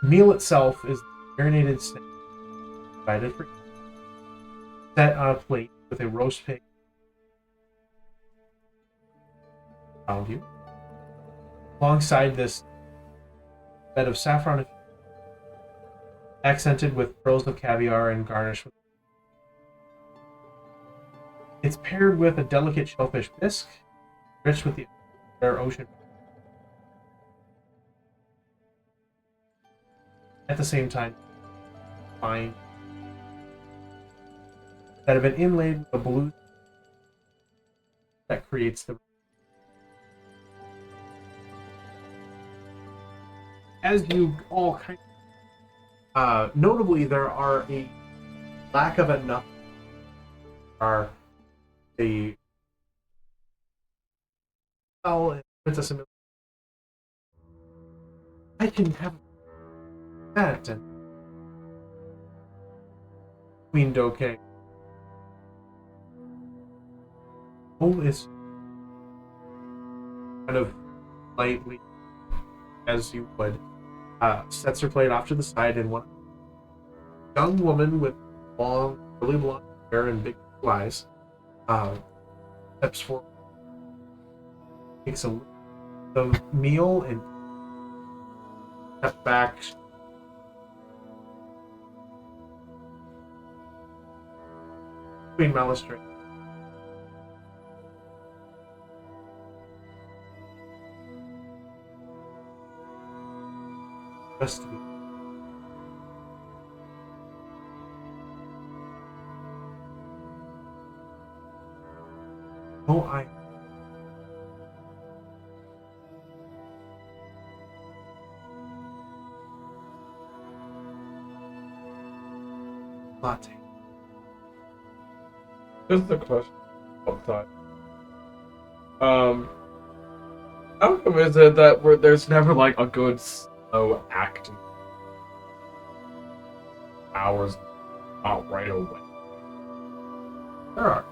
The meal itself is marinated steak, provided for set on a plate with a roast pig around you. Alongside this bed of saffron, accented with pearls of caviar and garnished with. It's paired with a delicate shellfish bisque, rich with the rare ocean. At the same time, fine that have been inlaid with a blue that creates the. As you all kind notably, there are a lack of enough. Are the and Princess Amelia. I can have that and Queen Dokae. Is kind of lightly, as you would, sets her plate off to the side, and one young woman with long, really blonde hair and big blue eyes steps forward, takes the meal, and steps back. Queen Malistrate. Rest of you. Oh, I. Latte. Just a question of time. How come is it that there's never like a good slow acting hours out right away? There are.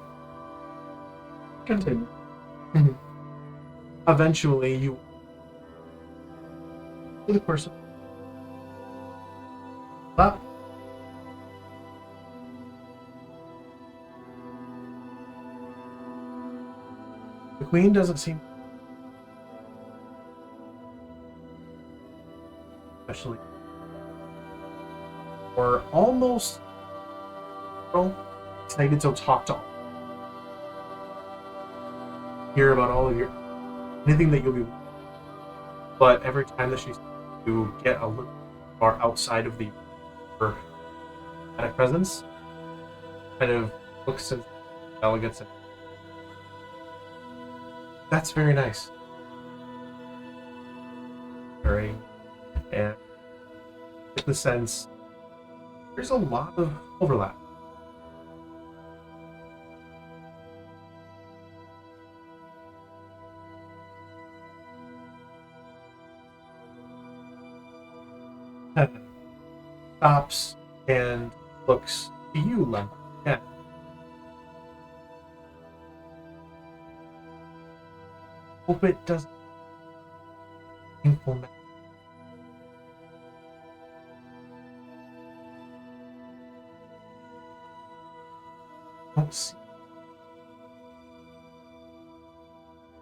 Continue. Eventually, you. Through the course of. But. The Queen doesn't seem. Especially. Or almost. Well, excited to talk to. Hear about all of your. Anything that you'll be. But every time that she's. You get a little far outside of the. Her at presence. Kind of looks and delegates and. That's very nice. Very, and get the sense there's a lot of overlap. Stops and looks to you, Lemba. Yeah. Hope it doesn't. Painful. Don't see.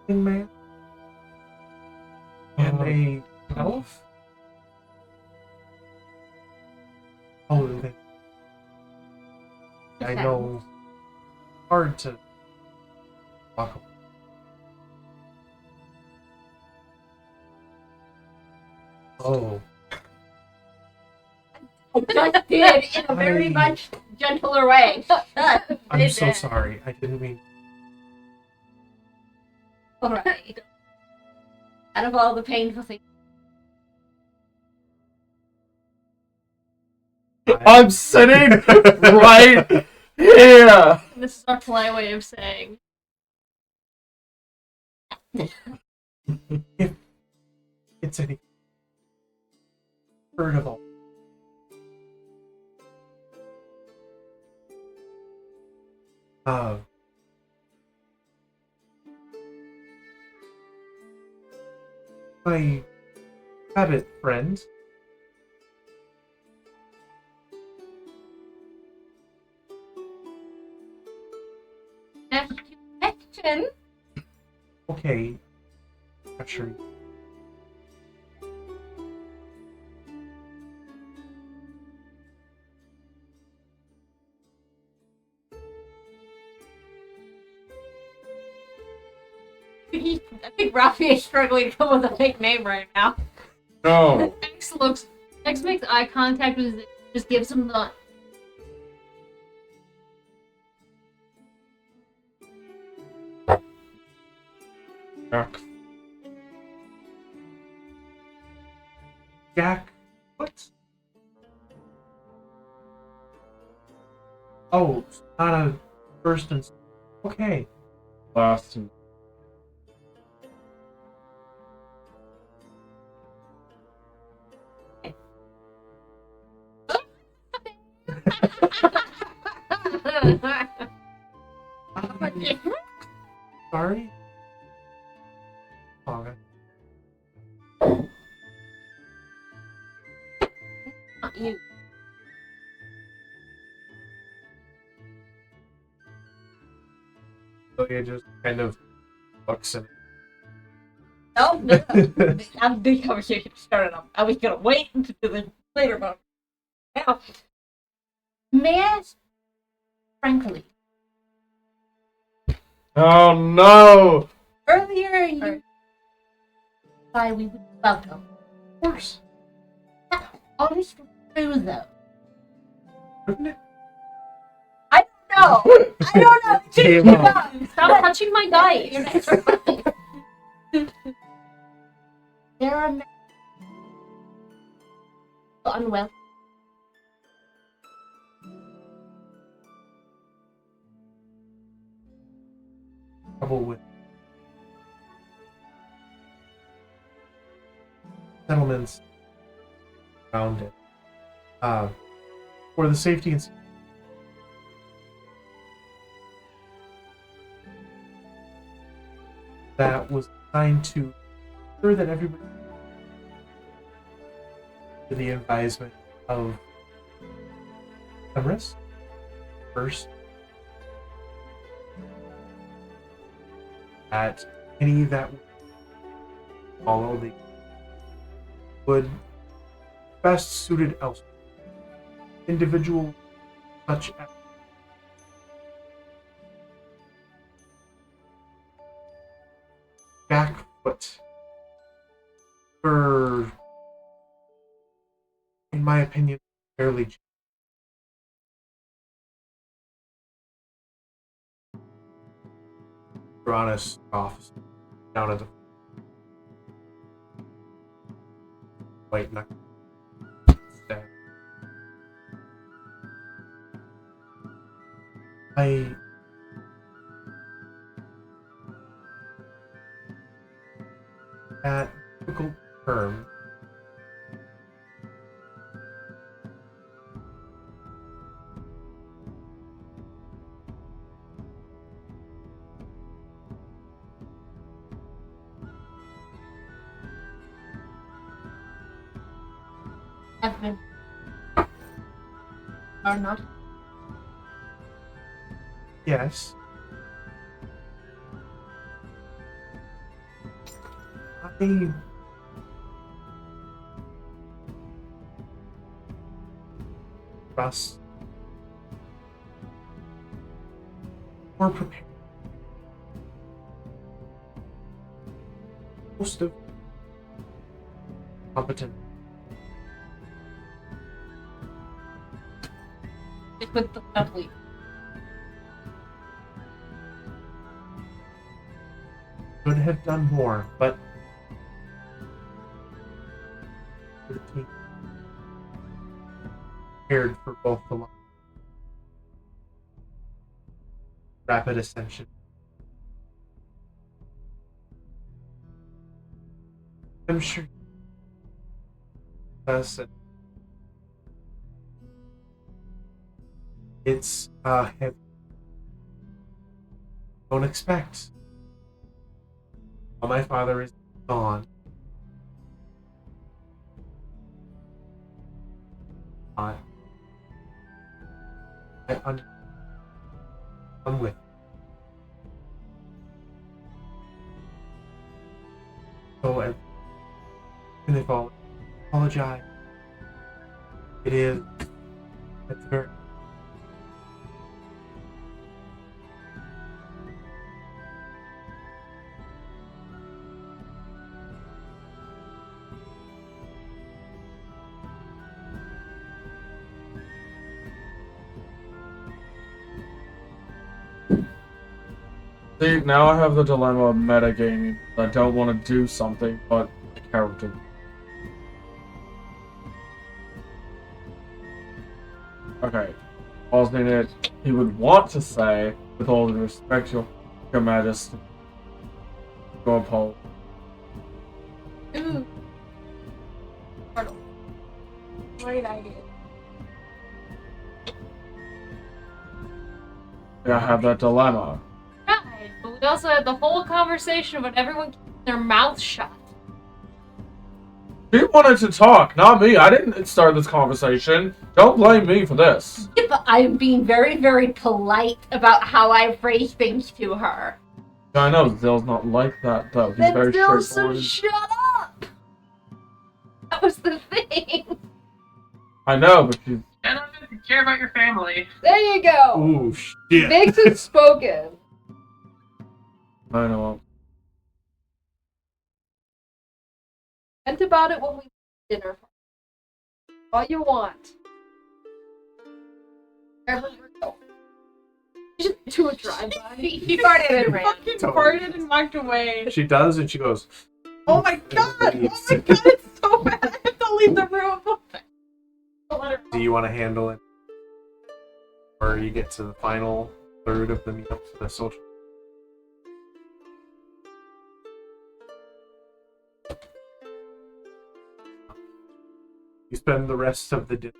Man. And a elf. Oh, I know. Hard to walk away. Oh, I just did in a very I- much gentler way. I'm so sorry. I didn't mean. Alright. Out of all the painful things. I'm sitting right here. This is our polite way of saying. If it's any heard of all. My rabbit friend. Ask you a question. Okay. Not sure. I think Rafi is struggling to come with a fake name right now. No. X makes eye contact with Zill, just gives him the Jack. What? Oh, it's not a first and. Okay. Last. Sorry? Okay. Not you. So you just kind of looks and. No. I'm the conversation started up. I was gonna wait until the later moment. Now, may I ask, frankly, Oh no! earlier you why we would welcome. Of course. Honest true though. Wouldn't it? No, I don't know. Came up. Stop touching my dice. There are many unwell. Trouble with settlements around it. For the safety and that was designed to ensure that everybody to the advisement of Emrys first, that any that would follow the would best suited elsewhere. Individual such as Backfoot were, in my opinion, fairly honest officer down at the white knuckle stab. That difficult term Have been are not. yes. I trust more prepared most of competent. Stick with the lovely. Could have done more, but prepared for both the rapid ascension. I'm sure it's heavy. Don't expect. While my father is gone, I'm with. So I apologize. It's very. See, now I have the dilemma of metagaming. I don't want to do something, but the character. Okay. All's in it. He would want to say, with all due respect, Your Majesty, go uphold. Ooh. Pardon. Great idea. I have that dilemma. Right, but we also had the whole conversation about everyone keeping their mouth shut. She wanted to talk, not me. I didn't start this conversation. Don't blame me for this. Yeah, but I'm being very, very polite about how I phrase things to her. I know Zill's not like that, though. He's Then very Zill, straightforward. so shut up! That was the thing. I know, but she's... I don't have to care about your family. There you go. Ooh, shit. Makes it spoken. I know. Vent about it when we dinner. All you want. Wherever we go. Just do a drive-by. He farted and ran. Fucking Totally. farted and walked away. She does, and she goes, Oh my god! Oh my god, it's so bad! I have to leave the room! do you want to handle it? Or you get to the final third of the meal for the social. You spend the rest of the dinner.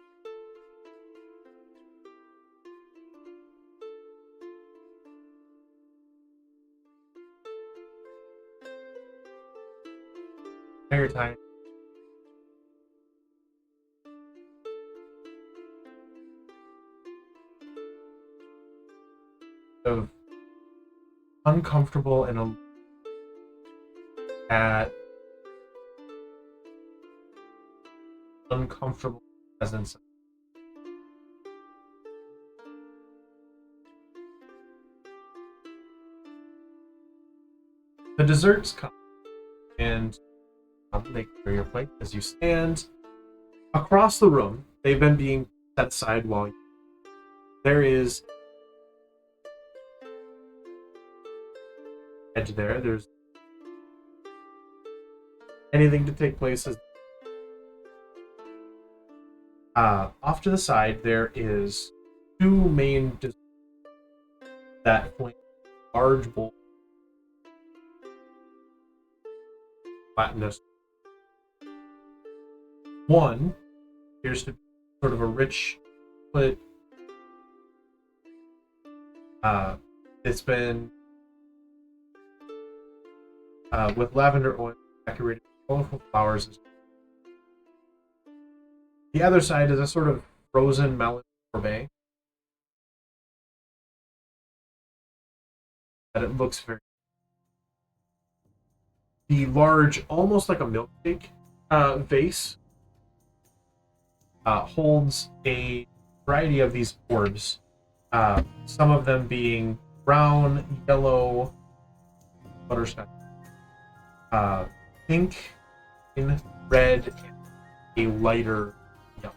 Entire time. Of uncomfortable and at uncomfortable presence. The desserts come, and they clear your plate as you stand across the room. They've been being set aside while there is edge there. There's anything to take place as off to the side there is two main desserts that point large bowl flatness. One appears to be sort of a rich but it's been with lavender oil decorated with colorful flowers. The other side is a sort of frozen melon sorbet. That it looks very. The large, almost like a milkshake vase holds a variety of these orbs. Some of them being brown, yellow, butterscotch. pink, in red, and a lighter yellow.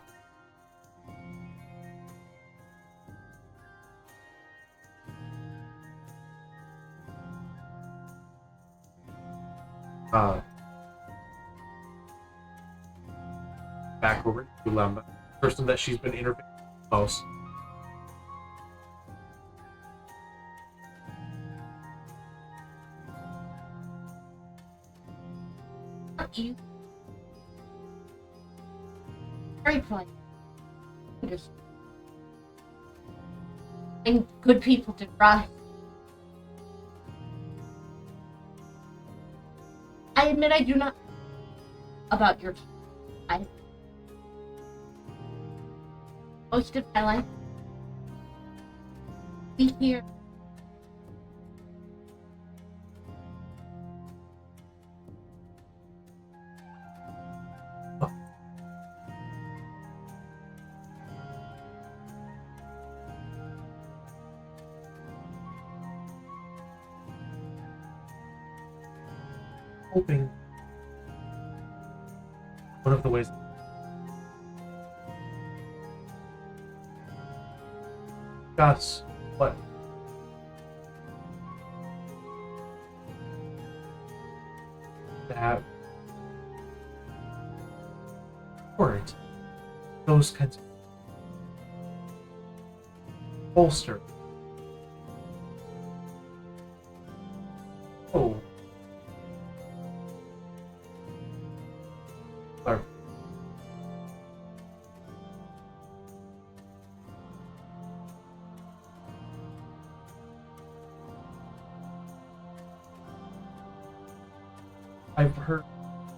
Back over to Lemba, person that she's been interviewing most. You. Very polite. Just and good people to trust. I admit I do not about your I most of my life be here. Hoping one of the ways discuss what that words, those kinds of bolster. Oh. Or I've heard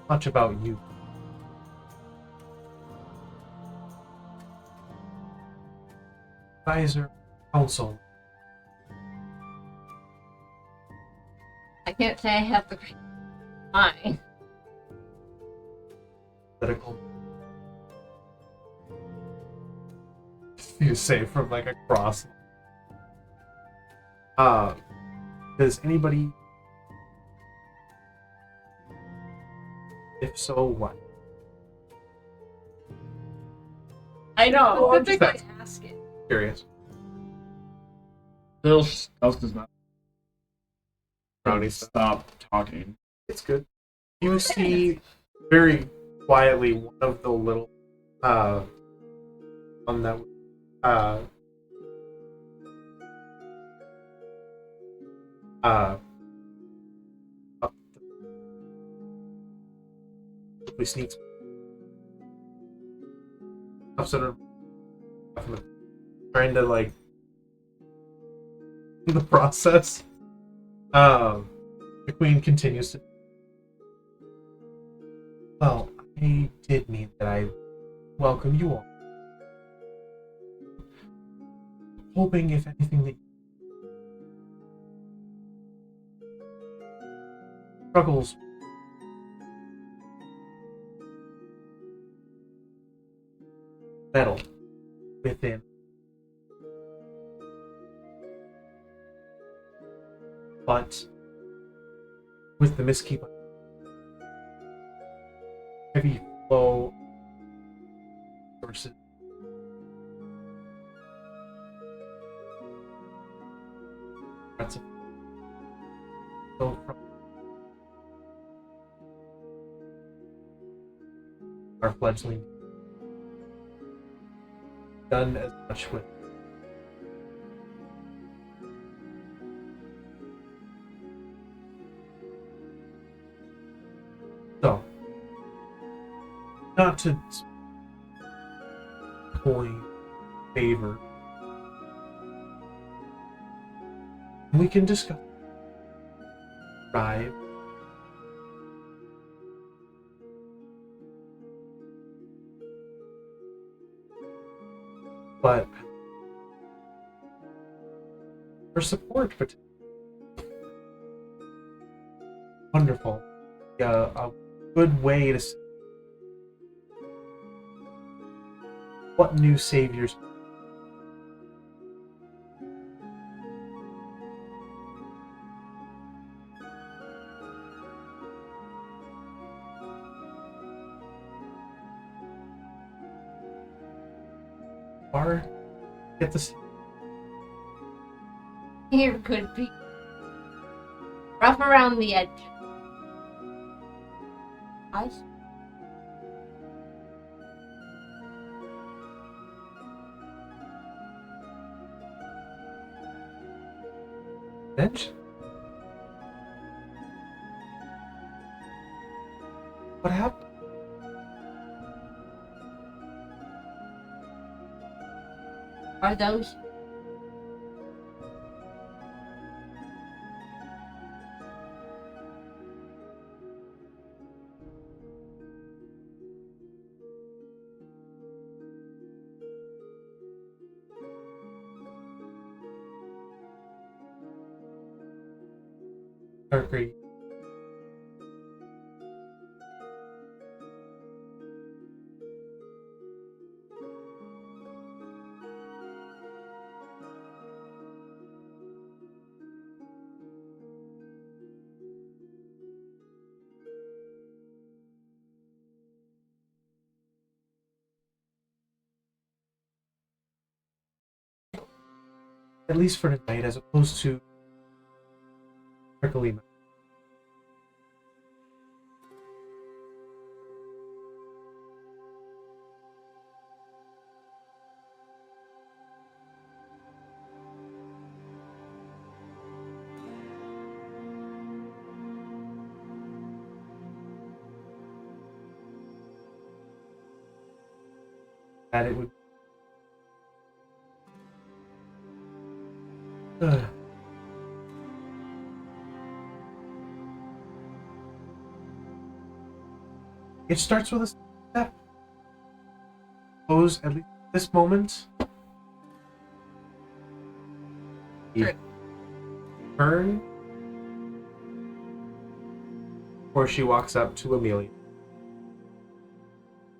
much about you. Advisor, council. I can't say I have the mind. Political. You say from like across. Does anybody? If so, what? I know. Oh, I'm just just asking. Curious. Still, Celeste does not Brownie stuff. stop talking. It's good. You see very quietly one of the little one that up we sneaks up sort of trying to like the process. The queen continues to. Well, I did mean that I welcome you all. Hoping, if anything, that struggles battle within. But with the miskeep, heavy flow versus that's so from our fledgling done as much with so not to coin favor. We can discuss Rive. But for support, but wonderful. Yeah, a good way to see what new saviors far get this. Here could be rough around the edge. Eyes. Bench? What happened? Are those? Agree. At least for tonight, as opposed to Prickly. That it would. It starts with a step. Suppose at least at this moment. Sure. Turn. Or she walks up to Amelia.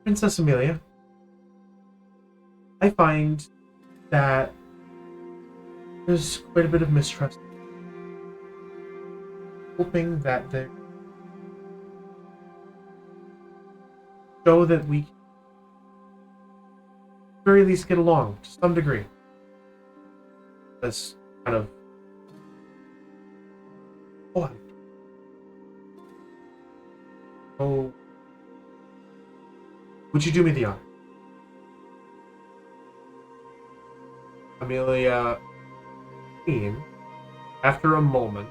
Princess Amelia, I find that there's quite a bit of mistrust. Hoping that there show that we can at the very least get along to some degree. This kind of oh, would you do me the honor? Amelia, after a moment,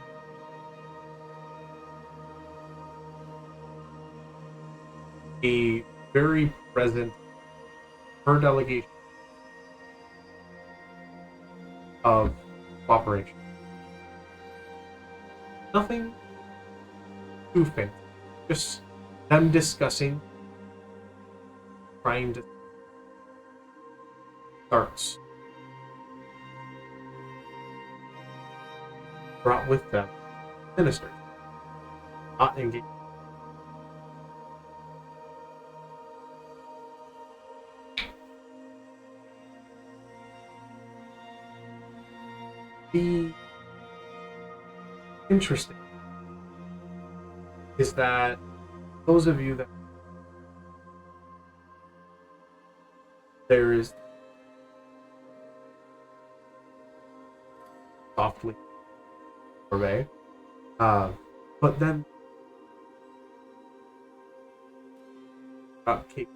a very present her delegation of cooperation. Nothing too fancy, just them discussing, trying to start. Brought with them ministers, not engaged. The interesting is that those of you that there is softly survey, but then Kate,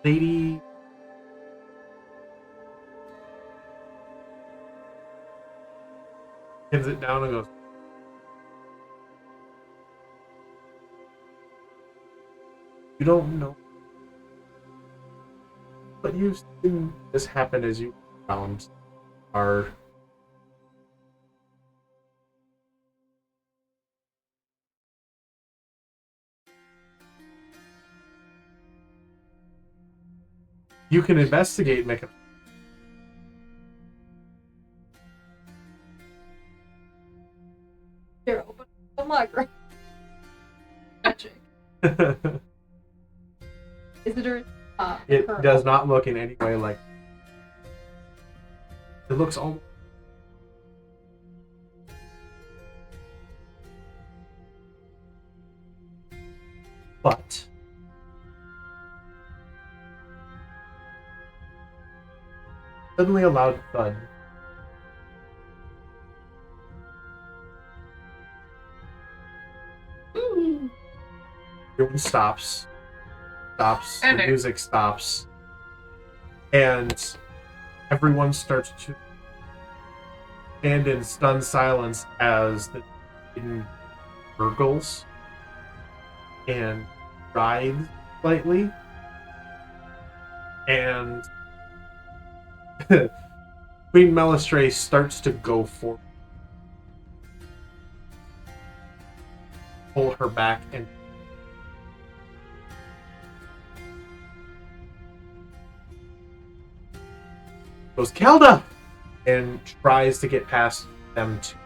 lady. Pins it down and goes, you don't know, but you've seen this happen as you found our you can investigate and make a Here, open the mug. Magic. Is it her? It her does not look in any way like. It looks almost. But Suddenly a loud thud. Everyone stops. The Okay. music stops. And everyone starts to stand in stunned silence as the maiden gurgles and writhes slightly. And Queen Melistray starts to go forward. Pull her back and goes, Kelda! And tries to get past them too.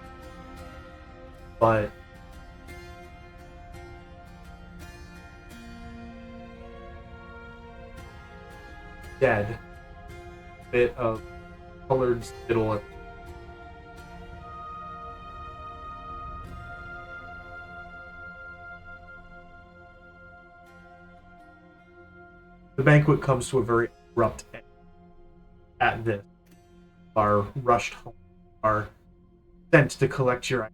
But dead. Bit of colored spittle. The banquet comes to a very abrupt end. At this, are rushed home, are sent to collect your items.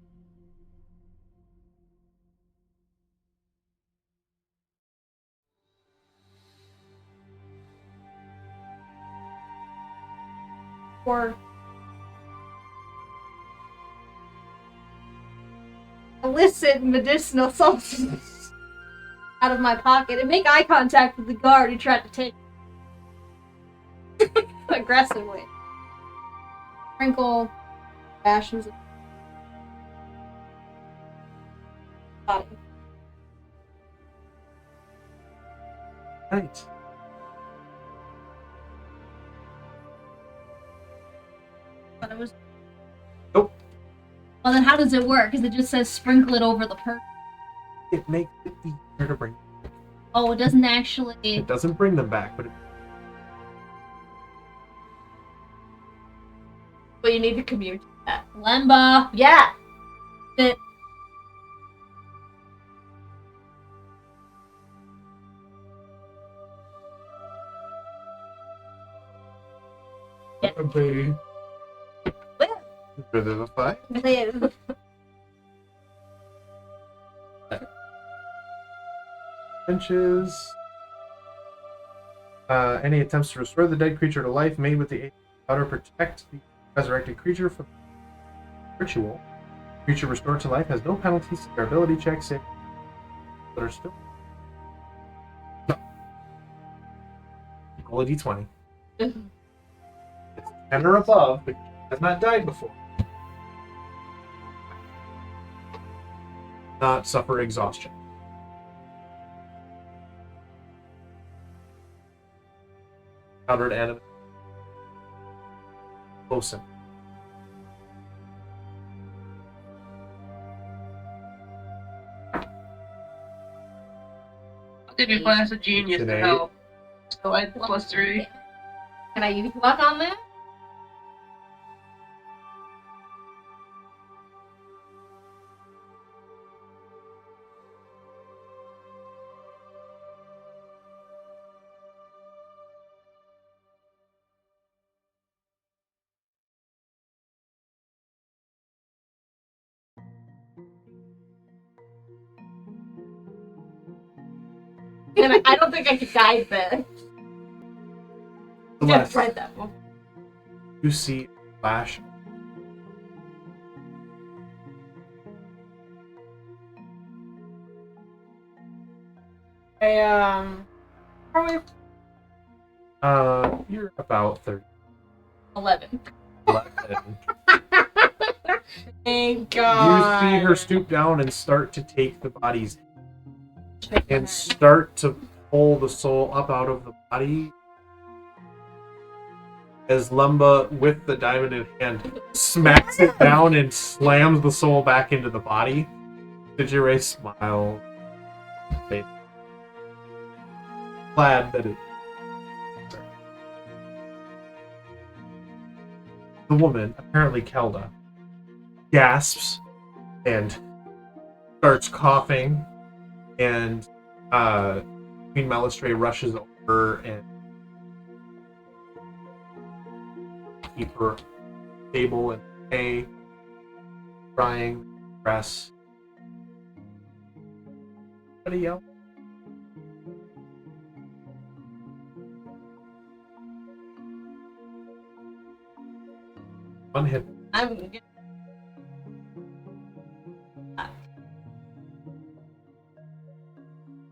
Or illicit medicinal substance out of my pocket and make eye contact with the guard who tried to take it. Aggressively. Sprinkle ashes of body. Right. But it was. Nope. Well, then how does it work? Because it just says sprinkle it over the person. It makes it easier to bring. Oh, it doesn't actually. It doesn't bring them back, but But you need to communicate that. Lemba! Yeah! It. probably revivify. Live. Benches. Any attempts to restore the dead creature to life made with the aid of powder protect the resurrected creature from ritual. Creature restored to life has no penalties to their ability checks that are still. Roll a d20. It's 10 or above, but has not died before. Not suffer exhaustion. Powdered animate. Bosun. I'll give you class of genius It's to an help. So I +3. Can I use luck on that? And I don't think I could guide this. Celeste, I've read that book. you see a flash. Probably You're about 30. 11. 11. thank God. You see her stoop down and start to take the bodies and start to pull the soul up out of the body. As Lemba, with the diamond in hand, smacks it down and slams the soul back into the body. Dijire smiles. Glad that it. The woman, apparently Kelda, gasps and starts coughing, and Queen Melistray rushes over and keep her stable and okay, trying to press. Anybody else? One hit. I'm gonna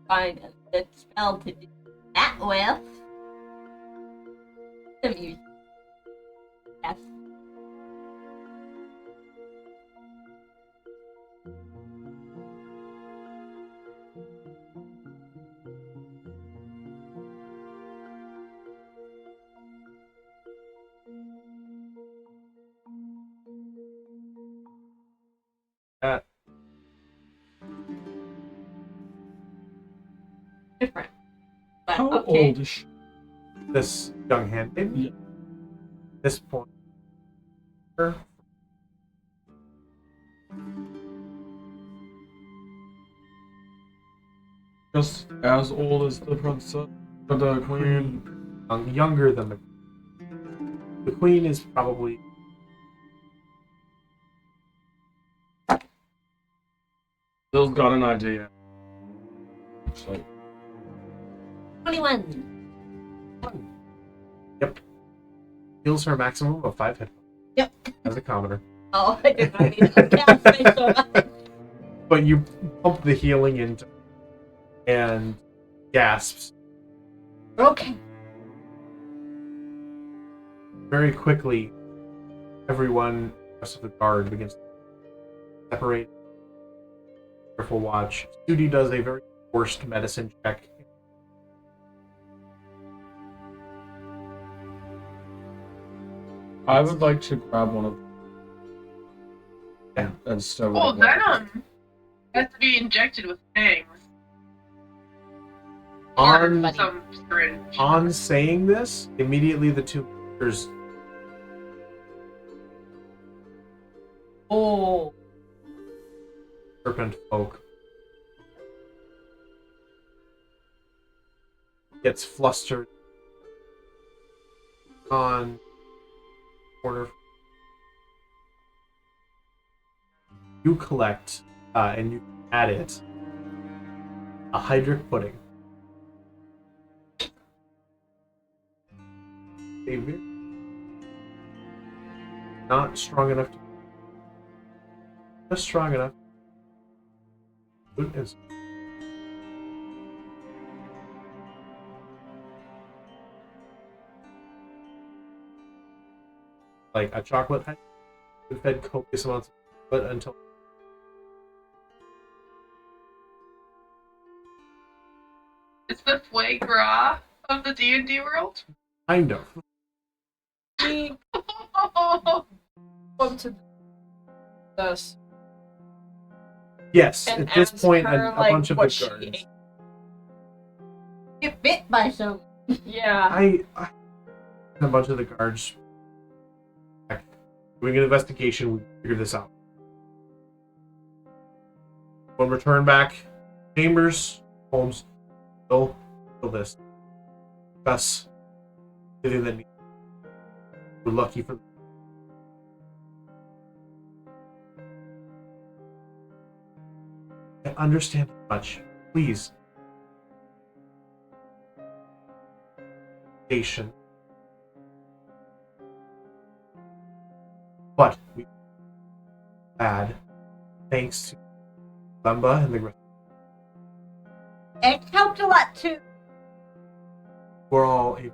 find a good spell to do that with. Let me use. Yes. Different. But How okay. old is she? This young handmaiden. Yeah. This point. Her. Just as old as the princess, or the queen. Younger than the queen is probably Bill's got an idea. So, 21. heals her maximum of 5 hit points. Yep. As a commoner. Oh, I did not mean to cast it so much. But you pump the healing into and gasps. Okay. Very quickly, everyone, the rest of the guard begins to separate. Careful watch. Studi does a very forced medicine check. I would like to grab one of them. Yeah. And stow Oh, it. venom has to be injected with fangs. On, Or some syringe. on saying this, immediately the two monsters Oh. serpent folk gets flustered on corner. You collect and you add it a hydric pudding. Xavier. Not strong enough to just strong enough. Food is like a chocolate had been fed copious amounts of chocolate until It's the foie gras of the D&D world. kind of. We come to this. Yes, And at this ask point, her, a like, bunch of what the she guards. ate. Get bit by some. Yeah. I a bunch of the guards doing an investigation. We figured this out. When we return back, Chambers, Holmes, still this. That's anything that we're lucky for. I understand much. Please. Patient. But we bad thanks to Lemba and the rest. It helped a lot too. We're all able to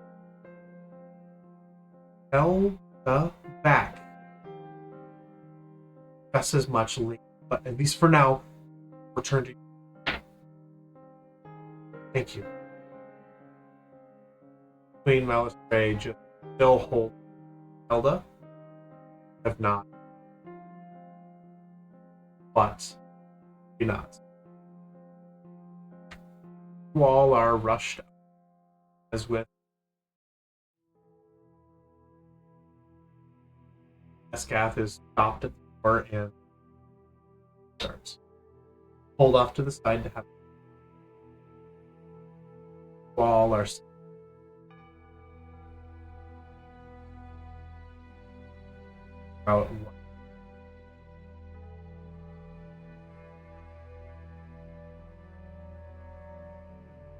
tell the back. Just as much link, but at least for now, return to you. Thank you. Queen Malice Ray just still hold Zelda. Have not. But do not. You all are rushed as with Escath is stopped at the door and starts. Hold off to the side to have you all are out.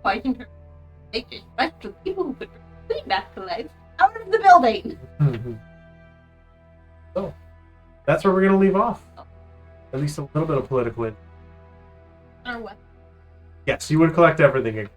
I can take it back to the people who put clean back to life out of the building. So, that's where we're going to leave off. At least a little bit of political. Or what? Yes, you would collect everything again.